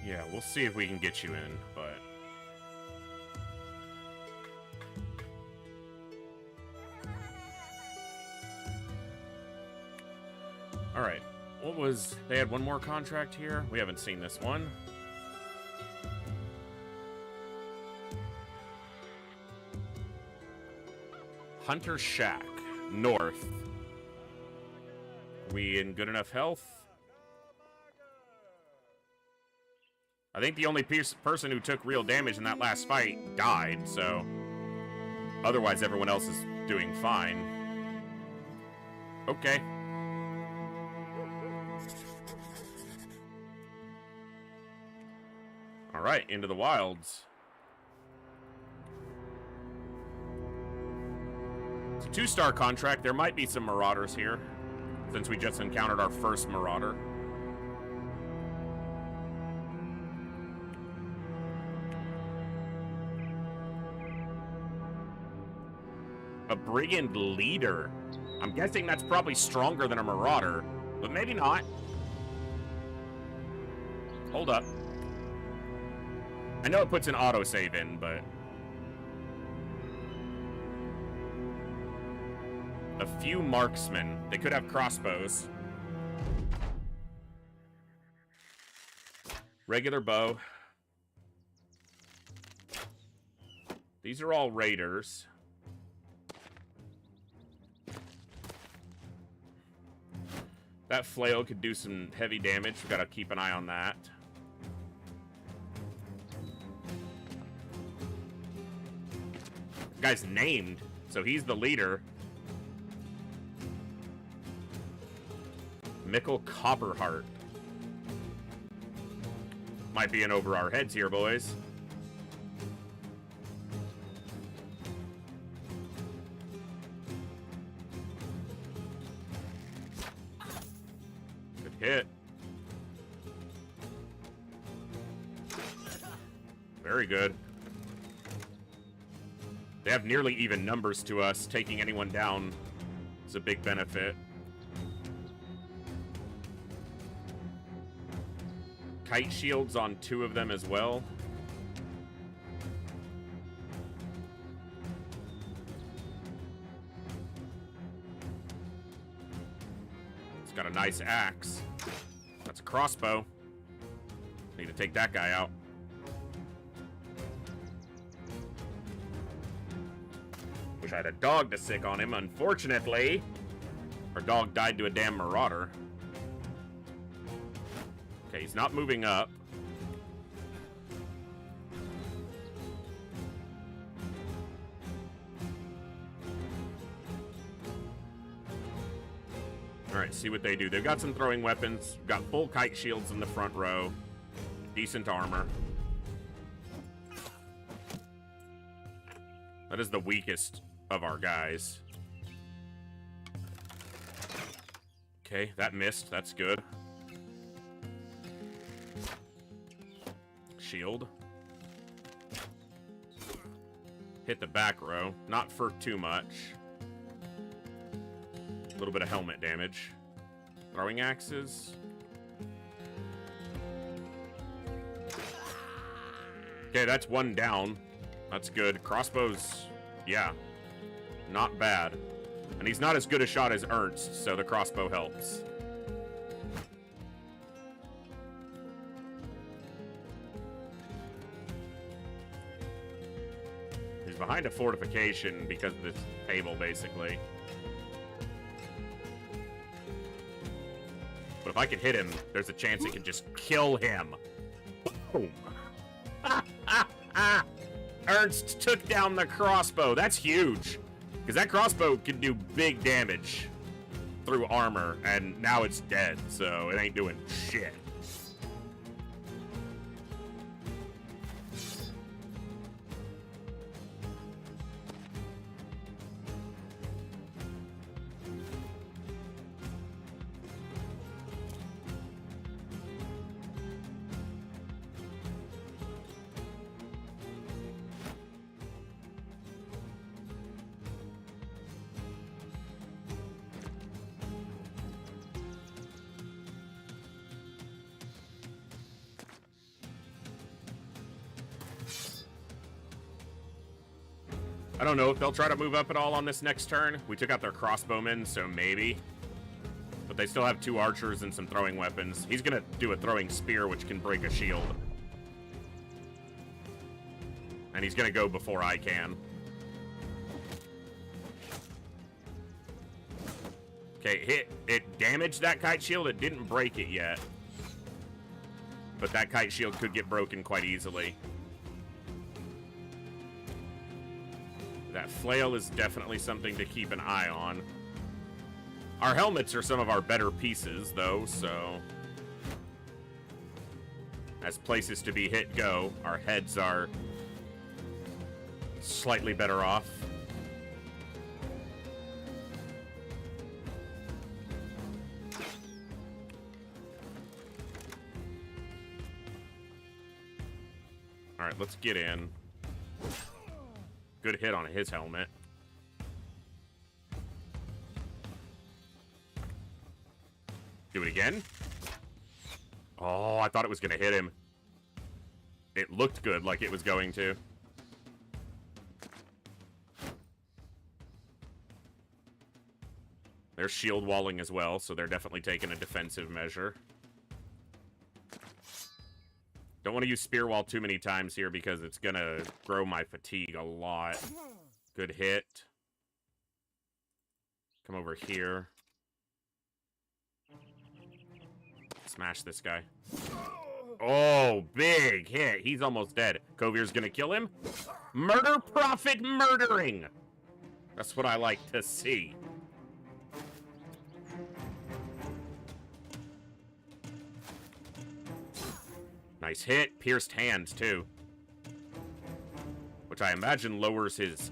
Yeah, we'll see if we can get you in, but... Alright, what was... They had one more contract here? We haven't seen this one. Hunter Shack, north. We in good enough health? I think the only person who took real damage in that last fight died, so... Otherwise, everyone else is doing fine. Okay. Alright, into the wilds. It's a 2-star contract. There might be some marauders here, since we just encountered our first marauder. A brigand leader. I'm guessing that's probably stronger than a marauder, but maybe not. Hold up. I know it puts an autosave in, but... A few marksmen. They could have crossbows. Regular bow. These are all raiders. That flail could do some heavy damage. We've got to keep an eye on that. The guy's named, so he's the leader. Mikkel Copperheart. Might be in over our heads here, boys. Good hit. Very good. They have nearly even numbers to us. Taking anyone down is a big benefit. Kite shields on 2 of them as well. It's got a nice axe. That's a crossbow. Need to take that guy out. Wish I had a dog to sick on him. Unfortunately, our dog died to a damn marauder. Okay, he's not moving up. Alright, see what they do. They've got some throwing weapons. Got full kite shields in the front row. Decent armor. That is the weakest of our guys. Okay, that missed. That's good. Shield. Hit the back row. Not for too much. A little bit of helmet damage. Throwing axes. Okay, that's one down. That's good. Crossbows, yeah. Not bad. And he's not as good a shot as Ernst, so the crossbow helps. He's behind a fortification because of this table, basically. But if I can hit him, there's a chance he can just kill him. Boom. Ernst took down the crossbow. That's huge. Because that crossbow can do big damage. through armor, and now it's dead, so it ain't doing shit. I don't know if they'll try to move up at all on this next turn. We took out their crossbowmen, so maybe. But they still have 2 archers and some throwing weapons. He's gonna do a throwing spear, which can break a shield. And he's gonna go before I can. Okay, it damaged that kite shield. It didn't break it yet. But that kite shield could get broken quite easily. That flail is definitely something to keep an eye on. Our helmets are some of our better pieces, though, so... as places to be hit go, our heads are slightly better off. Alright, let's get in. Good hit on his helmet. Do it again. Oh, I thought it was going to hit him. It looked good, like it was going to. They're shield walling as well, so they're definitely taking a defensive measure. Don't want to use spear wall too many times here because it's going to grow my fatigue a lot. Good hit. Come over here. Smash this guy. Oh, big hit. He's almost dead. Kovir's going to kill him. Murder Prophet murdering. That's what I like to see. Nice hit. Pierced hands, too. Which I imagine lowers his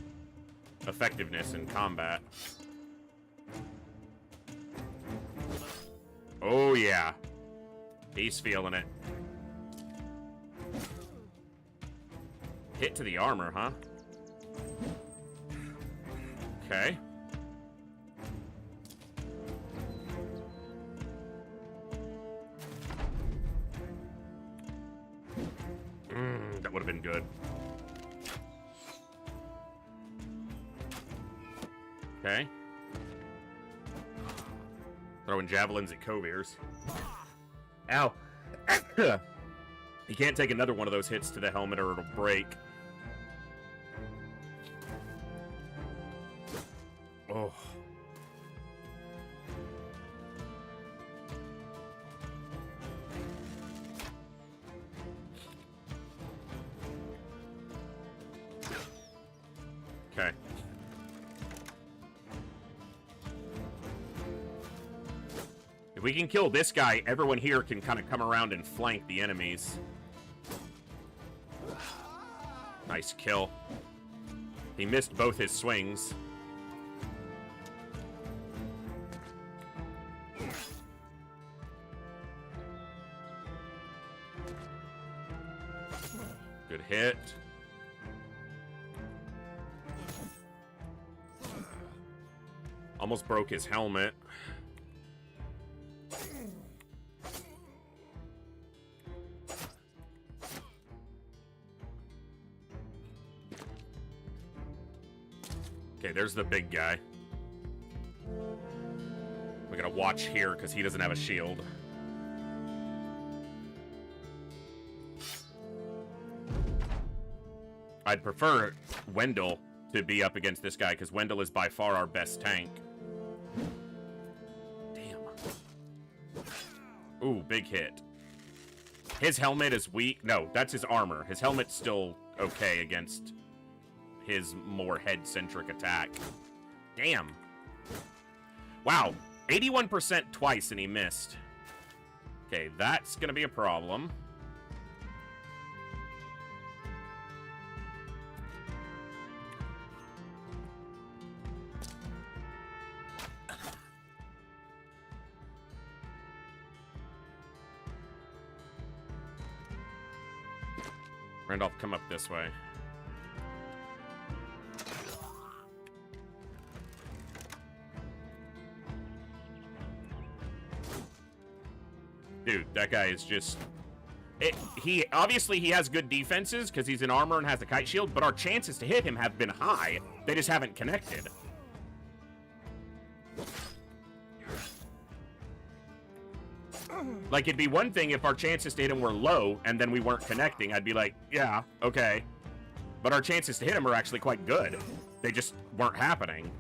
effectiveness in combat. Oh, yeah. He's feeling it. Hit to the armor, huh? Okay. That would have been good. Okay. Throwing javelins at Kovir's. Ow. He can't take another one of those hits to the helmet or it'll break. Oh. Okay. If we can kill this guy, everyone here can kind of come around and flank the enemies. Nice kill. He missed both his swings. Good hit. Almost broke his helmet. Okay, there's the big guy. We're gonna watch here because he doesn't have a shield. I'd prefer Wendell to be up against this guy because Wendell is by far our best tank. Damn. Ooh, big hit. His helmet is weak. No, that's his armor. His helmet's still okay against his more head-centric attack. Damn. Wow. 81% twice and he missed. Okay, that's gonna be a problem. Randolph, come up this way. Dude, that guy is just... he obviously he has good defenses because he's in armor and has a kite shield, but our chances to hit him have been high. They just haven't connected. Like, it'd be one thing if our chances to hit him were low and then we weren't connecting. I'd be like, yeah, okay. But our chances to hit him are actually quite good. They just weren't happening.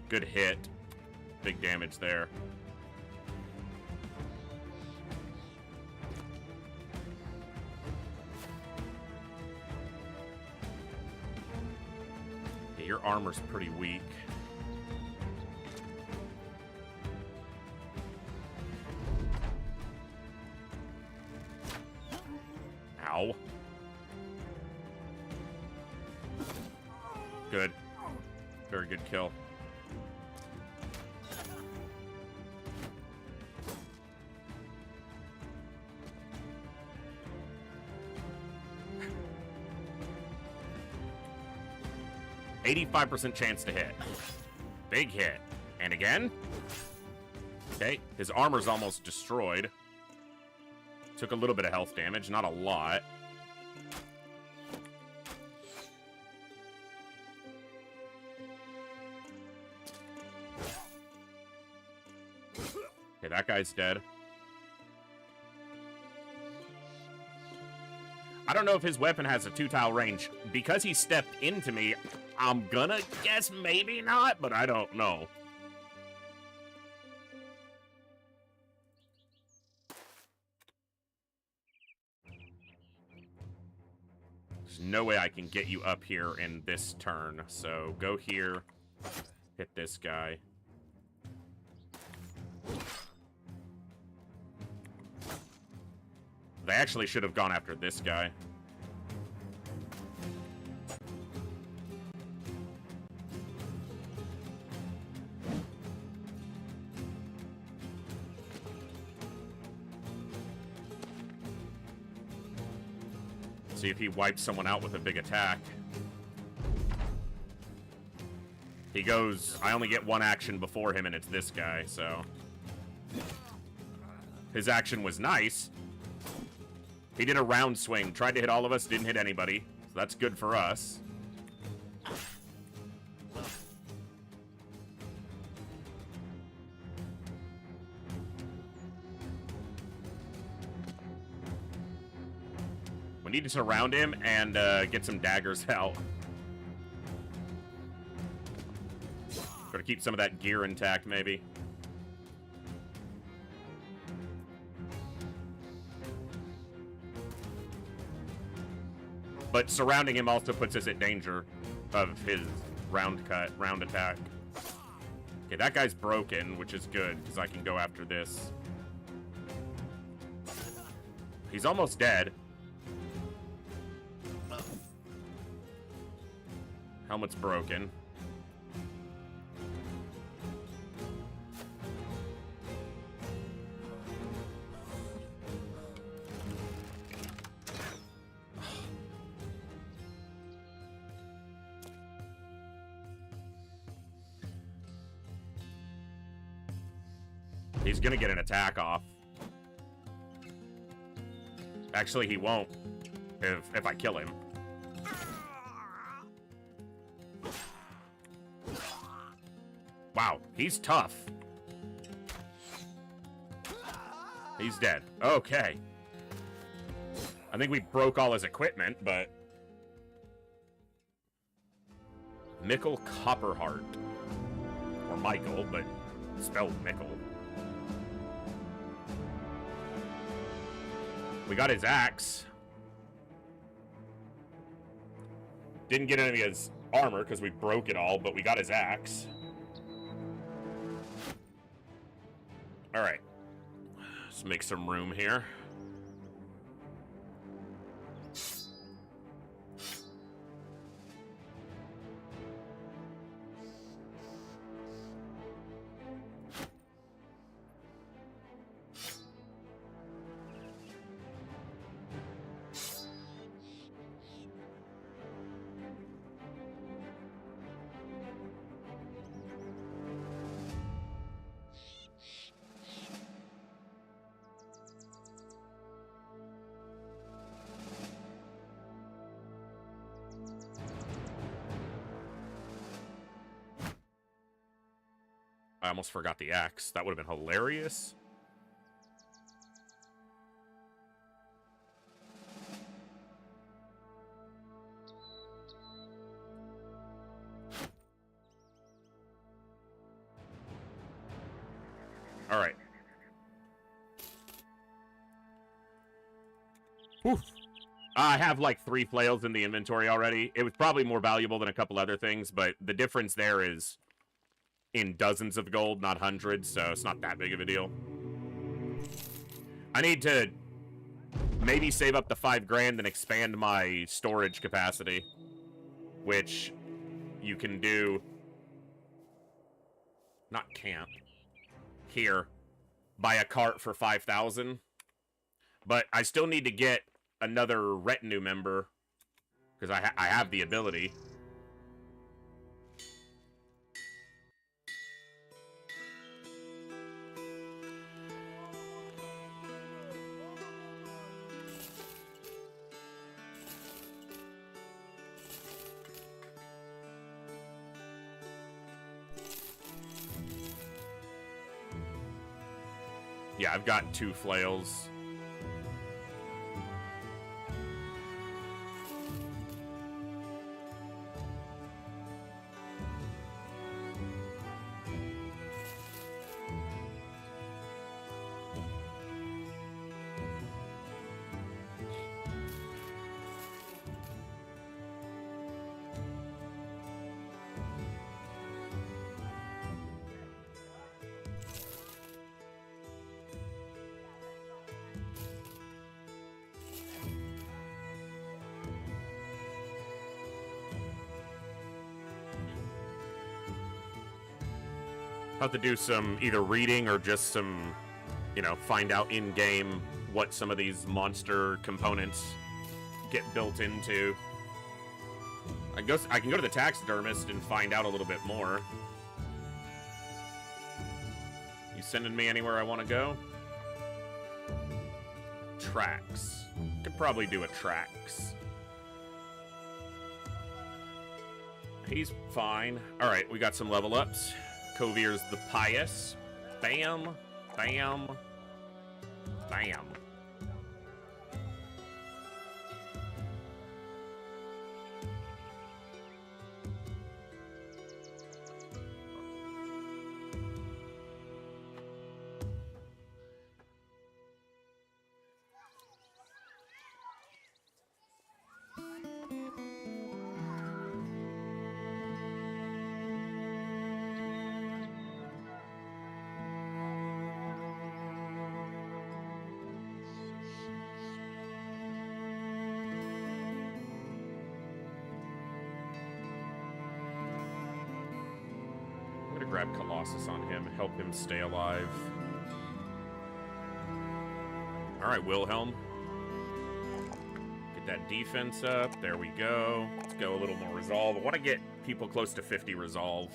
Good hit. Big damage there. Okay, your armor's pretty weak. Ow. Good. Very good kill. %85 chance to hit. Big hit. And again. Okay, his armor's almost destroyed. Took a little bit of health damage, not a lot. Okay, that guy's dead. I don't know if his weapon has a 2-tile range. Because he stepped into me, I'm gonna guess maybe not, but I don't know. There's no way I can get you up here in this turn. So go here, hit this guy. They actually should have gone after this guy. See if he wipes someone out with a big attack. He goes, I only get one action before him, and it's this guy, so. His action was nice. He did a round swing, tried to hit all of us, didn't hit anybody. So that's good for us. We need to surround him and get some daggers out. Try to keep some of that gear intact, maybe. But surrounding him also puts us at danger of his round attack. Okay, that guy's broken, which is good, because I can go after this. He's almost dead. Helmet's broken. He's gonna get an attack off. Actually, he won't. If I kill him. Wow, he's tough. He's dead. Okay. I think we broke all his equipment, but... Mikkel Copperheart. Or Michael, but spelled Mikkel. We got his axe. Didn't get any of his armor because we broke it all, but we got his axe. All right. Let's make some room here. I almost forgot the axe. That would have been hilarious. All right. Oof. I have like 3 flails in the inventory already. It was probably more valuable than a couple other things, but the difference there is in dozens of gold, not hundreds, so it's not that big of a deal. I need to maybe save up the 5 grand and expand my storage capacity, which you can do. Not can't. Here. Buy a cart for 5,000. But I still need to get another retinue member because I have the ability. Yeah, I've got 2 flails. I'll have to do some either reading or just some, you know, find out in-game what some of these monster components get built into. I can go to the taxidermist and find out a little bit more. You sending me anywhere I want to go? Tracks. Could probably do a tracks. He's fine. Alright, we got some level ups. Kovier's the Pious. Bam. Bam. Bam. Grab Colossus on him, help him stay alive. Alright, Wilhelm. Get that defense up. There we go. Let's go a little more resolve. I want to get people close to 50 resolve.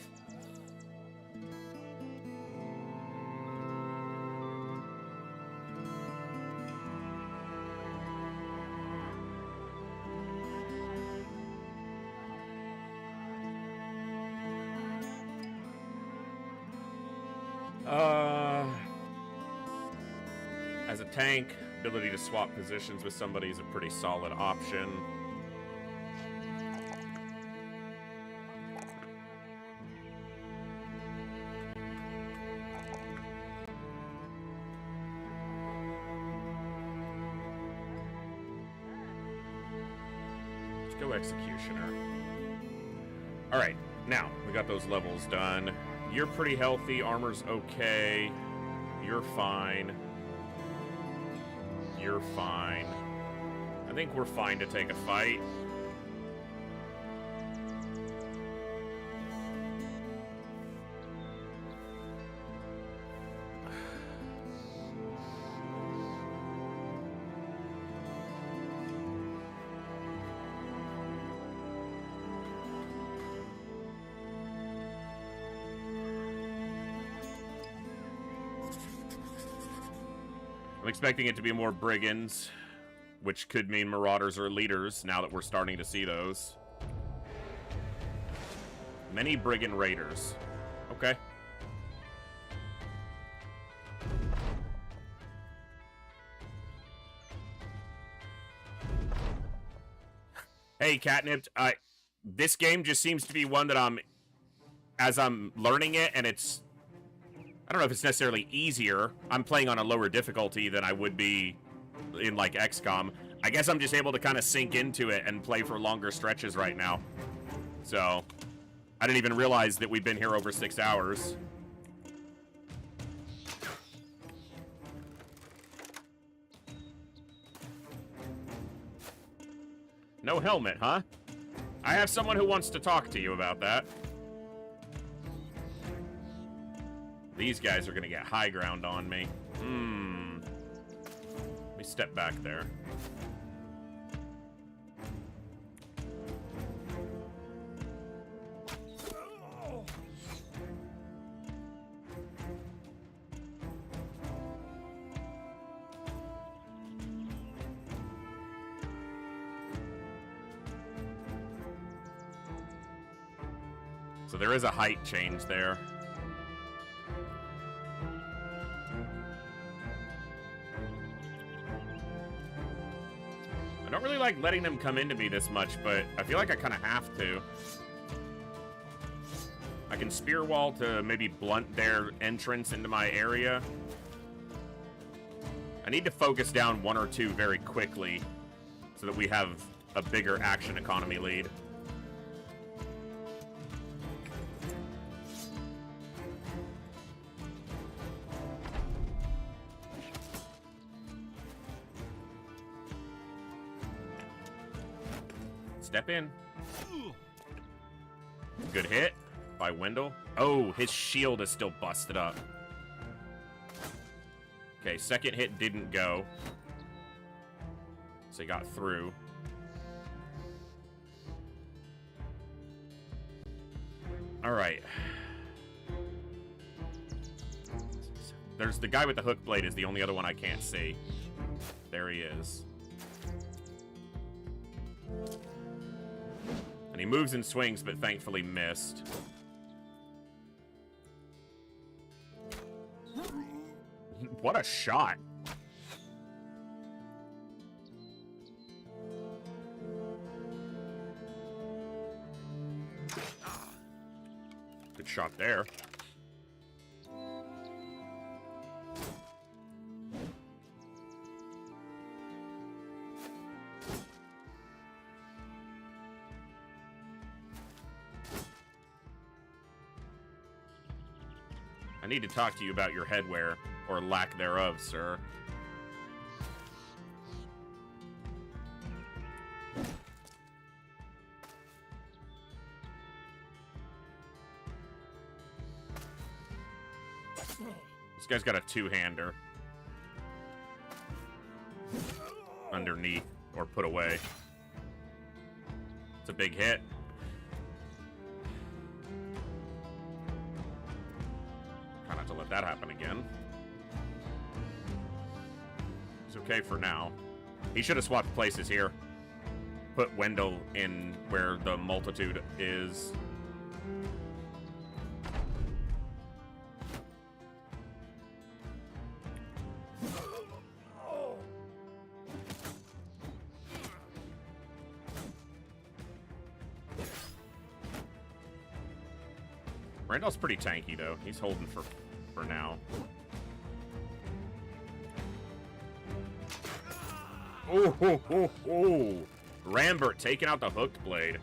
As a tank, ability to swap positions with somebody is a pretty solid option. Let's go Executioner. Alright, now, we got those levels done. You're pretty healthy, armor's okay. You're fine. You're fine. I think we're fine to take a fight. I'm expecting it to be more brigands, which could mean marauders or leaders, now that we're starting to see those. Many brigand raiders. Okay. Hey, Catnipped, this game just seems to be one that as I'm learning it, and it's, I don't know if it's necessarily easier. I'm playing on a lower difficulty than I would be in, like, XCOM. I guess I'm just able to kind of sink into it and play for longer stretches right now. So, I didn't even realize that we've been here over 6 hours. No helmet, huh? I have someone who wants to talk to you about that. These guys are gonna get high ground on me. Let me step back there. So there is a height change there. I don't really like letting them come into me this much, but I feel like I kind of have to. I can spear wall to maybe blunt their entrance into my area. I need to focus down one or two very quickly so that we have a bigger action economy lead. Step in. Good hit by Wendell. Oh, his shield is still busted up. Okay, second hit didn't go. So he got through. Alright. There's the guy with the hook blade is the only other one I can't see. There he is. And he moves and swings, but thankfully missed. What a shot. Good shot there. I need to talk to you about your headwear, or lack thereof, sir. This guy's got a two-hander. Underneath, or put away. It's a big hit. Try not to let that happen again. He's okay for now. He should have swapped places here. Put Wendell in where the multitude is. Randall's pretty tanky, though. He's holding for now. Oh, ho, ho, ho. Rambert taking out the hooked blade.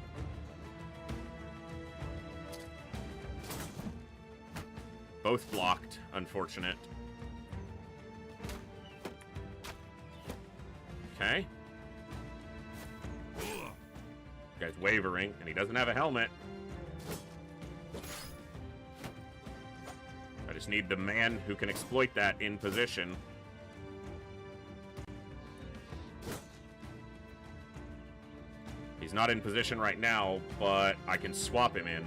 Both blocked. Unfortunate. Okay. Guy's wavering, and he doesn't have a helmet. I just need the man who can exploit that in position. He's not in position right now, but I can swap him in.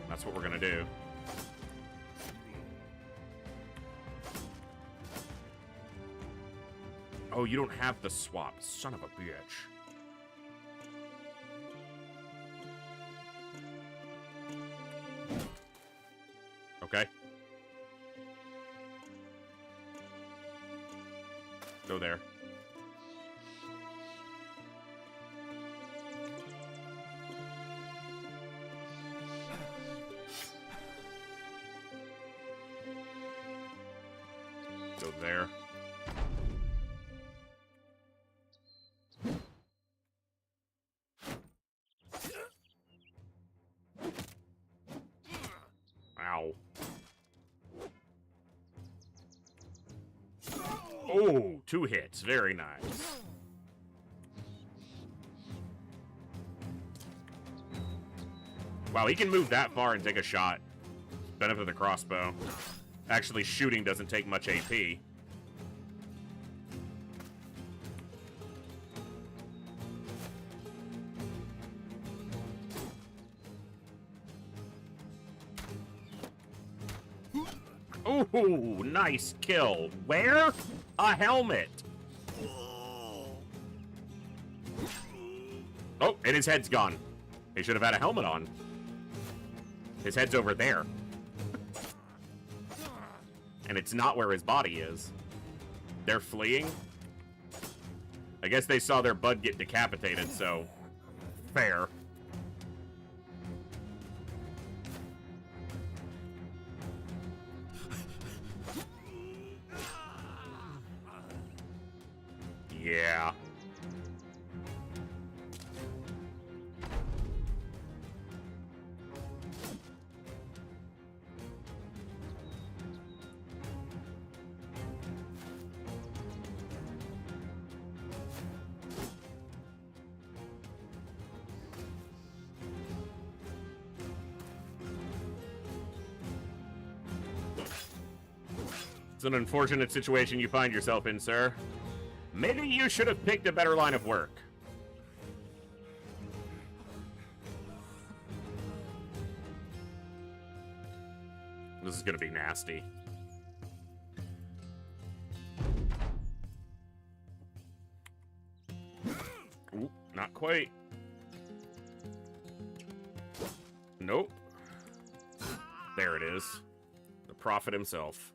That's what we're gonna do. Oh, you don't have the swap. Son of a bitch. Okay. Go there. Go there. Ow. Oh, 2 hits. Very nice. Wow, he can move that far and take a shot. Benefit of the crossbow. Actually, shooting doesn't take much AP. Ooh, nice kill. Where? A helmet. Oh, and his head's gone. He should have had a helmet on. His head's over there. And it's not where his body is. They're fleeing. I guess they saw their bud get decapitated, so fair. Yeah. It's an unfortunate situation you find yourself in, sir. Maybe you should have picked a better line of work. This is gonna be nasty. Ooh, not quite. Nope. There it is. The prophet himself.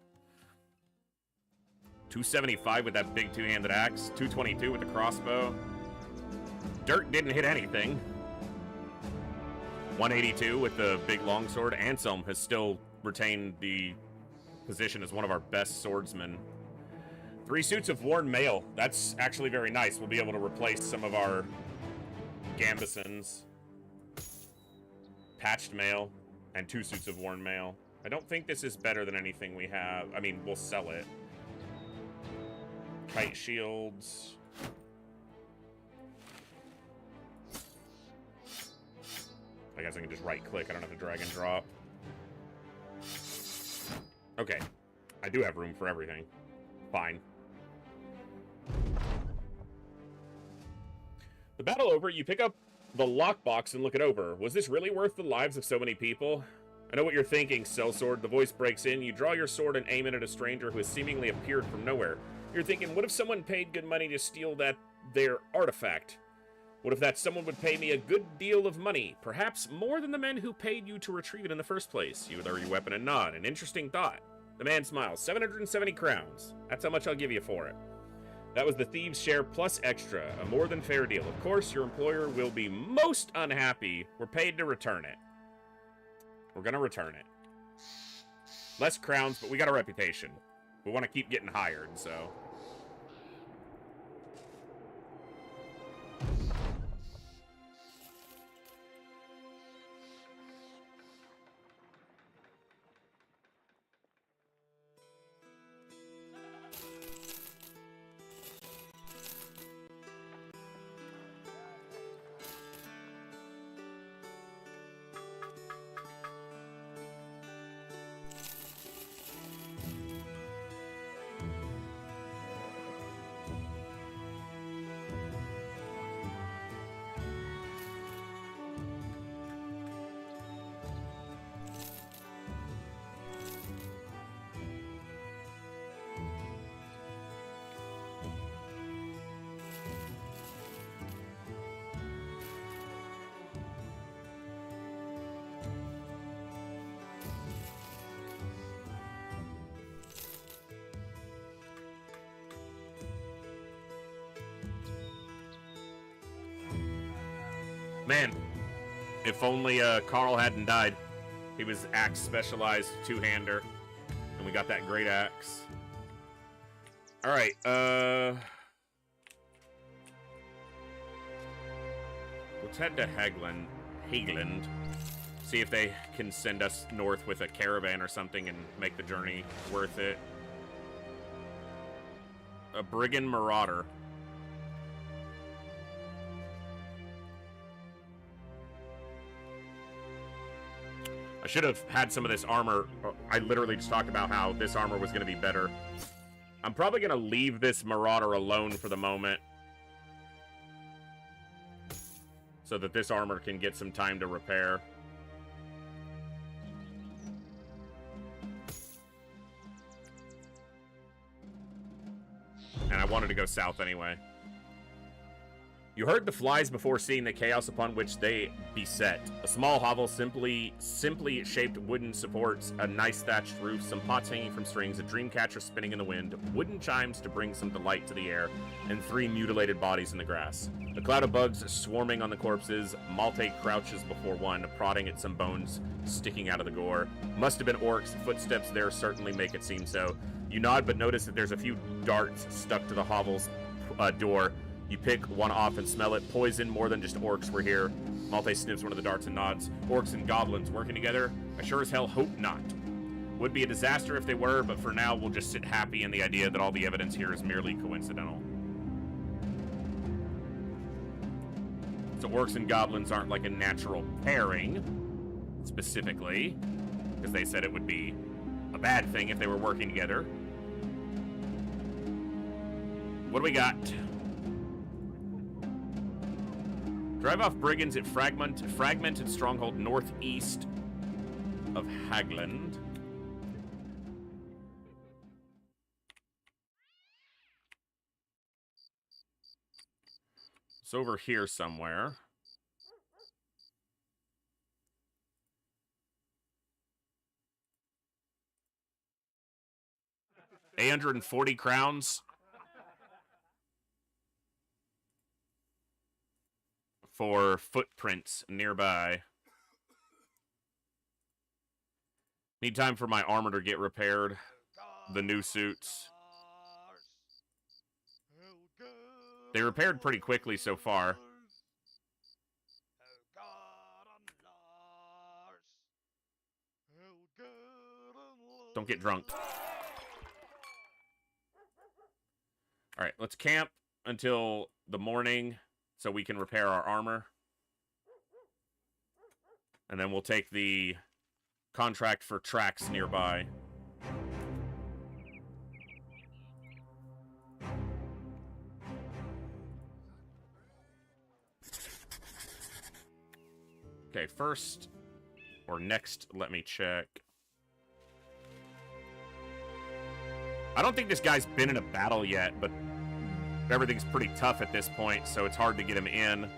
275 with that big two-handed axe. 222 with the crossbow. Dirt didn't hit anything. 182 with the big longsword. Anselm has still retained the position as one of our best swordsmen. 3 suits of worn mail. That's actually very nice. We'll be able to replace some of our gambesons. Patched mail and 2 suits of worn mail. I don't think this is better than anything we have. I mean, we'll sell it. Kite shields. I guess I can just right click. I don't have to drag and drop. Okay. I do have room for everything. Fine. The battle over, you pick up the lockbox and look it over. Was this really worth the lives of so many people? I know what you're thinking, sellsword. The voice breaks in. You draw your sword and aim it at a stranger who has seemingly appeared from nowhere. You're thinking, what if someone paid good money to steal their artifact? What if that someone would pay me a good deal of money? Perhaps more than the men who paid you to retrieve it in the first place. You lower your weapon and nod. An interesting thought. The man smiles. 770 crowns. That's how much I'll give you for it. That was the thieves' share plus extra. A more than fair deal. Of course, your employer will be most unhappy. We're paid to return it. We're gonna return it. Less crowns, but we got a reputation. We want to keep getting hired, so... Man, if only Carl hadn't died. He was axe specialized two-hander, and we got that great axe. All right, let's head to Hagland. See if they can send us north with a caravan or something and make the journey worth it. A brigand marauder. I should have had some of this armor. I literally just talked about how this armor was going to be better. I'm probably going to leave this marauder alone for the moment, so that this armor can get some time to repair. And I wanted to go south anyway. You heard the flies before seeing the chaos upon which they beset. A small hovel, simply shaped wooden supports, a nice thatched roof, some pots hanging from strings, a dream catcher spinning in the wind, wooden chimes to bring some delight to the air, and 3 mutilated bodies in the grass. A cloud of bugs swarming on the corpses. Malte crouches before one, prodding at some bones sticking out of the gore. Must have been orcs. Footsteps there certainly make it seem so. You nod, but notice that there's a few darts stuck to the hovel's door. You pick one off and smell it. Poison, more than just orcs were here. Malte sniffs one of the darts and nods. Orcs and goblins working together? I sure as hell hope not. Would be a disaster if they were, but for now we'll just sit happy in the idea that all the evidence here is merely coincidental. So orcs and goblins aren't like a natural pairing, specifically, because they said it would be a bad thing if they were working together. What do we got? Drive off brigands at fragmented stronghold northeast of Hagland. It's over here somewhere. $840 crowns for footprints nearby. Need time for my armor to get repaired. The new suits. They repaired pretty quickly so far. Don't get drunk. Alright, let's camp until the morning so we can repair our armor. And then we'll take the contract for tracks nearby. Okay, first or next, let me check. I don't think this guy's been in a battle yet, but everything's pretty tough at this point, so it's hard to get him in.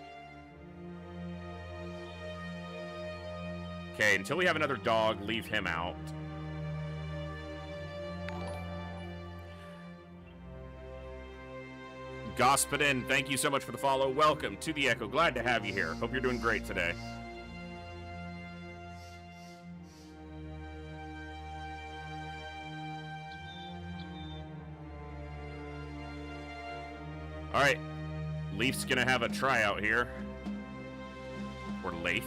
Okay, until we have another dog, leave him out. Gospodin, thank you so much for the follow. Welcome to the Echo. Glad to have you here. Hope you're doing great today. All right, Leaf's gonna have a tryout here. Or Leif.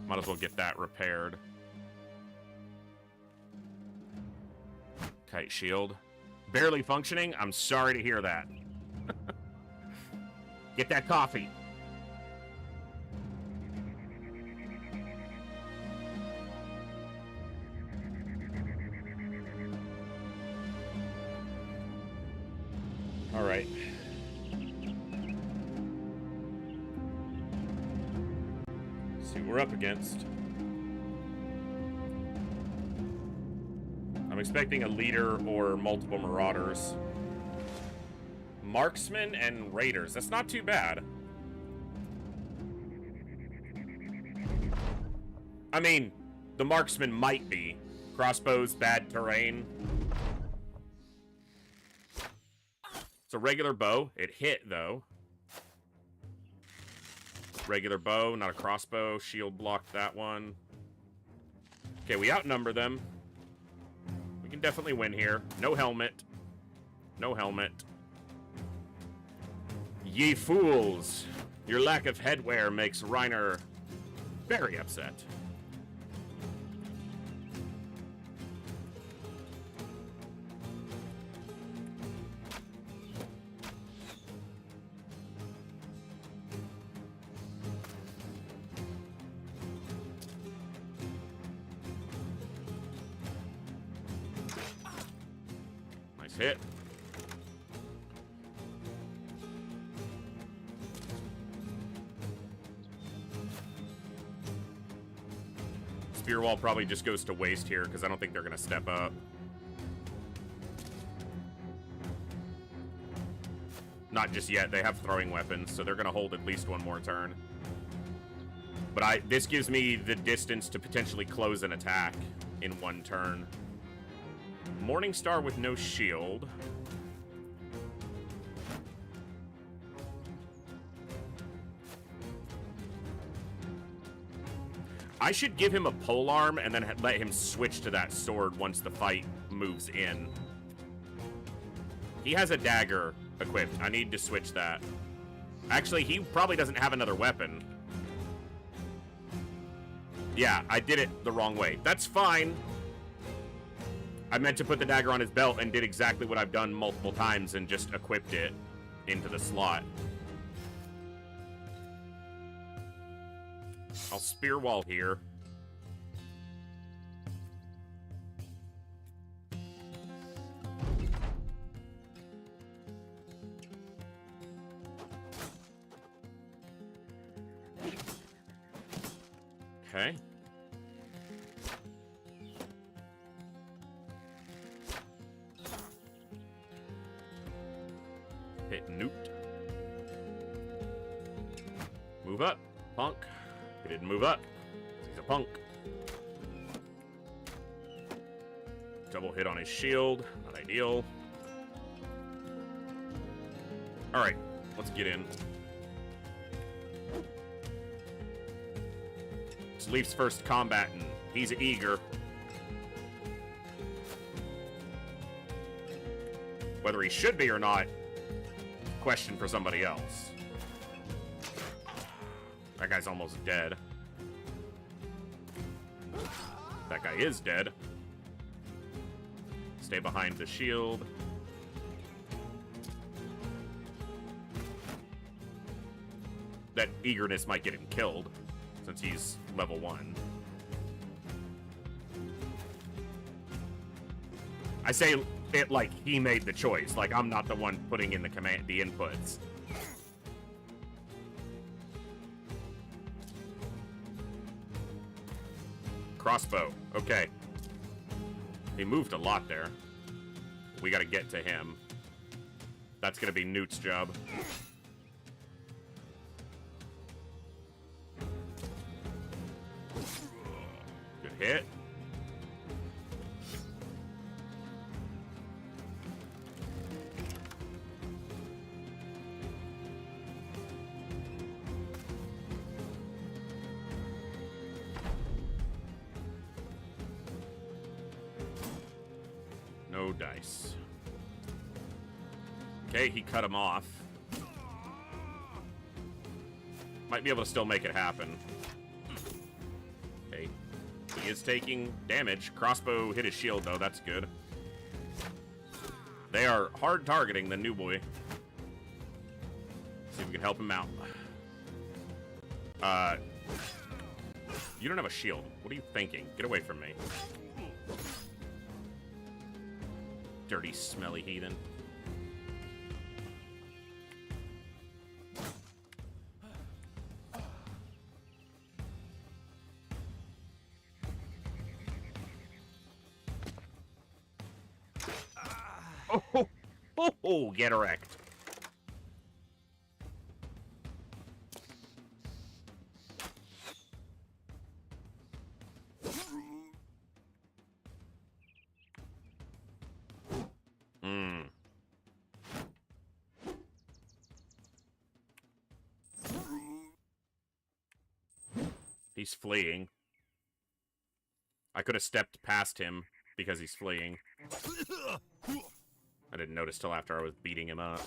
Might as well get that repaired. Kite shield. Barely functioning? I'm sorry to hear that. Get that coffee. All right. See what we're up against. I'm expecting a leader or multiple marauders. Marksmen and raiders. That's not too bad. I mean, The marksman might be. Crossbow's bad terrain. It's a regular bow. It hit, though. Regular bow, not a crossbow. Shield blocked that one. Okay, we outnumber them. We can definitely win here. No helmet. No helmet. Ye fools! Your lack of headwear makes Reiner very upset. Nice hit. Spear wall probably just goes to waste here because I don't think they're going to step up. Not just yet. They have throwing weapons, so they're going to hold at least one more turn. But this gives me the distance to potentially close an attack in one turn. Morningstar with no shield. I should give him a polearm and then let him switch to that sword once the fight moves in. He has a dagger equipped. I need to switch that. Actually, he probably doesn't have another weapon. Yeah, I did it the wrong way. That's fine. I meant to put the dagger on his belt and did exactly what I've done multiple times and just equipped it into the slot. I'll spear wall here. Okay. Hit Newt. Move up, punk. He didn't move up. He's a punk. Double hit on his shield. Not ideal. Alright, let's get in. It's Leaf's first combat, and he's eager. Whether he should be or not, question for somebody else. That guy's almost dead. That guy is dead. Stay behind the shield. That eagerness might get him killed, since he's level 1. I say it like he made the choice, like I'm not the one putting in the inputs. Crossbow. Okay. He moved a lot there. We gotta get to him. That's gonna be Newt's job. Good hit. No dice. Okay, he cut him off. Might be able to still make it happen. Okay. He is taking damage. Crossbow hit his shield, though. That's good. They are hard targeting the new boy. See if we can help him out. You don't have a shield. What are you thinking? Get away from me. Dirty, smelly heathen. Oh, get erect. Hmm. He's fleeing. I could have stepped past him because he's fleeing. I didn't notice till after I was beating him up.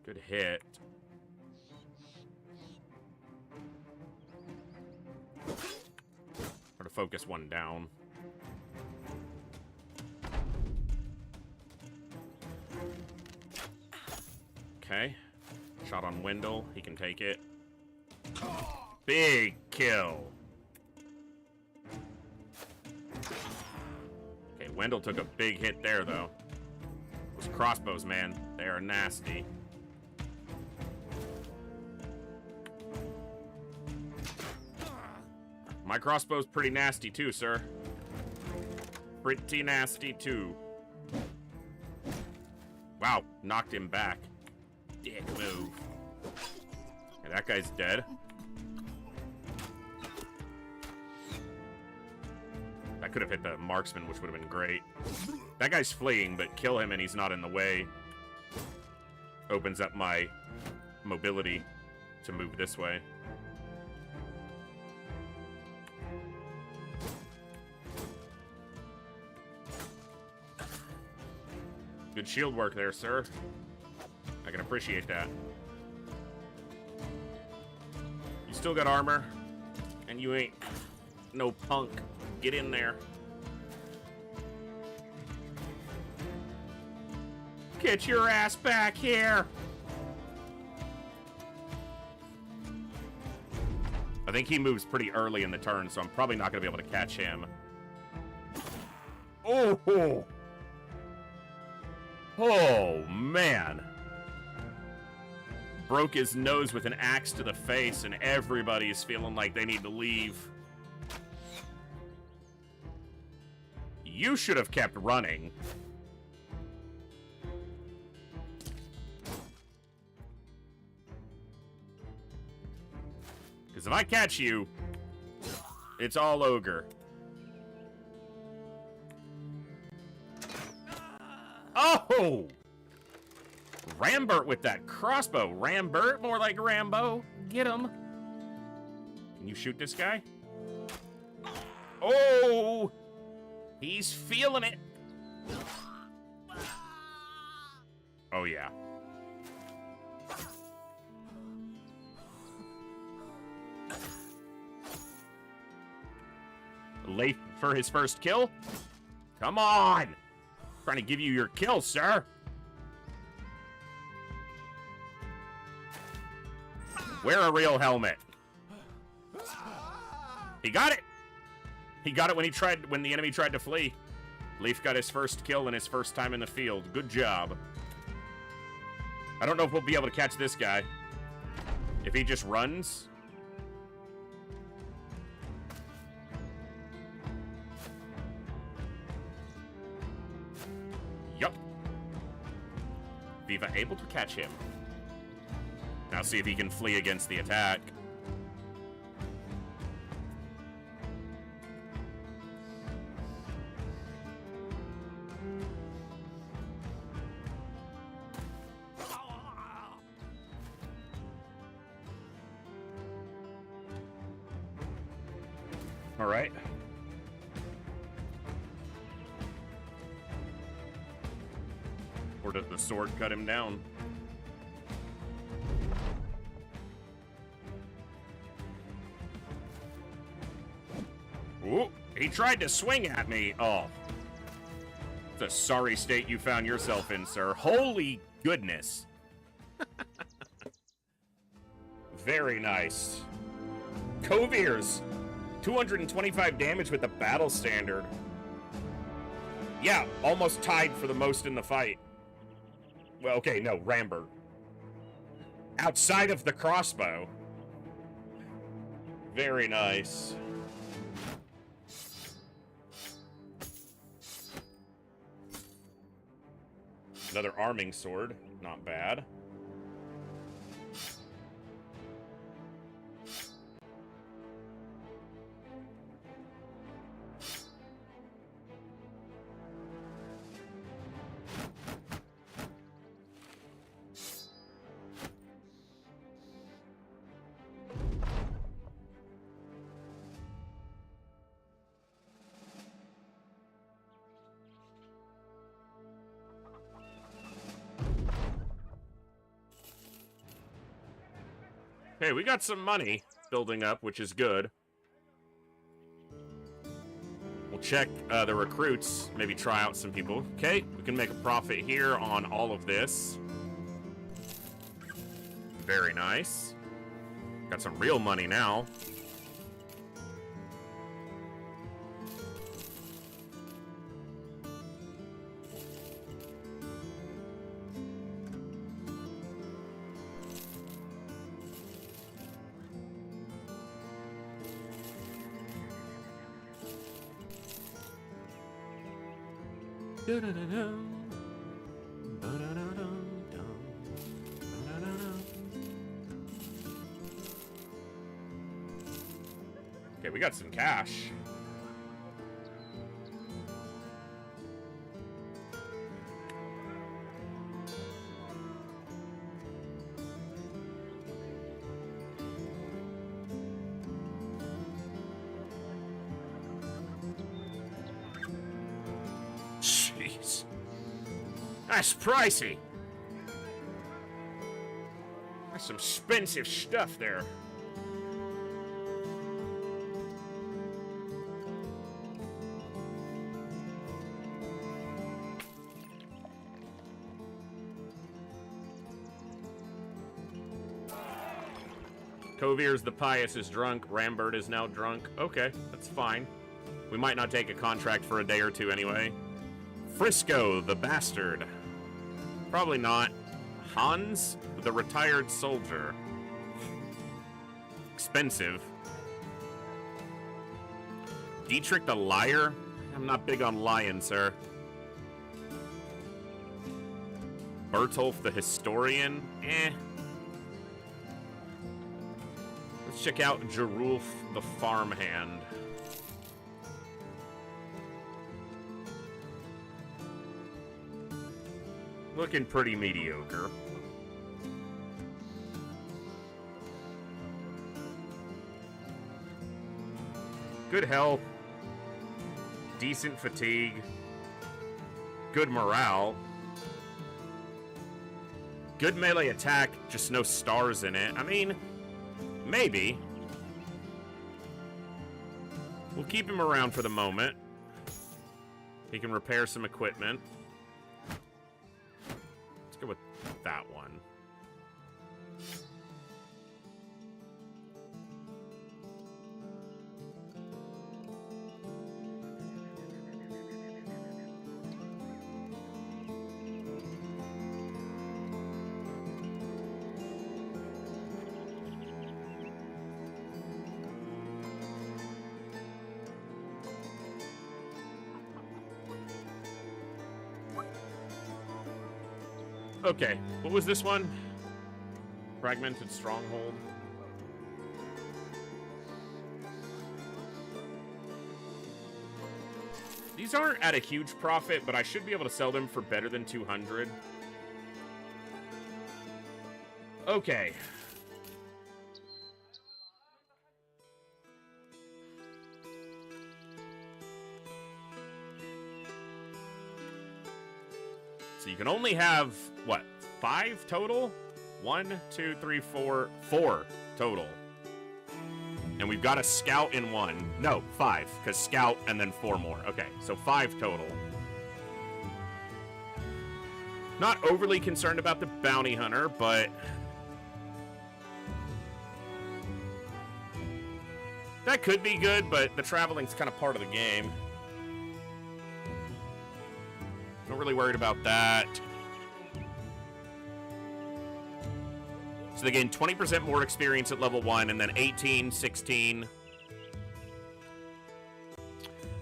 Good hit. Or to focus one down. Okay. Shot on Wendell. He can take it. Big kill. Okay, Wendell took a big hit there, though. Those crossbows, man, they are nasty. My crossbow's pretty nasty, too, sir. Pretty nasty, too. Wow, knocked him back. Dick move. Okay, that guy's dead. That could have hit the marksman, which would have been great. That guy's fleeing, but kill him and he's not in the way. Opens up my mobility to move this way. Good shield work there, sir. I can appreciate that. You still got armor, and you ain't no punk. Get in there. Get your ass back here. I think he moves pretty early in the turn, so I'm probably not going to be able to catch him. Oh! Oh, man. Broke his nose with an axe to the face, and everybody is feeling like they need to leave. You should have kept running. Because if I catch you, it's all ogre. Oh! Rambert with that crossbow. Rambert, more like Rambo. Get him. Can you shoot this guy? Oh! He's feeling it. Oh, yeah. Late for his first kill? Come on! Trying to give you your kill, sir. Wear a real helmet. He got it. He got it when the enemy tried to flee. Leaf got his first kill and his first time in the field. Good job. I don't know if we'll be able to catch this guy. If he just runs. Yup. Viva able to catch him. Now see if he can flee against the attack. All right. Or does the sword cut him down? Ooh, he tried to swing at me. Oh. It's a sorry state you found yourself in, sir. Holy goodness. Very nice. Coviers. 225 damage with the battle standard. Yeah, almost tied for the most in the fight. Well, okay, no, Rambert. Outside of the crossbow. Very nice. Another arming sword. Not bad. Hey, we got some money building up, which is good. We'll check the recruits, maybe try out some people. Okay, we can make a profit here on all of this. Very nice. Got some real money now. Okay, we got some cash. Jeez. That's pricey. That's some expensive stuff there. Kovier's the Pious is drunk. Rambert is now drunk. Okay, that's fine. We might not take a contract for a day or two anyway. Frisco the Bastard. Probably not. Hans the Retired Soldier. Expensive. Dietrich the Liar. I'm not big on lying, sir. Bertolf the Historian. Eh. Let's check out Jerulf the Farmhand. Looking pretty mediocre. Good health. Decent fatigue. Good morale. Good melee attack, just no stars in it. I mean, maybe. We'll keep him around for the moment. He can repair some equipment. Let's go with that one. Okay, what was this one? Fragmented Stronghold. These aren't at a huge profit, but I should be able to sell them for better than 200. Okay. So you can only have, what, 5 total? 1, 2, 3, 4, 4 total. And we've got a scout in 1. No, 5, because scout and then 4 more. Okay, so 5 total. Not overly concerned about the bounty hunter, but that could be good, but the traveling's kind of part of the game. Not really worried about that. So they gain 20% more experience at level 1, and then 18, 16.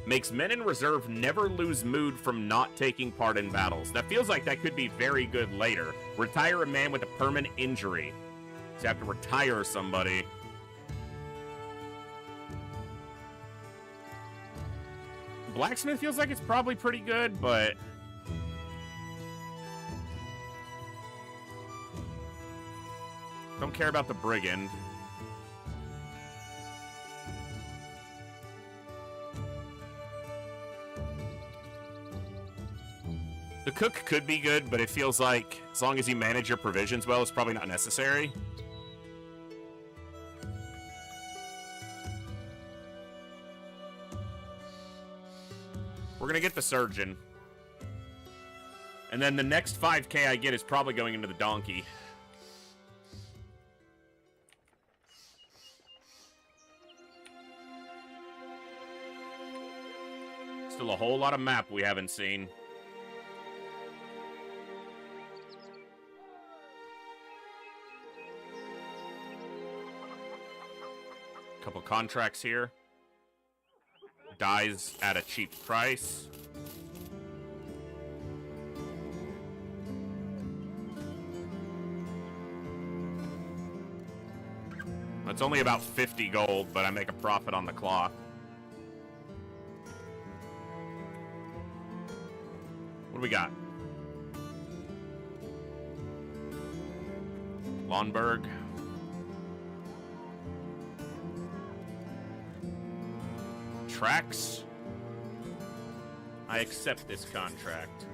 Makes men in reserve never lose mood from not taking part in battles. That feels like that could be very good later. Retire a man with a permanent injury. So you have to retire somebody. Blacksmith feels like it's probably pretty good, but don't care about the brigand. The cook could be good, but it feels like as long as you manage your provisions well, it's probably not necessary. We're gonna get the surgeon. And then the next 5K I get is probably going into the donkey. Still a whole lot of map we haven't seen. Couple contracts here. Dies at a cheap price. It's only about 50 gold, but I make a profit on the cloth. What do we got? Lonberg. Tracks. I accept this contract.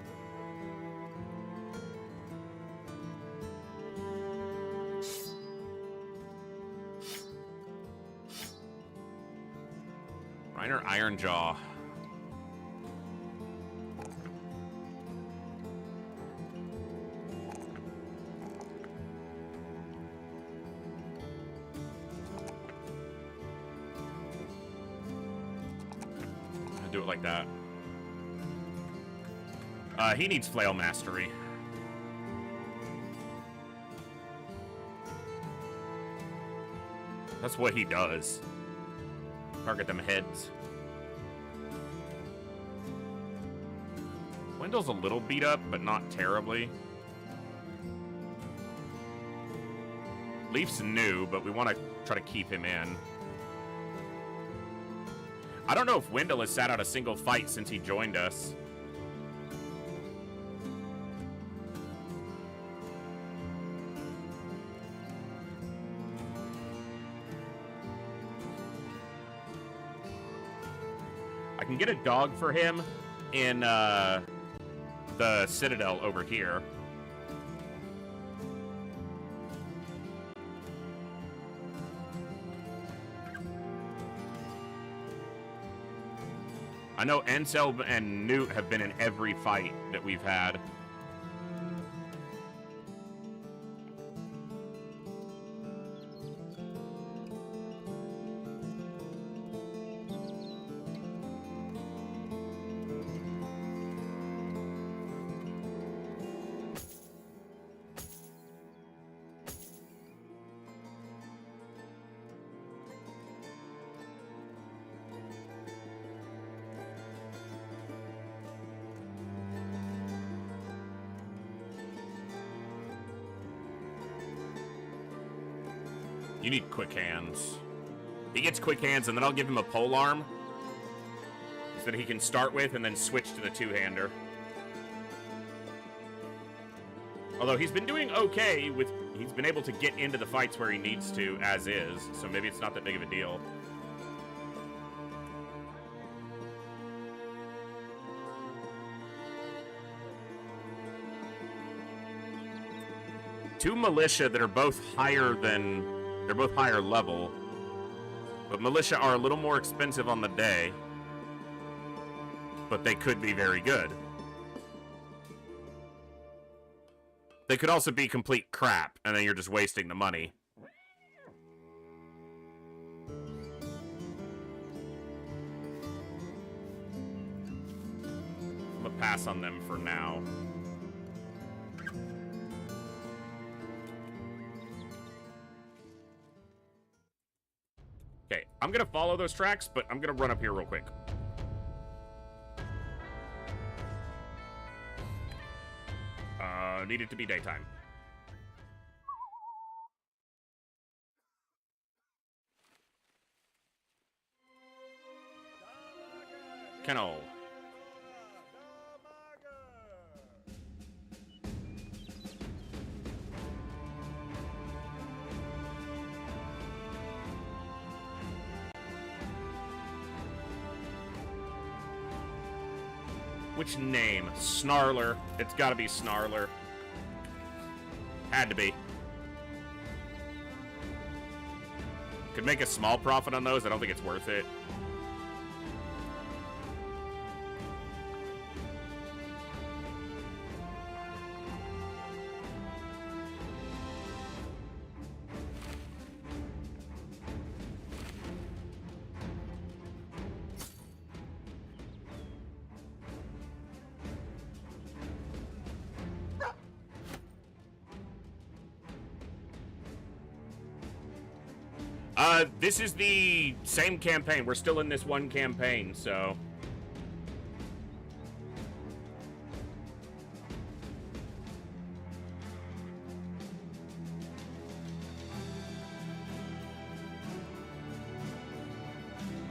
Reiner Ironjaw. Do it like that. He needs flail mastery. That's what he does. Target them heads. Wendell's a little beat up, but not terribly. Leaf's new, but we want to try to keep him in. I don't know if Wendell has sat out a single fight since he joined us. I can get a dog for him in the Citadel over here. I know Ansel and Newt have been in every fight that we've had. You need quick hands. He gets quick hands, and then I'll give him a polearm that he can start with and then switch to the two-hander. Although he's been doing okay with... He's been able to get into the fights where he needs to, as is, so maybe it's not that big of a deal. Two militia that are both higher than... They're both higher level, but militia are a little more expensive on the day, but they could be very good. They could also be complete crap, and then you're just wasting the money. I'm gonna pass on them for now. Okay, I'm gonna follow those tracks, but I'm gonna run up here real quick. Need it to be daytime. Kennel. Which name? Snarler. It's gotta be Snarler. Had to be. Could make a small profit on those. I don't think it's worth it. This is the same campaign. We're still in this one campaign, so...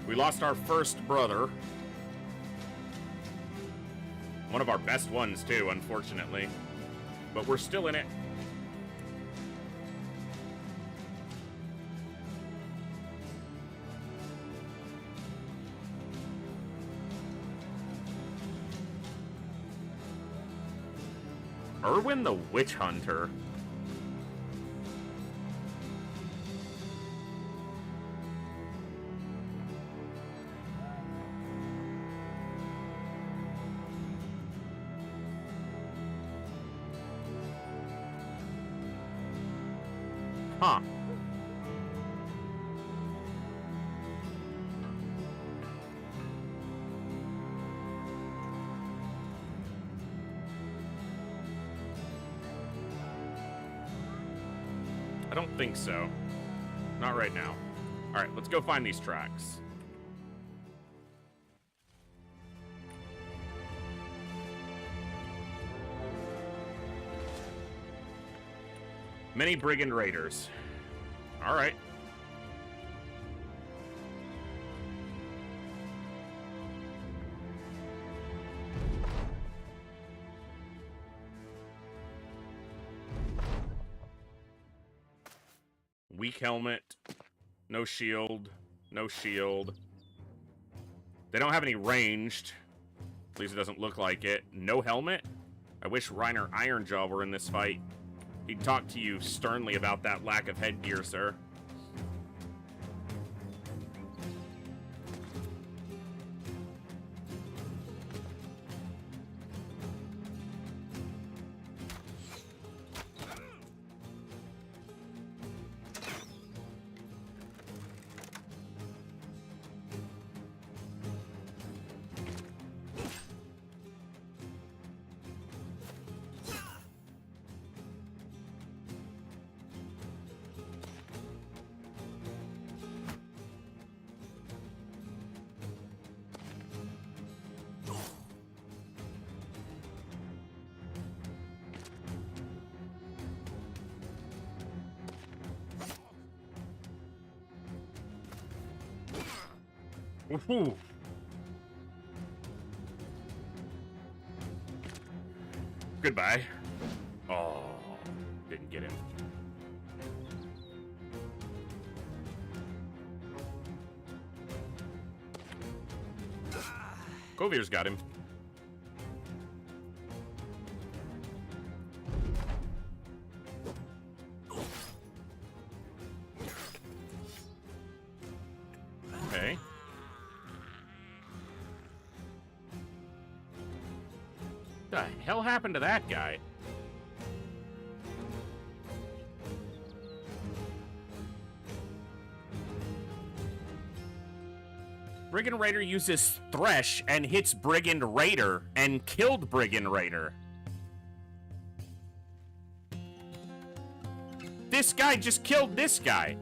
We lost our first brother. One of our best ones, too, unfortunately. But we're still in it. Erwin the Witch Hunter. Huh. I don't think so. Not right now. All right, let's go find these tracks. Many brigand raiders. All right. Weak helmet. No shield. No shield. They don't have any ranged. At least it doesn't look like it. No helmet? I wish Reiner Ironjaw were in this fight. He'd talk to you sternly about that lack of headgear, sir. Woohoo! Goodbye. Oh, didn't get him. Kovir's got him. Okay. The hell happened to that guy? Brigand Raider uses Thresh and hits Brigand Raider and killed Brigand Raider. This guy just killed this guy.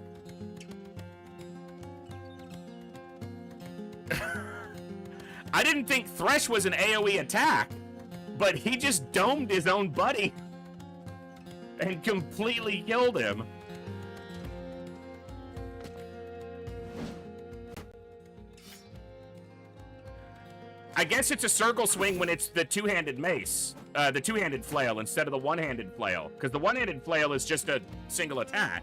I didn't think Thresh was an AoE attack, but he just domed his own buddy and completely killed him. I guess it's a circle swing when it's the two-handed mace, the two-handed flail instead of the one-handed flail, because the one-handed flail is just a single attack.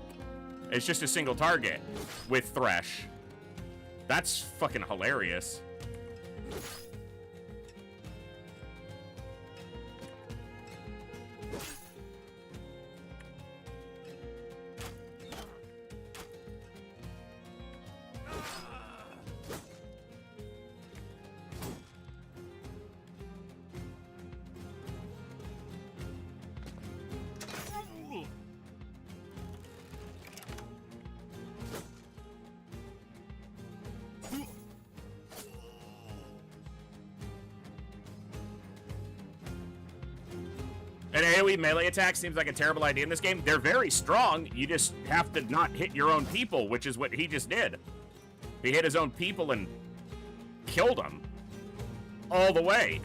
It's just a single target with Thresh. That's fucking hilarious. An AoE melee attack seems like a terrible idea in this game. They're very strong. You just have to not hit your own people, which is what he just did. He hit his own people and killed them all the way.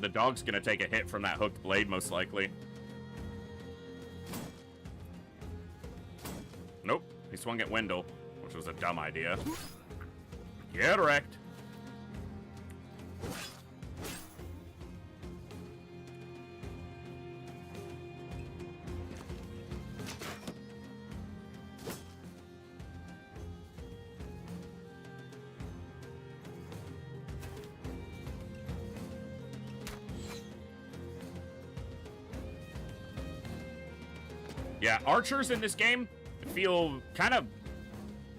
The dog's gonna take a hit from that hooked blade, most likely. Nope, he swung at Wendell, which was a dumb idea. Get wrecked. Yeah, archers in this game feel kind of,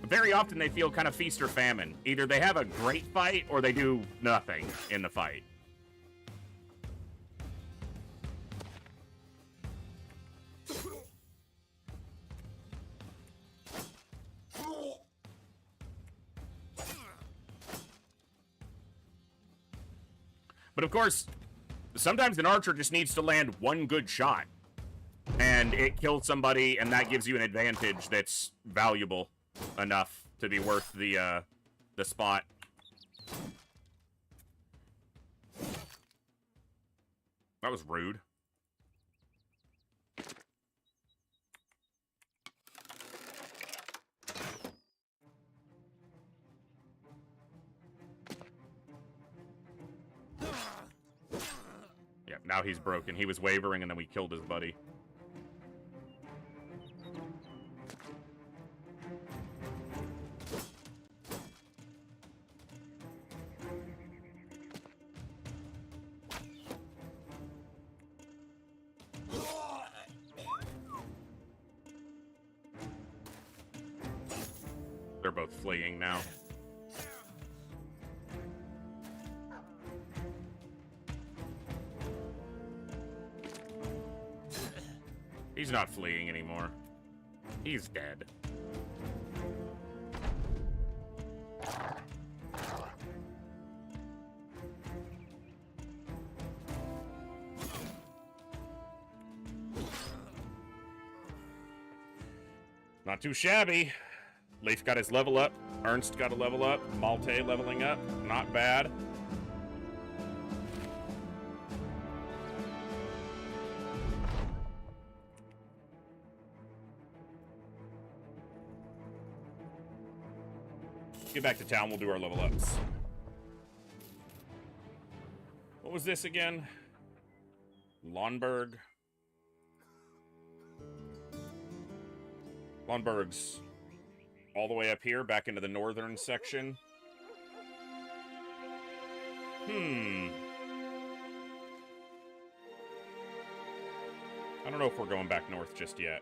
very often they feel kind of feast or famine. Either they have a great fight or they do nothing in the fight. But of course, sometimes an archer just needs to land one good shot. And it kills somebody, and that gives you an advantage that's valuable enough to be worth the spot. That was rude. Yeah, now he's broken. He was wavering, and then we killed his buddy. They're both fleeing now. He's not fleeing anymore. He's dead. Not too shabby. Leif got his level up. Ernst got a level up. Malte leveling up. Not bad. Get back to town. We'll do our level ups. What was this again? Lonberg. Lonberg's all the way up here, back into the northern section. I don't know if we're going back north just yet.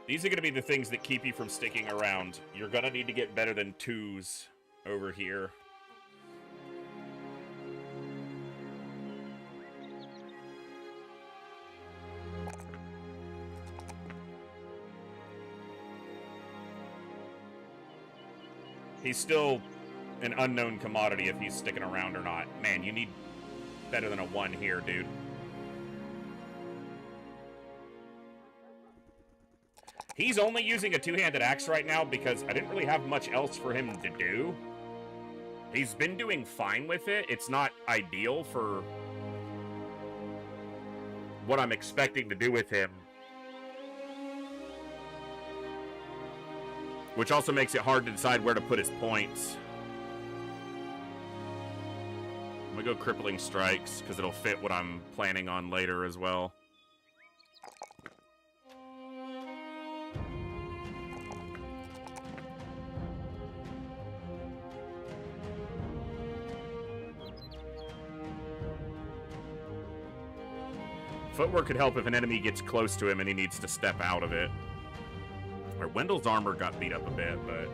These are going to be the things that keep you from sticking around. You're going to need to get better than 2s over here. He's still an unknown commodity if he's sticking around or not. Man, you need better than a 1 here, dude. He's only using a 2-handed axe right now because I didn't really have much else for him to do. He's been doing fine with it. It's not ideal for what I'm expecting to do with him. Which also makes it hard to decide where to put his points. I'm gonna go Crippling Strikes, because it'll fit what I'm planning on later as well. Footwork could help if an enemy gets close to him and he needs to step out of it. Wendell's armor got beat up a bit, but...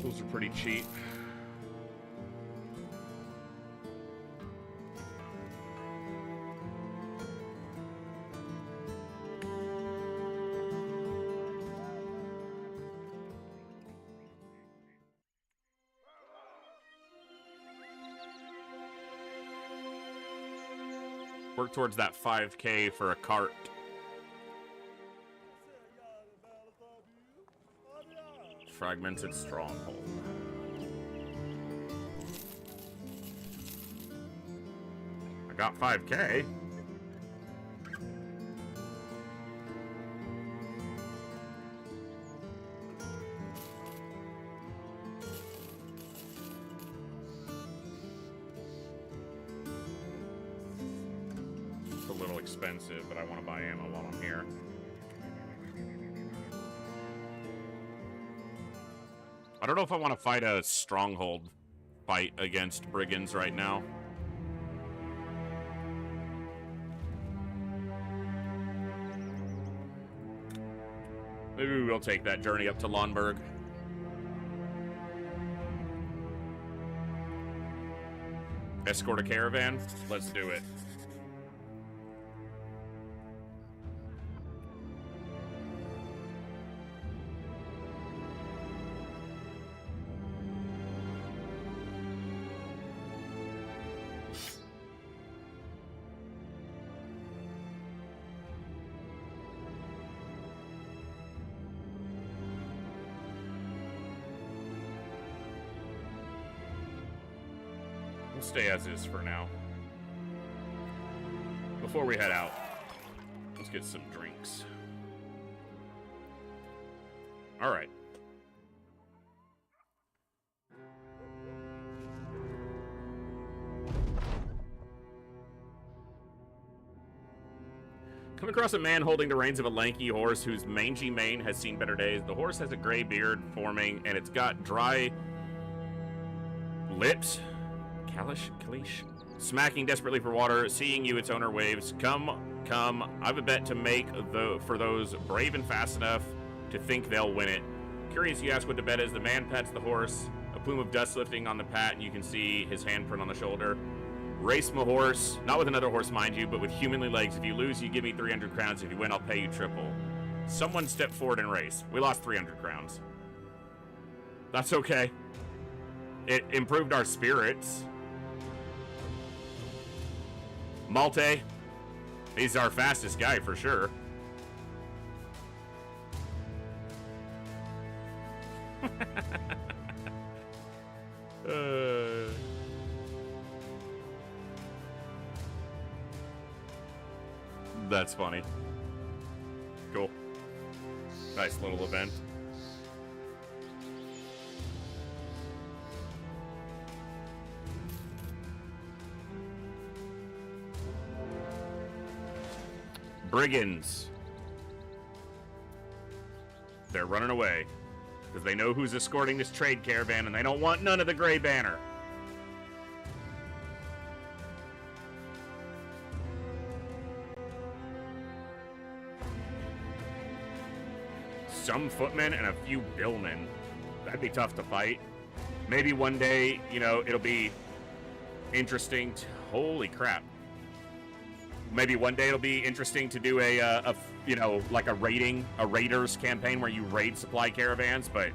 Those are pretty cheap. Work towards that 5K for a cart. Fragmented stronghold. I got 5K. It's a little expensive, but I want to buy ammo while I'm here. I don't know if I want to fight a stronghold fight against brigands right now. Maybe we'll take that journey up to Lonberg. Escort a caravan? Let's do it. Stay as is for now. Before we head out, let's get some drinks. All right. Come across a man holding the reins of a lanky horse whose mangy mane has seen better days. The horse has a gray beard forming, and it's got dry lips. Kalish, smacking desperately for water. Seeing you, its owner waves. Come. I've a bet to make for those brave and fast enough to think they'll win it. Curious, you ask what the bet is. The man pats the horse. A plume of dust lifting on the pat, and you can see his handprint on the shoulder. Race my horse, not with another horse, mind you, but with humanly legs. If you lose, you give me 300 crowns. If you win, I'll pay you triple. Someone step forward and race. We lost 300 crowns. That's okay. It improved our spirits. Malte, he's our fastest guy for sure. That's funny. Cool. Nice little event. Brigands. They're running away because they know who's escorting this trade caravan and they don't want none of the Grey Banner. Some footmen and a few billmen. That'd be tough to fight. Maybe one day, you know, it'll be interesting. Holy crap. Maybe one day it'll be interesting to do a you know, like a raiders campaign where you raid supply caravans, but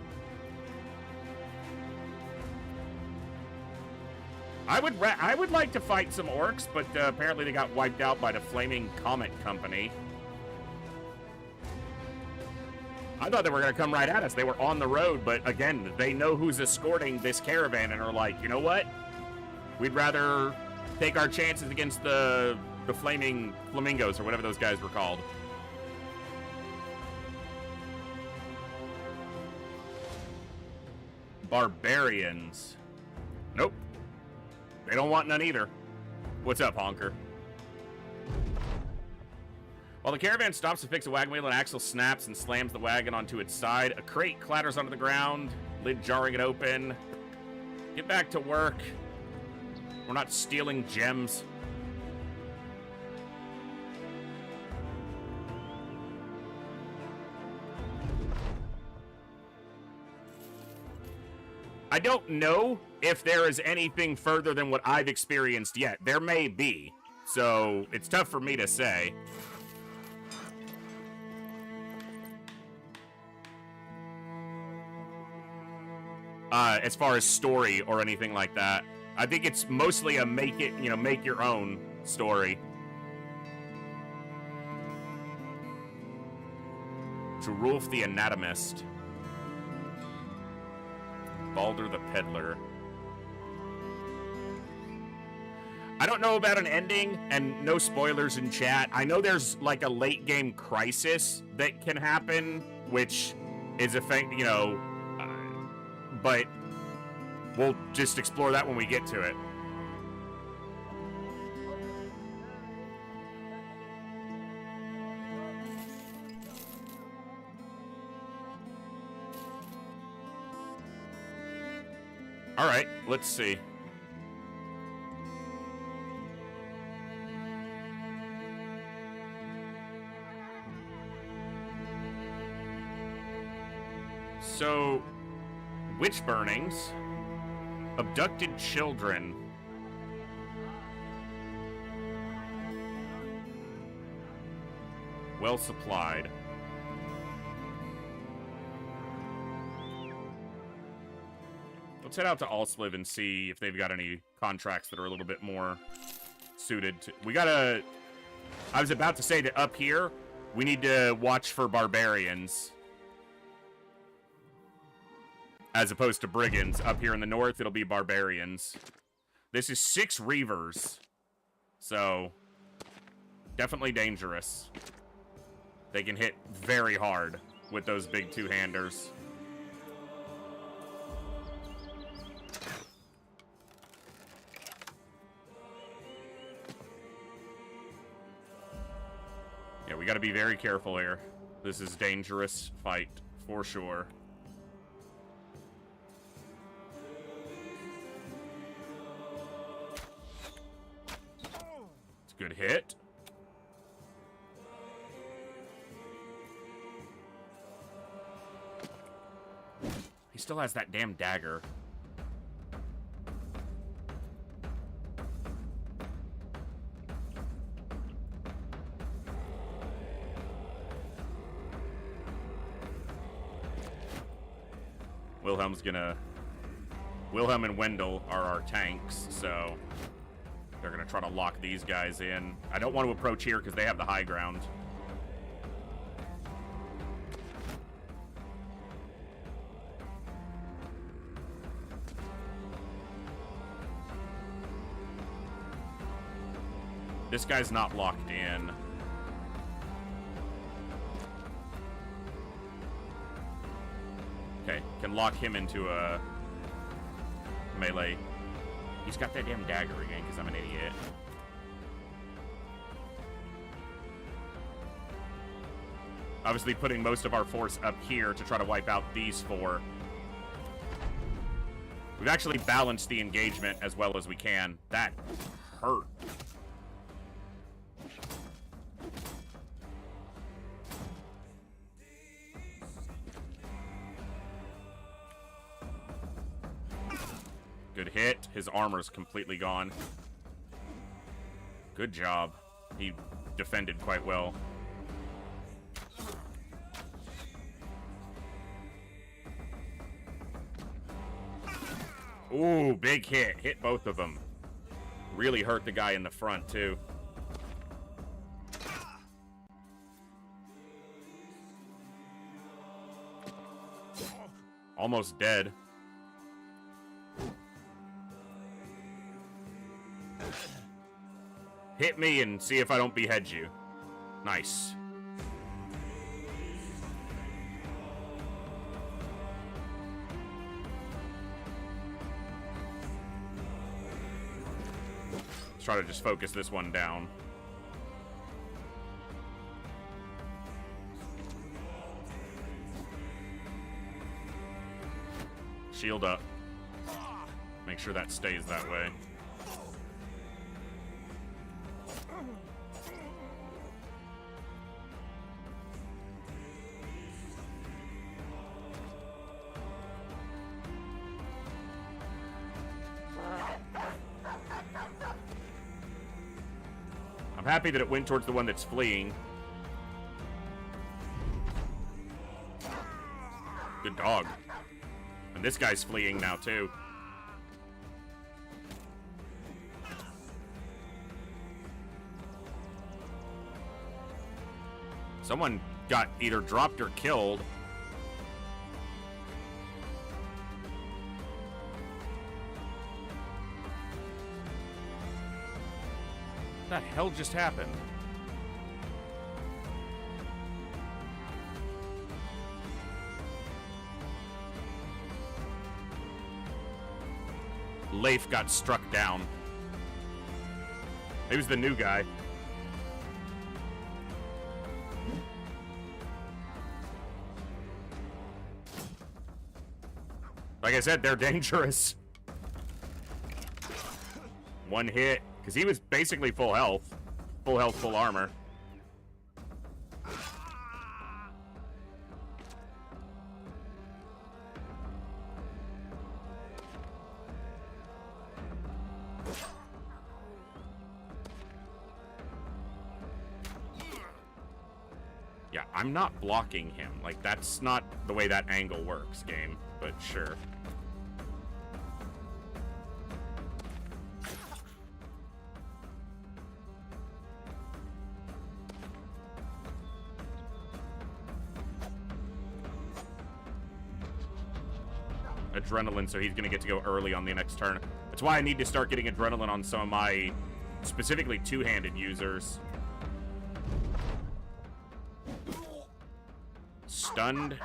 I would like to fight some orcs, but apparently they got wiped out by the Flaming Comet Company. I thought they were going to come right at us. They were on the road, but again, they know who's escorting this caravan and are like, you know what? We'd rather take our chances against the flaming flamingos or whatever those guys were called. Barbarians. Nope. They don't want none either. What's up, Honker? While the caravan stops to fix a wagon wheel, an axle snaps and slams the wagon onto its side. A crate clatters onto the ground, lid jarring it open. Get back to work. We're not stealing gems. I don't know if there is anything further than what I've experienced yet. There may be, so it's tough for me to say. As far as story or anything like that. I think it's mostly a make your own story. Jerulf the Anatomist. Baldur the Peddler. I don't know about an ending, and no spoilers in chat. I know there's like a late game crisis that can happen, which is but we'll just explore that when we get to it. All right, let's see. So, witch burnings, abducted children, well supplied. Let's head out to Alsliv and see if they've got any contracts that are a little bit more suited to... I was about to say that up here, we need to watch for barbarians. As opposed to brigands. Up here in the north, it'll be barbarians. This is 6 Reavers. So, definitely dangerous. They can hit very hard with those big two-handers. Yeah, we gotta be very careful here. This is a dangerous fight, for sure. It's a good hit. He still has that damn dagger. Wilhelm and Wendell are our tanks, so they're gonna try to lock these guys in. I don't want to approach here because they have the high ground. This guy's not locked in. Okay, can lock him into a melee. He's got that damn dagger again because I'm an idiot. Obviously putting most of our force up here to try to wipe out these 4. We've actually balanced the engagement as well as we can. That hurt. Good hit. His armor's completely gone. Good job. He defended quite well. Ooh, big hit. Hit both of them. Really hurt the guy in the front, too. Almost dead. Hit me and see if I don't behead you. Nice. Let's try to just focus this one down. Shield up. Make sure that stays that way. I'm happy that it went towards the one that's fleeing. Good dog. And this guy's fleeing now, too. Someone got either dropped or killed. What the hell just happened? Leif got struck down. He was the new guy. Like I said, they're dangerous. One hit, because he was basically full health. Full health, full armor. Yeah, I'm not blocking him. Like, that's not the way that angle works, game. But sure. Adrenaline, so he's going to get to go early on the next turn. That's why I need to start getting adrenaline on some of my, specifically two-handed users. Stunned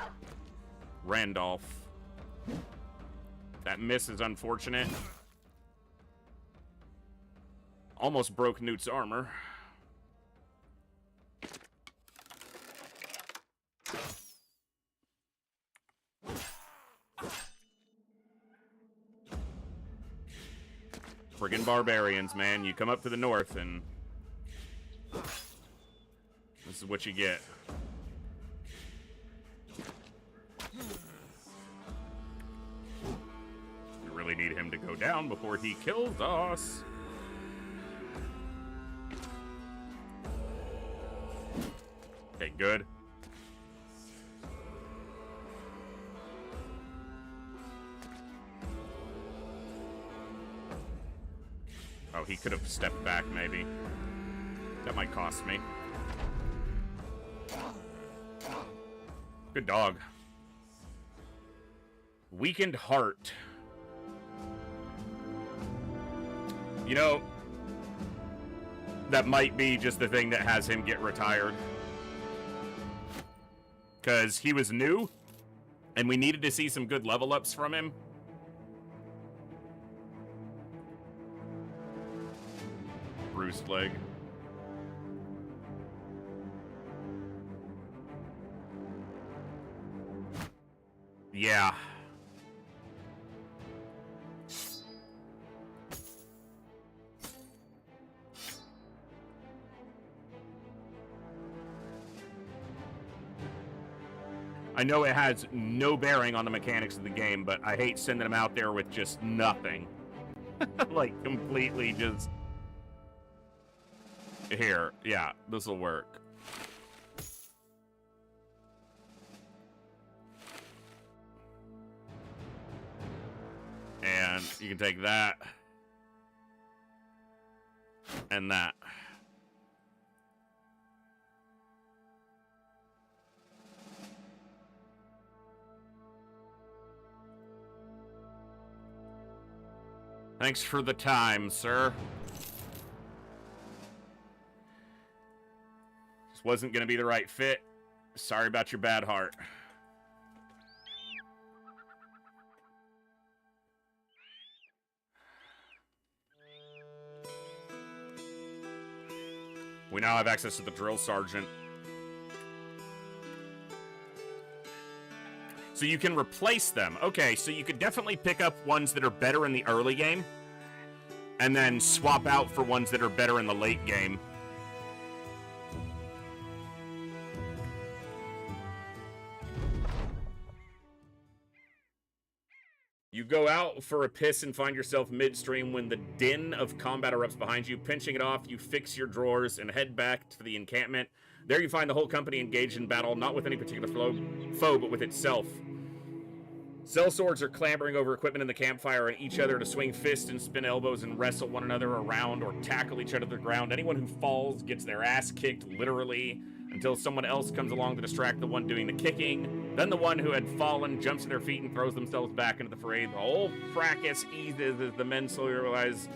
Randolph. That miss is unfortunate. Almost broke Newt's armor. Friggin' barbarians, man. You come up to the north and this is what you get. We really need him to go down before he kills us. Okay, good. Oh, he could have stepped back, maybe. That might cost me. Good dog. Weakened heart. You know, that might be just the thing that has him get retired. Because he was new, and we needed to see some good level ups from him. Bruised leg. Yeah. I know it has no bearing on the mechanics of the game, but I hate sending them out there with just nothing. Like, completely just... Here, yeah, this'll work. And you can take that. And that. Thanks for the time, sir. Just wasn't gonna be the right fit. Sorry about your bad heart. We now have access to the drill sergeant. So you can replace them. Okay, so you could definitely pick up ones that are better in the early game and then swap out for ones that are better in the late game. You go out for a piss and find yourself midstream when the din of combat erupts behind you. Pinching it off, you fix your drawers and head back to the encampment. There you find the whole company engaged in battle, not with any particular foe, but with itself. Sellswords are clambering over equipment in the campfire and each other to swing fists and spin elbows and wrestle one another around or tackle each other to the ground. Anyone who falls gets their ass kicked, literally, until someone else comes along to distract the one doing the kicking. Then the one who had fallen jumps to their feet and throws themselves back into the fray. The whole fracas eases as the men slowly realize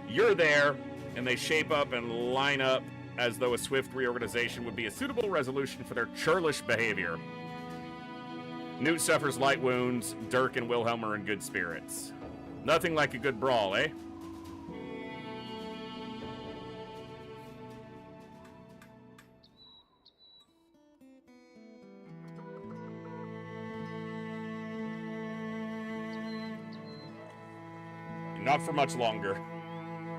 you're there, and they shape up and line up as though a swift reorganization would be a suitable resolution for their churlish behavior. Newt suffers light wounds. Dirk and Wilhelm are in good spirits. Nothing like a good brawl, eh? Not for much longer.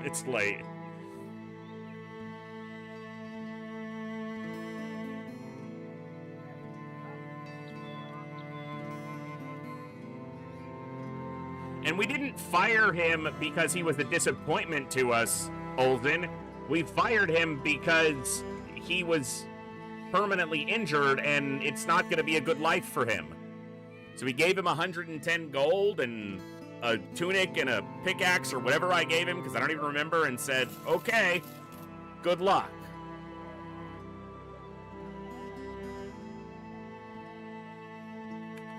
It's late. And we didn't fire him because he was a disappointment to us, Olsen. We fired him because he was permanently injured and it's not going to be a good life for him. So we gave him 110 gold and a tunic and a pickaxe or whatever I gave him, because I don't even remember, and said, okay, good luck.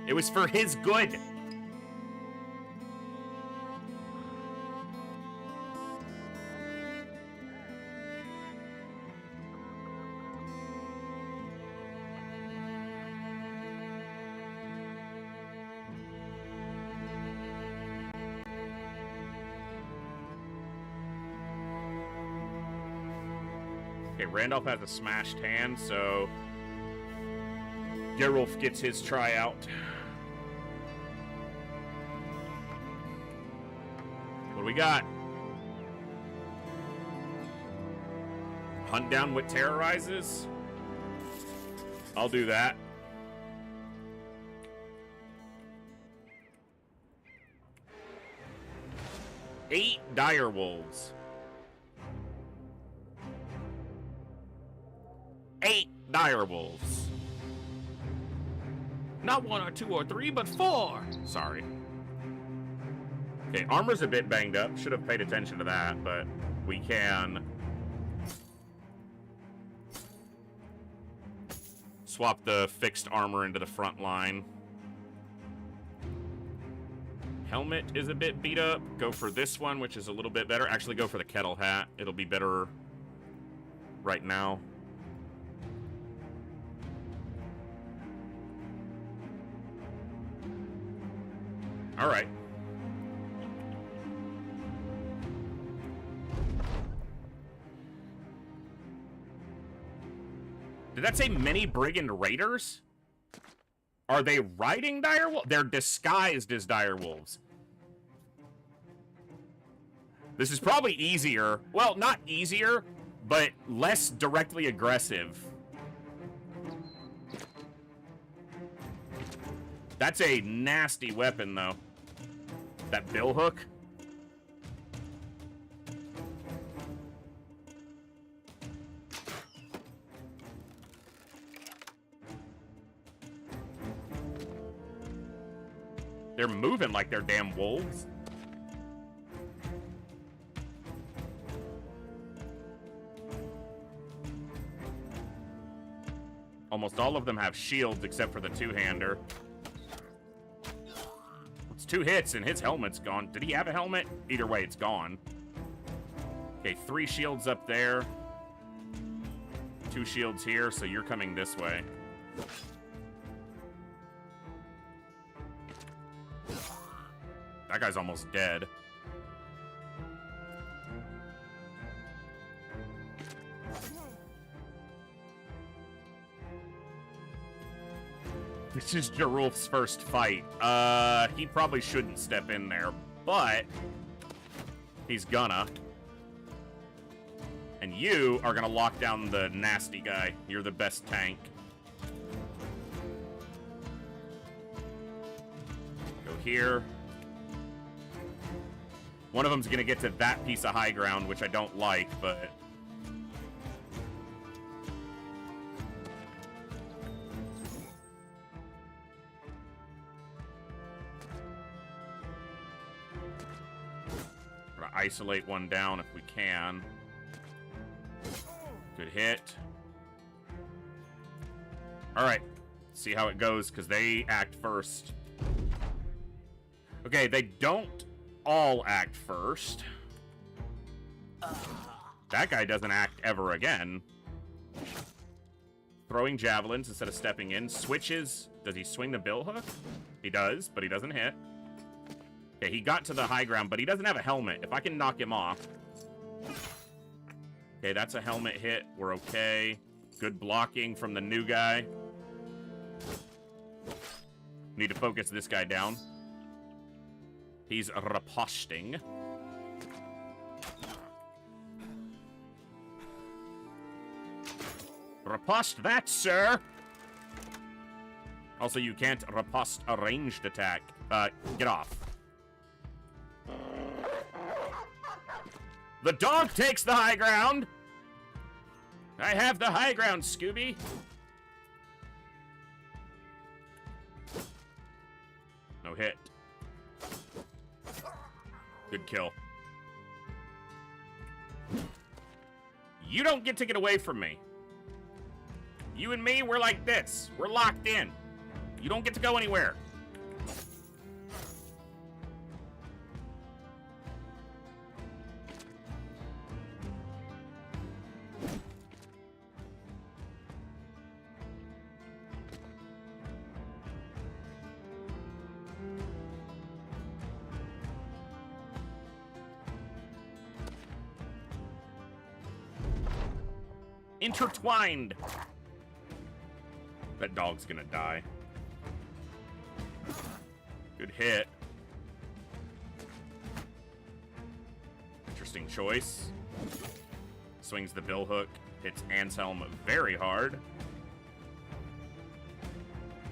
It was for his good. Okay, Randolph has a smashed hand, so Gerulf gets his tryout. What do we got? Hunt down what terrorizes? I'll do that. Eight dire wolves. 8 dire wolves. Not 1 or 2 or 3, but 4. Sorry. Okay, armor's a bit banged up. Should have paid attention to that, but we can swap the fixed armor into the front line. Helmet is a bit beat up. Go for this one, which is a little bit better. Actually, go for the kettle hat. It'll be better right now. All right. Did that say many brigand raiders? Are they riding dire wolves? They're disguised as dire wolves. This is probably easier. Well, not easier, but less directly aggressive. That's a nasty weapon, though. That billhook. They're moving like they're damn wolves. Almost all of them have shields except for the two-hander. Let's 2 hits and his helmet's gone. Did he have a helmet? Either way, it's gone. Okay, 3 shields up there. 2 shields here, so you're coming this way. That guy's almost dead. This is Jarulf's first fight. He probably shouldn't step in there, but he's gonna. And you are gonna lock down the nasty guy. You're the best tank. Go here. One of them's gonna get to that piece of high ground, which I don't like, but... We're gonna isolate one down if we can. Good hit. Alright. See how it goes, because they act first. Okay, they don't all act first. That guy doesn't act ever again. Throwing javelins instead of stepping in. Switches. Does he swing the bill hook? He does, but he doesn't hit. Okay, he got to the high ground, but he doesn't have a helmet. If I can knock him off. Okay, that's a helmet hit. We're okay. Good blocking from the new guy. Need to focus this guy down. He's riposting. Riposte that, sir! Also, you can't riposte a ranged attack. Get off. The dog takes the high ground! I have the high ground, Scooby! No hit. Good kill. You don't get to get away from me. You and me, we're like this. We're locked in. You don't get to go anywhere. Intertwined. That dog's gonna die. Good hit. Interesting choice. Swings the bill hook. Hits Anselm very hard.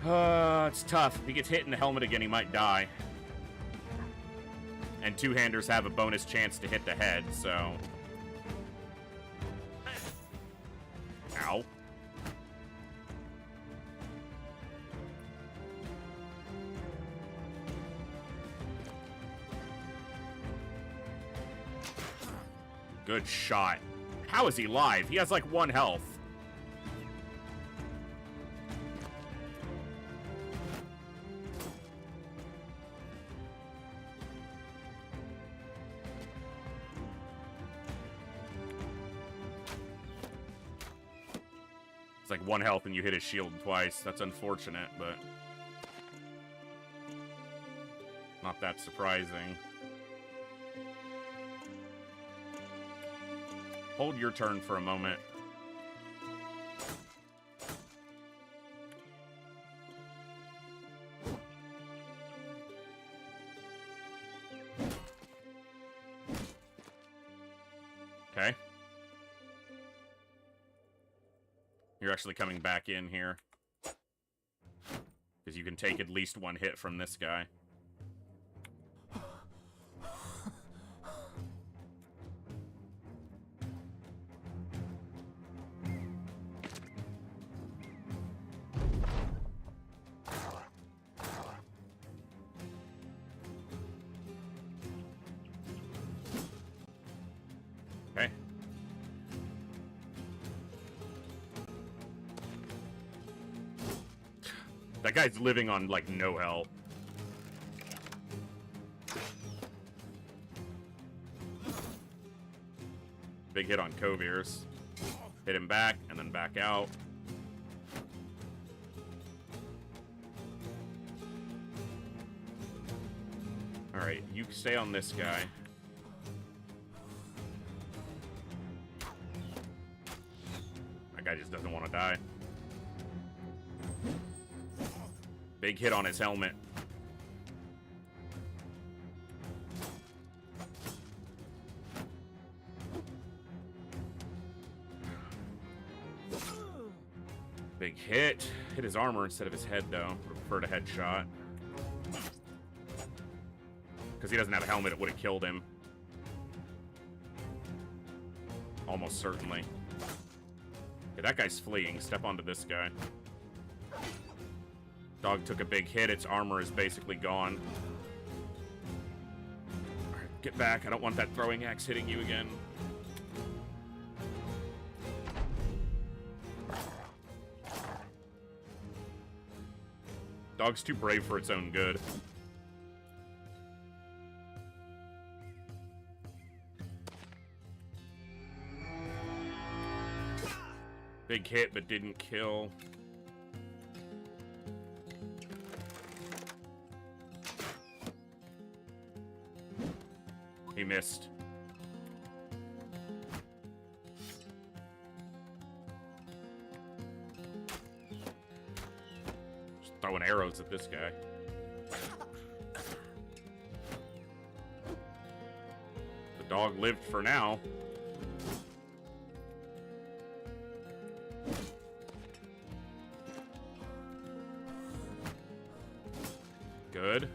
It's tough. If he gets hit in the helmet again, he might die. And two-handers have a bonus chance to hit the head, so... Ow. Good shot. How is he alive? He has like 1 health. It's like 1 health and you hit his shield twice. That's unfortunate, but not that surprising. Hold your turn for a moment. Okay. You're actually coming back in here. Because you can take at least 1 hit from this guy. Okay. That guy's living on, like, no health. big hit on Kovir's. Hit him back, and then back out. Alright, you stay on this guy. That guy just doesn't want to die. Big hit on his helmet. Big hit. Hit his armor instead of his head, though. Preferred a headshot. Because he doesn't have a helmet, it would have killed him. Almost certainly. Okay, that guy's fleeing. Step onto this guy. Dog took a big hit. Its armor is basically gone. Alright, get back. I don't want that throwing axe hitting you again. Dog's too brave for its own good. Big hit, but didn't kill. He missed. Just throwing arrows at this guy. The dog lived for now. Good.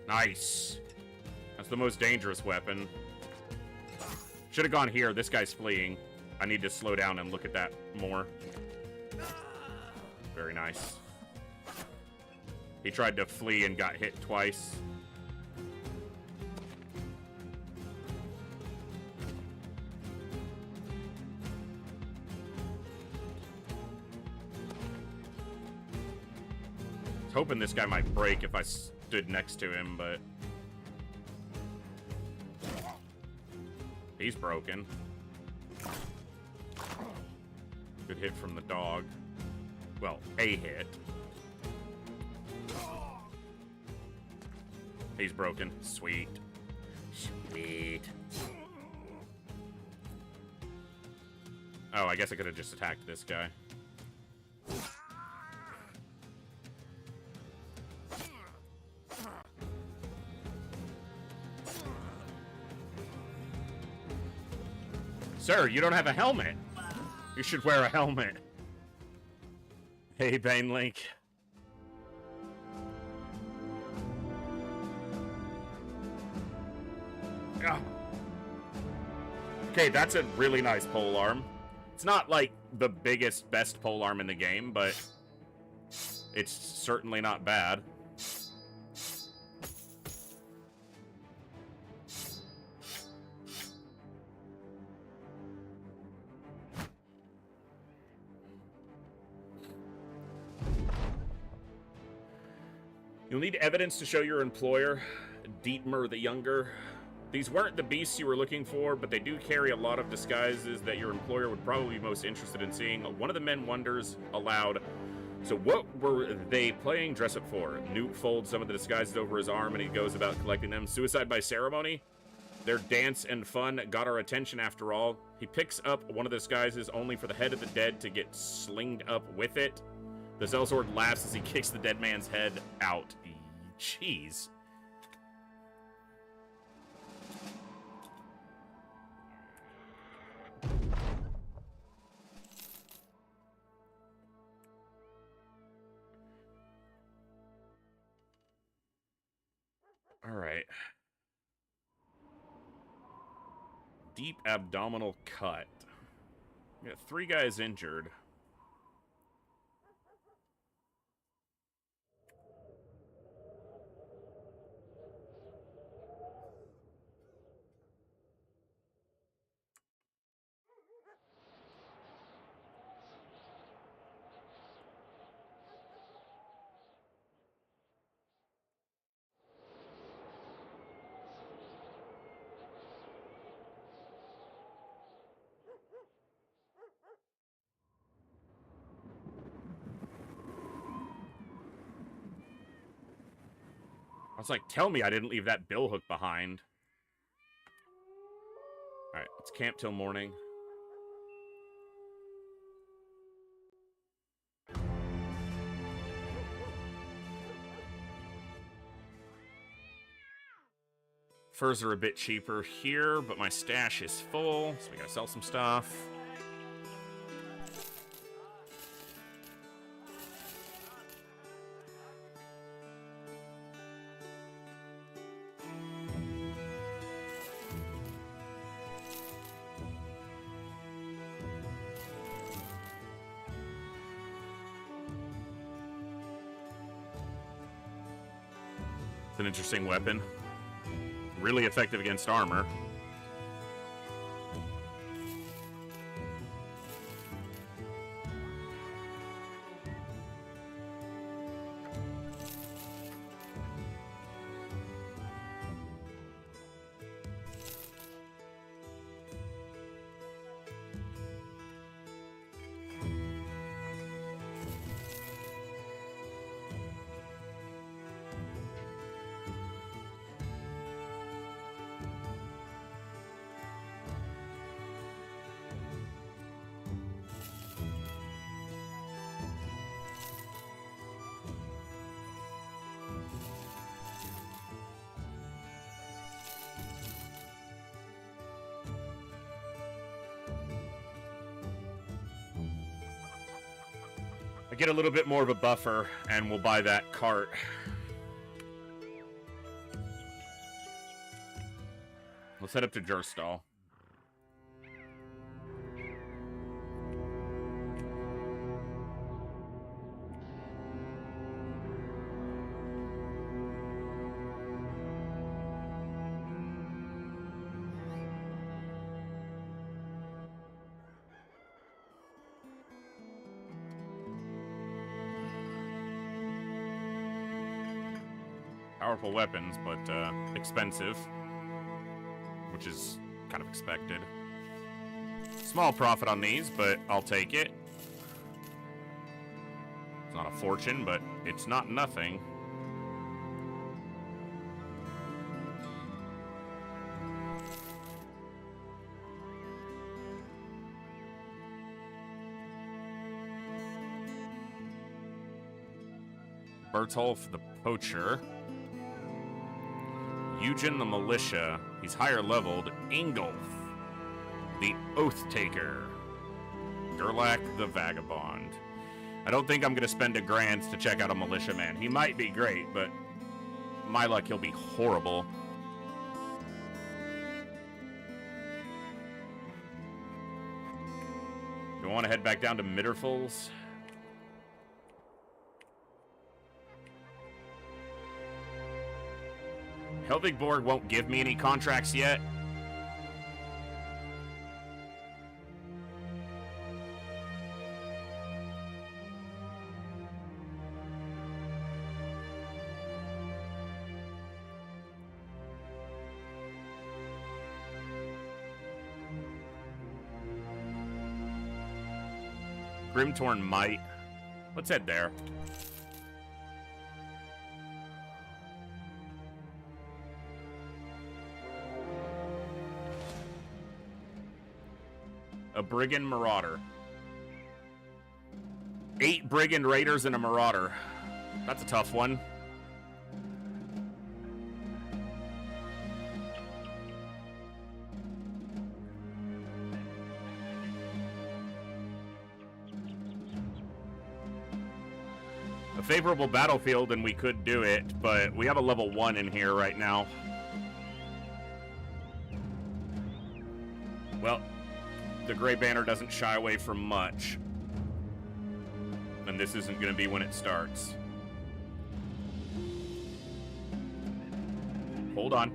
Nice. That's the most dangerous weapon. Should have gone here. This guy's fleeing. I need to slow down and look at that more. Very nice. He tried to flee and got hit twice. Hoping this guy might break if I stood next to him, but he's broken. Good hit from the dog. Well, a hit. He's broken. Sweet. Sweet. Oh, I guess I could have just attacked this guy. Sir, you don't have a helmet. You should wear a helmet. Hey, Bane Link. Oh. Okay, that's a really nice polearm. It's not like the biggest, best polearm in the game, but it's certainly not bad. You'll need evidence to show your employer, Dietmar the Younger. These weren't the beasts you were looking for, but they do carry a lot of disguises that your employer would probably be most interested in seeing. One of the men wonders aloud, so what were they playing dress up for? Newt folds some of the disguises over his arm and he goes about collecting them. Suicide by ceremony? Their dance and fun got our attention after all. He picks up one of the disguises only for the head of the dead to get slinged up with it. The sellsword laughs as he kicks the dead man's head out. Jeez. All right. Deep abdominal cut. We got 3 guys injured. It's like, tell me I didn't leave that bill hook behind. Alright, let's camp till morning. Furs are a bit cheaper here, but my stash is full, so we gotta sell some stuff. It's an interesting weapon. Really effective against armor. Get a little bit more of a buffer, and we'll buy that cart. Let's head up to Gerstal. Powerful weapons, but expensive, which is kind of expected. Small profit on these, but I'll take it. It's not a fortune, but it's not nothing. Bertolf the Poacher. Eugen the Militia. He's higher leveled. Ingolf the Oath Taker. Gerlach the Vagabond. I don't think I'm going to spend $1,000 to check out a militia man. He might be great, but my luck, he'll be horrible. Do I want to head back down to Mitterfulls? Helvigborg won't give me any contracts yet. Grimtorn might. Let's head there. A Brigand Marauder. 8 Brigand Raiders and a Marauder. That's a tough one. A favorable battlefield and we could do it, but we have a level 1 in here right now. Well, the Grey Banner doesn't shy away from much. And this isn't going to be when it starts. Hold on.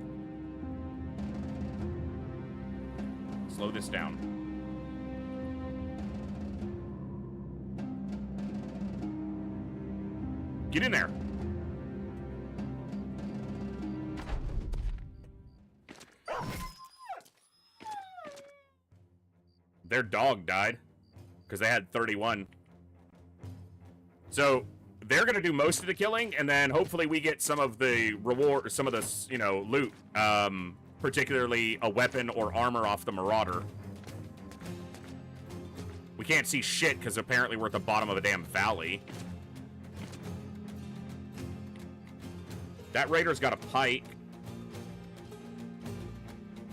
Slow this down. Get in there. Their dog died because they had 31. So they're going to do most of the killing, and then hopefully we get some of the reward, some of the, you know, loot, particularly a weapon or armor off the Marauder. We can't see shit because apparently we're at the bottom of a damn valley. That Raider's got a pike.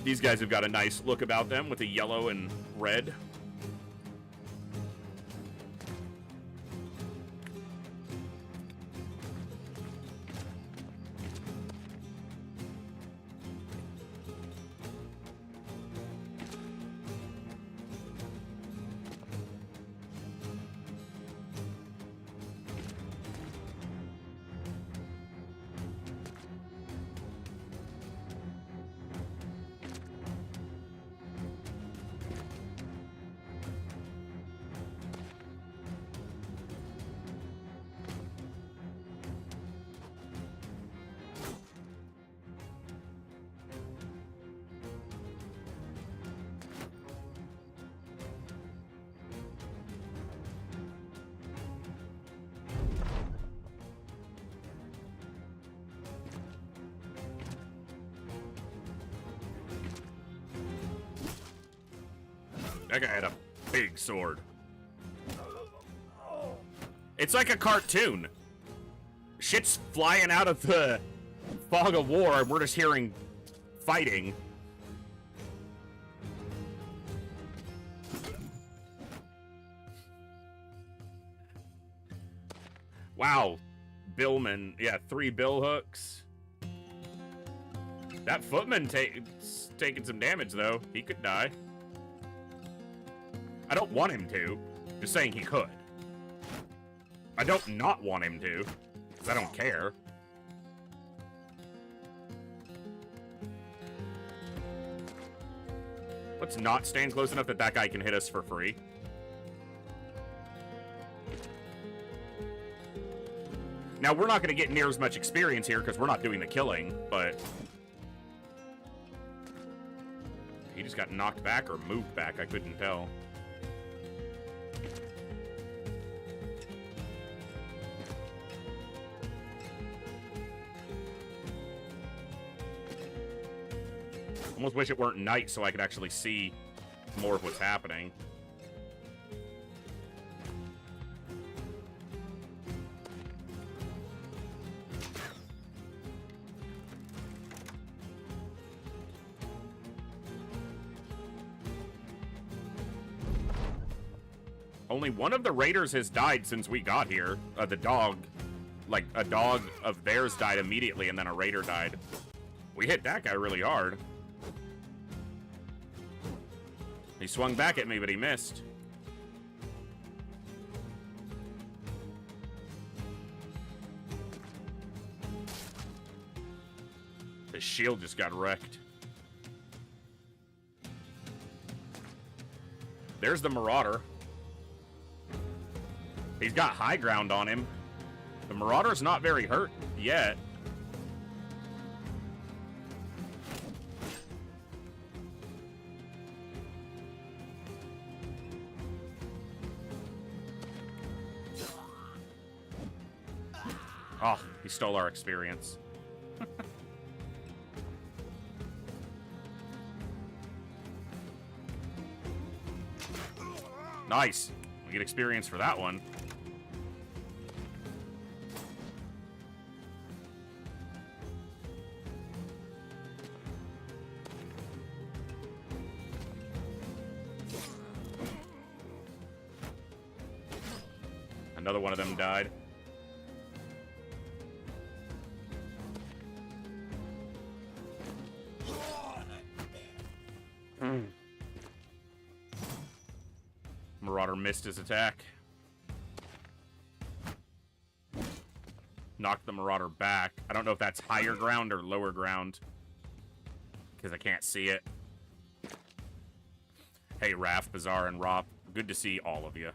These guys have got a nice look about them with the yellow and red. That guy had a big sword. It's like a cartoon. Shit's flying out of the fog of war, and we're just hearing fighting. Wow. Billman. Yeah, 3 bill hooks. That footman taking some damage, though. He could die. I don't want him to. Just saying he could. I don't not want him to, because I don't care. Let's not stand close enough that that guy can hit us for free. Now, we're not going to get near as much experience here because we're not doing the killing, but... He just got knocked back or moved back, I couldn't tell. Almost wish it weren't night so I could actually see more of what's happening. Only one of the raiders has died since we got here. The dog. Like, a dog of theirs died immediately, and then a raider died. We hit that guy really hard. He swung back at me, but he missed. His shield just got wrecked. There's the Marauder. He's got high ground on him. The Marauder's not very hurt yet. Oh, he stole our experience. Nice. We get experience for that one. Another one of them died. Marauder missed his attack. Knocked the Marauder back. I don't know if that's higher ground or lower ground, because I can't see it. Hey, Raph, Bazaar, and Rop. Good to see all of you.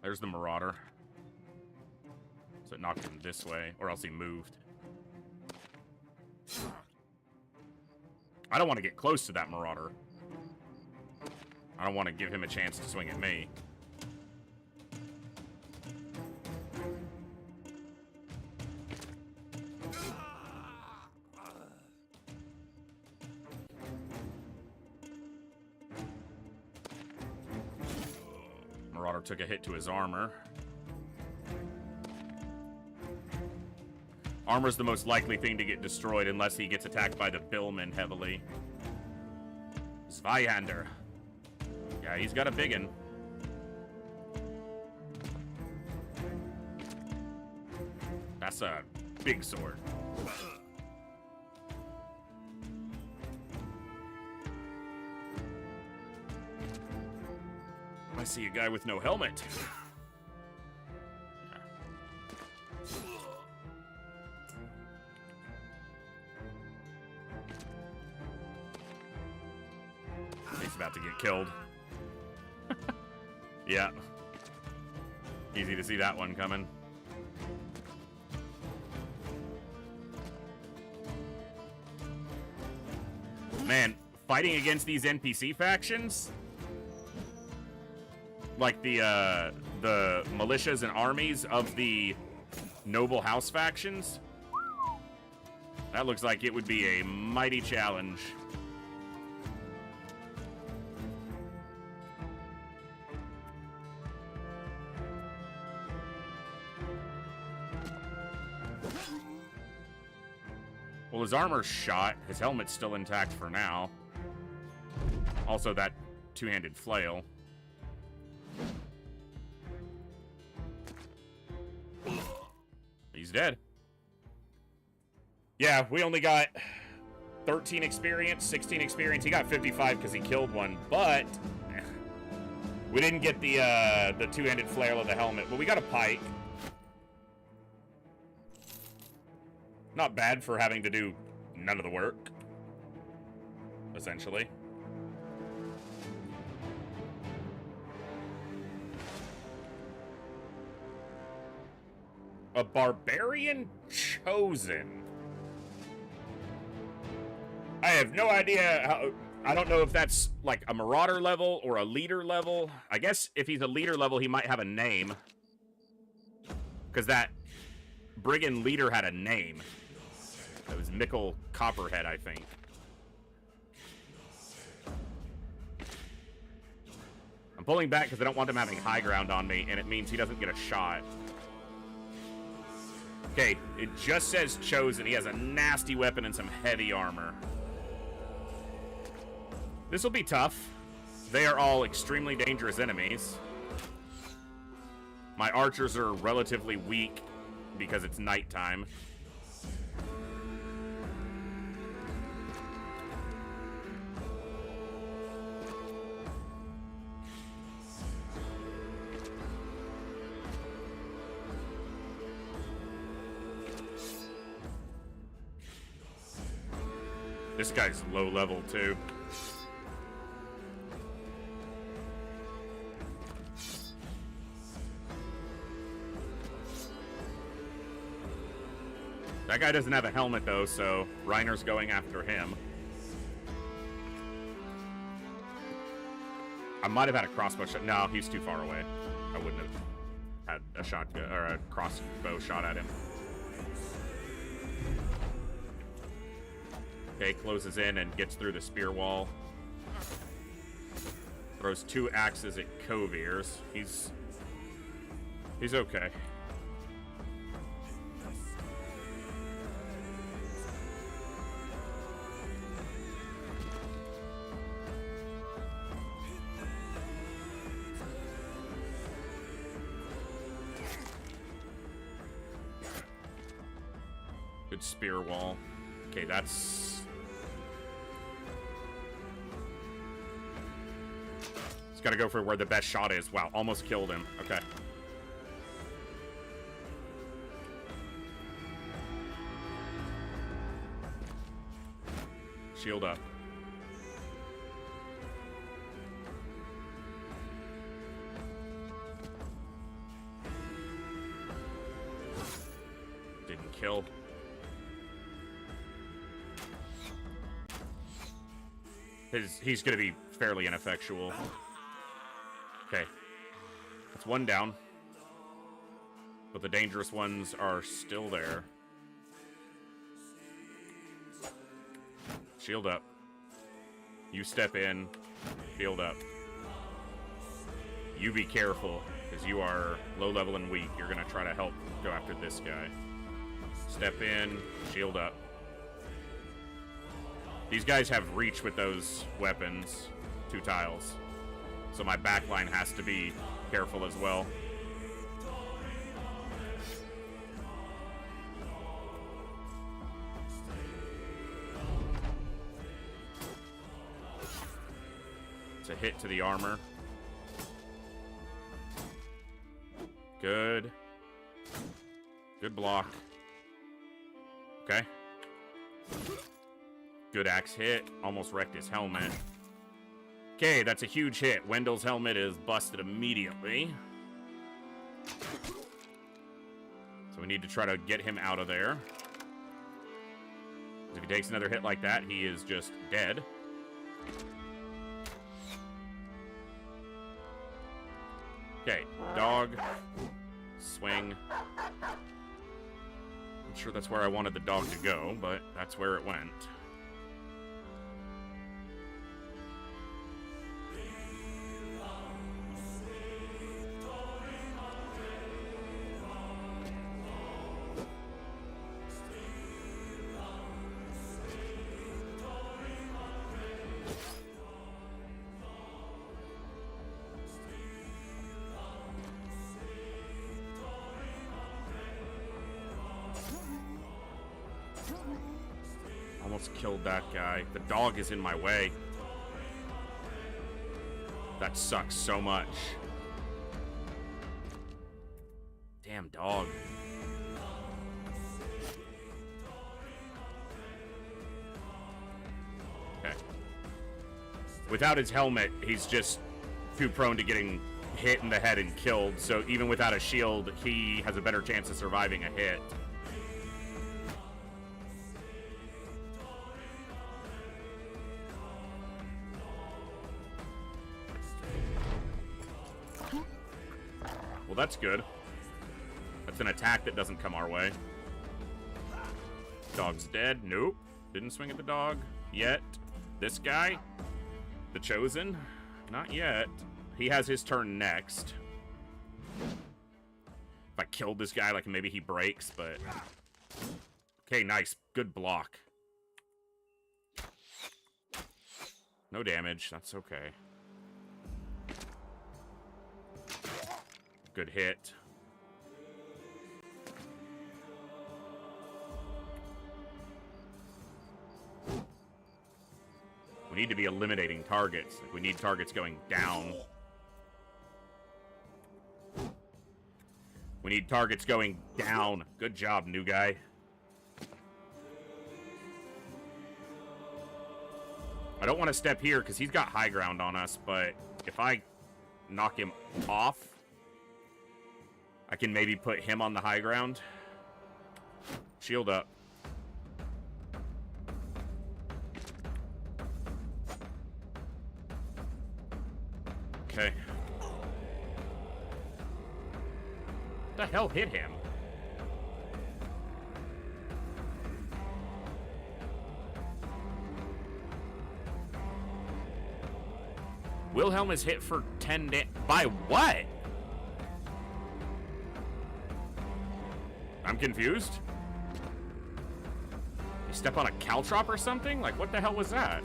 There's the Marauder. So it knocked him this way, or else he moved. I don't want to get close to that Marauder. I don't want to give him a chance to swing at me. Marauder took a hit to his armor. Armor's the most likely thing to get destroyed unless he gets attacked by the Billman heavily. Zweihander. Yeah, he's got a biggin. That's a big sword. I see a guy with no helmet. He's about to get killed. Yeah. Easy to see that one coming. Man, fighting against these NPC factions, like the militias and armies of the noble house factions, that looks like it would be a mighty challenge. Well, his armor's shot. His helmet's still intact for now. Also, that two-handed flail. He's dead. Yeah, we only got 13 experience, 16 experience. He got 55 because he killed one, but we didn't get the two-handed flail of the helmet. But we got a pike. Not bad for having to do none of the work, essentially. A barbarian chosen. I have no idea how. I don't know if that's like a marauder level or a leader level. I guess if he's a leader level, he might have a name. Because that brigand leader had a name. It was Mikkel Copperhead, I think. I'm pulling back because I don't want him having high ground on me, and it means he doesn't get a shot. Okay, it just says chosen. He has a nasty weapon and some heavy armor. This will be tough. They are all extremely dangerous enemies. My archers are relatively weak because it's nighttime. This guy's low level too. That guy doesn't have a helmet though, so Reiner's going after him. I might have had a crossbow shot. No, he's too far away. I wouldn't have had a shotgun or a crossbow shot at him. Okay, closes in and gets through the spear wall. Throws 2 axes at Kovir's. He's okay. Good spear wall. Okay, that's... He's got to go for where the best shot is. Wow, almost killed him. Okay. Shield up. kill. He's gonna be fairly ineffectual. Okay. That's one down. But the dangerous ones are still there. Shield up. You step in. Shield up. You be careful, because you are low level and weak. You're going to try to help go after this guy. Step in. Shield up. These guys have reach with those weapons. 2 tiles. So my backline has to be careful as well. It's a hit to the armor. Good. Good block. Okay. Good axe hit. Almost wrecked his helmet. Okay, that's a huge hit. Wendell's helmet is busted immediately. So we need to try to get him out of there. If he takes another hit like that, he is just dead. Okay, dog. Swing. I'm sure that's where I wanted the dog to go, but that's where it went. Almost killed that guy. The dog is in my way. That sucks so much. Damn dog. Okay. Without his helmet, he's just too prone to getting hit in the head and killed. So even without a shield, he has a better chance of surviving a hit. Well, that's good. That's an attack that doesn't come our way. Dog's dead. Nope. Didn't swing at the dog yet. This guy, the Chosen, not yet. He has his turn next. If I killed this guy, like maybe he breaks, but... Okay, nice. Good block. No damage. That's okay. Good hit. We need to be eliminating targets. Like, we need targets going down. We need targets going down. Good job, new guy. I don't want to step here because he's got high ground on us, but if I knock him off, I can maybe put him on the high ground. Shield up. Okay. What the hell hit him? Wilhelm is hit for 10 by what? I'm confused. You step on a caltrop or something? Like, what the hell was that?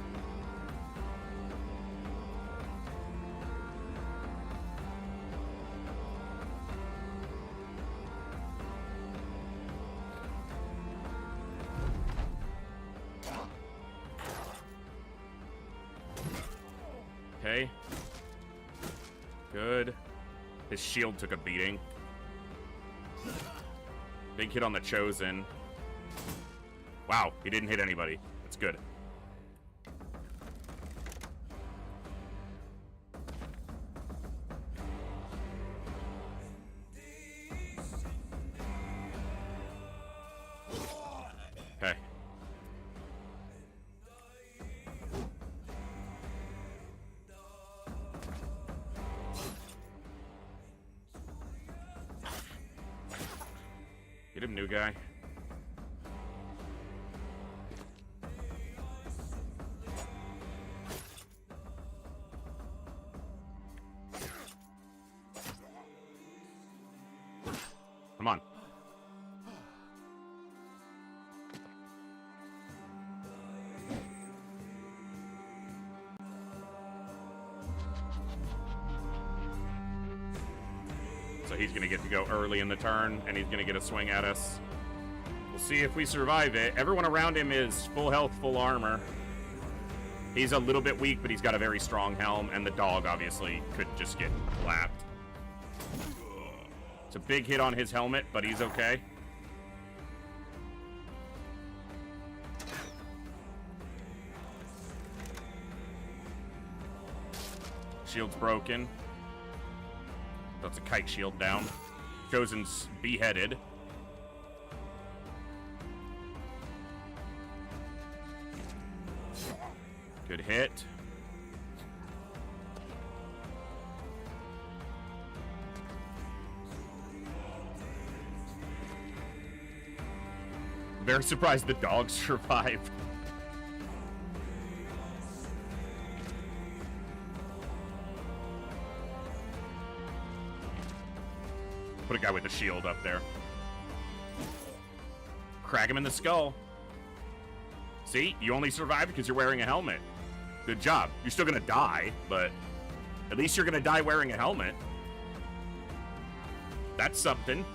Okay. Good. His shield took a beating. Big hit on the Chosen. Wow, he didn't hit anybody. That's good. Get him, new guy. Come on. So he's going to get to go early in the turn, and he's going to get a swing at us. We'll see if we survive it. Everyone around him is full health, full armor. He's a little bit weak, but he's got a very strong helm, and the dog, obviously, could just get clapped. It's a big hit on his helmet, but he's okay. Shield's broken. That's a kite shield down. Chosen's beheaded. Good hit. Very surprised the dog survived. Put a guy with a shield up there. Crack him in the skull. See? You only survived because you're wearing a helmet. Good job. You're still gonna die, but at least you're gonna die wearing a helmet. That's something.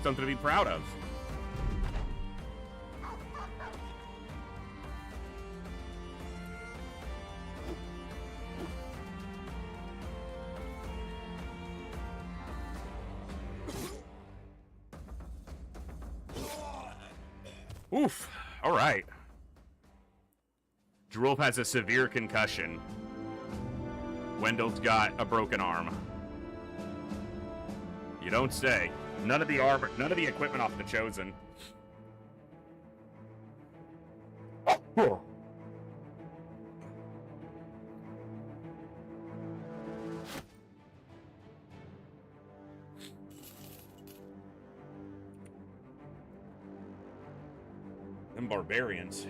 Something to be proud of. Oof. All right. Drulf has a severe concussion. Wendell's got a broken arm. You don't say. None of the armor, none of the equipment off the Chosen. Them barbarians.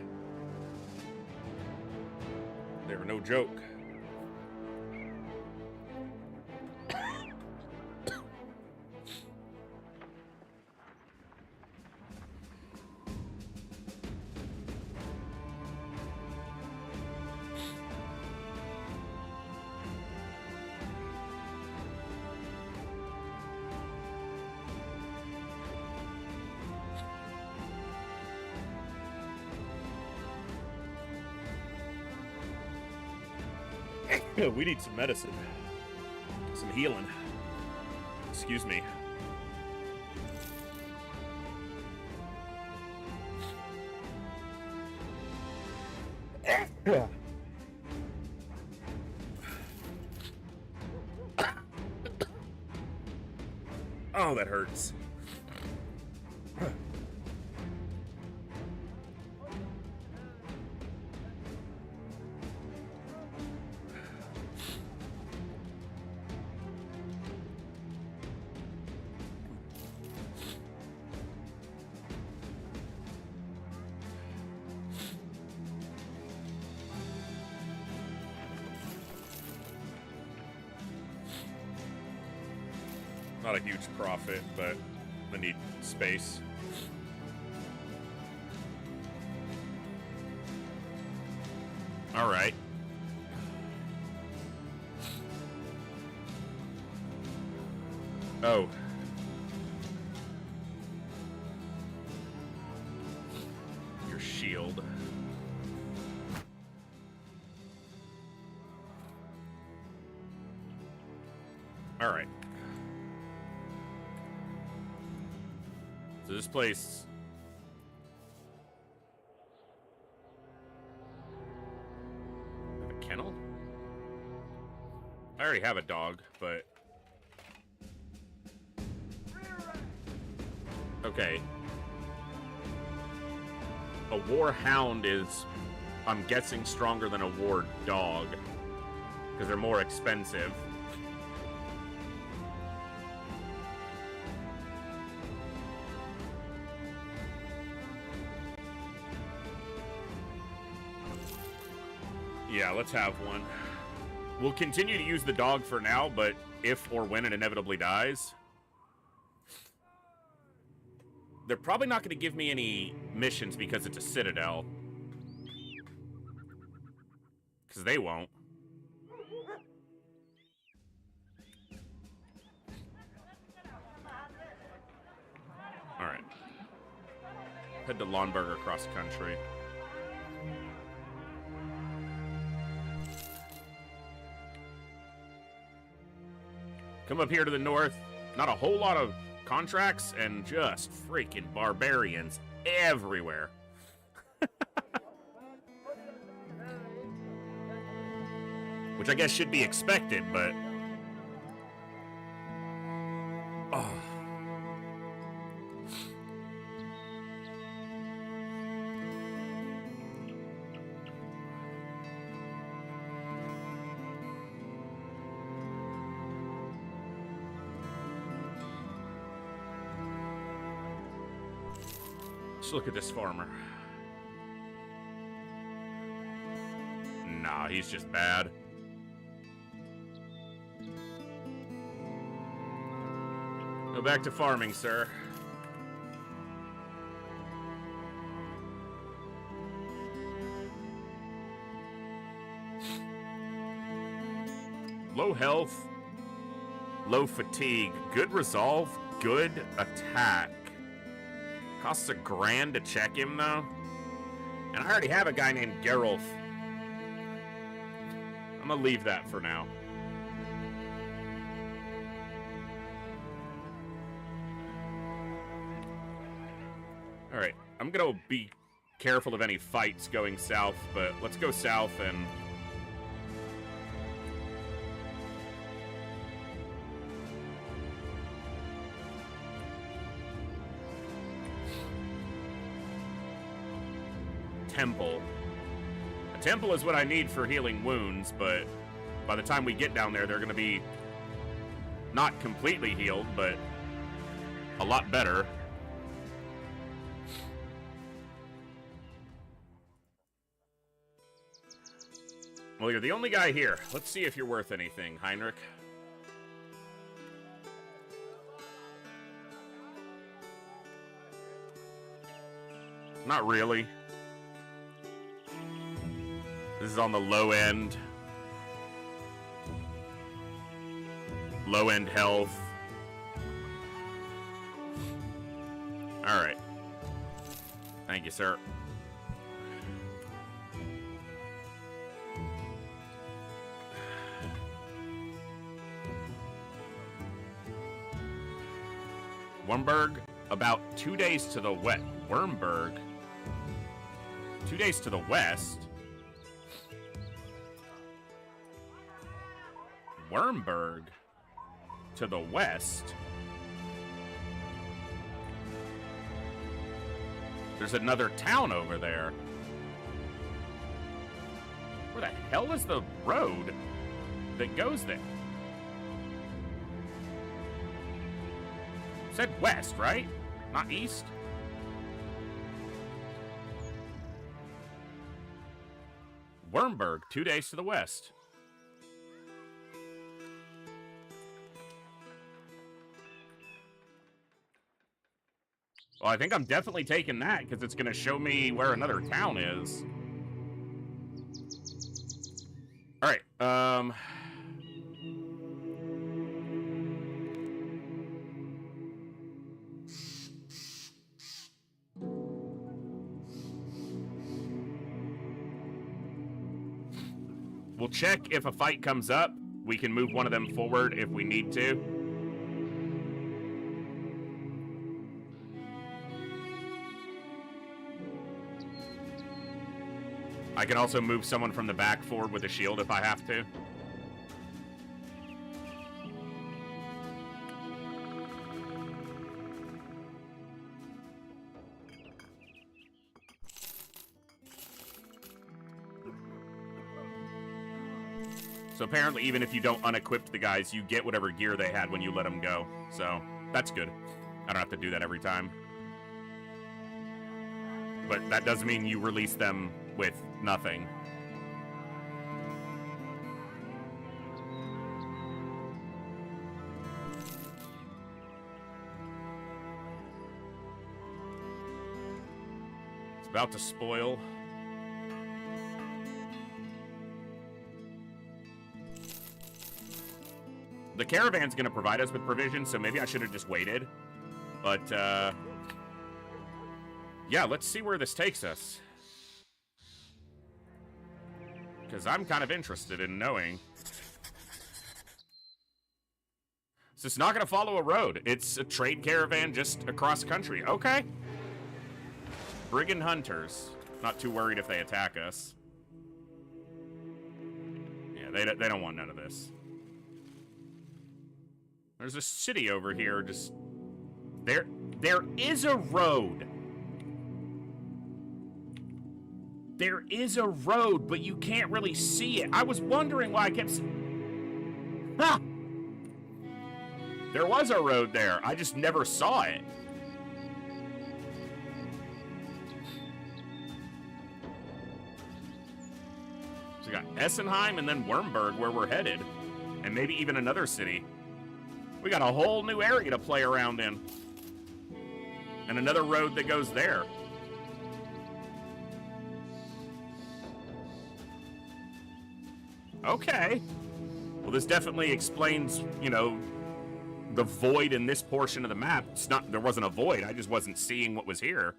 They were no joke. We need some medicine. Some healing. Excuse me. Oh, that hurts. Not a huge profit, but I need space. All right. Oh. Your shield. All right. So this place... Have a kennel? I already have a dog, but... Okay. A war hound is, I'm guessing, stronger than a war dog. Because they're more expensive. Yeah, let's have one. We'll continue to use the dog for now, but if or when it inevitably dies, they're probably not going to give me any missions because it's a citadel. Because they won't. Alright. Head to Lawnberger across country. Come up here to the north. Not a whole lot of contracts and just freaking barbarians everywhere. Which I guess should be expected, but... Oh. Let's look at this farmer. Nah, he's just bad. Go back to farming, sir. Low health, low fatigue, good resolve, good attack. Costs $1,000 to check him, though. And I already have a guy named Geralf. I'm gonna leave that for now. Alright, I'm gonna be careful of any fights going south, but let's go south and... Temple. A temple is what I need for healing wounds, but by the time we get down there, they're going to be not completely healed, but a lot better. Well, you're the only guy here. Let's see if you're worth anything, Heinrich. Not really. This is on the low end. Low end health. Alright. Thank you, sir. Wurmberg, about 2 days to the west. Wurmberg? 2 days to the west? Wurmberg to the west. There's another town over there. Where the hell is the road that goes there? It said west, right? Not east? Wurmberg, 2 days to the west. Well, I think I'm definitely taking that, because it's going to show me where another town is. Alright, we'll check if a fight comes up. We can move one of them forward if we need to. I can also move someone from the back forward with a shield if I have to. So apparently even if you don't unequip the guys, you get whatever gear they had when you let them go. So that's good. I don't have to do that every time. But that doesn't mean you release them with nothing. About to spoil. The caravan's gonna provide us with provisions, so maybe I should have just waited. But, yeah, let's see where this takes us. Because I'm kind of interested in knowing. So it's not gonna follow a road. It's a trade caravan just across country. Okay. Brigand hunters. Not too worried if they attack us. Yeah, they don't want none of this. There's a city over here. Just there is a road. There is a road, but you can't really see it. I was wondering why I kept. Ha! There was a road there. I just never saw it. So we got Essenheim and then Wurmberg, where we're headed. And maybe even another city. We got a whole new area to play around in. And another road that goes there. Okay. Well, this definitely explains, you know, the void in this portion of the map. It's not, there wasn't a void, I just wasn't seeing what was here.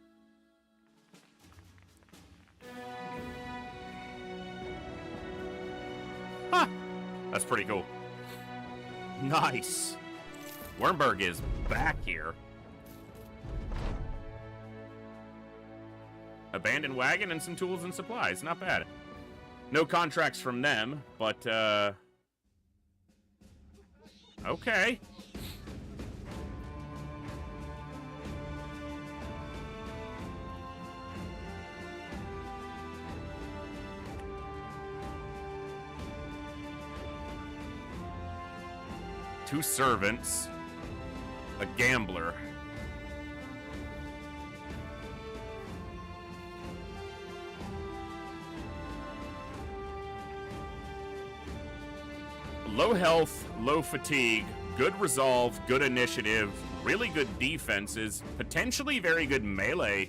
Huh. That's pretty cool. Nice. Wurmberg is back here. Abandoned wagon and some tools and supplies. Not bad. No contracts from them, but, okay. Two servants. A gambler. Low health, low fatigue, good resolve, good initiative, really good defenses, potentially very good melee.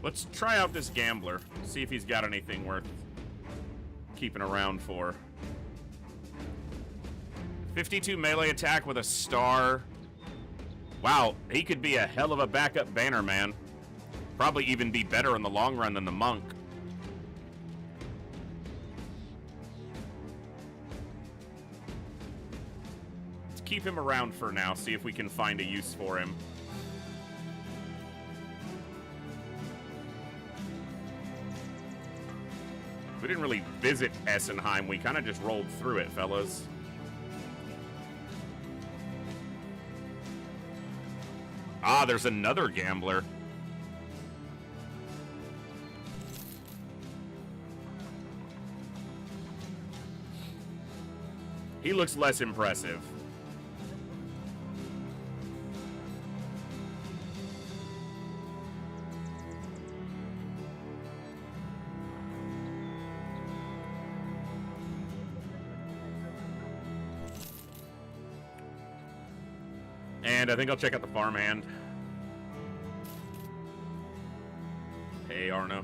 Let's try out this gambler, see if he's got anything worth keeping around for. 52 melee attack with a star. Wow, he could be a hell of a backup banner man. Probably even be better in the long run than the monk. Keep him around for now, see if we can find a use for him. We didn't really visit Essenheim, we kind of just rolled through it, fellas. Ah, there's another gambler. He looks less impressive. And I think I'll check out the farmhand. Hey, Arno.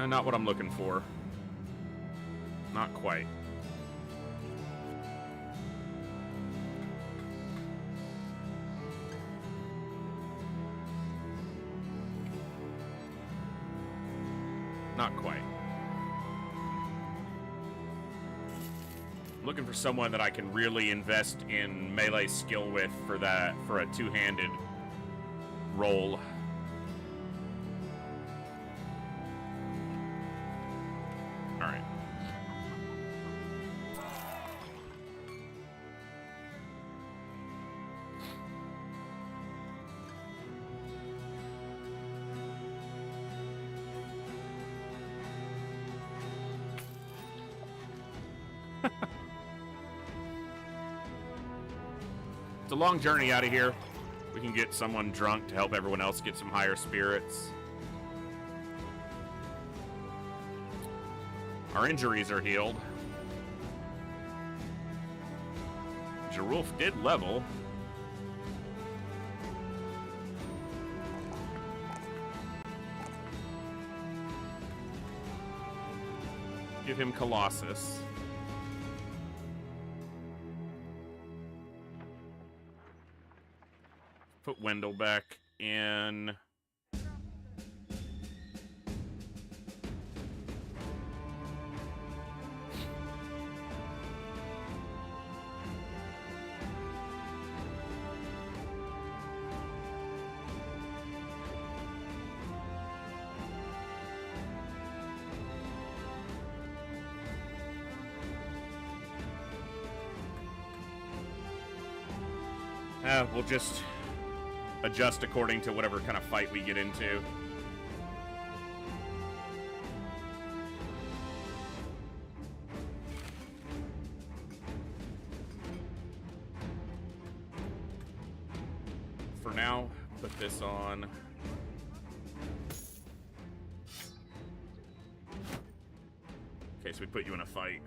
Not what I'm looking for. Not quite. Not quite. Looking for someone that I can really invest in melee skill with for a two-handed roll. All right. It's a long journey out of here. We can get someone drunk to help everyone else get some higher spirits. Our injuries are healed. Gerulf did level. Give him Colossus. Put Wendell back in. We'll just adjust according to whatever kind of fight we get into. For now, put this on. Okay, so we put you in a fight.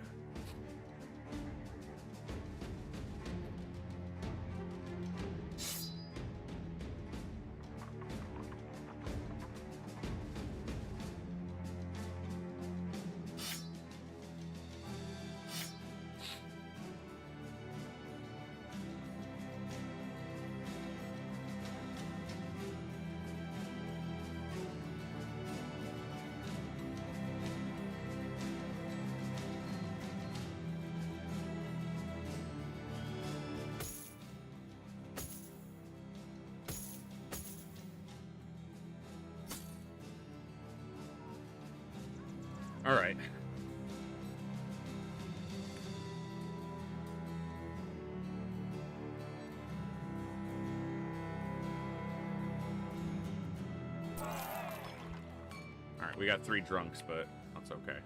All right. All right, we got 3 drunks, but that's okay.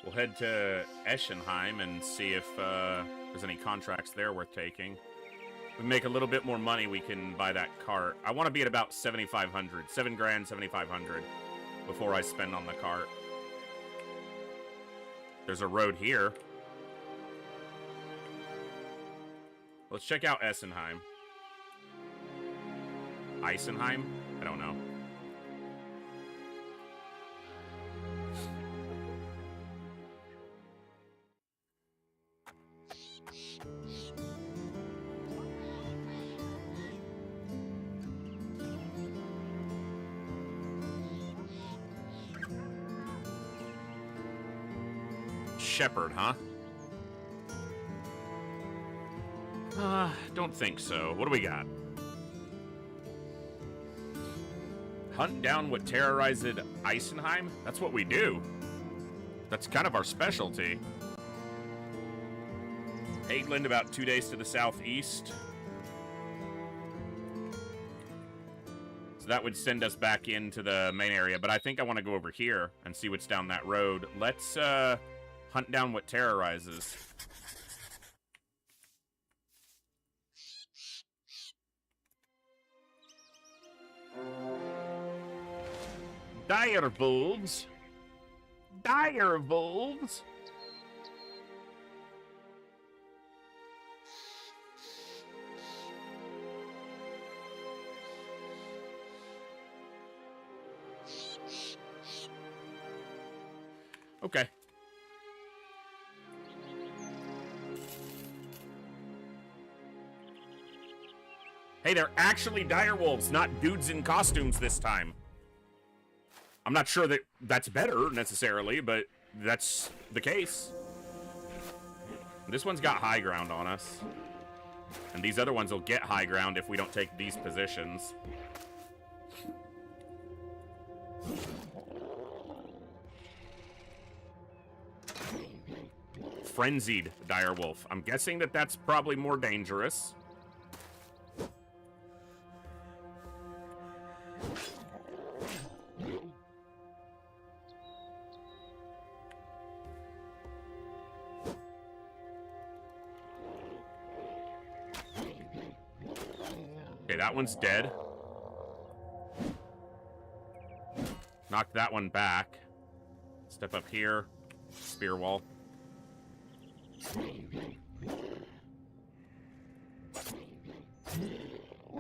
We'll head to Eschenheim and see if there's any contracts there worth taking. We make a little bit more money, we can buy that cart. I want to be at about 7,500. 7 grand, 7,500 before I spend on the cart. There's a road here. Let's check out Essenheim. Eisenheim? I don't know. Shepherd, huh? Don't think so. What do we got? Hunt down what terrorized Eisenheim? That's what we do. That's kind of our specialty. Hageland, about 2 days to the southeast. So that would send us back into the main area, but I think I want to go over here and see what's down that road. Let's, hunt down what terrorizes. Dire wolves. Dire wolves. Okay. Hey, they're actually dire wolves, not dudes in costumes this time. I'm not sure that that's better, necessarily, but that's the case. This one's got high ground on us. And these other ones will get high ground if we don't take these positions. Frenzied direwolf. I'm guessing that that's probably more dangerous. Okay, that one's dead. Knock that one back. Step up here. Spear wall.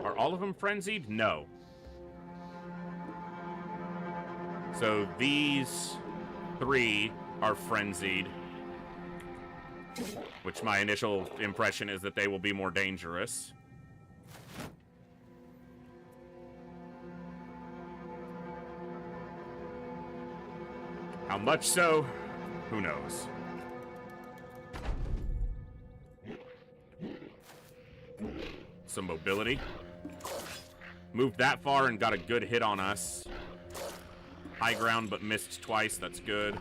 Are all of them frenzied? No. So these 3 are frenzied, which my initial impression is that they will be more dangerous. How much so? Who knows? Some mobility. Moved that far and got a good hit on us. High ground, but missed twice. That's good.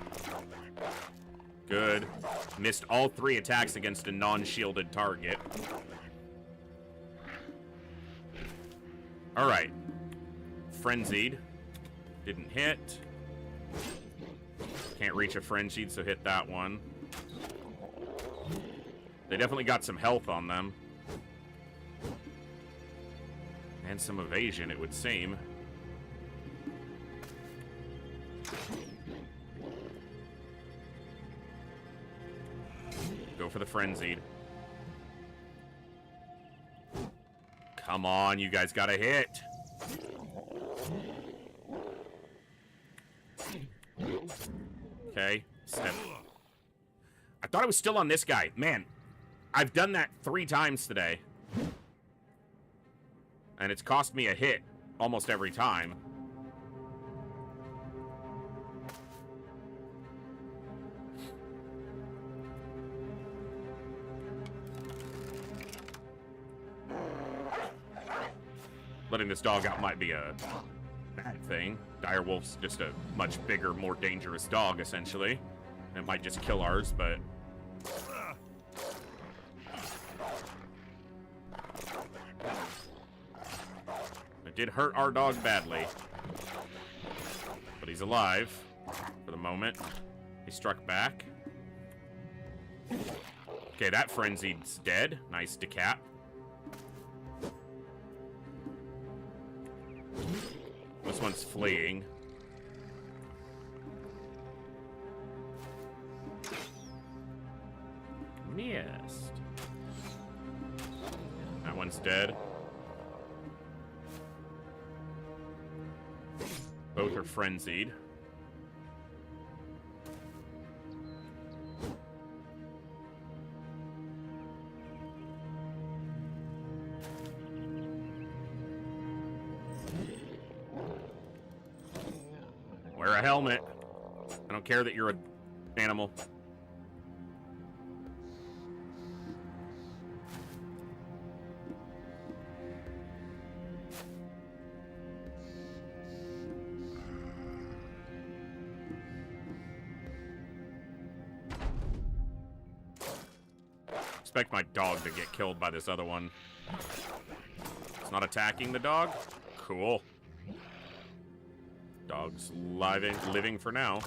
Good. Missed all 3 attacks against a non-shielded target. Alright. Frenzied. Didn't hit. Can't reach a frenzied, so hit that one. They definitely got some health on them. And some evasion, it would seem. Go for the frenzied. Come on, you guys gotta hit. Okay. Step. I thought I was still on this guy. Man, I've done that 3 times today. And it's cost me a hit almost every time. Letting this dog out might be a bad thing. Direwolf's just a much bigger, more dangerous dog, essentially. It might just kill ours, but... It did hurt our dog badly. But he's alive for the moment. He struck back. Okay, that frenzied's dead. Nice decap. This one's fleeing. Missed. That one's dead. Both are frenzied. Wear a helmet. I don't care that you're an animal. Expect my dog to get killed by this other one. It's not attacking the dog? Cool. Dog's living for now.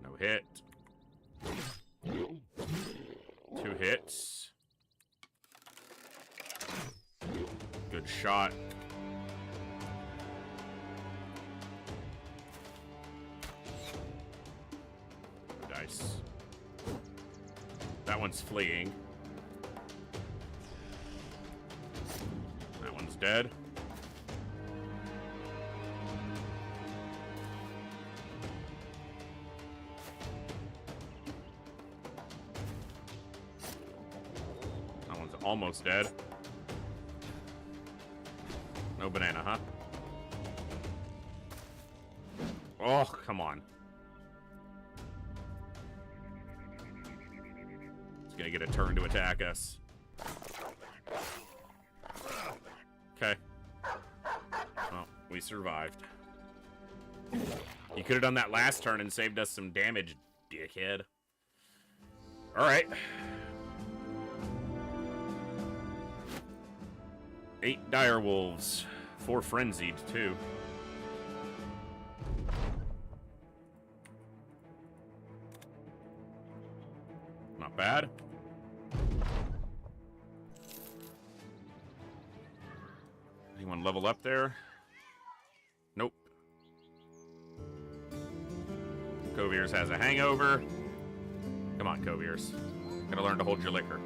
No hit. 2 hits. Good shot. Dice. That one's fleeing. That one's dead. That one's almost dead. No banana, huh? Oh, come on. It's gonna get a turn to attack us. Okay. Well, we survived. You could have done that last turn and saved us some damage, dickhead. Alright. 8 dire wolves. 4 frenzied, too. Not bad. Anyone level up there? Nope. Coviers has a hangover. Come on, Coviers. Gotta learn to hold your liquor.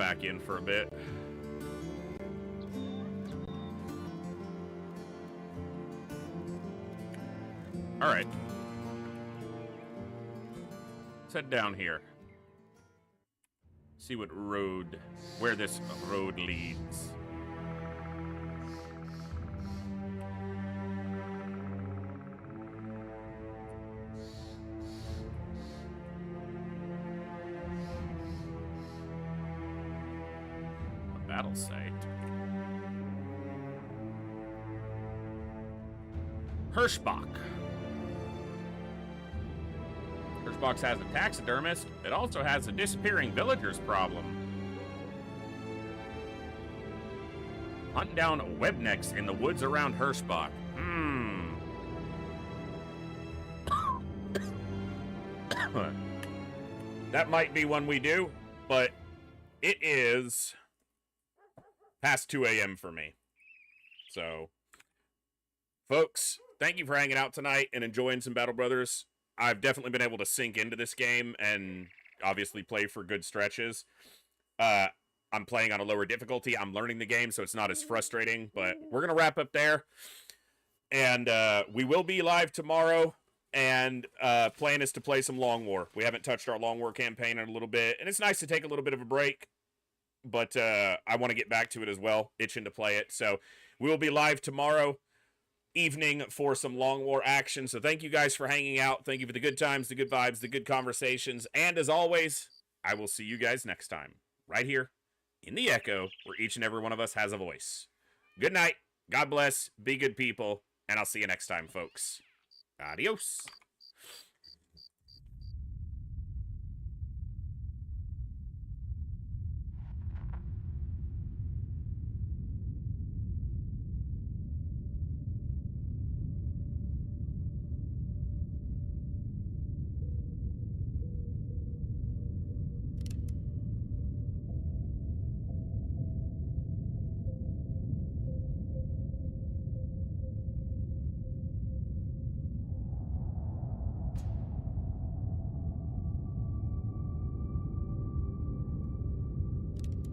back in for a bit. All right. Let's head down here. See where this road leads. A battle site. Hirschbach. Hirschbach has a taxidermist. It also has a disappearing villagers problem. Hunt down webnecks in the woods around Hirschbach. That might be one we do, but it is past 2 a.m. for me. So, folks, thank you for hanging out tonight and enjoying some Battle Brothers. I've definitely been able to sink into this game and obviously play for good stretches. I'm playing on a lower difficulty. I'm learning the game, so it's not as frustrating, but we're going to wrap up there. And we will be live tomorrow, and plan is to play some Long War. We haven't touched our Long War campaign in a little bit, and it's nice to take a little bit of a break, but I want to get back to it as well, itching to play it. So we will be live tomorrow evening for some Long War action. So thank you guys for hanging out. Thank you for the good times, the good vibes, the good conversations. And as always, I will see you guys next time, right here in the Echo, where each and every one of us has a voice. Good night. God bless. Be good people. And I'll see you next time, folks. Adios.